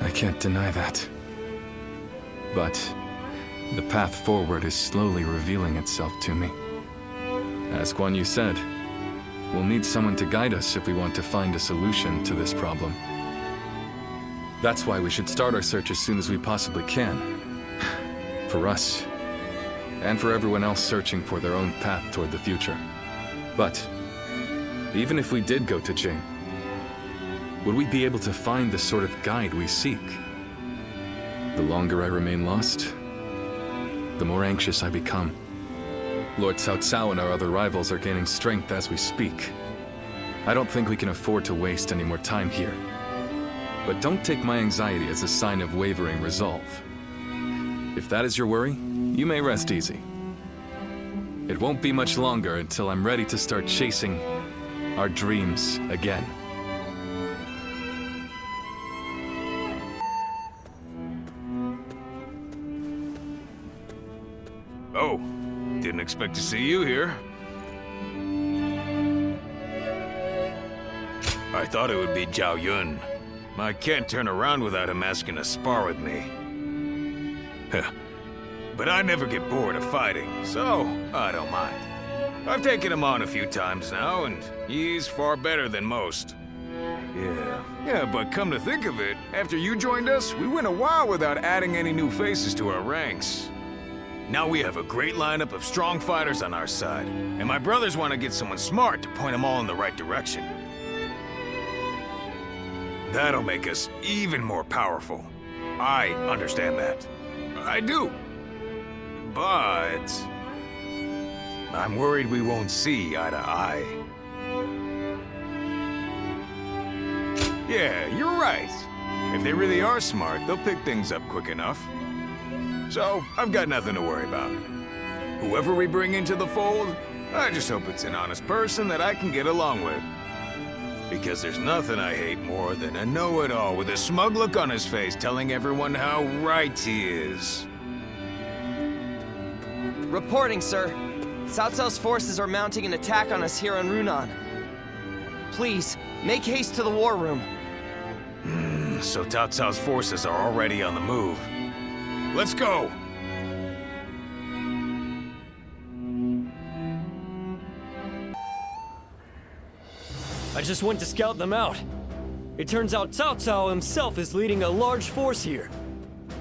I can't deny that. But the path forward is slowly revealing itself to me. As Guan Yu said, we'll need someone to guide us if we want to find a solution to this problem. That's why we should start our search as soon as we possibly can. For us, and for everyone else searching for their own path toward the future. But, even if we did go to Jing, would we be able to find the sort of guide we seek? The longer I remain lost, the more anxious I become. Lord Cao Cao and our other rivals are gaining strength as we speak. I don't think we can afford to waste any more time here. But don't take my anxiety as a sign of wavering resolve. If that is your worry, you may rest easy. It won't be much longer until I'm ready to start chasing our dreams again. Oh, didn't expect to see you here. I thought it would be Zhao Yun. I can't turn around without him asking to spar with me. But I never get bored of fighting, so I don't mind. I've taken him on a few times now, and he's far better than most. Yeah, but come to think of it, after you joined us, we went a while without adding any new faces to our ranks. Now we have a great lineup of strong fighters on our side, and my brothers want to get someone smart to point them all in the right direction. That'll make us even more powerful. I understand that. I do. But I'm worried we won't see eye to eye. Yeah, you're right. If they really are smart, they'll pick things up quick enough. So, I've got nothing to worry about. Whoever we bring into the fold, I just hope it's an honest person that I can get along with. Because there's nothing I hate more than a know-it-all with a smug look on his face telling everyone how right he is. Reporting, sir. Cao Cao's forces are mounting an attack on us here on Runan. Please, make haste to the war room. So Cao Cao's forces are already on the move. Let's go! I just went to scout them out. It turns out Cao Cao himself is leading a large force here.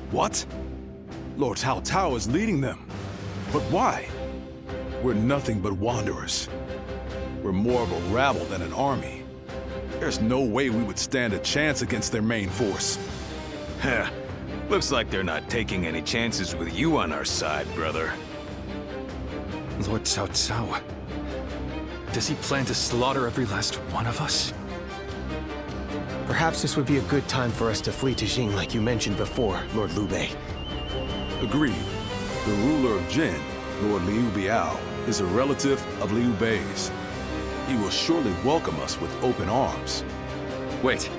What? Lord Cao Cao is leading them. But why? We're nothing but wanderers. We're more of a rabble than an army. There's no way we would stand a chance against their main force. Heh. Looks like they're not taking any chances with you on our side, brother. Lord Cao Cao. Does he plan to slaughter every last one of us? Perhaps this would be a good time for us to flee to Jing like you mentioned before, Lord Liu Bei. Agreed. The ruler of Jin, Lord Liu Biao, is a relative of Liu Bei's. He will surely welcome us with open arms. Wait.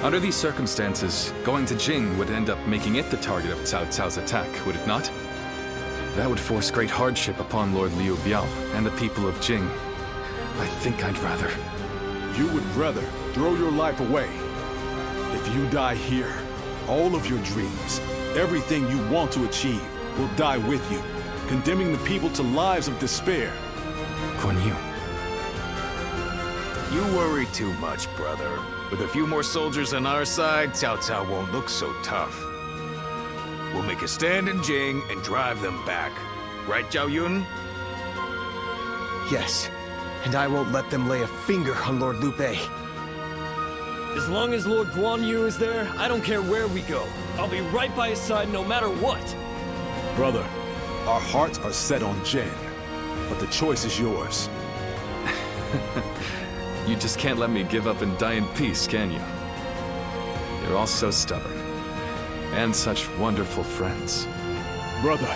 Under these circumstances, going to Jing would end up making it the target of Cao Cao's attack, would it not? That would force great hardship upon Lord Liu Biao and the people of Jing. I think I'd rather... You would rather throw your life away. If you die here, all of your dreams, everything you want to achieve, will die with you, condemning the people to lives of despair. Guan Yu. You worry too much, brother. With a few more soldiers on our side, Cao Cao won't look so tough. We'll make a stand in Jing and drive them back. Right, Zhao Yun? Yes, and I won't let them lay a finger on Lord Liu Bei. As long as Lord Guan Yu is there, I don't care where we go. I'll be right by his side no matter what. Brother, our hearts are set on Jin, but the choice is yours. You just can't let me give up and die in peace, can you? You're all so stubborn. And such wonderful friends. Brother.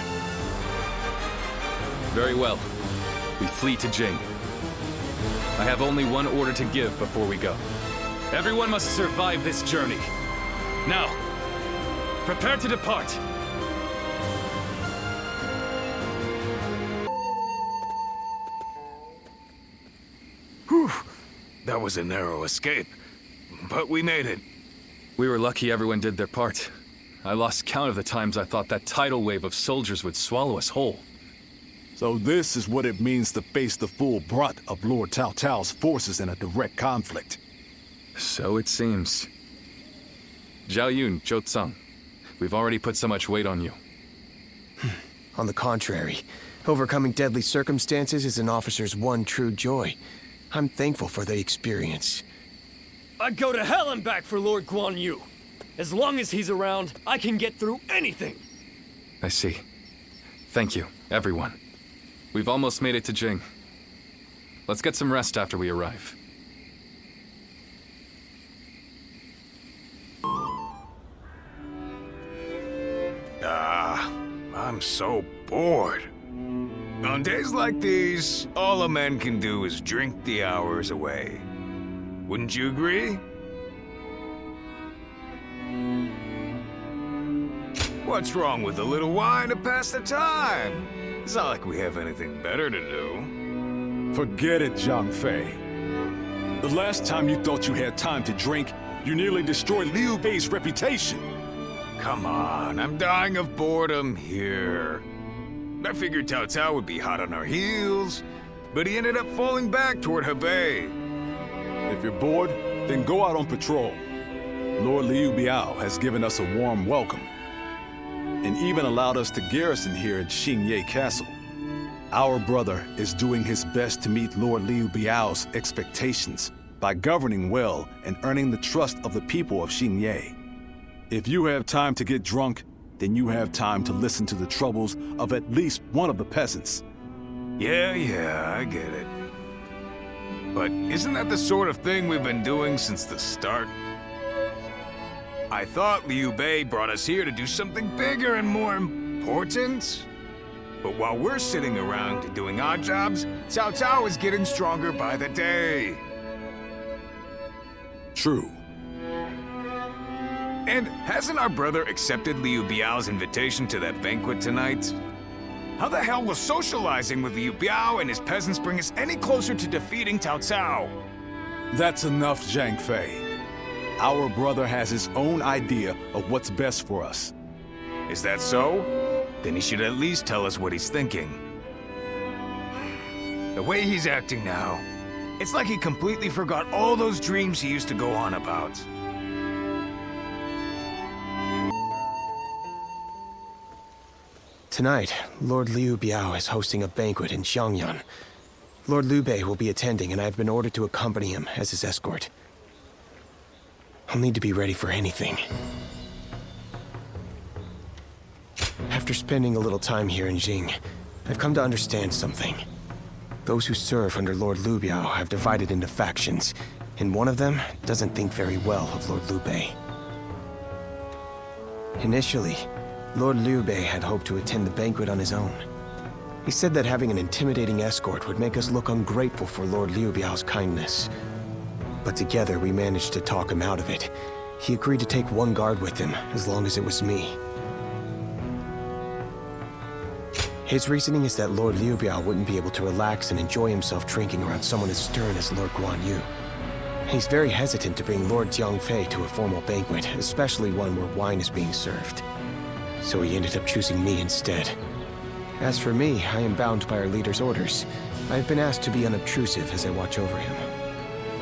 Very well. We flee to Jing. I have only one order to give before we go. Everyone must survive this journey. Now, prepare to depart. Whew. That was a narrow escape, but we made it. We were lucky everyone did their part. I lost count of the times I thought that tidal wave of soldiers would swallow us whole. So this is what it means to face the full brunt of Lord Cao Cao's forces in a direct conflict. So it seems. Zhao Yun, Zhou Tsang, we've already put so much weight on you. On the contrary, overcoming deadly circumstances is an officer's one true joy. I'm thankful for the experience. I'd go to hell and back for Lord Guan Yu. As long as he's around, I can get through anything. I see. Thank you, everyone. We've almost made it to Jing. Let's get some rest after we arrive. I'm so bored. On days like these, all a man can do is drink the hours away. Wouldn't you agree? What's wrong with a little wine to pass the time? It's not like we have anything better to do. Forget it, Zhang Fei. The last time you thought you had time to drink, you nearly destroyed Liu Bei's reputation. Come on, I'm dying of boredom here. I figured Cao Cao would be hot on our heels, but he ended up falling back toward Hebei. If you're bored, then go out on patrol. Lord Liu Biao has given us a warm welcome, and even allowed us to garrison here at Xingye Castle. Our brother is doing his best to meet Lord Liu Biao's expectations by governing well and earning the trust of the people of Xingye. If you have time to get drunk, then you have time to listen to the troubles of at least one of the peasants. Yeah, I get it. But isn't that the sort of thing we've been doing since the start? I thought Liu Bei brought us here to do something bigger and more important. But while we're sitting around doing odd jobs, Cao Cao is getting stronger by the day. True. And hasn't our brother accepted Liu Biao's invitation to that banquet tonight? How the hell will socializing with Liu Biao and his peasants bring us any closer to defeating Cao Cao? That's enough, Zhang Fei. Our brother has his own idea of what's best for us. Is that so? Then he should at least tell us what he's thinking. The way he's acting now, it's like he completely forgot all those dreams he used to go on about. Tonight, Lord Liu Biao is hosting a banquet in Xiangyan. Lord Liu Bei will be attending, and I've been ordered to accompany him as his escort. I'll need to be ready for anything. After spending a little time here in Jing, I've come to understand something. Those who serve under Lord Liu Biao have divided into factions, and one of them doesn't think very well of Lord Liu Bei. Initially, Lord Liu Bei had hoped to attend the banquet on his own. He said that having an intimidating escort would make us look ungrateful for Lord Liu Biao's kindness. But together we managed to talk him out of it. He agreed to take one guard with him, as long as it was me. His reasoning is that Lord Liu Biao wouldn't be able to relax and enjoy himself drinking around someone as stern as Lord Guan Yu. He's very hesitant to bring Lord Jiang Fei to a formal banquet, especially one where wine is being served. So he ended up choosing me instead. As for me, I am bound by our leader's orders. I have been asked to be unobtrusive as I watch over him.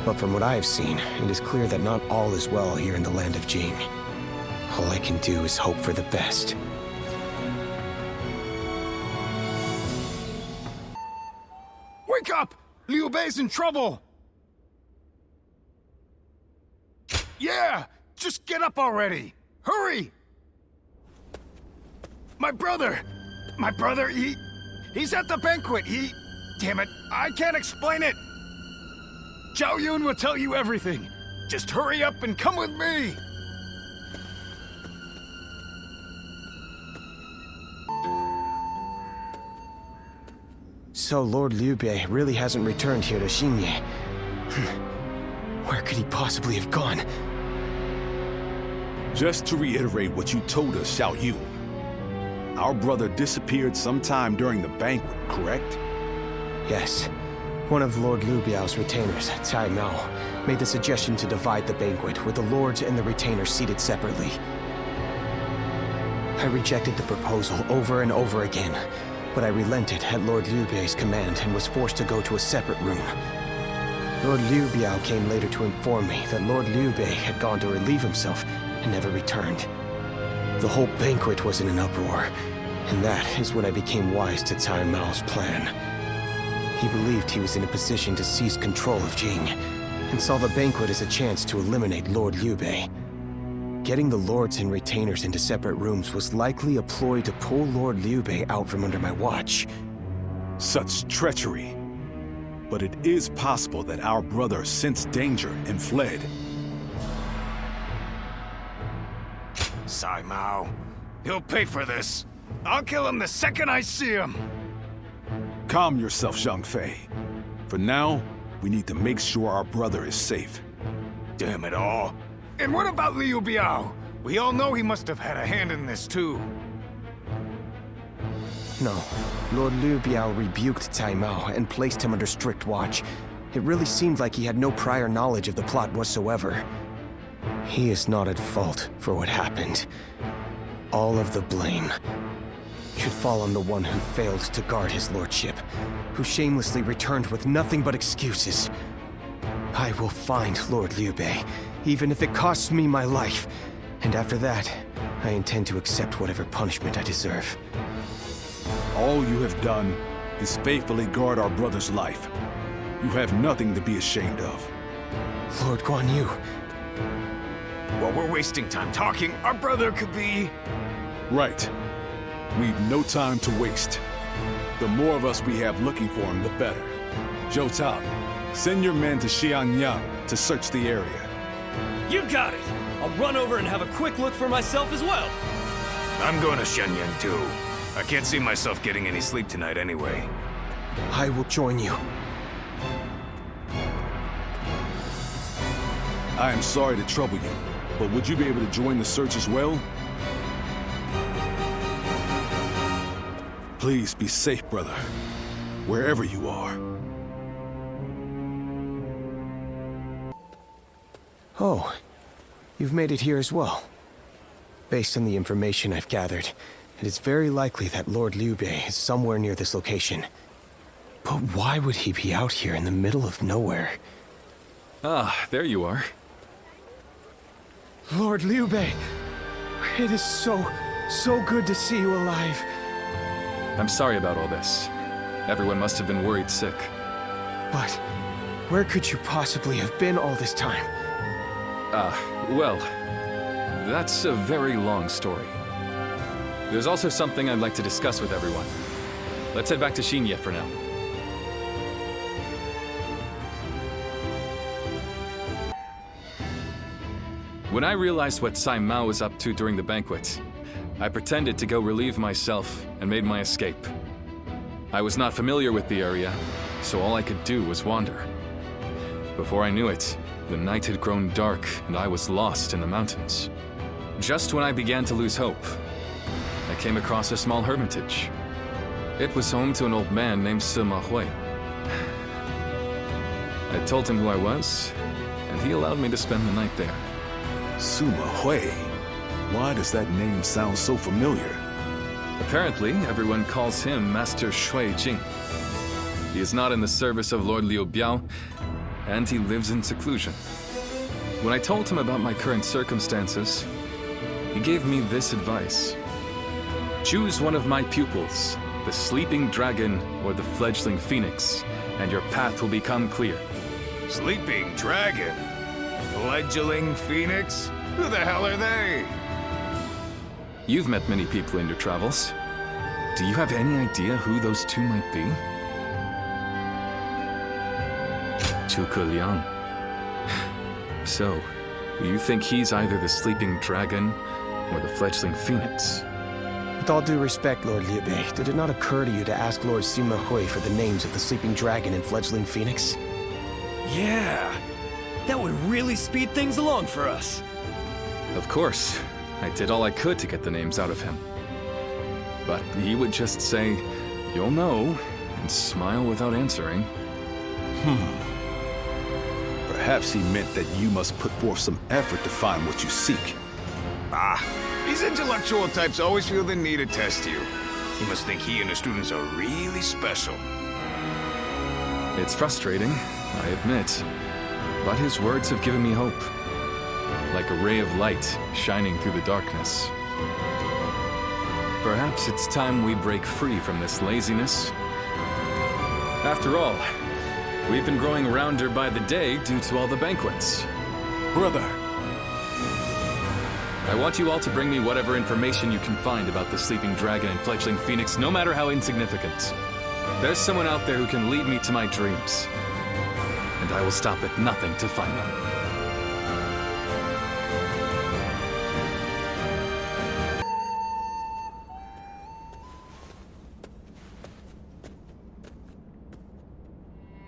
But from what I have seen, it is clear that not all is well here in the land of Jing. All I can do is hope for the best. Wake up! Liu Bei's in trouble! Yeah! Just get up already! Hurry! My brother! He's at the banquet! Damn it, I can't explain it! Zhao Yun will tell you everything. Just hurry up and come with me! So Lord Liu Bei really hasn't returned here to Xingye. Where could he possibly have gone? Just to reiterate what you told us, Xiao Yu. Our brother disappeared sometime during the banquet, correct? Yes. One of Lord Liu Biao's retainers, Cai Mao, made the suggestion to divide the banquet with the lords and the retainers seated separately. I rejected the proposal over and over again, but I relented at Lord Liu Bei's command and was forced to go to a separate room. Lord Liu Biao came later to inform me that Lord Liu Bei had gone to relieve himself and never returned. The whole banquet was in an uproar, and that is when I became wise to Cai Mao's plan. He believed he was in a position to seize control of Jing, and saw the banquet as a chance to eliminate Lord Liu Bei. Getting the lords and retainers into separate rooms was likely a ploy to pull Lord Liu Bei out from under my watch. Such treachery. But it is possible that our brother sensed danger and fled. Cai Mao. He'll pay for this. I'll kill him the second I see him. Calm yourself, Zhang Fei. For now, we need to make sure our brother is safe. Damn it all. And what about Liu Biao? We all know he must have had a hand in this too. No. Lord Liu Biao rebuked Cai Mao and placed him under strict watch. It really seemed like he had no prior knowledge of the plot whatsoever. He is not at fault for what happened. All of the blame should fall on the one who failed to guard his lordship, who shamelessly returned with nothing but excuses. I will find Lord Liu Bei, even if it costs me my life. And after that, I intend to accept whatever punishment I deserve. All you have done is faithfully guard our brother's life. You have nothing to be ashamed of. Lord Guan Yu. While we're wasting time talking, our brother could be... Right. We've no time to waste. The more of us we have looking for him, the better. Zhou Tao, send your men to Xiangyang to search the area. You got it! I'll run over and have a quick look for myself as well. I'm going to Shenyang too. I can't see myself getting any sleep tonight anyway. I will join you. I am sorry to trouble you, but would you be able to join the search as well? Please be safe, brother, wherever you are. Oh, You've made it here as well. Based on the information I've gathered, it is very likely that Lord Liu Bei is somewhere near this location. But why would he be out here in the middle of nowhere? Ah, there you are. Lord Liu Bei! It is so good to see you alive. I'm sorry about all this. Everyone must have been worried sick. But where could you possibly have been all this time? Well, that's a very long story. There's also something I'd like to discuss with everyone. Let's head back to Xingye for now. When I realized what Sai Mao was up to during the banquet, I pretended to go relieve myself and made my escape. I was not familiar with the area, so all I could do was wander. Before I knew it, the night had grown dark and I was lost in the mountains. Just when I began to lose hope, I came across a small hermitage. It was home to an old man named Sima Hui. I told him who I was, and he allowed me to spend the night there. Sima Hui? Why does that name sound so familiar? Apparently, everyone calls him Master Shui Jing. He is not in the service of Lord Liu Biao, and he lives in seclusion. When I told him about my current circumstances, he gave me this advice. Choose one of my pupils, the sleeping dragon or the fledgling phoenix, and your path will become clear. Sleeping dragon? Fledgling phoenix? Who the hell are they? You've met many people in your travels. Do you have any idea who those two might be? Zhuge Liang. So, you think he's either the sleeping dragon or the fledgling phoenix? With all due respect, Lord Liu Bei, did it not occur to you to ask Lord Sima Hui for the names of the sleeping dragon and fledgling phoenix? Yeah, that would really speed things along for us. Of course. I did all I could to get the names out of him. But he would just say, "You'll know," and smile without answering. Perhaps he meant that you must put forth some effort to find what you seek. These intellectual types always feel the need to test you. He must think he and his students are really special. It's frustrating, I admit. But his words have given me hope. Like a ray of light shining through the darkness. Perhaps it's time we break free from this laziness. After all, we've been growing rounder by the day due to all the banquets. Brother! I want you all to bring me whatever information you can find about the sleeping dragon and fledgling phoenix, no matter how insignificant. There's someone out there who can lead me to my dreams. And I will stop at nothing to find them.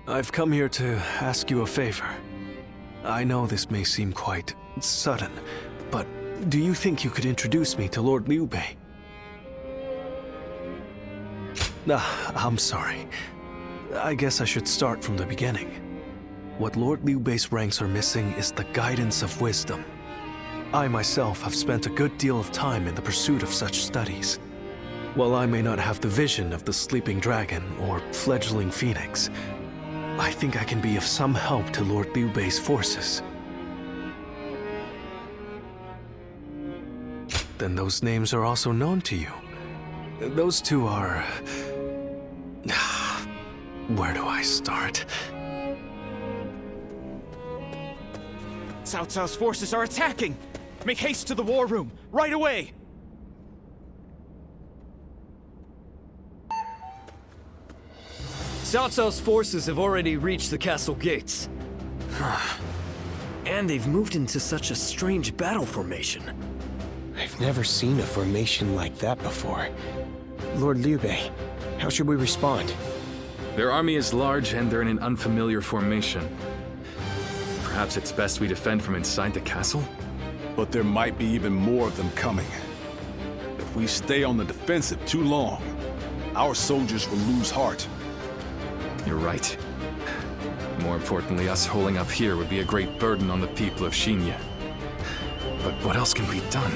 I've come here to ask you a favor. I know this may seem quite sudden, but do you think you could introduce me to Lord Liu Bei? I'm sorry. I guess I should start from the beginning. What Lord Liu Bei's ranks are missing is the guidance of wisdom. I myself have spent a good deal of time in the pursuit of such studies. While I may not have the vision of the sleeping dragon or fledgling phoenix, I think I can be of some help to Lord Liu Bei's forces. Then those names are also known to you. Those two are... Where do I start? Cao Cao's forces are attacking! Make haste to the war room, right away! Cao Cao's forces have already reached the castle gates. And they've moved into such a strange battle formation. I've never seen a formation like that before. Lord Liu Bei, how should we respond? Their army is large and they're in an unfamiliar formation. Perhaps it's best we defend from inside the castle? But there might be even more of them coming. If we stay on the defensive too long, our soldiers will lose heart. You're right. More importantly, us holding up here would be a great burden on the people of Xingye. But what else can be done?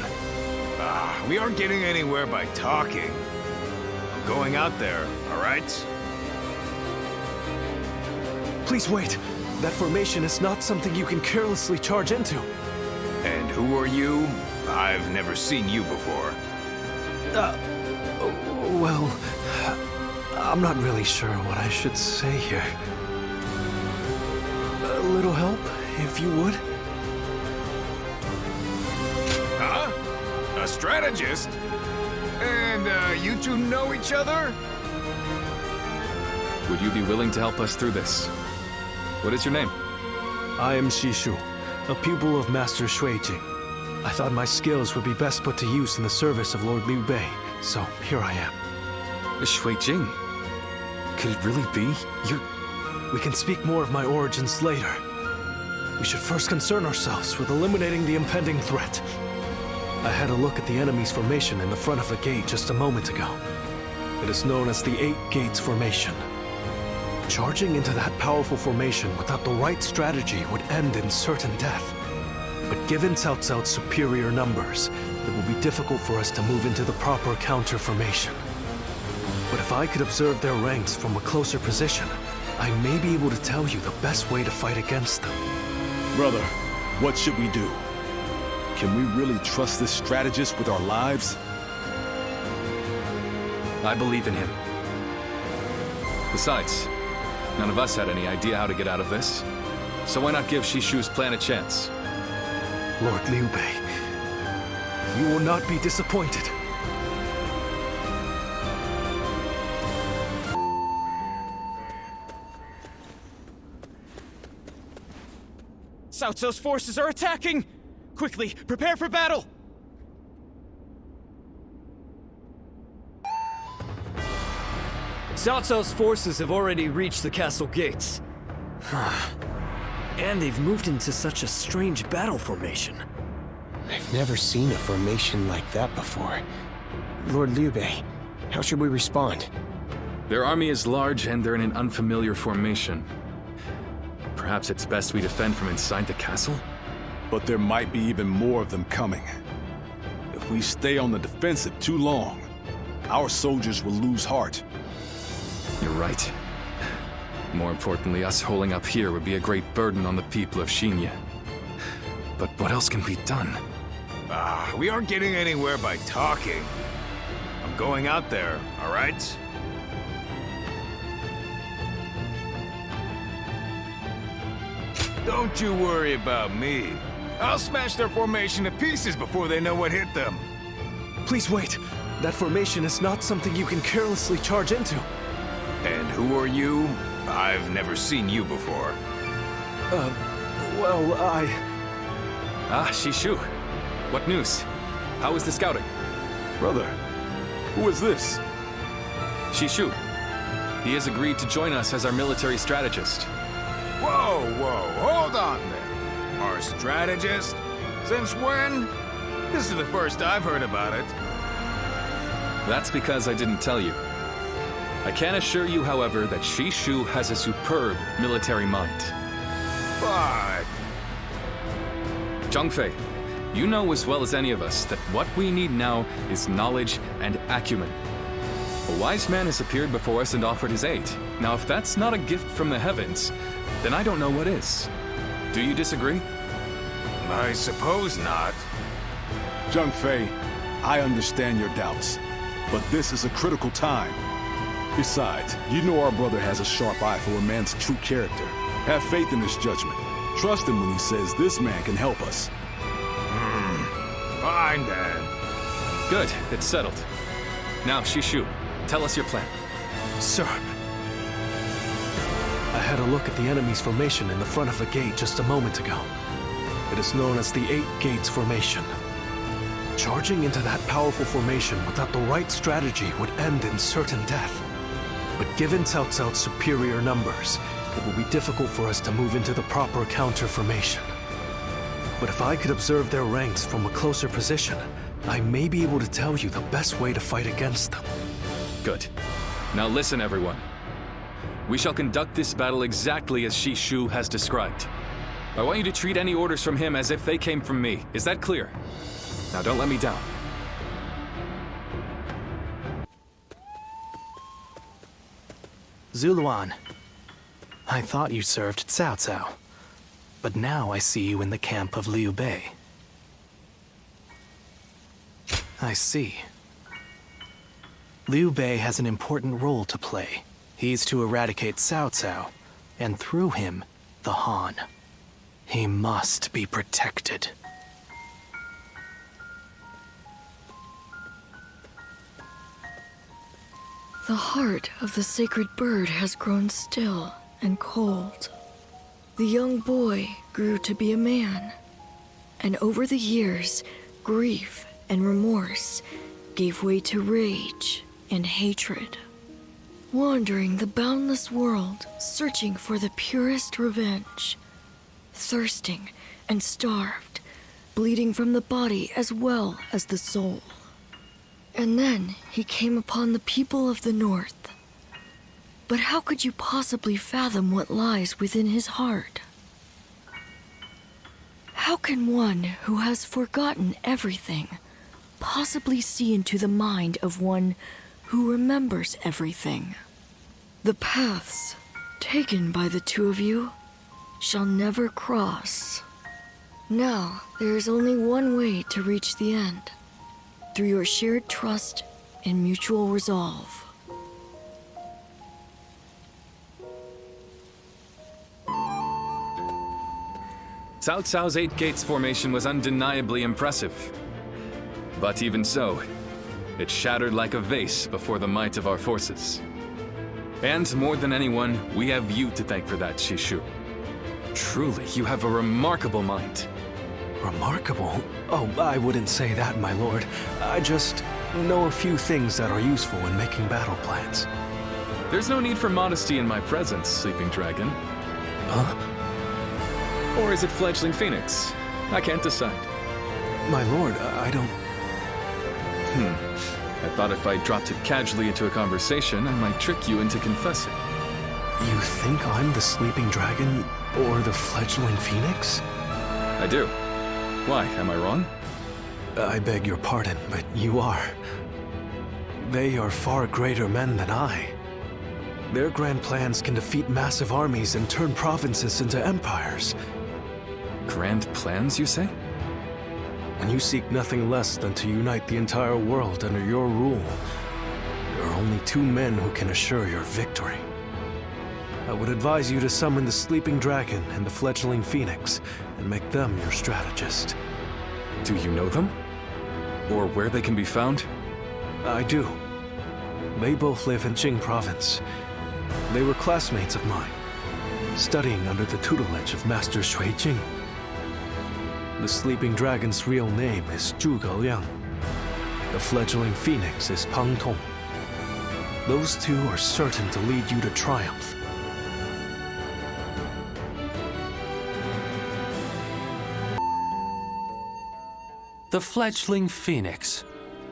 We aren't getting anywhere by talking. I'm going out there, all right? Please wait. That formation is not something you can carelessly charge into. And who are you? I've never seen you before. Well, I'm not really sure what I should say here. A little help, if you would? Huh? A strategist? And, you two know each other? Would you be willing to help us through this? What is your name? I am Shishu, a pupil of Master Shuijing. I thought my skills would be best put to use in the service of Lord Liu Bei, so here I am. Shuijing? Could it really be? We can speak more of my origins later. We should first concern ourselves with eliminating the impending threat. I had a look at the enemy's formation in the front of the gate just a moment ago. It is known as the 8 Gates Formation. Charging into that powerful formation without the right strategy would end in certain death. But given Cao Cao's superior numbers, it will be difficult for us to move into the proper counter formation. But if I could observe their ranks from a closer position, I may be able to tell you the best way to fight against them. Brother, what should we do? Can we really trust this strategist with our lives? I believe in him. Besides, none of us had any idea how to get out of this. So why not give Shishu's plan a chance? Lord Liu Bei, you will not be disappointed. Cao Cao's forces are attacking! Quickly, prepare for battle! Cao Cao's forces have already reached the castle gates. And they've moved into such a strange battle formation. I've never seen a formation like that before. Lord Liu Bei, how should we respond? Their army is large and they're in an unfamiliar formation. Perhaps it's best we defend from inside the castle? But there might be even more of them coming. If we stay on the defensive too long, our soldiers will lose heart. You're right. More importantly, us holding up here would be a great burden on the people of Xinya. But what else can be done? We aren't getting anywhere by talking. I'm going out there, all right? Don't you worry about me. I'll smash their formation to pieces before they know what hit them. Please wait. That formation is not something you can carelessly charge into. And who are you? I've never seen you before. Well, Shishu. What news? How is the scouting? Brother, who is this? Shishu. He has agreed to join us as our military strategist. Whoa, hold on there. Our strategist? Since when? This is the first I've heard about it. That's because I didn't tell you. I can assure you, however, that Shishu has a superb military mind. But... Zhangfei, you know as well as any of us that what we need now is knowledge and acumen. A wise man has appeared before us and offered his aid. Now, if that's not a gift from the heavens, then I don't know what is. Do you disagree? I suppose not. Zhangfei, I understand your doubts, but this is a critical time. Besides, you know our brother has a sharp eye for a man's true character. Have faith in his judgment. Trust him when he says this man can help us. Fine, then. Good, it's settled. Now, Shishu, tell us your plan. Sir. I had a look at the enemy's formation in the front of the gate just a moment ago. It is known as the 8 Gates Formation. Charging into that powerful formation without the right strategy would end in certain death. But given Cao Cao's superior numbers, it will be difficult for us to move into the proper counter formation. But if I could observe their ranks from a closer position, I may be able to tell you the best way to fight against them. Good. Now listen, everyone. We shall conduct this battle exactly as Shishu has described. I want you to treat any orders from him as if they came from me. Is that clear? Now don't let me down. Zuluan, I thought you served Cao Cao, but now I see you in the camp of Liu Bei. I see. Liu Bei has an important role to play. He's to eradicate Cao Cao, and through him, the Han. He must be protected. The heart of the sacred bird has grown still and cold. The young boy grew to be a man, and over the years, grief and remorse gave way to rage and hatred. Wandering the boundless world, searching for the purest revenge. Thirsting and starved, bleeding from the body as well as the soul. And then he came upon the people of the North. But how could you possibly fathom what lies within his heart? How can one who has forgotten everything possibly see into the mind of one who remembers everything? The paths taken by the two of you shall never cross. Now, there is only one way to reach the end. Through your shared trust and mutual resolve. Cao Cao's 8 Gates formation was undeniably impressive. But even so, it shattered like a vase before the might of our forces. And more than anyone, we have you to thank for that, Shishu. Truly, you have a remarkable mind. Remarkable? Oh, I wouldn't say that, my lord. I just know a few things that are useful in making battle plans. There's no need for modesty in my presence, Sleeping Dragon. Huh? Or is it Fledgling Phoenix? I can't decide. My lord, I don't... I thought if I dropped it casually into a conversation, I might trick you into confessing. You think I'm the Sleeping Dragon or the Fledgling Phoenix? I do. Why, am I wrong? I beg your pardon, but you are. They are far greater men than I. Their grand plans can defeat massive armies and turn provinces into empires. Grand plans, you say? When you seek nothing less than to unite the entire world under your rule, there are only 2 men who can assure your victory. I would advise you to summon the Sleeping Dragon and the Fledgling Phoenix, and make them your strategist. Do you know them? Or where they can be found? I do. They both live in Jing Province. They were classmates of mine, studying under the tutelage of Master Shui Jing. The Sleeping Dragon's real name is Zhuge Liang. The Fledgling Phoenix is Pang Tong. Those 2 are certain to lead you to triumph. The Fledgling Phoenix.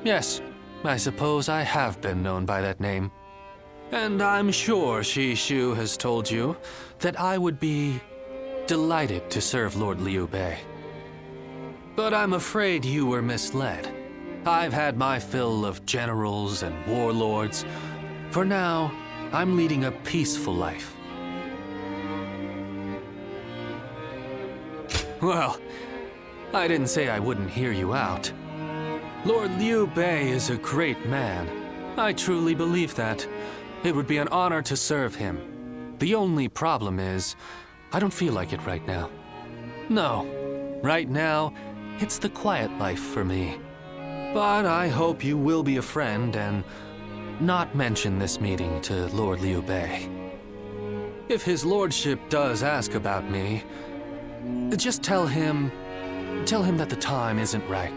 Yes, I suppose I have been known by that name. And I'm sure Shishu has told you that I would be delighted to serve Lord Liu Bei. But I'm afraid you were misled. I've had my fill of generals and warlords. For now, I'm leading a peaceful life. Well, I didn't say I wouldn't hear you out. Lord Liu Bei is a great man. I truly believe that. It would be an honor to serve him. The only problem is, I don't feel like it right now. No, right now, it's the quiet life for me. But I hope you will be a friend and not mention this meeting to Lord Liu Bei. If his lordship does ask about me, just tell him that the time isn't right.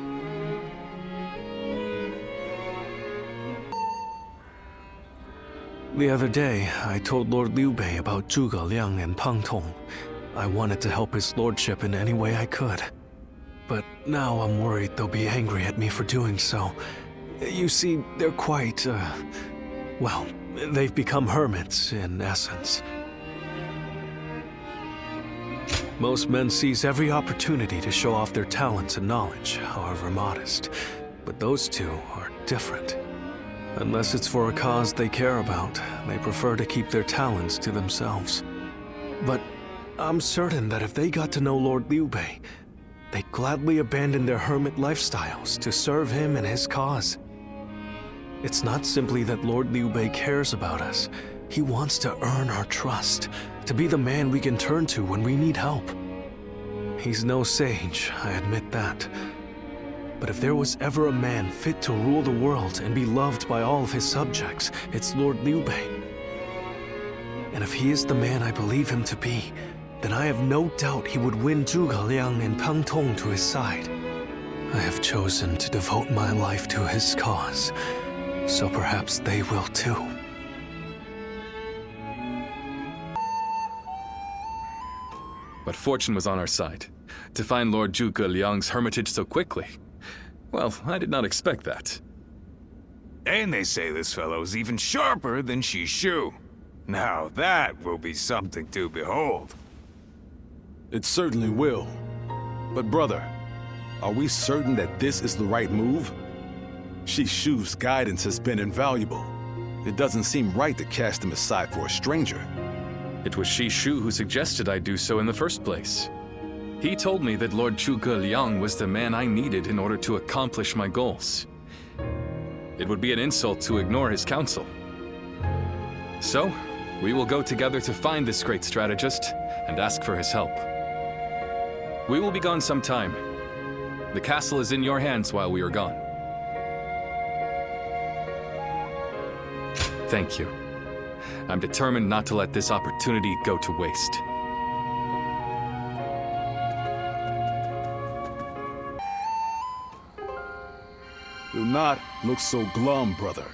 The other day, I told Lord Liu Bei about Zhuge Liang and Pang Tong. I wanted to help his lordship in any way I could. But now I'm worried they'll be angry at me for doing so. You see, they're quite, well, they've become hermits, in essence. Most men seize every opportunity to show off their talents and knowledge, however modest. But those two are different. Unless it's for a cause they care about, they prefer to keep their talents to themselves. But I'm certain that if they got to know Lord Liu Bei, they'd gladly abandon their hermit lifestyles to serve him and his cause. It's not simply that Lord Liu Bei cares about us. He wants to earn our trust, to be the man we can turn to when we need help. He's no sage, I admit that. But if there was ever a man fit to rule the world and be loved by all of his subjects, it's Lord Liu Bei. And if he is the man I believe him to be, then I have no doubt he would win Zhuge Liang and Peng Tong to his side. I have chosen to devote my life to his cause, so perhaps they will too. But fortune was on our side. To find Lord Zhuge Liang's hermitage so quickly. Well, I did not expect that. And they say this fellow is even sharper than Shishu. Now that will be something to behold. It certainly will. But brother, are we certain that this is the right move? Shishu's guidance has been invaluable. It doesn't seem right to cast him aside for a stranger. It was Shishu who suggested I do so in the first place. He told me that Lord Zhuge Liang was the man I needed in order to accomplish my goals. It would be an insult to ignore his counsel. So, we will go together to find this great strategist and ask for his help. We will be gone some time. The castle is in your hands while we are gone. Thank you. I'm determined not to let this opportunity go to waste. Do not look so glum, brother.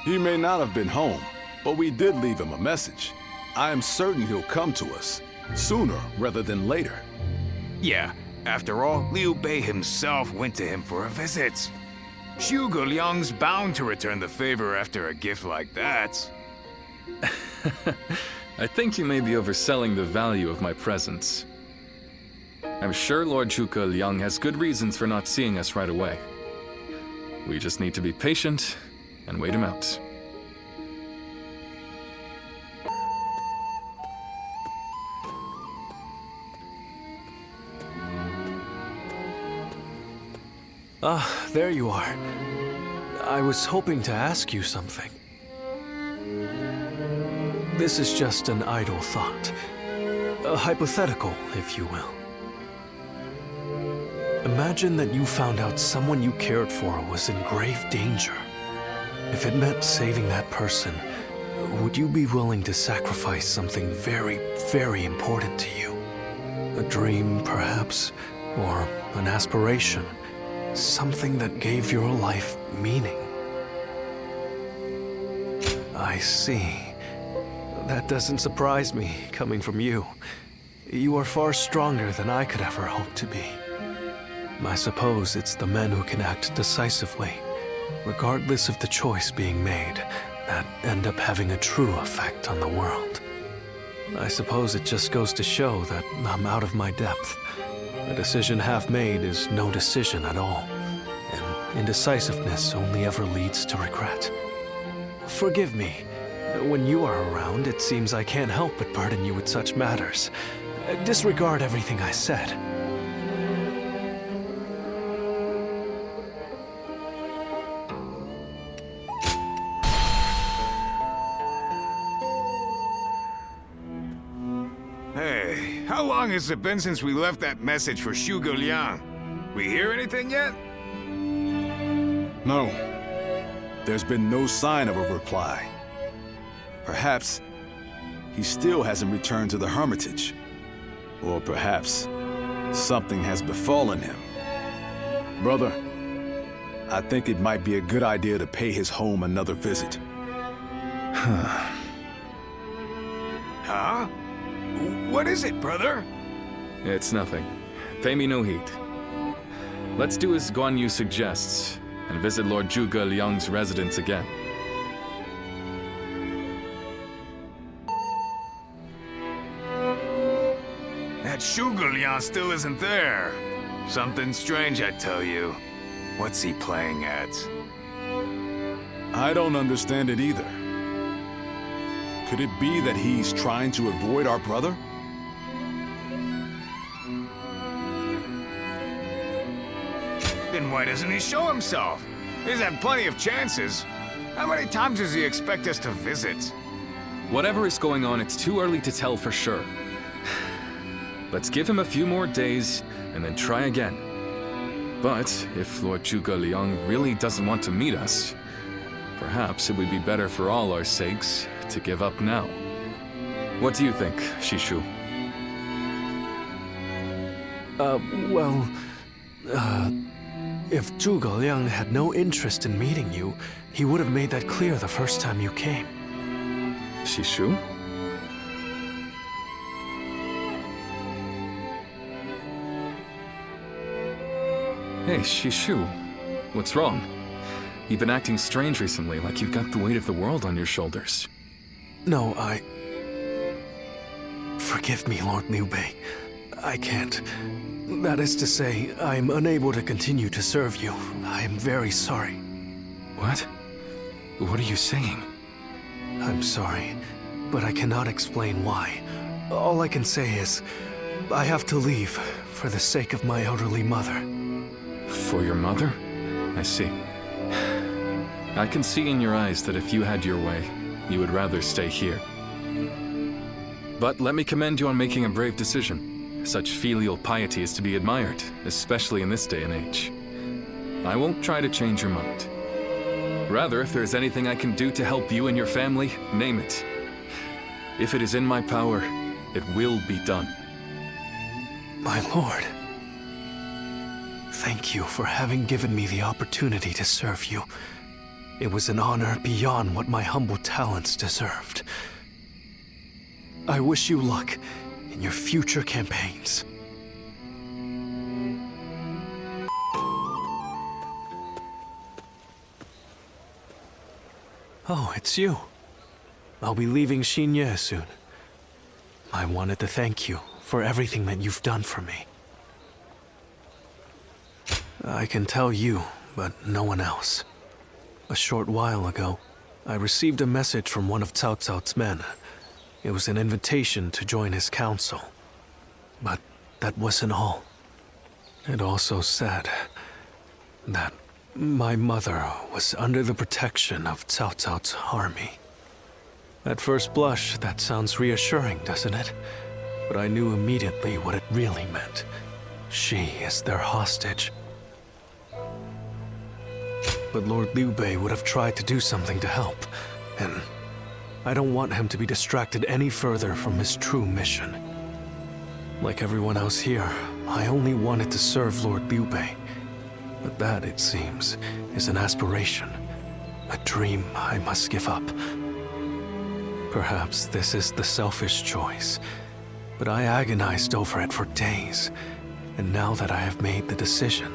He may not have been home, but we did leave him a message. I am certain he'll come to us, sooner rather than later. Yeah, after all, Liu Bei himself went to him for a visit. Zhuge Liang's bound to return the favor after a gift like that. I think you may be overselling the value of my presence. I'm sure Lord Zhuge Liang has good reasons for not seeing us right away. We just need to be patient and wait him out. Ah, there you are. I was hoping to ask you something. This is just an idle thought. A hypothetical, if you will. Imagine that you found out someone you cared for was in grave danger. If it meant saving that person, would you be willing to sacrifice something very, very important to you? A dream, perhaps, or an aspiration, something that gave your life meaning. I see. That doesn't surprise me, coming from you. You are far stronger than I could ever hope to be. I suppose it's the men who can act decisively, regardless of the choice being made, that end up having a true effect on the world. I suppose it just goes to show that I'm out of my depth. A decision half made is no decision at all, and indecisiveness only ever leads to regret. Forgive me. When you are around, it seems I can't help but burden you with such matters. Disregard everything I said. Hey, how long has it been since we left that message for Zhuge Liang? We hear anything yet? No. There's been no sign of a reply. Perhaps he still hasn't returned to the hermitage. Or perhaps something has befallen him. Brother, I think it might be a good idea to pay his home another visit. Huh? What is it, brother? It's nothing. Pay me no heed. Let's do as Guan Yu suggests, and visit Lord Zhuge Liang's residence again. That Zhuge still isn't there. Something strange, I tell you. What's he playing at? I don't understand it either. Could it be that he's trying to avoid our brother? Then why doesn't he show himself? He's had plenty of chances. How many times does he expect us to visit? Whatever is going on, it's too early to tell for sure. Let's give him a few more days, and then try again. But if Lord Zhuge really doesn't want to meet us, perhaps it would be better for all our sakes to give up now. What do you think, Shishu? If Zhuge Liang had no interest in meeting you, he would have made that clear the first time you came. Shishu? Hey, Shishu. What's wrong? You've been acting strange recently, like you've got the weight of the world on your shoulders. No, Forgive me, Lord Liu Bei. I can't. That is to say, I'm unable to continue to serve you. I am very sorry. What? What are you saying? I'm sorry, but I cannot explain why. All I can say is, I have to leave for the sake of my elderly mother. For your mother? I see. I can see in your eyes that if you had your way, you would rather stay here. But let me commend you on making a brave decision. Such filial piety is to be admired, especially in this day and age. I won't try to change your mind. Rather, if there is anything I can do to help you and your family, name it. If it is in my power, it will be done. My lord, thank you for having given me the opportunity to serve you. It was an honor beyond what my humble talents deserved. I wish you luck in your future campaigns. Oh, it's you. I'll be leaving Xinye soon. I wanted to thank you for everything that you've done for me. I can tell you, but no one else. A short while ago, I received a message from one of Cao Cao's men. It was an invitation to join his council. But that wasn't all. It also said that my mother was under the protection of Cao Cao's army. At first blush, that sounds reassuring, doesn't it? But I knew immediately what it really meant. She is their hostage. But Lord Liu Bei would have tried to do something to help, and I don't want him to be distracted any further from his true mission. Like everyone else here, I only wanted to serve Lord Liu Bei. But that, it seems, is an aspiration, a dream I must give up. Perhaps this is the selfish choice, but I agonized over it for days, and now that I have made the decision,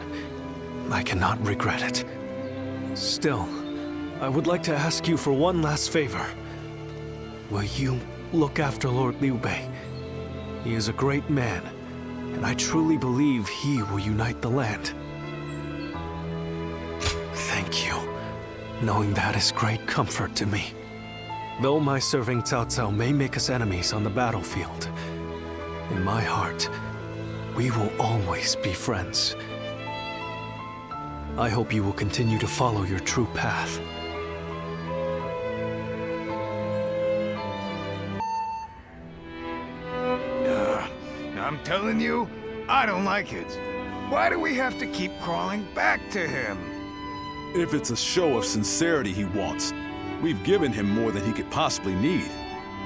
I cannot regret it. Still, I would like to ask you for one last favor. Will you look after Lord Liu Bei? He is a great man, and I truly believe he will unite the land. Thank you. Knowing that is great comfort to me. Though my serving Cao Cao may make us enemies on the battlefield, in my heart, we will always be friends. I hope you will continue to follow your true path. I'm telling you, I don't like it. Why do we have to keep crawling back to him? If it's a show of sincerity he wants, we've given him more than he could possibly need.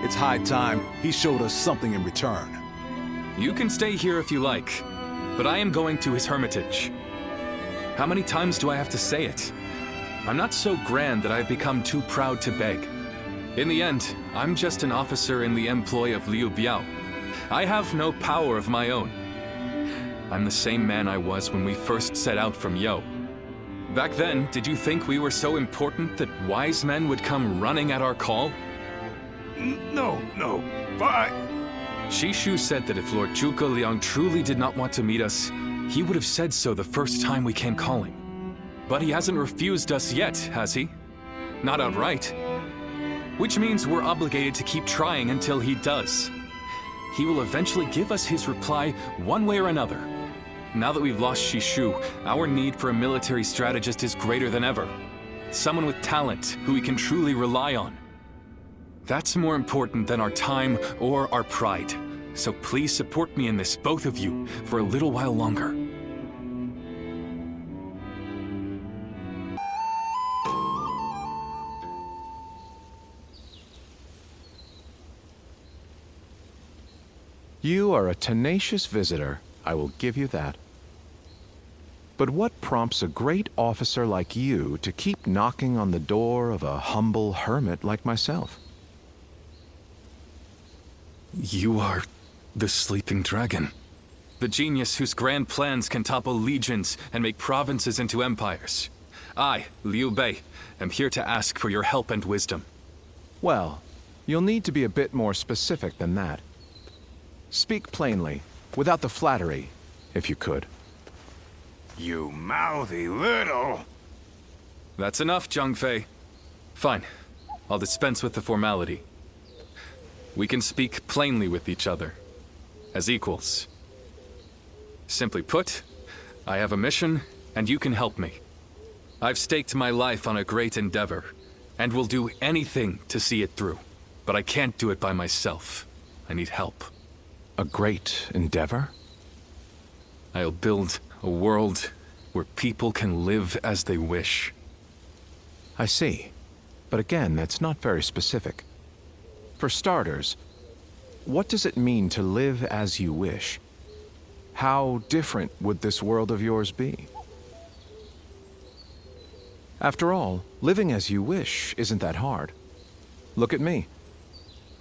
It's high time he showed us something in return. You can stay here if you like, but I am going to his hermitage. How many times do I have to say it? I'm not so grand that I've become too proud to beg. In the end, I'm just an officer in the employ of Liu Biao. I have no power of my own. I'm the same man I was when we first set out from Yo. Back then, did you think we were so important that wise men would come running at our call? No, but Shishu said that if Lord Zhuge Liang truly did not want to meet us, he would have said so the first time we came calling. But he hasn't refused us yet, has he? Not outright. Which means we're obligated to keep trying until he does. He will eventually give us his reply one way or another. Now that we've lost Shishu, our need for a military strategist is greater than ever. Someone with talent who we can truly rely on. That's more important than our time or our pride. So please support me in this, both of you, for a little while longer. You are a tenacious visitor, I will give you that. But what prompts a great officer like you to keep knocking on the door of a humble hermit like myself? You are the sleeping dragon. The genius whose grand plans can topple legions and make provinces into empires. I, Liu Bei, am here to ask for your help and wisdom. Well, you'll need to be a bit more specific than that. Speak plainly, without the flattery, if you could. You mouthy little... That's enough, Zhang Fei. Fine. I'll dispense with the formality. We can speak plainly with each other, as equals. Simply put, I have a mission, and you can help me. I've staked my life on a great endeavor, and will do anything to see it through. But I can't do it by myself. I need help. A great endeavor? I'll build a world where people can live as they wish. I see. But again, that's not very specific. For starters, what does it mean to live as you wish? How different would this world of yours be? After all, living as you wish isn't that hard. Look at me.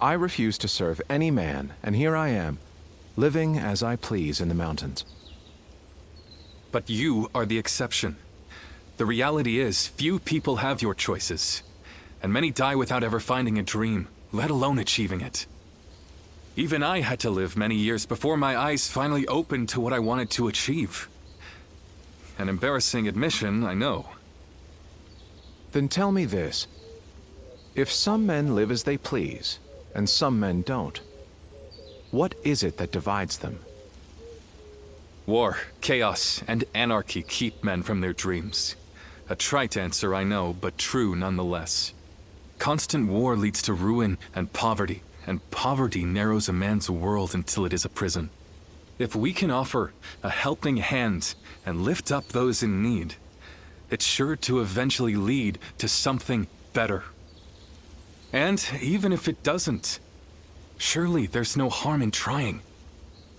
I refuse to serve any man, and here I am, living as I please in the mountains. But you are the exception. The reality is, few people have your choices, and many die without ever finding a dream, let alone achieving it. Even I had to live many years before my eyes finally opened to what I wanted to achieve. An embarrassing admission, I know. Then tell me this. If some men live as they please, and some men don't, what is it that divides them? War, chaos, and anarchy keep men from their dreams. A trite answer, I know, but true nonetheless. Constant war leads to ruin and poverty narrows a man's world until it is a prison. If we can offer a helping hand and lift up those in need, it's sure to eventually lead to something better. And even if it doesn't, surely there's no harm in trying.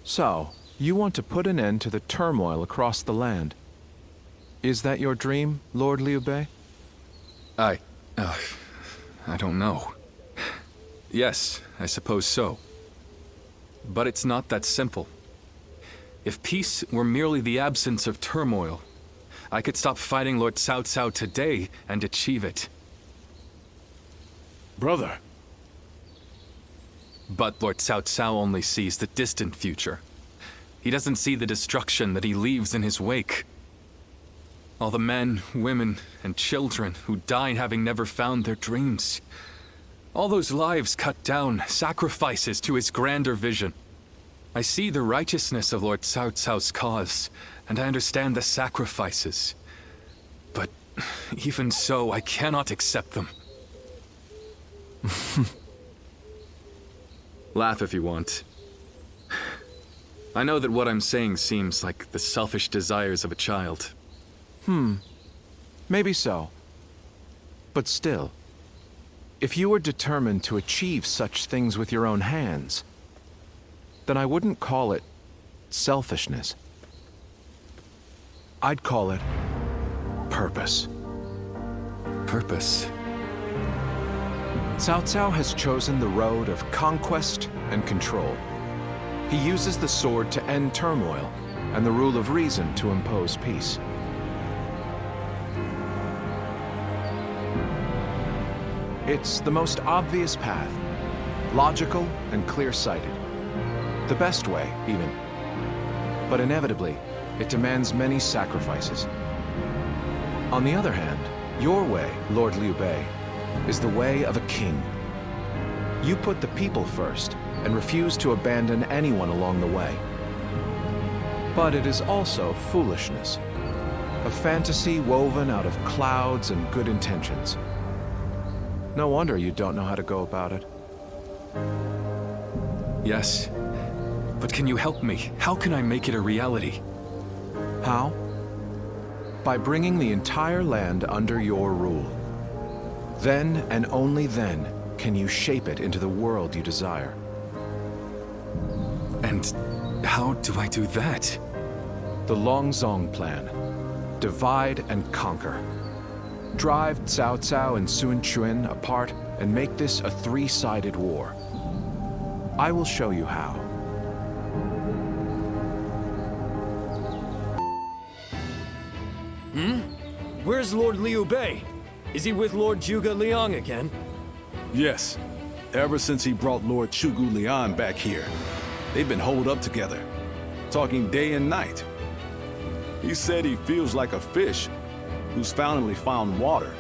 So, you want to put an end to the turmoil across the land. Is that your dream, Lord Liu Bei? I don't know. Yes, I suppose so. But it's not that simple. If peace were merely the absence of turmoil, I could stop fighting Lord Cao Cao today and achieve it. Brother. But Lord Cao Cao only sees the distant future. He doesn't see the destruction that he leaves in his wake. All the men, women, and children who died having never found their dreams. All those lives cut down, sacrifices to his grander vision. I see the righteousness of Lord Cao Cao's cause, and I understand the sacrifices. But even so, I cannot accept them. Laugh if you want. I know that what I'm saying seems like the selfish desires of a child. Maybe so. But still, if you were determined to achieve such things with your own hands, then I wouldn't call it selfishness. I'd call it purpose. Purpose? Cao Cao has chosen the road of conquest and control. He uses the sword to end turmoil, and the rule of reason to impose peace. It's the most obvious path, logical and clear-sighted. The best way, even. But inevitably, it demands many sacrifices. On the other hand, your way, Lord Liu Bei, is the way of a king. You put the people first and refuse to abandon anyone along the way. But it is also foolishness. A fantasy woven out of clouds and good intentions. No wonder you don't know how to go about it. Yes, but can you help me? How can I make it a reality? How? By bringing the entire land under your rule. Then and only then can you shape it into the world you desire. And how do I do that? The Longzong plan. Divide and conquer. Drive Cao Cao and Sun Quan apart and make this a three-sided war. I will show you how. Where's Lord Liu Bei? Is he with Lord Zhuge Liang again? Yes. Ever since he brought Lord Zhuge Liang back here, they've been holed up together, talking day and night. He said he feels like a fish who's finally found water.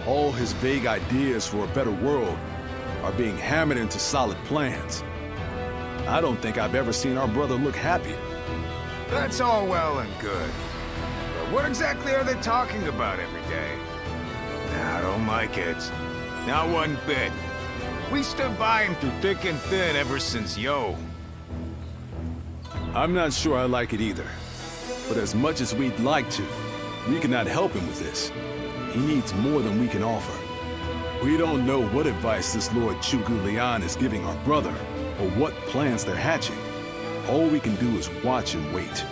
All his vague ideas for a better world are being hammered into solid plans. I don't think I've ever seen our brother look happier. That's all well and good. But what exactly are they talking about every day? I don't like it. Not one bit. We stood by him through thick and thin ever since Yo. I'm not sure I like it either. But as much as we'd like to, we cannot help him with this. He needs more than we can offer. We don't know what advice this Lord Zhuge Liang is giving our brother, or what plans they're hatching. All we can do is watch and wait.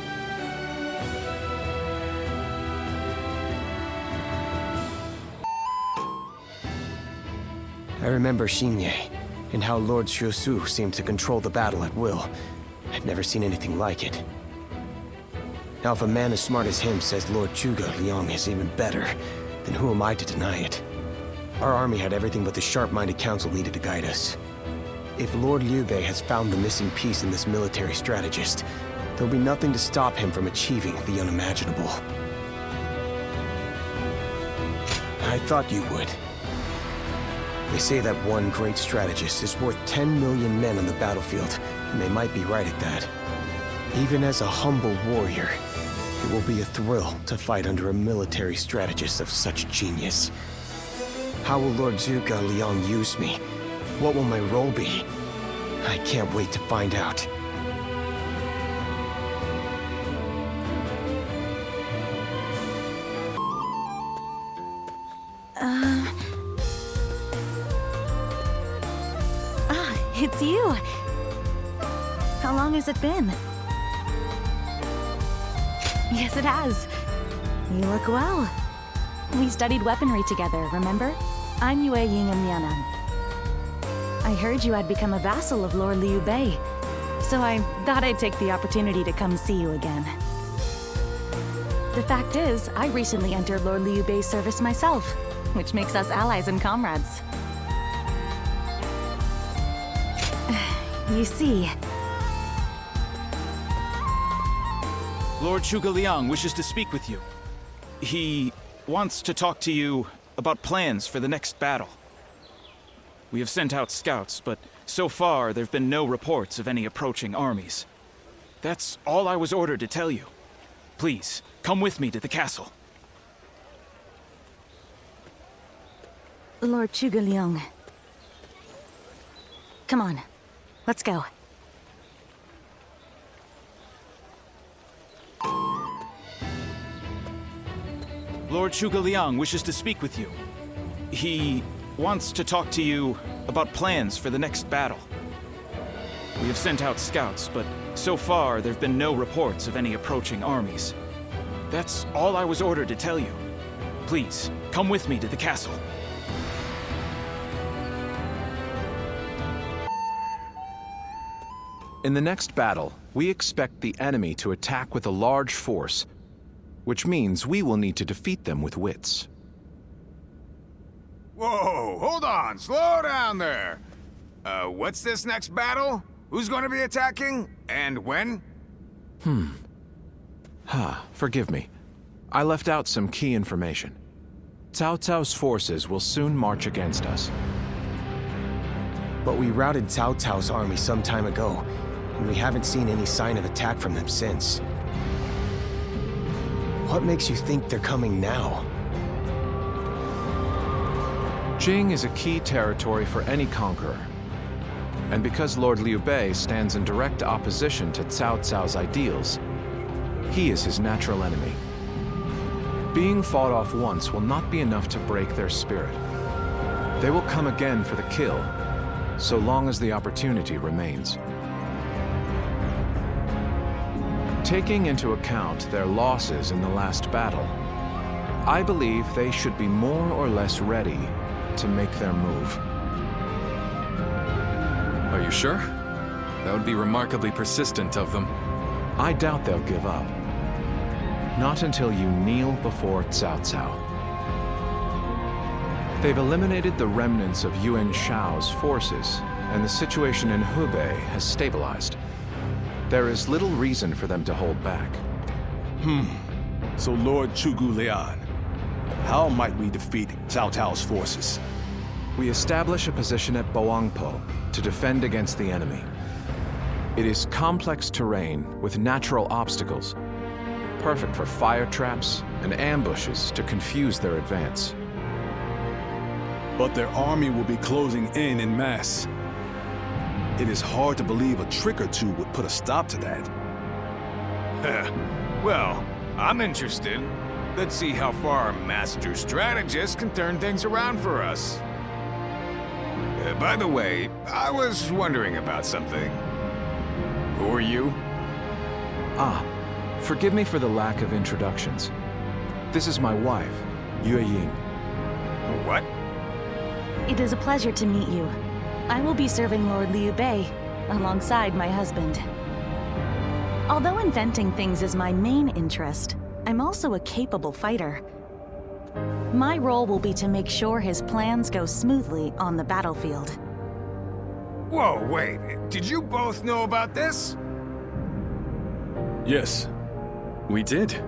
I remember Xinye, and how Lord Xuesu seemed to control the battle at will. I've never seen anything like it. Now if a man as smart as him says Lord Zhuge Liang is even better, then who am I to deny it? Our army had everything but the sharp-minded council needed to guide us. If Lord Liu Bei has found the missing piece in this military strategist, there'll be nothing to stop him from achieving the unimaginable. I thought you would. They say that one great strategist is worth 10 million men on the battlefield, and they might be right at that. Even as a humble warrior, it will be a thrill to fight under a military strategist of such genius. How will Lord Zhuge Liang use me? What will my role be? I can't wait to find out. It's you! How long has it been? Yes, it has. You look well. We studied weaponry together, remember? I'm Yue Ying of Mianan. I heard you had become a vassal of Lord Liu Bei, so I thought I'd take the opportunity to come see you again. The fact is, I recently entered Lord Liu Bei's service myself, which makes us allies and comrades. You see... Lord Zhuge Liang wishes to speak with you. He wants to talk to you about plans for the next battle. We have sent out scouts, but so far there have been no reports of any approaching armies. That's all I was ordered to tell you. Please, come with me to the castle. Lord Zhuge Liang. Come on, let's go. Lord Zhuge Liang wishes to speak with you. He wants to talk to you about plans for the next battle. We have sent out scouts, but so far there have been no reports of any approaching armies. That's all I was ordered to tell you. Please, come with me to the castle. In the next battle, we expect the enemy to attack with a large force, which means we will need to defeat them with wits. Whoa, hold on, slow down there. What's this next battle? Who's going to be attacking? And when? Forgive me. I left out some key information. Cao Cao's forces will soon march against us. But we routed Cao Cao's army some time ago, and we haven't seen any sign of attack from them since. What makes you think they're coming now? Jing is a key territory for any conqueror. And because Lord Liu Bei stands in direct opposition to Cao Cao's ideals, he is his natural enemy. Being fought off once will not be enough to break their spirit. They will come again for the kill, so long as the opportunity remains. Taking into account their losses in the last battle, I believe they should be more or less ready to make their move. Are you sure? That would be remarkably persistent of them. I doubt they'll give up. Not until you kneel before Cao Cao. They've eliminated the remnants of Yuan Shao's forces, and the situation in Hubei has stabilized. There is little reason for them to hold back. So Lord Zhuge Liang, how might we defeat Cao Cao's forces? We establish a position at Boangpo to defend against the enemy. It is complex terrain with natural obstacles, perfect for fire traps and ambushes to confuse their advance. But their army will be closing in mass. It is hard to believe a trick or two would put a stop to that. Well, I'm interested. Let's see how far our master strategist can turn things around for us. By the way, I was wondering about something. Who are you? Forgive me for the lack of introductions. This is my wife, Yue Ying. What? It is a pleasure to meet you. I will be serving Lord Liu Bei alongside my husband. Although inventing things is my main interest, I'm also a capable fighter. My role will be to make sure his plans go smoothly on the battlefield. Whoa, wait. Did you both know about this? Yes, we did.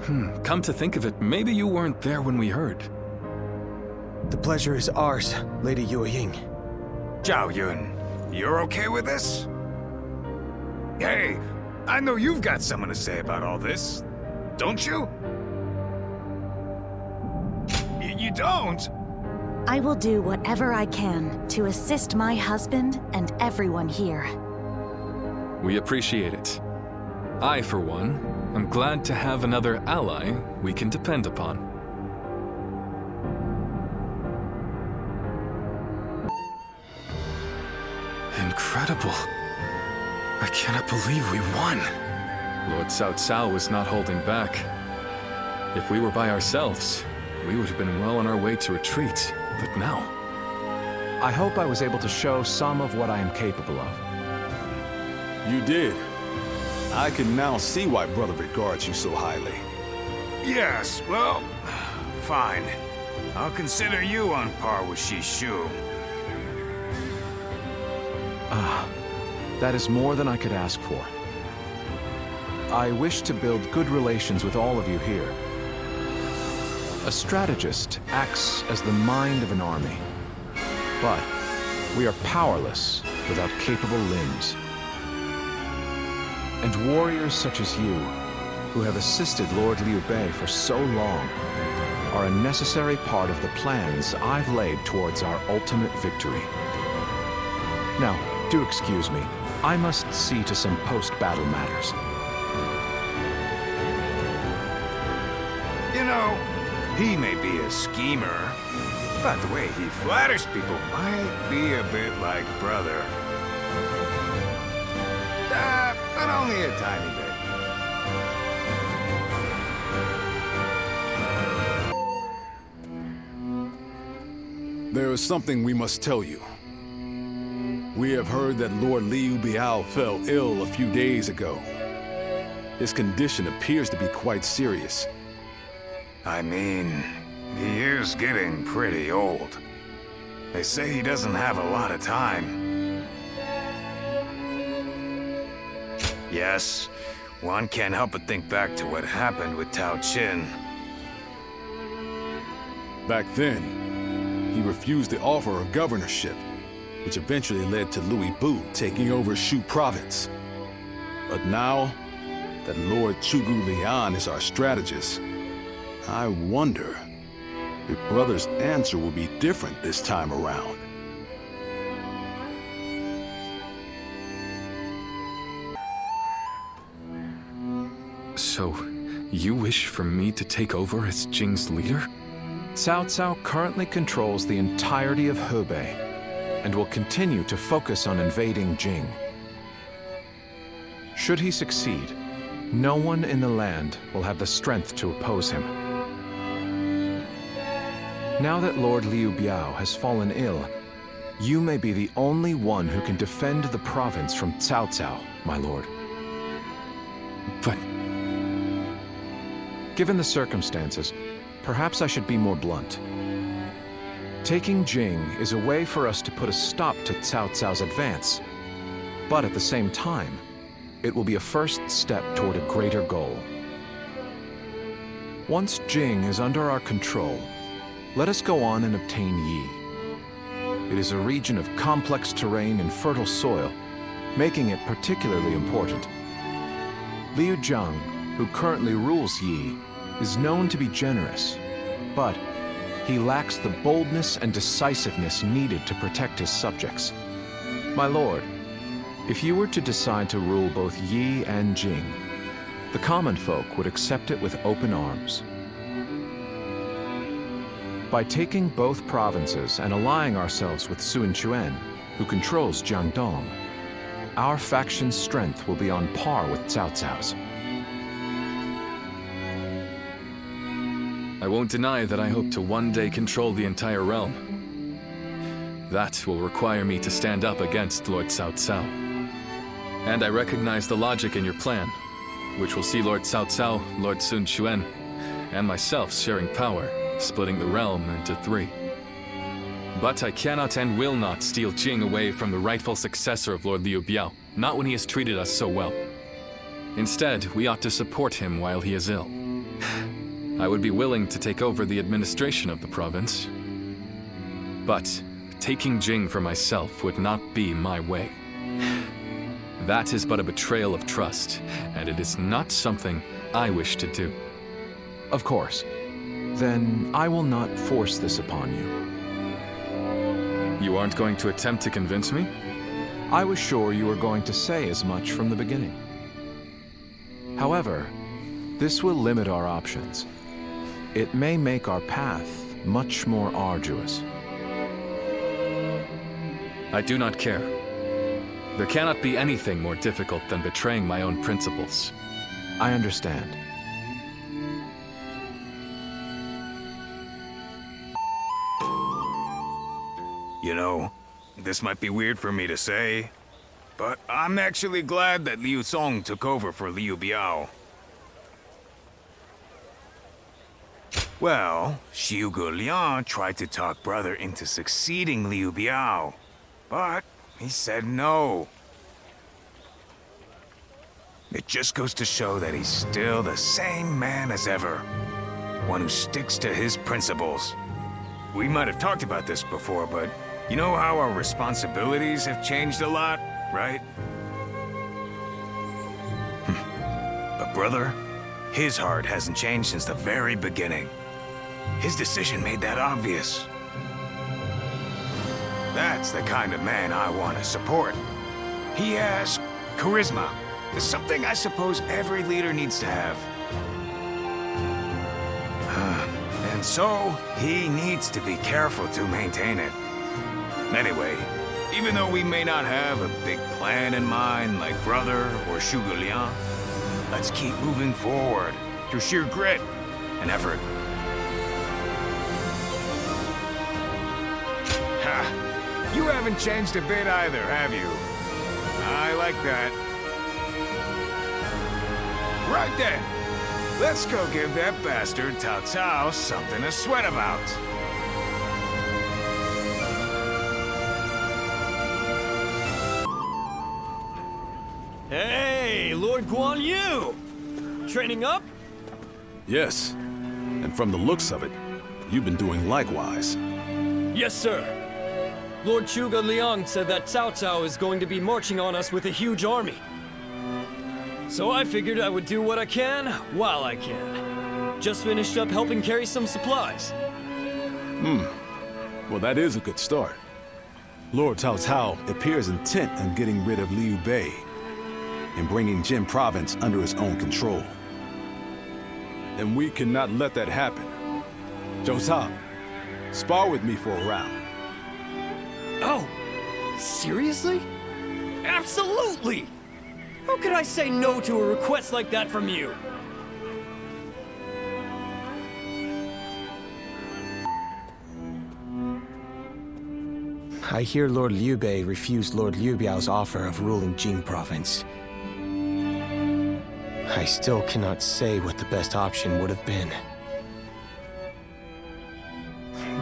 Come to think of it, maybe you weren't there when we heard. The pleasure is ours, Lady Yue Ying. Zhao Yun, you're okay with this? Hey, I know you've got something to say about all this, don't you? You don't? I will do whatever I can to assist my husband and everyone here. We appreciate it. I, for one, am glad to have another ally we can depend upon. Incredible. I cannot believe we won. Lord Cao Cao was not holding back. If we were by ourselves, we would have been well on our way to retreat, but now... I hope I was able to show some of what I am capable of. You did. I can now see why Brother regards you so highly. Yes, well, fine. I'll consider you on par with Shishu. That is more than I could ask for. I wish to build good relations with all of you here. A strategist acts as the mind of an army. But we are powerless without capable limbs. And warriors such as you, who have assisted Lord Liu Bei for so long, are a necessary part of the plans I've laid towards our ultimate victory. Now, do excuse me. I must see to some post-battle matters. You know, he may be a schemer, but the way he flatters people might be a bit like brother. But only a tiny bit. There is something we must tell you. We have heard that Lord Liu Biao fell ill a few days ago. His condition appears to be quite serious. I mean, he is getting pretty old. They say he doesn't have a lot of time. Yes, one can't help but think back to what happened with Tao Qin. Back then, he refused the offer of governorship, which eventually led to Louis Bu taking over Shu province. But now that Lord Zhuge Liang is our strategist, I wonder if Brother's answer will be different this time around. So, you wish for me to take over as Jing's leader? Cao Cao currently controls the entirety of Hebei and will continue to focus on invading Jing. Should he succeed, no one in the land will have the strength to oppose him. Now that Lord Liu Biao has fallen ill, you may be the only one who can defend the province from Cao Cao, my lord. But... given the circumstances, perhaps I should be more blunt. Taking Jing is a way for us to put a stop to Cao Cao's advance, but at the same time, it will be a first step toward a greater goal. Once Jing is under our control, let us go on and obtain Yi. It is a region of complex terrain and fertile soil, making it particularly important. Liu Zhang, who currently rules Yi, is known to be generous, but he lacks the boldness and decisiveness needed to protect his subjects. My lord, if you were to decide to rule both Yi and Jing, the common folk would accept it with open arms. By taking both provinces and allying ourselves with Sun Quan, who controls Jiangdong, our faction's strength will be on par with Cao Cao's. I won't deny that I hope to one day control the entire realm. That will require me to stand up against Lord Cao Cao. And I recognize the logic in your plan, which will see Lord Cao Cao, Lord Sun Quan, and myself sharing power, splitting the realm into 3. But I cannot and will not steal Jing away from the rightful successor of Lord Liu Biao, not when he has treated us so well. Instead, we ought to support him while he is ill. I would be willing to take over the administration of the province, but taking Jing for myself would not be my way. That is but a betrayal of trust, and it is not something I wish to do. Of course. Then I will not force this upon you. You aren't going to attempt to convince me? I was sure you were going to say as much from the beginning. However, this will limit our options. It may make our path much more arduous. I do not care. There cannot be anything more difficult than betraying my own principles. I understand. You know, this might be weird for me to say, but I'm actually glad that Liu Song took over for Liu Biao. Well, Zhuge Liang tried to talk Brother into succeeding Liu Biao, but he said no. It just goes to show that he's still the same man as ever, one who sticks to his principles. We might have talked about this before, but you know how our responsibilities have changed a lot, right? But Brother, his heart hasn't changed since the very beginning. His decision made that obvious. That's the kind of man I want to support. He has charisma. It's something I suppose every leader needs to have. And so, he needs to be careful to maintain it. Anyway, even though we may not have a big plan in mind like Brother or Zhuge Liang, let's keep moving forward through sheer grit and effort. Ha! You haven't changed a bit either, have you? I like that. Right then, let's go give that bastard Cao Cao something to sweat about. Hey, Hey, Lord Guan Yu! Training up? Yes. And from the looks of it, you've been doing likewise. Yes, sir. Lord Zhuge Liang said that Cao Cao is going to be marching on us with a huge army. So I figured I would do what I can while I can. Just finished up helping carry some supplies. Well, that is a good start. Lord Cao Cao appears intent on getting rid of Liu Bei and bringing Jin Province under his own control. And we cannot let that happen. Zhou Ta, spar with me for a round. Oh, seriously? Absolutely! How could I say no to a request like that from you? I hear Lord Liu Bei refused Lord Liu Biao's offer of ruling Jing Province. I still cannot say what the best option would have been.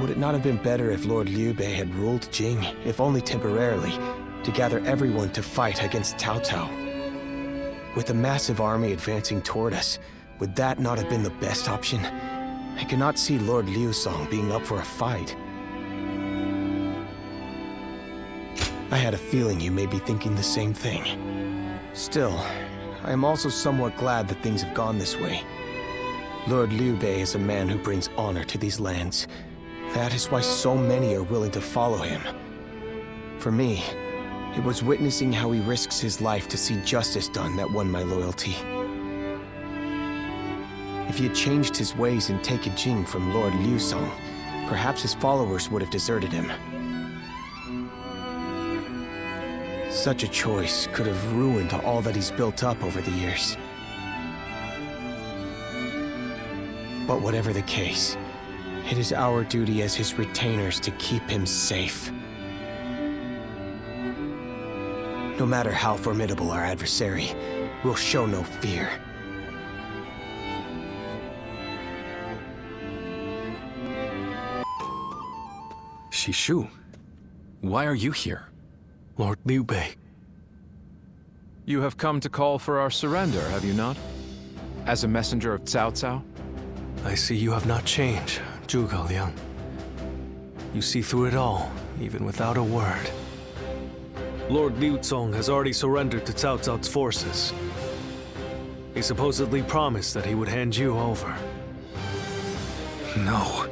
Would it not have been better if Lord Liu Bei had ruled Jing, if only temporarily, to gather everyone to fight against Cao Cao? With a massive army advancing toward us, would that not have been the best option? I cannot see Lord Liu Song being up for a fight. I had a feeling you may be thinking the same thing. Still, I am also somewhat glad that things have gone this way. Lord Liu Bei is a man who brings honor to these lands. That is why so many are willing to follow him. For me, it was witnessing how he risks his life to see justice done that won my loyalty. If he had changed his ways and taken Jing from Lord Liu Song, perhaps his followers would have deserted him. Such a choice could have ruined all that he's built up over the years. But whatever the case, it is our duty as his retainers to keep him safe. No matter how formidable our adversary, we'll show no fear. Shishu, why are you here? Lord Liu Bei. You have come to call for our surrender, have you not? As a messenger of Cao Cao? I see you have not changed, Zhuge Liang. You see through it all, even without a word. Lord Liu Zong has already surrendered to Cao Cao's forces. He supposedly promised that he would hand you over. No.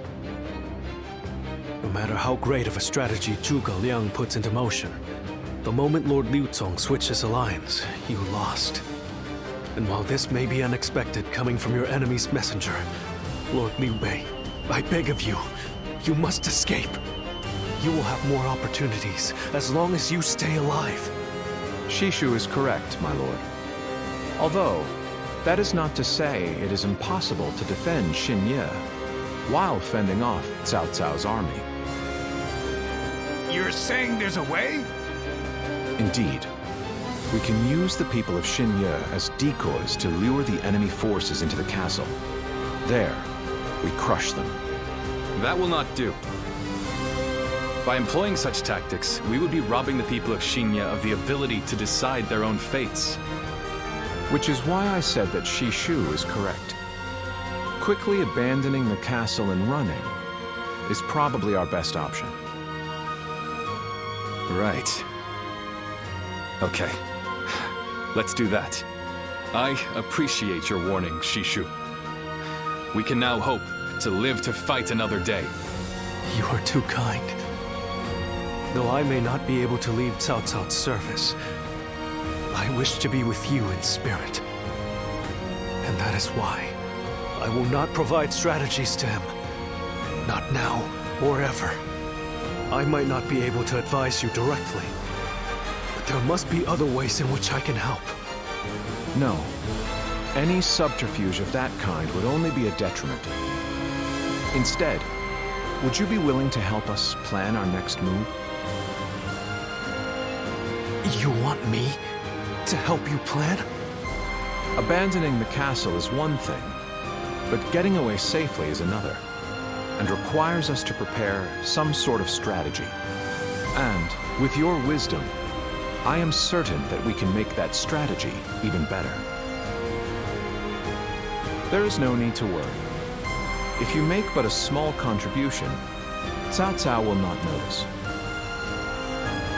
No matter how great of a strategy Zhuge Liang puts into motion, the moment Lord Liu Zong switched his alliance, you lost. And while this may be unexpected coming from your enemy's messenger, Lord Liu Bei, I beg of you, you must escape. You will have more opportunities as long as you stay alive. Shishu is correct, my lord. Although, that is not to say it is impossible to defend Xinye while fending off Cao Cao's army. You're saying there's a way? Indeed. We can use the people of Xinye as decoys to lure the enemy forces into the castle. There, we crush them. That will not do. By employing such tactics, we would be robbing the people of Xinye of the ability to decide their own fates. Which is why I said that Shishu is correct. Quickly abandoning the castle and running is probably our best option. Right. Okay. Let's do that. I appreciate your warning, Shishu. We can now hope to live to fight another day. You are too kind. Though I may not be able to leave Cao Cao's service, I wish to be with you in spirit. And that is why I will not provide strategies to him. Not now or ever. I might not be able to advise you directly, but there must be other ways in which I can help. No. Any subterfuge of that kind would only be a detriment. Instead, would you be willing to help us plan our next move? You want me to help you plan? Abandoning the castle is one thing, but getting away safely is another, and requires us to prepare some sort of strategy. And, with your wisdom, I am certain that we can make that strategy even better. There is no need to worry. If you make but a small contribution, Cao Cao will not notice.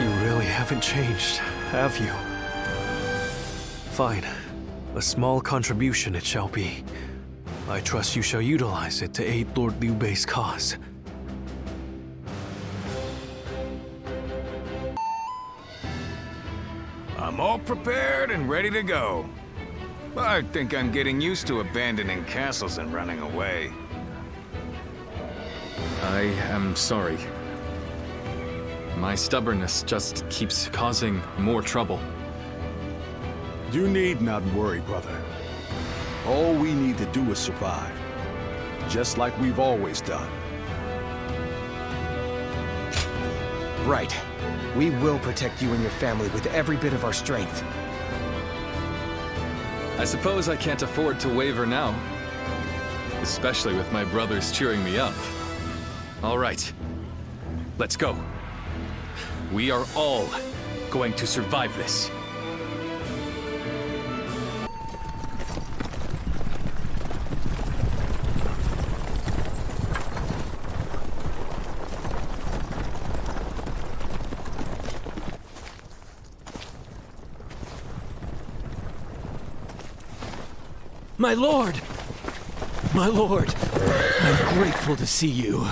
You really haven't changed, have you? Fine. A small contribution it shall be. I trust you shall utilize it to aid Lord Liu Bei's cause. I'm all prepared and ready to go. I think I'm getting used to abandoning castles and running away. I am sorry. My stubbornness just keeps causing more trouble. You need not worry, brother. All we need to do is survive, just like we've always done. Right. We will protect you and your family with every bit of our strength. I suppose I can't afford to waver now. Especially with my brothers cheering me up. All right. Let's go. We are all going to survive this. My lord! My lord! I'm grateful to see you.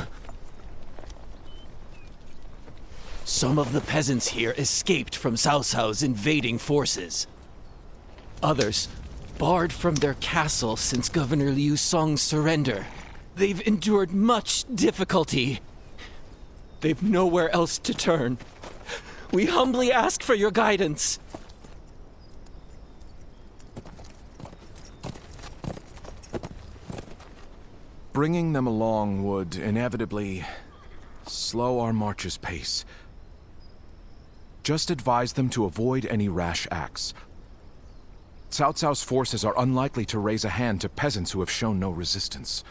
Some of the peasants here escaped from Cao Cao's invading forces. Others barred from their castle since Governor Liu Song's surrender. They've endured much difficulty. They've nowhere else to turn. We humbly ask for your guidance. Bringing them along would inevitably slow our march's pace. Just advise them to avoid any rash acts. Cao Cao's forces are unlikely to raise a hand to peasants who have shown no resistance.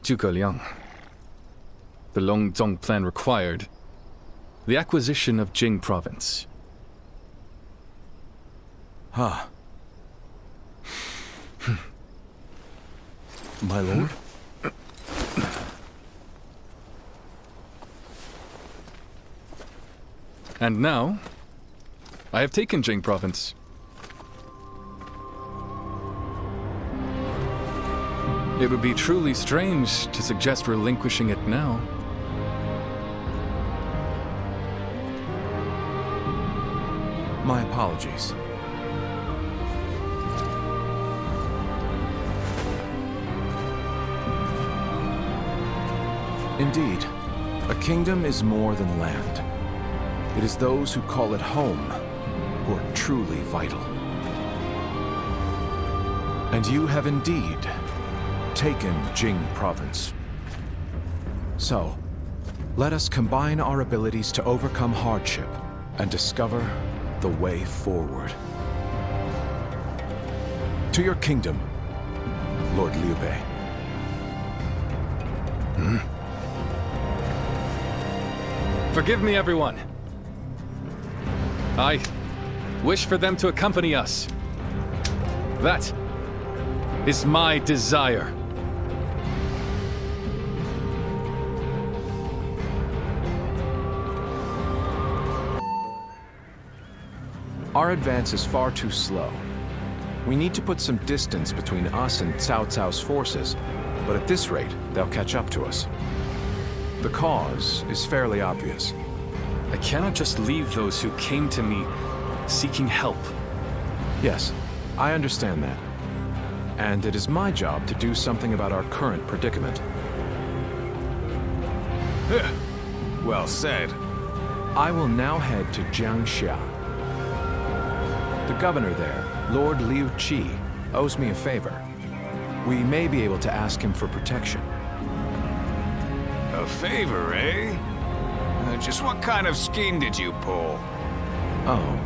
Zhuge Liang. The Longzong plan required the acquisition of Jing province. Huh. My lord? And now, I have taken Jing province. It would be truly strange to suggest relinquishing it now. My apologies. Indeed, a kingdom is more than land. It is those who call it home who are truly vital. And you have indeed taken Jing province. So, let us combine our abilities to overcome hardship and discover the way forward. To your kingdom, Lord Liu Bei. Forgive me, everyone. I wish for them to accompany us. That is my desire. Our advance is far too slow. We need to put some distance between us and Cao Cao's forces, but at this rate, they'll catch up to us. The cause is fairly obvious. I cannot just leave those who came to me seeking help. Yes, I understand that. And it is my job to do something about our current predicament. Well said. I will now head to Jiangxia. The governor there, Lord Liu Qi, owes me a favor. We may be able to ask him for protection. A favor, eh? Just what kind of scheme did you pull? Oh.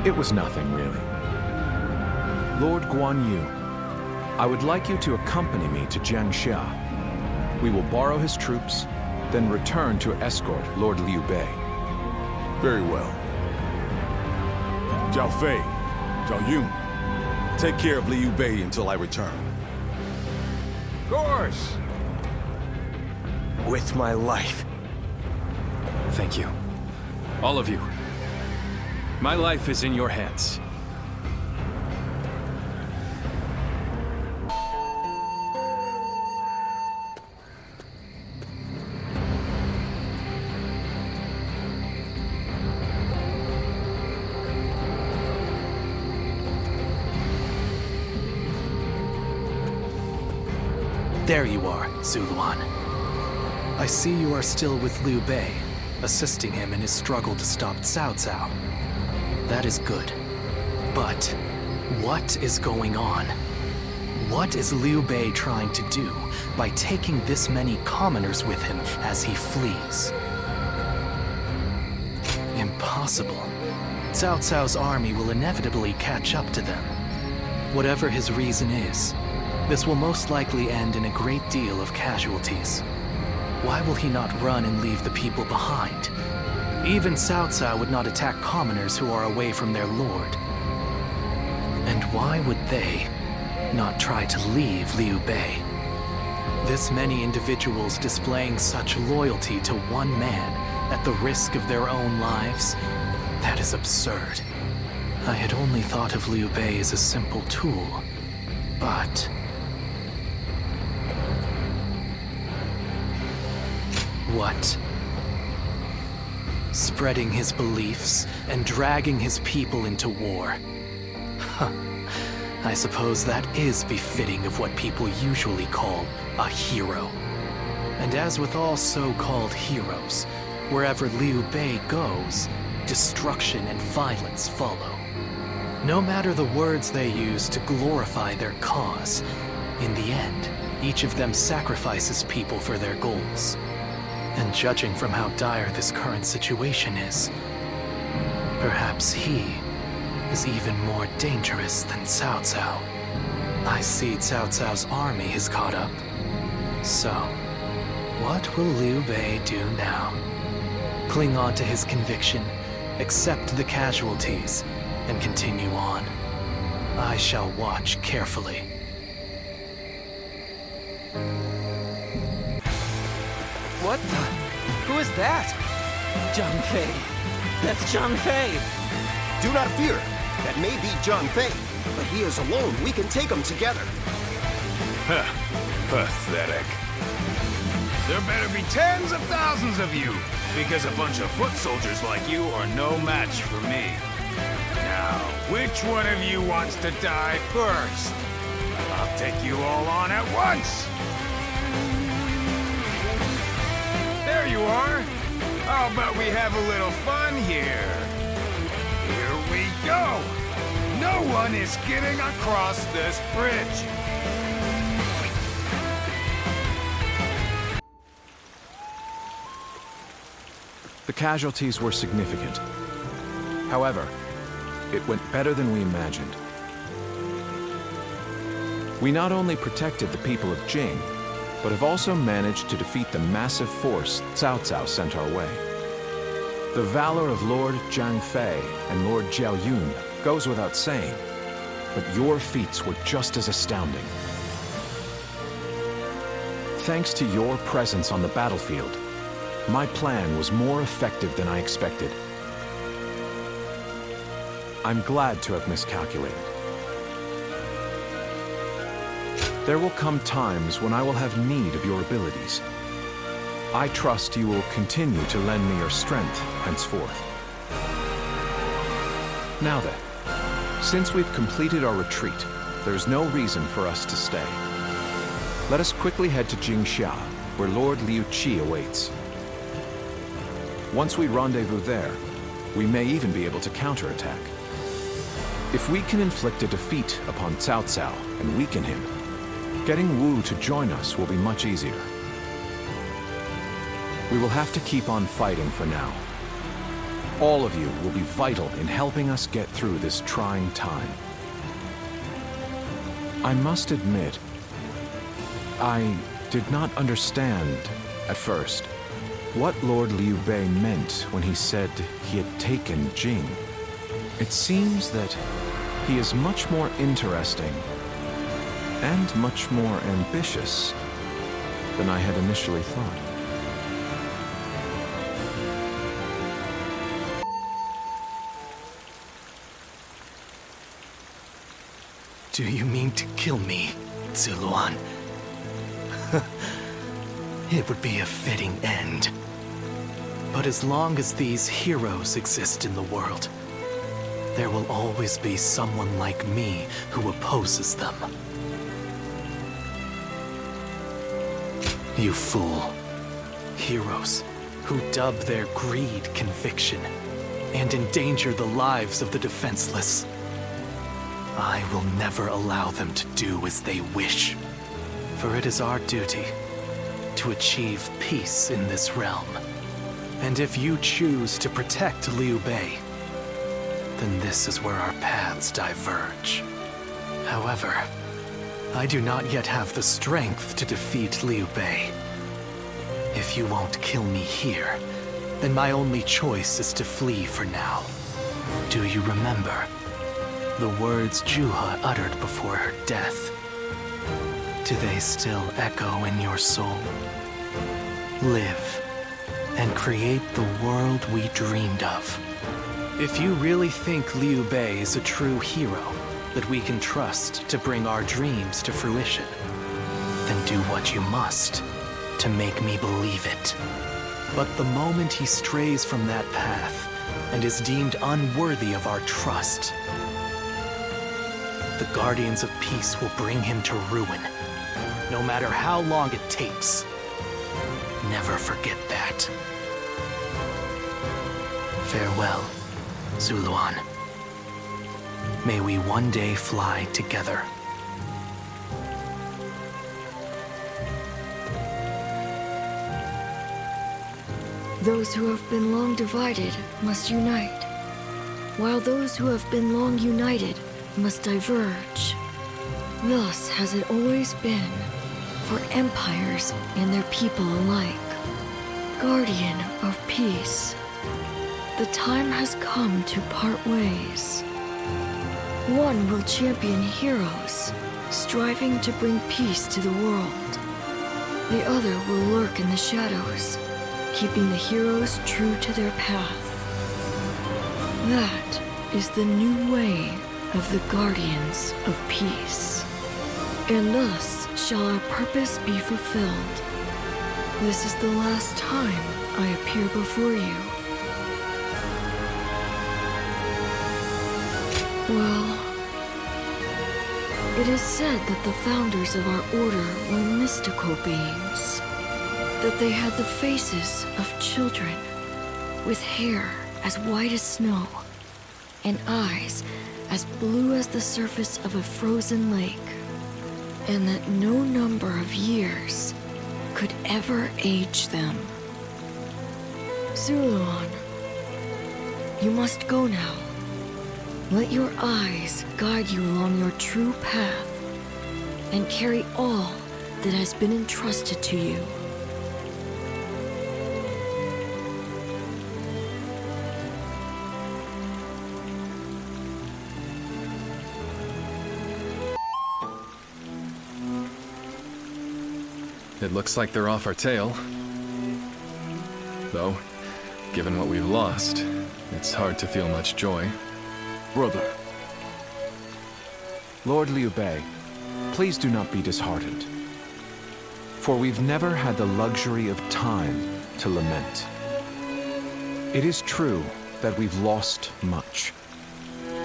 It was nothing, really. Lord Guan Yu, I would like you to accompany me to Jiangxia. We will borrow his troops, then return to escort Lord Liu Bei. Very well. Zhao Fei, Zhao Yun, take care of Liu Bei until I return. Of course. With my life. Thank you. All of you. My life is in your hands. There you are, Zuluan. I see you are still with Liu Bei, assisting him in his struggle to stop Cao Cao. That is good. But what is going on? What is Liu Bei trying to do by taking this many commoners with him as he flees? Impossible. Cao Cao's army will inevitably catch up to them. Whatever his reason is, this will most likely end in a great deal of casualties. Why will he not run and leave the people behind? Even Cao Cao would not attack commoners who are away from their lord. And why would they not try to leave Liu Bei? This many individuals displaying such loyalty to one man at the risk of their own lives? That is absurd. I had only thought of Liu Bei as a simple tool, but... What? Spreading his beliefs and dragging his people into war. Huh. I suppose that is befitting of what people usually call a hero. And as with all so-called heroes, wherever Liu Bei goes, destruction and violence follow. No matter the words they use to glorify their cause, in the end, each of them sacrifices people for their goals. And judging from how dire this current situation is, perhaps he is even more dangerous than Cao Cao. I see Cao Cao's army has caught up. So, what will Liu Bei do now? Cling on to his conviction, accept the casualties, and continue on. I shall watch carefully. What the? Who is that? Zhang Fei. That's Zhang Fei. Do not fear. That may be Zhang Fei, but he is alone. We can take him together. Huh. Pathetic. There better be tens of thousands of you, because a bunch of foot soldiers like you are no match for me. Now, which one of you wants to die first? I'll take you all on at once! There you are! How about we have a little fun here? Here we go! No one is getting across this bridge! The casualties were significant. However, it went better than we imagined. We not only protected the people of Jing, but have also managed to defeat the massive force Cao Cao sent our way. The valor of Lord Zhang Fei and Lord Jiao Yun goes without saying, but your feats were just as astounding. Thanks to your presence on the battlefield, my plan was more effective than I expected. I'm glad to have miscalculated. There will come times when I will have need of your abilities. I trust you will continue to lend me your strength henceforth. Now then, since we've completed our retreat, there's no reason for us to stay. Let us quickly head to Jingxia, where Lord Liu Qi awaits. Once we rendezvous there, we may even be able to counterattack. If we can inflict a defeat upon Cao Cao and weaken him, getting Wu to join us will be much easier. We will have to keep on fighting for now. All of you will be vital in helping us get through this trying time. I must admit, I did not understand, at first, what Lord Liu Bei meant when he said he had taken Jing. It seems that he is much more interesting and much more ambitious than I had initially thought. Do you mean to kill me, Zuluan? It would be a fitting end. But as long as these heroes exist in the world, there will always be someone like me who opposes them. You fool. Heroes who dub their greed conviction and endanger the lives of the defenseless. I will never allow them to do as they wish, for it is our duty to achieve peace in this realm. And if you choose to protect Liu Bei, then this is where our paths diverge. However, I do not yet have the strength to defeat Liu Bei. If you won't kill me here, then my only choice is to flee for now. Do you remember the words Juha uttered before her death? Do they still echo in your soul? Live and create the world we dreamed of. If you really think Liu Bei is a true hero that we can trust to bring our dreams to fruition, then do what you must to make me believe it. But the moment he strays from that path and is deemed unworthy of our trust, the Guardians of Peace will bring him to ruin, no matter how long it takes. Never forget that. Farewell, Zuluan. May we one day fly together. Those who have been long divided must unite, while those who have been long united must diverge. Thus has it always been for empires and their people alike. Guardian of peace, the time has come to part ways. One will champion heroes, striving to bring peace to the world. The other will lurk in the shadows, keeping the heroes true to their path. That is the new way of the Guardians of Peace. And thus shall our purpose be fulfilled. This is the last time I appear before you. Well, it is said that the founders of our order were mystical beings. That they had the faces of children, with hair as white as snow, and eyes as blue as the surface of a frozen lake, and that no number of years could ever age them. Zuluan, you must go now. Let your eyes guide you along your true path, and carry all that has been entrusted to you. It looks like they're off our tail. Though, given what we've lost, it's hard to feel much joy. Brother. Lord Liu Bei, please do not be disheartened. For we've never had the luxury of time to lament. It is true that we've lost much.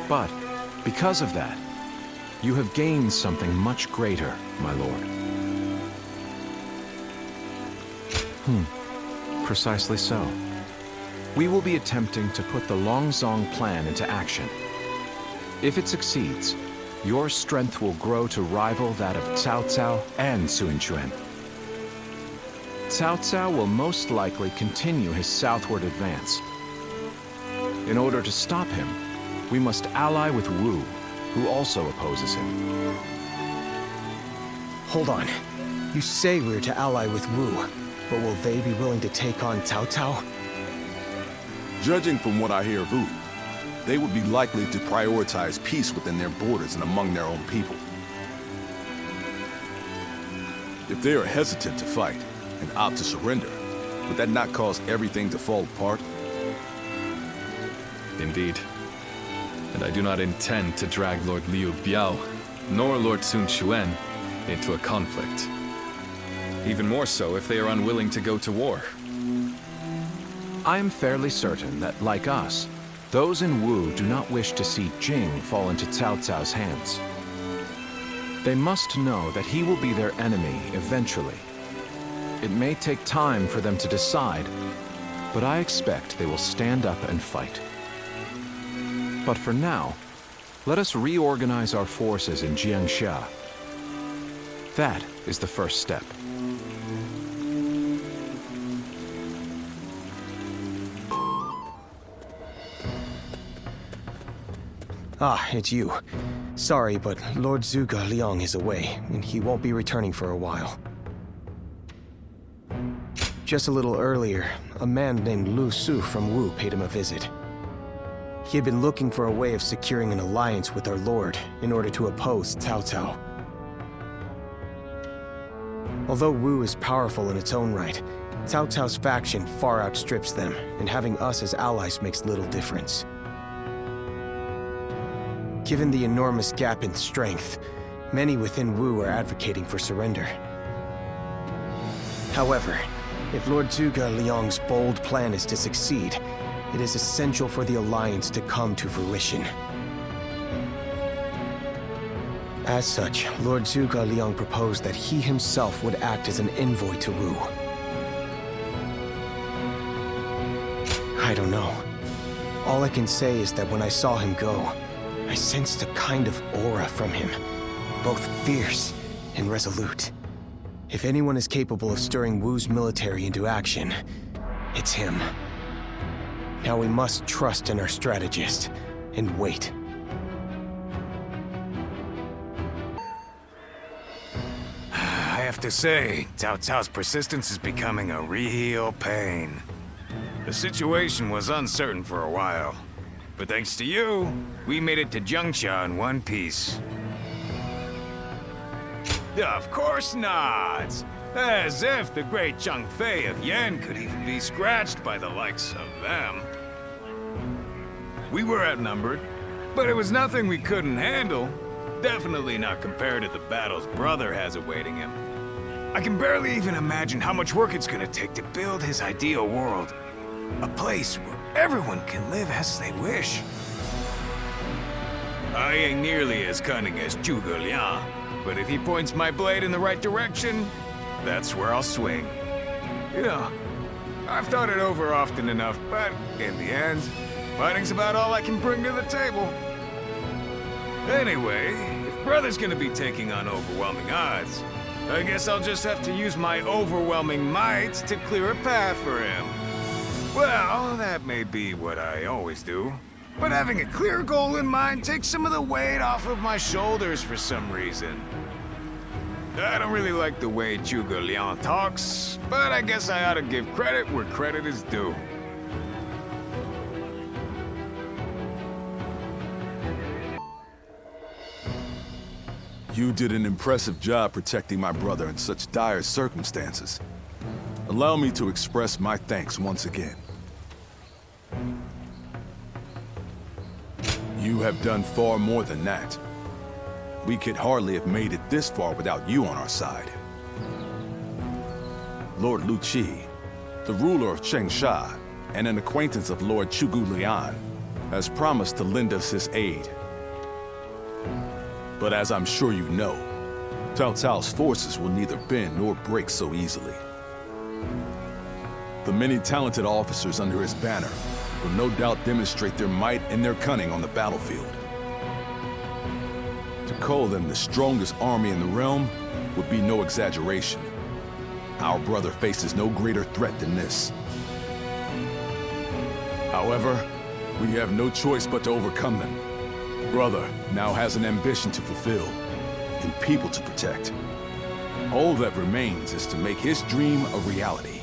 But, because of that, you have gained something much greater, my lord. Precisely so. We will be attempting to put the Longzong plan into action. If it succeeds, your strength will grow to rival that of Cao Cao and Sun Quan. Cao Cao will most likely continue his southward advance. In order to stop him, we must ally with Wu, who also opposes him. Hold on. You say we're to ally with Wu, but will they be willing to take on Cao Cao? Judging from what I hear of Wu, they would be likely to prioritize peace within their borders and among their own people. If they are hesitant to fight and opt to surrender, would that not cause everything to fall apart? Indeed. And I do not intend to drag Lord Liu Biao, nor Lord Sun Quan, into a conflict. Even more so if they are unwilling to go to war. I am fairly certain that, like us, those in Wu do not wish to see Jing fall into Cao Cao's hands. They must know that he will be their enemy eventually. It may take time for them to decide, but I expect they will stand up and fight. But for now, let us reorganize our forces in Jiangxia. That is the first step. Ah, it's you. Sorry, but Lord Zhuge Liang is away, and he won't be returning for a while. Just a little earlier, a man named Lu Su from Wu paid him a visit. He had been looking for a way of securing an alliance with our lord in order to oppose Cao Cao. Although Wu is powerful in its own right, Cao Cao's faction far outstrips them, and having us as allies makes little difference. Given the enormous gap in strength, many within Wu are advocating for surrender. However, if Lord Zhuge Liang's bold plan is to succeed, it is essential for the alliance to come to fruition. As such, Lord Zhuge Liang proposed that he himself would act as an envoy to Wu. I don't know. All I can say is that when I saw him go, I sensed a kind of aura from him, both fierce and resolute. If anyone is capable of stirring Wu's military into action, it's him. Now we must trust in our strategist and wait. I have to say, Cao Cao's persistence is becoming a real pain. The situation was uncertain for a while, but thanks to you, we made it to Jiangxia in one piece. Of course not! As if the great Zhang Fei of Yan could even be scratched by the likes of them. We were outnumbered, but it was nothing we couldn't handle. Definitely not compared to the battles Brother has awaiting him. I can barely even imagine how much work it's gonna take to build his ideal world. A place where everyone can live as they wish. I ain't nearly as cunning as Zhuge Liang, but if he points my blade in the right direction, that's where I'll swing. You know, I've thought it over often enough, but in the end, fighting's about all I can bring to the table. Anyway, if Brother's gonna be taking on overwhelming odds, I guess I'll just have to use my overwhelming might to clear a path for him. Well, that may be what I always do, but having a clear goal in mind takes some of the weight off of my shoulders for some reason. I don't really like the way Zhuge Liang talks, but I guess I ought to give credit where credit is due. You did an impressive job protecting my brother in such dire circumstances. Allow me to express my thanks once again. You have done far more than that. We could hardly have made it this far without you on our side. Lord Lu Qi, the ruler of Chengsha, and an acquaintance of Lord Zhuge Liang, has promised to lend us his aid. But as I'm sure you know, Cao Cao's forces will neither bend nor break so easily. The many talented officers under his banner will no doubt demonstrate their might and their cunning on the battlefield. To call them the strongest army in the realm would be no exaggeration. Our brother faces no greater threat than this. However, we have no choice but to overcome them. Brother now has an ambition to fulfill and people to protect. All that remains is to make his dream a reality.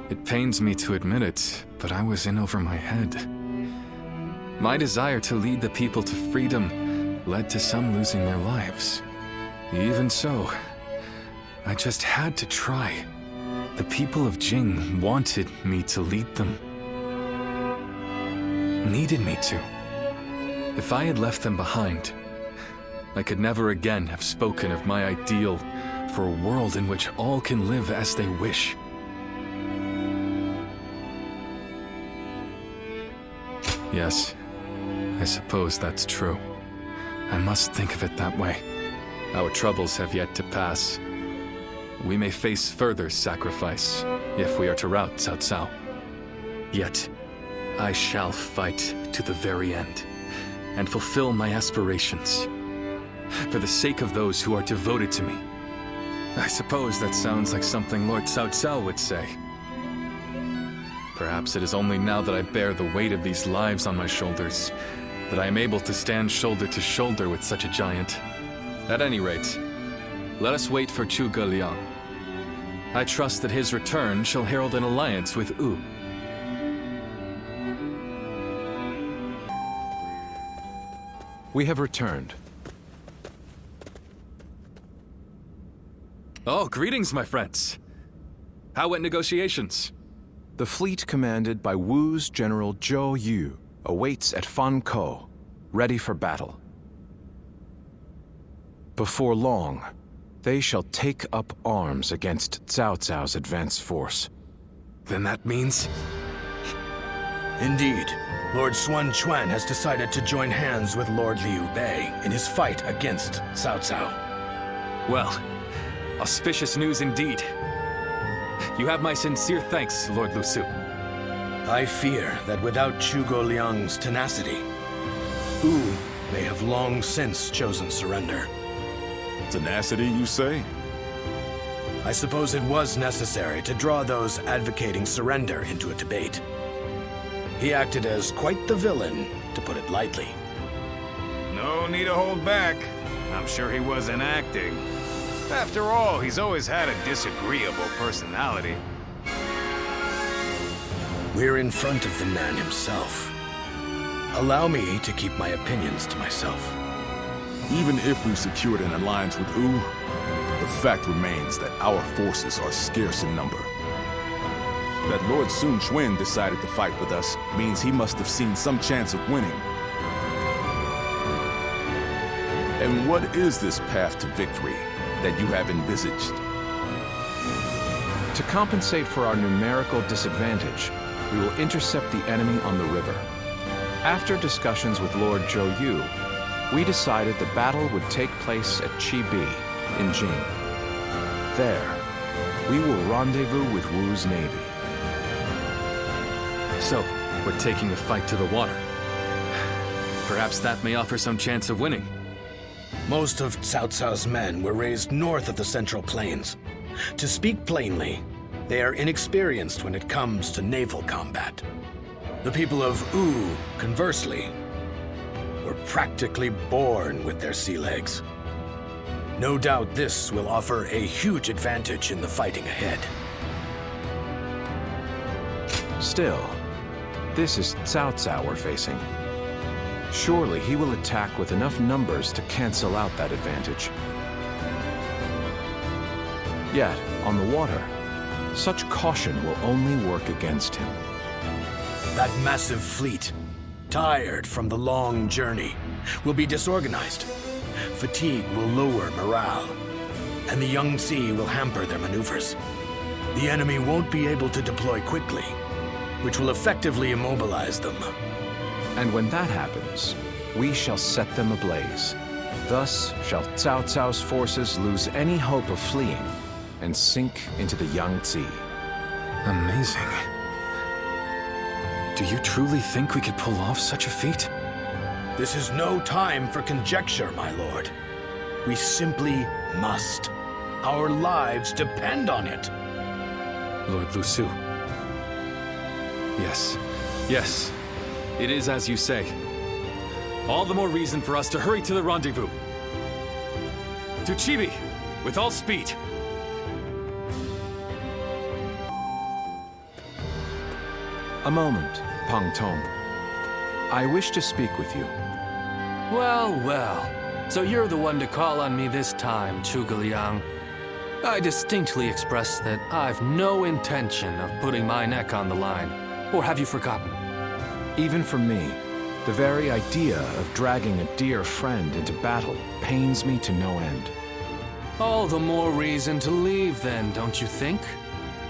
It pains me to admit it, but I was in over my head. My desire to lead the people to freedom led to some losing their lives. Even so, I just had to try. The people of Jing wanted me to lead them. Needed me to. If I had left them behind, I could never again have spoken of my ideal for a world in which all can live as they wish. Yes, I suppose that's true. I must think of it that way. Our troubles have yet to pass. We may face further sacrifice if we are to rout Cao Cao. Yet, I shall fight to the very end and fulfill my aspirations for the sake of those who are devoted to me. I suppose that sounds like something Lord Cao Cao would say. Perhaps it is only now that I bear the weight of these lives on my shoulders that I am able to stand shoulder to shoulder with such a giant. At any rate, let us wait for Zhuge Liang. I trust that his return shall herald an alliance with Wu. We have returned. Oh, greetings, my friends. How went negotiations? The fleet commanded by Wu's General Zhou Yu awaits at Fan Ko, ready for battle. Before long, they shall take up arms against Cao Cao's advance force. Then that means? Indeed. Lord Xuan Chuan has decided to join hands with Lord Liu Bei in his fight against Cao Cao. Well, auspicious news indeed. You have my sincere thanks, Lord Lu Su. I fear that without Zhuge Liang's tenacity, Wu may have long since chosen surrender. Tenacity, you say? I suppose it was necessary to draw those advocating surrender into a debate. He acted as quite the villain, to put it lightly. No need to hold back. I'm sure he wasn't acting. After all, he's always had a disagreeable personality. We're in front of the man himself. Allow me to keep my opinions to myself. Even if we've secured an alliance with Wu, the fact remains that our forces are scarce in number. That Lord Sun Quan decided to fight with us means he must have seen some chance of winning. And what is this path to victory that you have envisaged? To compensate for our numerical disadvantage, we will intercept the enemy on the river. After discussions with Lord Zhou Yu, we decided the battle would take place at Chibi, in Jing. There, we will rendezvous with Wu's navy. So, we're taking the fight to the water. Perhaps that may offer some chance of winning. Most of Cao Cao's men were raised north of the Central Plains. To speak plainly, they are inexperienced when it comes to naval combat. The people of Wu, conversely, were practically born with their sea legs. No doubt this will offer a huge advantage in the fighting ahead. Still, this is Cao Cao we're facing. Surely he will attack with enough numbers to cancel out that advantage. Yet, on the water, such caution will only work against him. That massive fleet, tired from the long journey, will be disorganized. Fatigue will lower morale, and the Yangtze will hamper their maneuvers. The enemy won't be able to deploy quickly, which will effectively immobilize them. And when that happens, we shall set them ablaze. Thus shall Cao Cao's forces lose any hope of fleeing and sink into the Yangtze. Amazing. Do you truly think we could pull off such a feat? This is no time for conjecture, my lord. We simply must. Our lives depend on it. Lord Lu Su. Yes. Yes. It is as you say. All the more reason for us to hurry to the rendezvous. To Chibi, with all speed. A moment, Pang Tong. I wish to speak with you. Well, well. So you're the one to call on me this time, Zhuge Liang. I distinctly expressed that I've no intention of putting my neck on the line. Or have you forgotten? Even for me, the very idea of dragging a dear friend into battle pains me to no end. All the more reason to leave then, don't you think?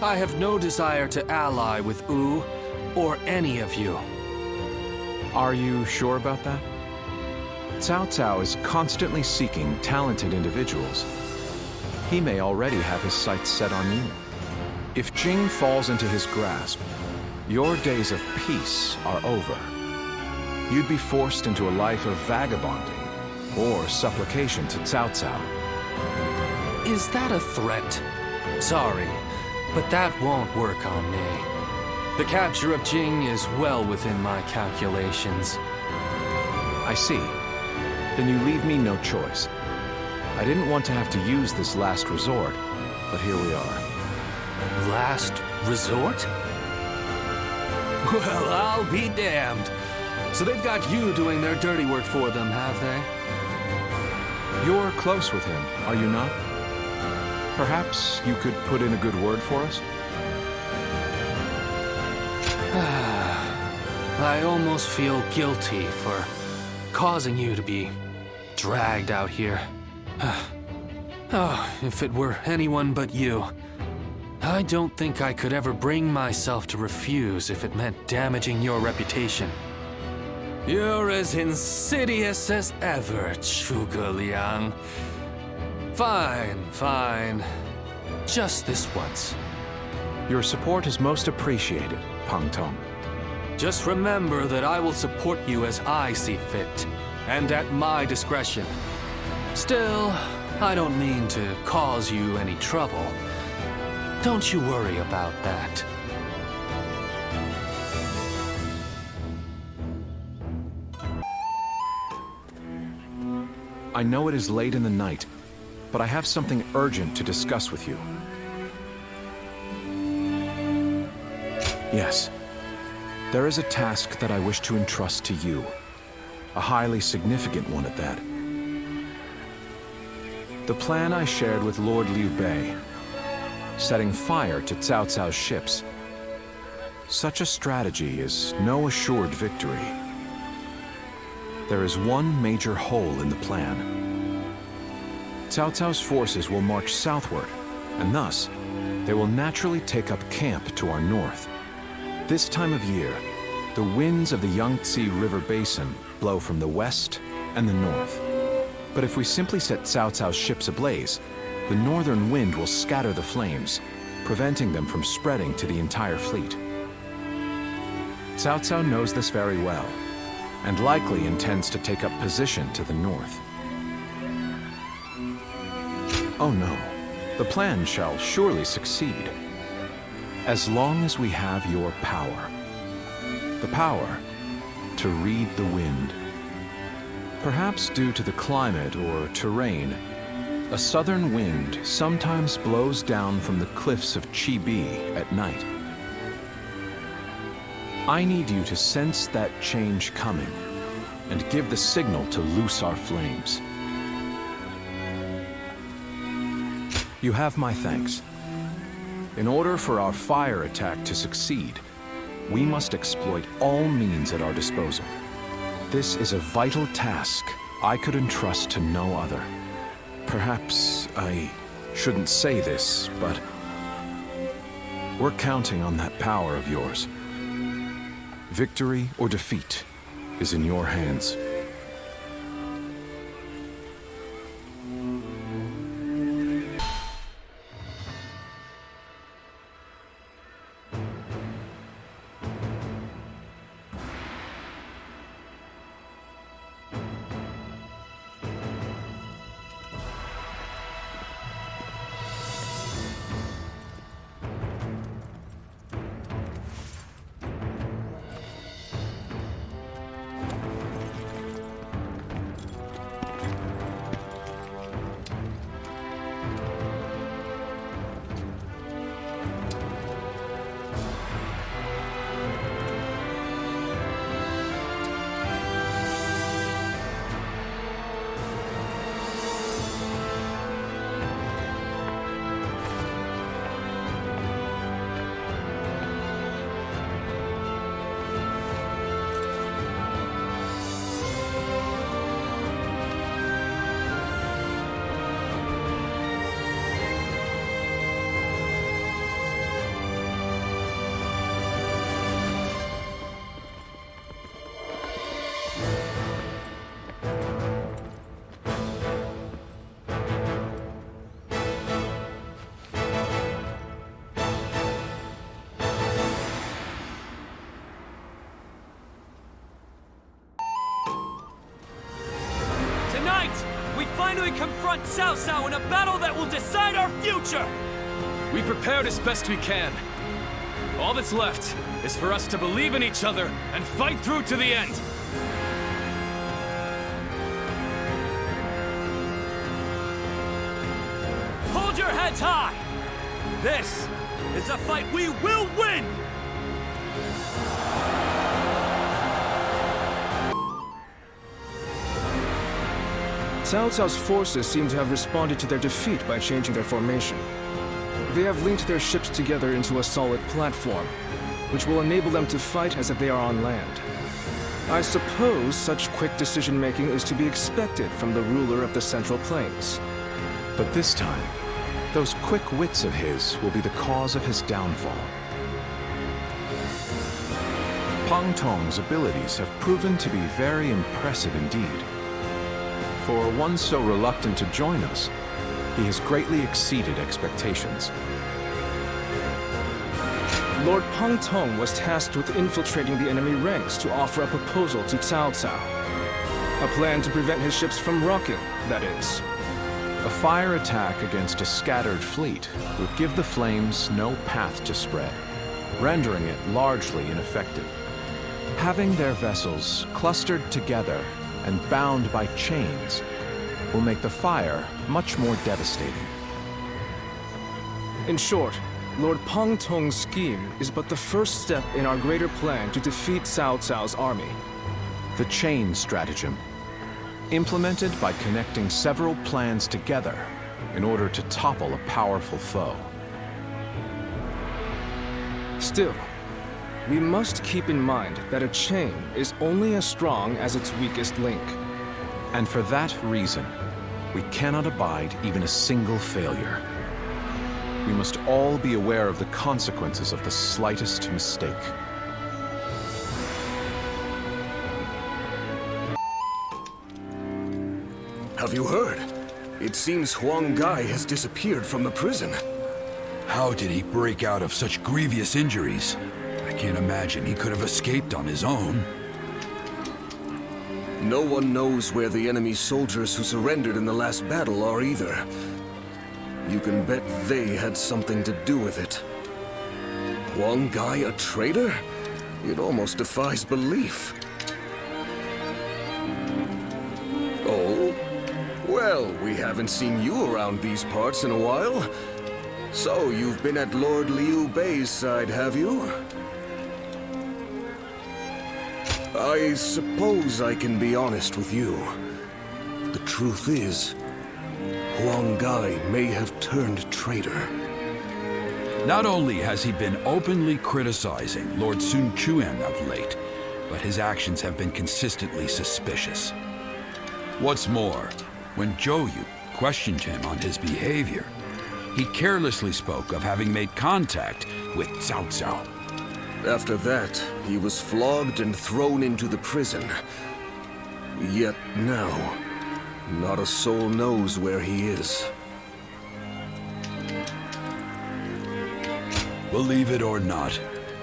I have no desire to ally with Wu, or any of you. Are you sure about that? Cao Cao is constantly seeking talented individuals. He may already have his sights set on you. If Jing falls into his grasp, your days of peace are over. You'd be forced into a life of vagabonding or supplication to Cao Cao. Is that a threat? Sorry, but that won't work on me. The capture of Jing is well within my calculations. I see. Then you leave me no choice. I didn't want to have to use this last resort, but here we are. Last resort? Well, I'll be damned. So they've got you doing their dirty work for them, have they? You're close with him, are you not? Perhaps you could put in a good word for us? I almost feel guilty for causing you to be dragged out here. Oh, if it were anyone but you. I don't think I could ever bring myself to refuse if it meant damaging your reputation. You're as insidious as ever, Zhuge Liang. Fine, fine. Just this once. Your support is most appreciated, Pang Tong. Just remember that I will support you as I see fit, and at my discretion. Still, I don't mean to cause you any trouble. Don't you worry about that. I know it is late in the night, but I have something urgent to discuss with you. Yes. There is a task that I wish to entrust to you. A highly significant one at that. The plan I shared with Lord Liu Bei, setting fire to Cao Cao's ships. Such a strategy is no assured victory. There is one major hole in the plan. Cao Cao's forces will march southward, and thus, they will naturally take up camp to our north. This time of year, the winds of the Yangtze River Basin blow from the west and the north. But if we simply set Cao Cao's ships ablaze, the northern wind will scatter the flames, preventing them from spreading to the entire fleet. Cao Cao knows this very well, and likely intends to take up position to the north. Oh no, the plan shall surely succeed. As long as we have your power. The power to read the wind. Perhaps due to the climate or terrain, a southern wind sometimes blows down from the cliffs of Chibi at night. I need you to sense that change coming and give the signal to loose our flames. You have my thanks. In order for our fire attack to succeed, we must exploit all means at our disposal. This is a vital task I could entrust to no other. Perhaps I shouldn't say this, but we're counting on that power of yours. Victory or defeat is in your hands. confront Cao Cao in a battle that will decide our future! We prepared as best we can. All that's left is for us to believe in each other and fight through to the end. Hold your heads high! This is a fight we will win! Cao Cao's forces seem to have responded to their defeat by changing their formation. They have linked their ships together into a solid platform, which will enable them to fight as if they are on land. I suppose such quick decision-making is to be expected from the ruler of the Central Plains. But this time, those quick wits of his will be the cause of his downfall. Pang Tong's abilities have proven to be very impressive indeed. For one so reluctant to join us, he has greatly exceeded expectations. Lord Pang Tong was tasked with infiltrating the enemy ranks to offer a proposal to Cao Cao. A plan to prevent his ships from rocking, that is. A fire attack against a scattered fleet would give the flames no path to spread, rendering it largely ineffective. Having their vessels clustered together and bound by chains will make the fire much more devastating. In short, Lord Pang Tong's scheme is but the first step in our greater plan to defeat Cao Cao's army. The chain stratagem, implemented by connecting several plans together in order to topple a powerful foe. Still, we must keep in mind that a chain is only as strong as its weakest link. And for that reason, we cannot abide even a single failure. We must all be aware of the consequences of the slightest mistake. Have you heard? It seems Huang Gai has disappeared from the prison. How did he break out of such grievous injuries? I can't imagine he could have escaped on his own. No one knows where the enemy soldiers who surrendered in the last battle are either. You can bet they had something to do with it. Huang Gai a traitor? It almost defies belief. Oh? Well, we haven't seen you around these parts in a while. So, you've been at Lord Liu Bei's side, have you? I suppose I can be honest with you. The truth is, Huang Gai may have turned traitor. Not only has he been openly criticizing Lord Sun Quan of late, but his actions have been consistently suspicious. What's more, when Zhou Yu questioned him on his behavior, he carelessly spoke of having made contact with Cao Cao. After that, he was flogged and thrown into the prison. Yet now, not a soul knows where he is. Believe it or not,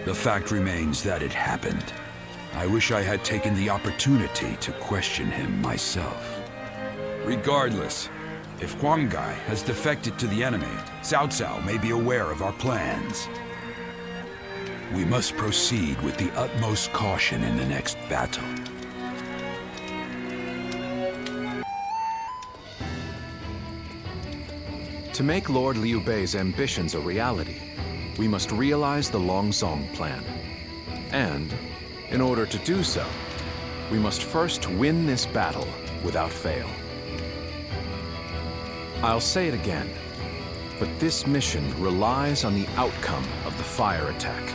the fact remains that it happened. I wish I had taken the opportunity to question him myself. Regardless, if Huang Gai has defected to the enemy, Cao Cao may be aware of our plans. We must proceed with the utmost caution in the next battle. To make Lord Liu Bei's ambitions a reality, we must realize the Longzong plan. And, in order to do so, we must first win this battle without fail. I'll say it again, but this mission relies on the outcome of the fire attack.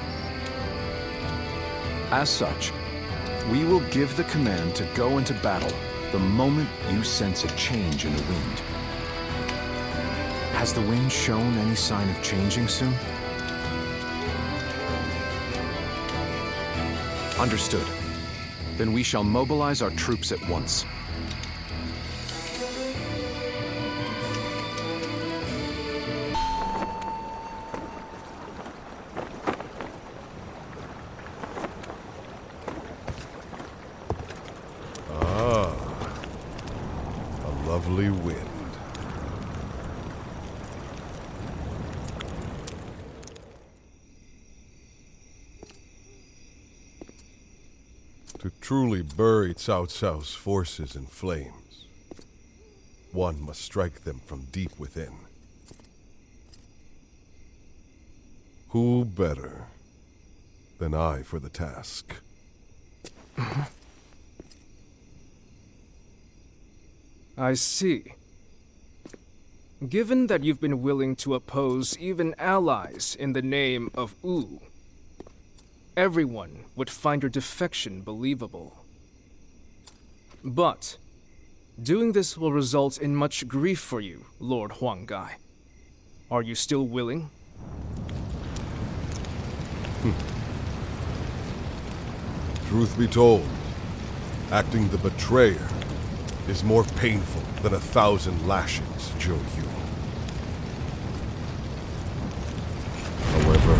As such, we will give the command to go into battle the moment you sense a change in the wind. Has the wind shown any sign of changing soon? Understood. Then we shall mobilize our troops at once. Ah, a lovely wind. To truly bury Cao Cao's forces in flames, one must strike them from deep within. Who better than I for the task? I see. Given that you've been willing to oppose even allies in the name of Wu, everyone would find your defection believable. But doing this will result in much grief for you, Lord Huanggai. Are you still willing? Truth be told, acting the betrayer is more painful than 1,000 lashings, Zhou Yu. However,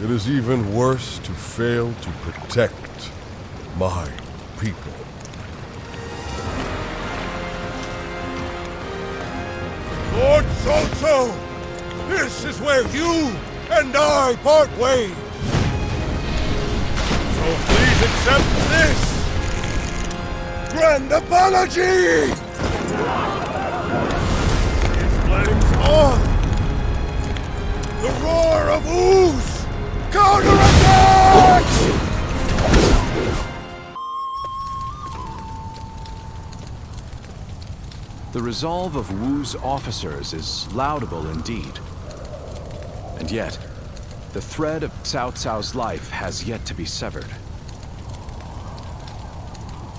it is even worse to fail to protect my people. Lord Cao, this is where you and I part ways. So please accept this grand apology! It flames on! The roar of ooze! Counterattack! The resolve of Wu's officers is laudable indeed. And yet, the thread of Cao Cao's life has yet to be severed.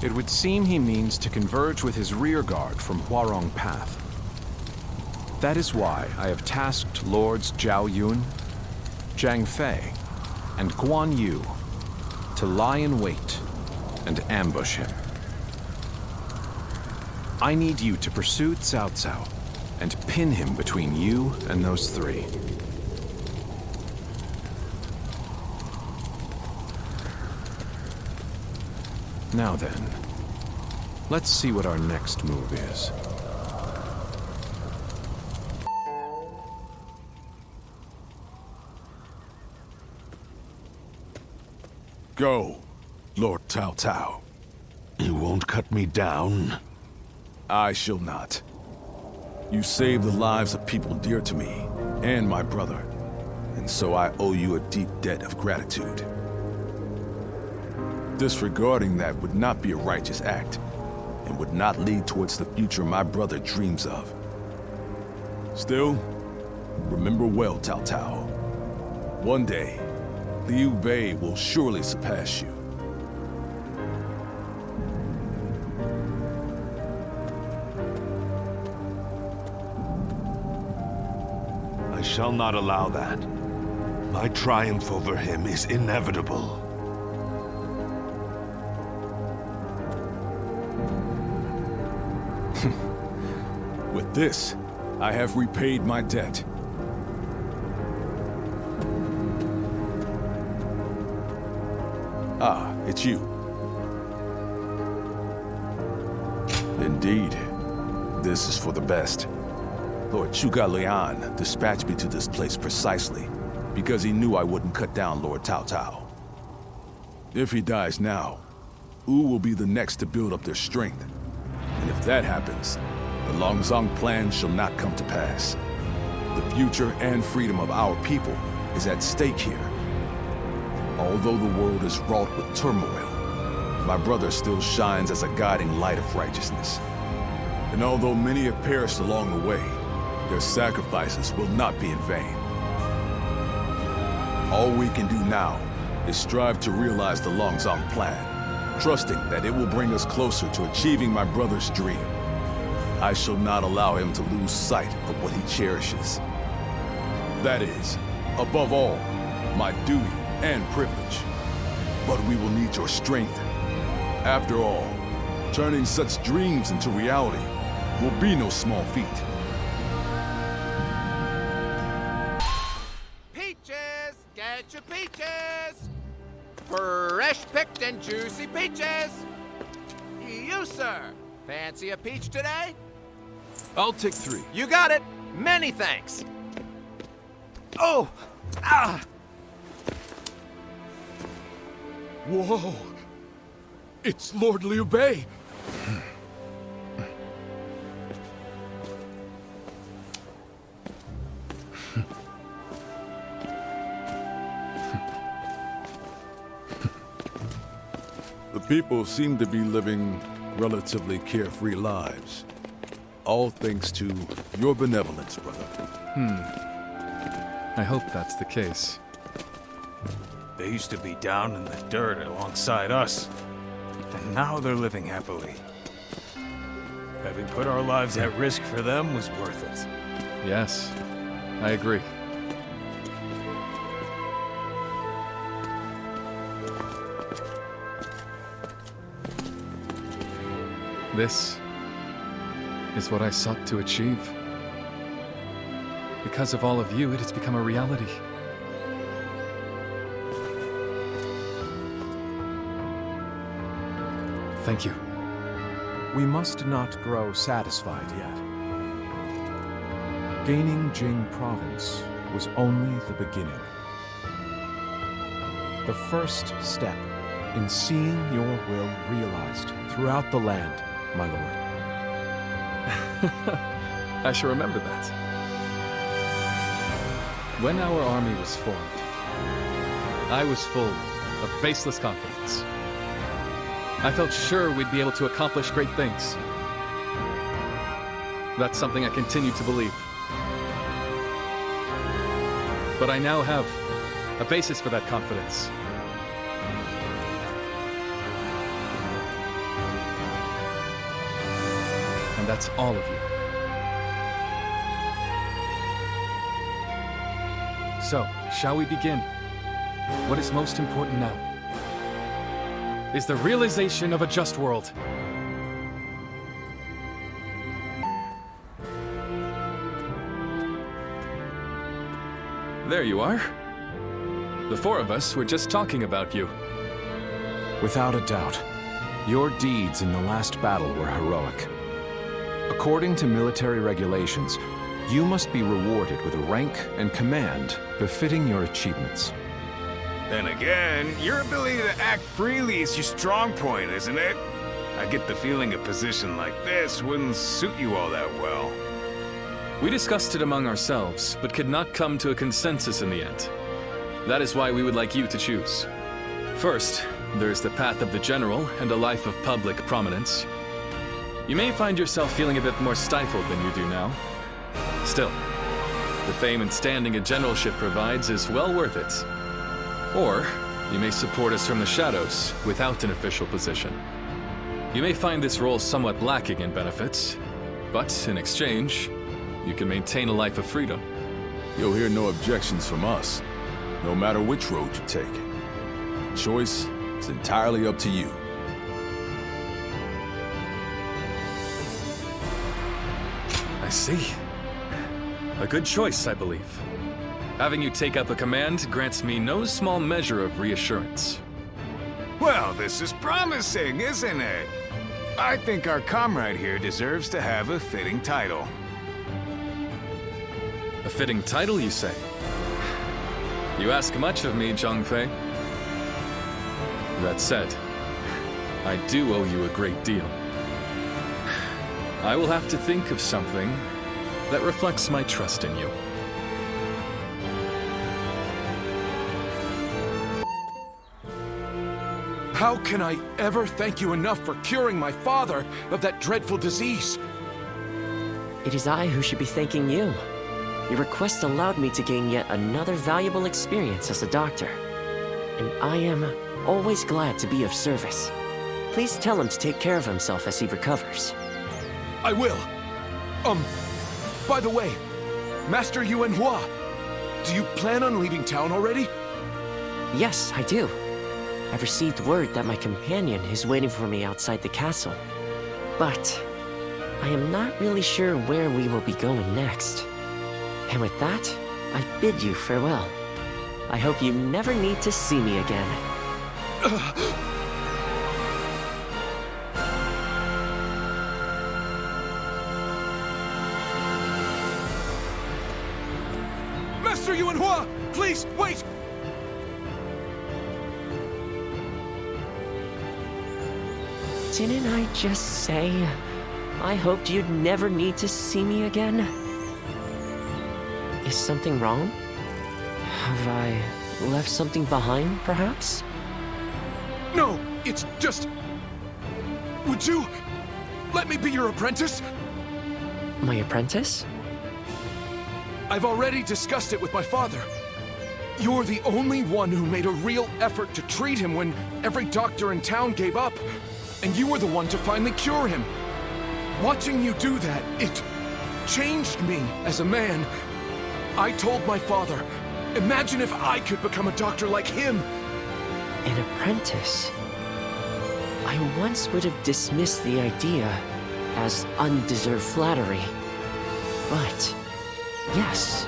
It would seem he means to converge with his rearguard from Huarong Path. That is why I have tasked Lords Zhao Yun, Zhang Fei, and Guan Yu to lie in wait and ambush him. I need you to pursue Cao Cao and pin him between you and those three. Now then, let's see what our next move is. Go, Lord Cao Cao. You won't cut me down? I shall not. You saved the lives of people dear to me, and my brother, and so I owe you a deep debt of gratitude. Disregarding that would not be a righteous act, and would not lead towards the future my brother dreams of. Still, remember well, Cao Cao. One day, Liu Bei will surely surpass you. I shall not allow that. My triumph over him is inevitable. With this, I have repaid my debt. Ah, it's you. Indeed, this is for the best. Lord Zhuge Liang dispatched me to this place precisely because he knew I wouldn't cut down Lord Cao Cao. If he dies now, Wu will be the next to build up their strength. And if that happens, the Longzong plan shall not come to pass. The future and freedom of our people is at stake here. Although the world is wrought with turmoil, my brother still shines as a guiding light of righteousness. And although many have perished along the way, their sacrifices will not be in vain. All we can do now is strive to realize the Longzong plan, trusting that it will bring us closer to achieving my brother's dream. I shall not allow him to lose sight of what he cherishes. That is, above all, my duty and privilege. But we will need your strength. After all, turning such dreams into reality will be no small feat. Peaches! Get your peaches! Fresh picked and juicy peaches! You, sir, fancy a peach today? I'll take 3. You got it! Many thanks! Oh! Ah! Whoa! It's Lord Liu Bei! The people seem to be living relatively carefree lives. All thanks to your benevolence, brother. I hope that's the case. They used to be down in the dirt alongside us, and now they're living happily. Having put our lives at risk for them was worth it. Yes, I agree. This is what I sought to achieve. Because of all of you, it has become a reality. Thank you. We must not grow satisfied yet. Gaining Jing Province was only the beginning. The first step in seeing your will realized throughout the land, my lord. I shall remember that. When our army was formed, I was full of baseless confidence. I felt sure we'd be able to accomplish great things. That's something I continue to believe. But I now have a basis for that confidence. And that's all of you. So, shall we begin? What is most important now is the realization of a just world. There you are. The four of us were just talking about you. Without a doubt, your deeds in the last battle were heroic. According to military regulations, you must be rewarded with a rank and command befitting your achievements. Then again, your ability to act freely is your strong point, isn't it? I get the feeling a position like this wouldn't suit you all that well. We discussed it among ourselves, but could not come to a consensus in the end. That is why we would like you to choose. First, there is the path of the general and a life of public prominence. You may find yourself feeling a bit more stifled than you do now. Still, the fame and standing a generalship provides is well worth it. Or, you may support us from the shadows without an official position. You may find this role somewhat lacking in benefits, but in exchange, you can maintain a life of freedom. You'll hear no objections from us, no matter which road you take. Choice is entirely up to you. I see. A good choice, I believe. Having you take up a command grants me no small measure of reassurance. Well, this is promising, isn't it? I think our comrade here deserves to have a fitting title. A fitting title, you say? You ask much of me, Zhangfei. That said, I do owe you a great deal. I will have to think of something that reflects my trust in you. How can I ever thank you enough for curing my father of that dreadful disease? It is I who should be thanking you. Your request allowed me to gain yet another valuable experience as a doctor. And I am always glad to be of service. Please tell him to take care of himself as he recovers. I will. By the way, Master Yuan Hua, do you plan on leaving town already? Yes, I do. I've received word that my companion is waiting for me outside the castle. But I am not really sure where we will be going next. And with that, I bid you farewell. I hope you never need to see me again. Master Yuan Hua, please, wait! Didn't I just say I hoped you'd never need to see me again? Is something wrong? Have I left something behind, perhaps? No, it's just... Would you let me be your apprentice? My apprentice? I've already discussed it with my father. You're the only one who made a real effort to treat him when every doctor in town gave up. And you were the one to finally cure him. Watching you do that, it changed me as a man. I told my father, imagine if I could become a doctor like him. An apprentice? I once would have dismissed the idea as undeserved flattery. But, yes,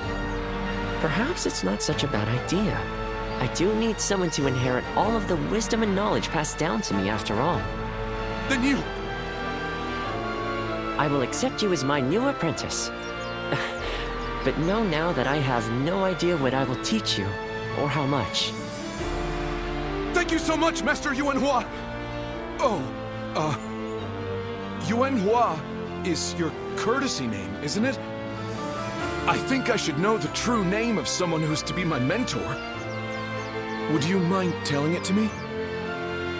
perhaps it's not such a bad idea. I do need someone to inherit all of the wisdom and knowledge passed down to me after all. Then you... I will accept you as my new apprentice. But know now that I have no idea what I will teach you, or how much. Thank you so much, Master Yuanhua! Oh, Yuanhua is your courtesy name, isn't it? I think I should know the true name of someone who's to be my mentor. Would you mind telling it to me?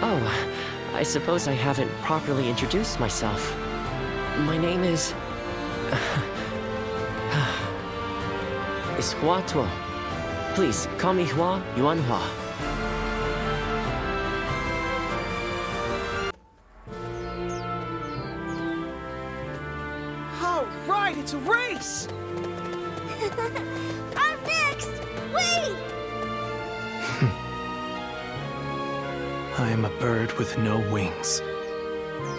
Oh, I suppose I haven't properly introduced myself. My name is Hua Tuo. Please, call me Hua Yuanhua. All right, it's a race! I'm next! Wait! I am a bird with no wings,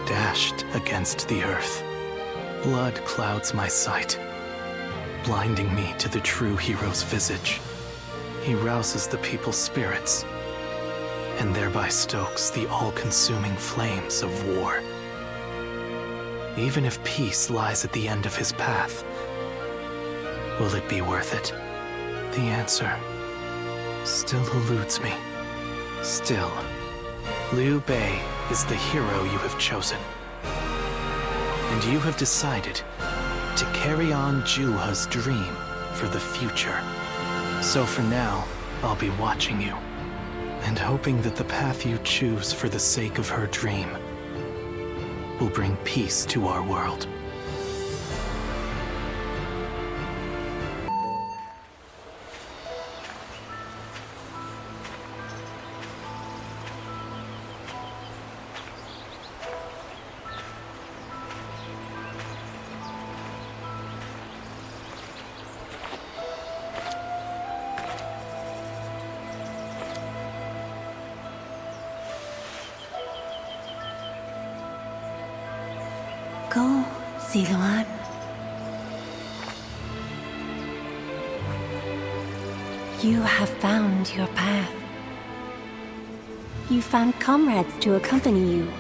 dashed against the earth. Blood clouds my sight, blinding me to the true hero's visage. He rouses the people's spirits, and thereby stokes the all-consuming flames of war. Even if peace lies at the end of his path, will it be worth it? The answer still eludes me. Still, Liu Bei is the hero you have chosen. And you have decided to carry on Juha's dream for the future. So for now, I'll be watching you, and hoping that the path you choose for the sake of her dream will bring peace to our world. Go, Ziluan. You have found your path. You found comrades to accompany you.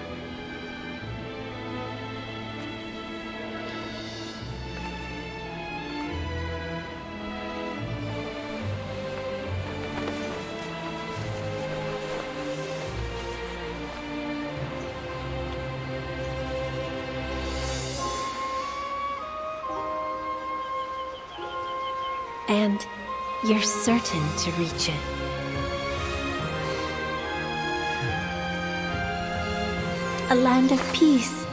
And you're certain to reach it. A land of peace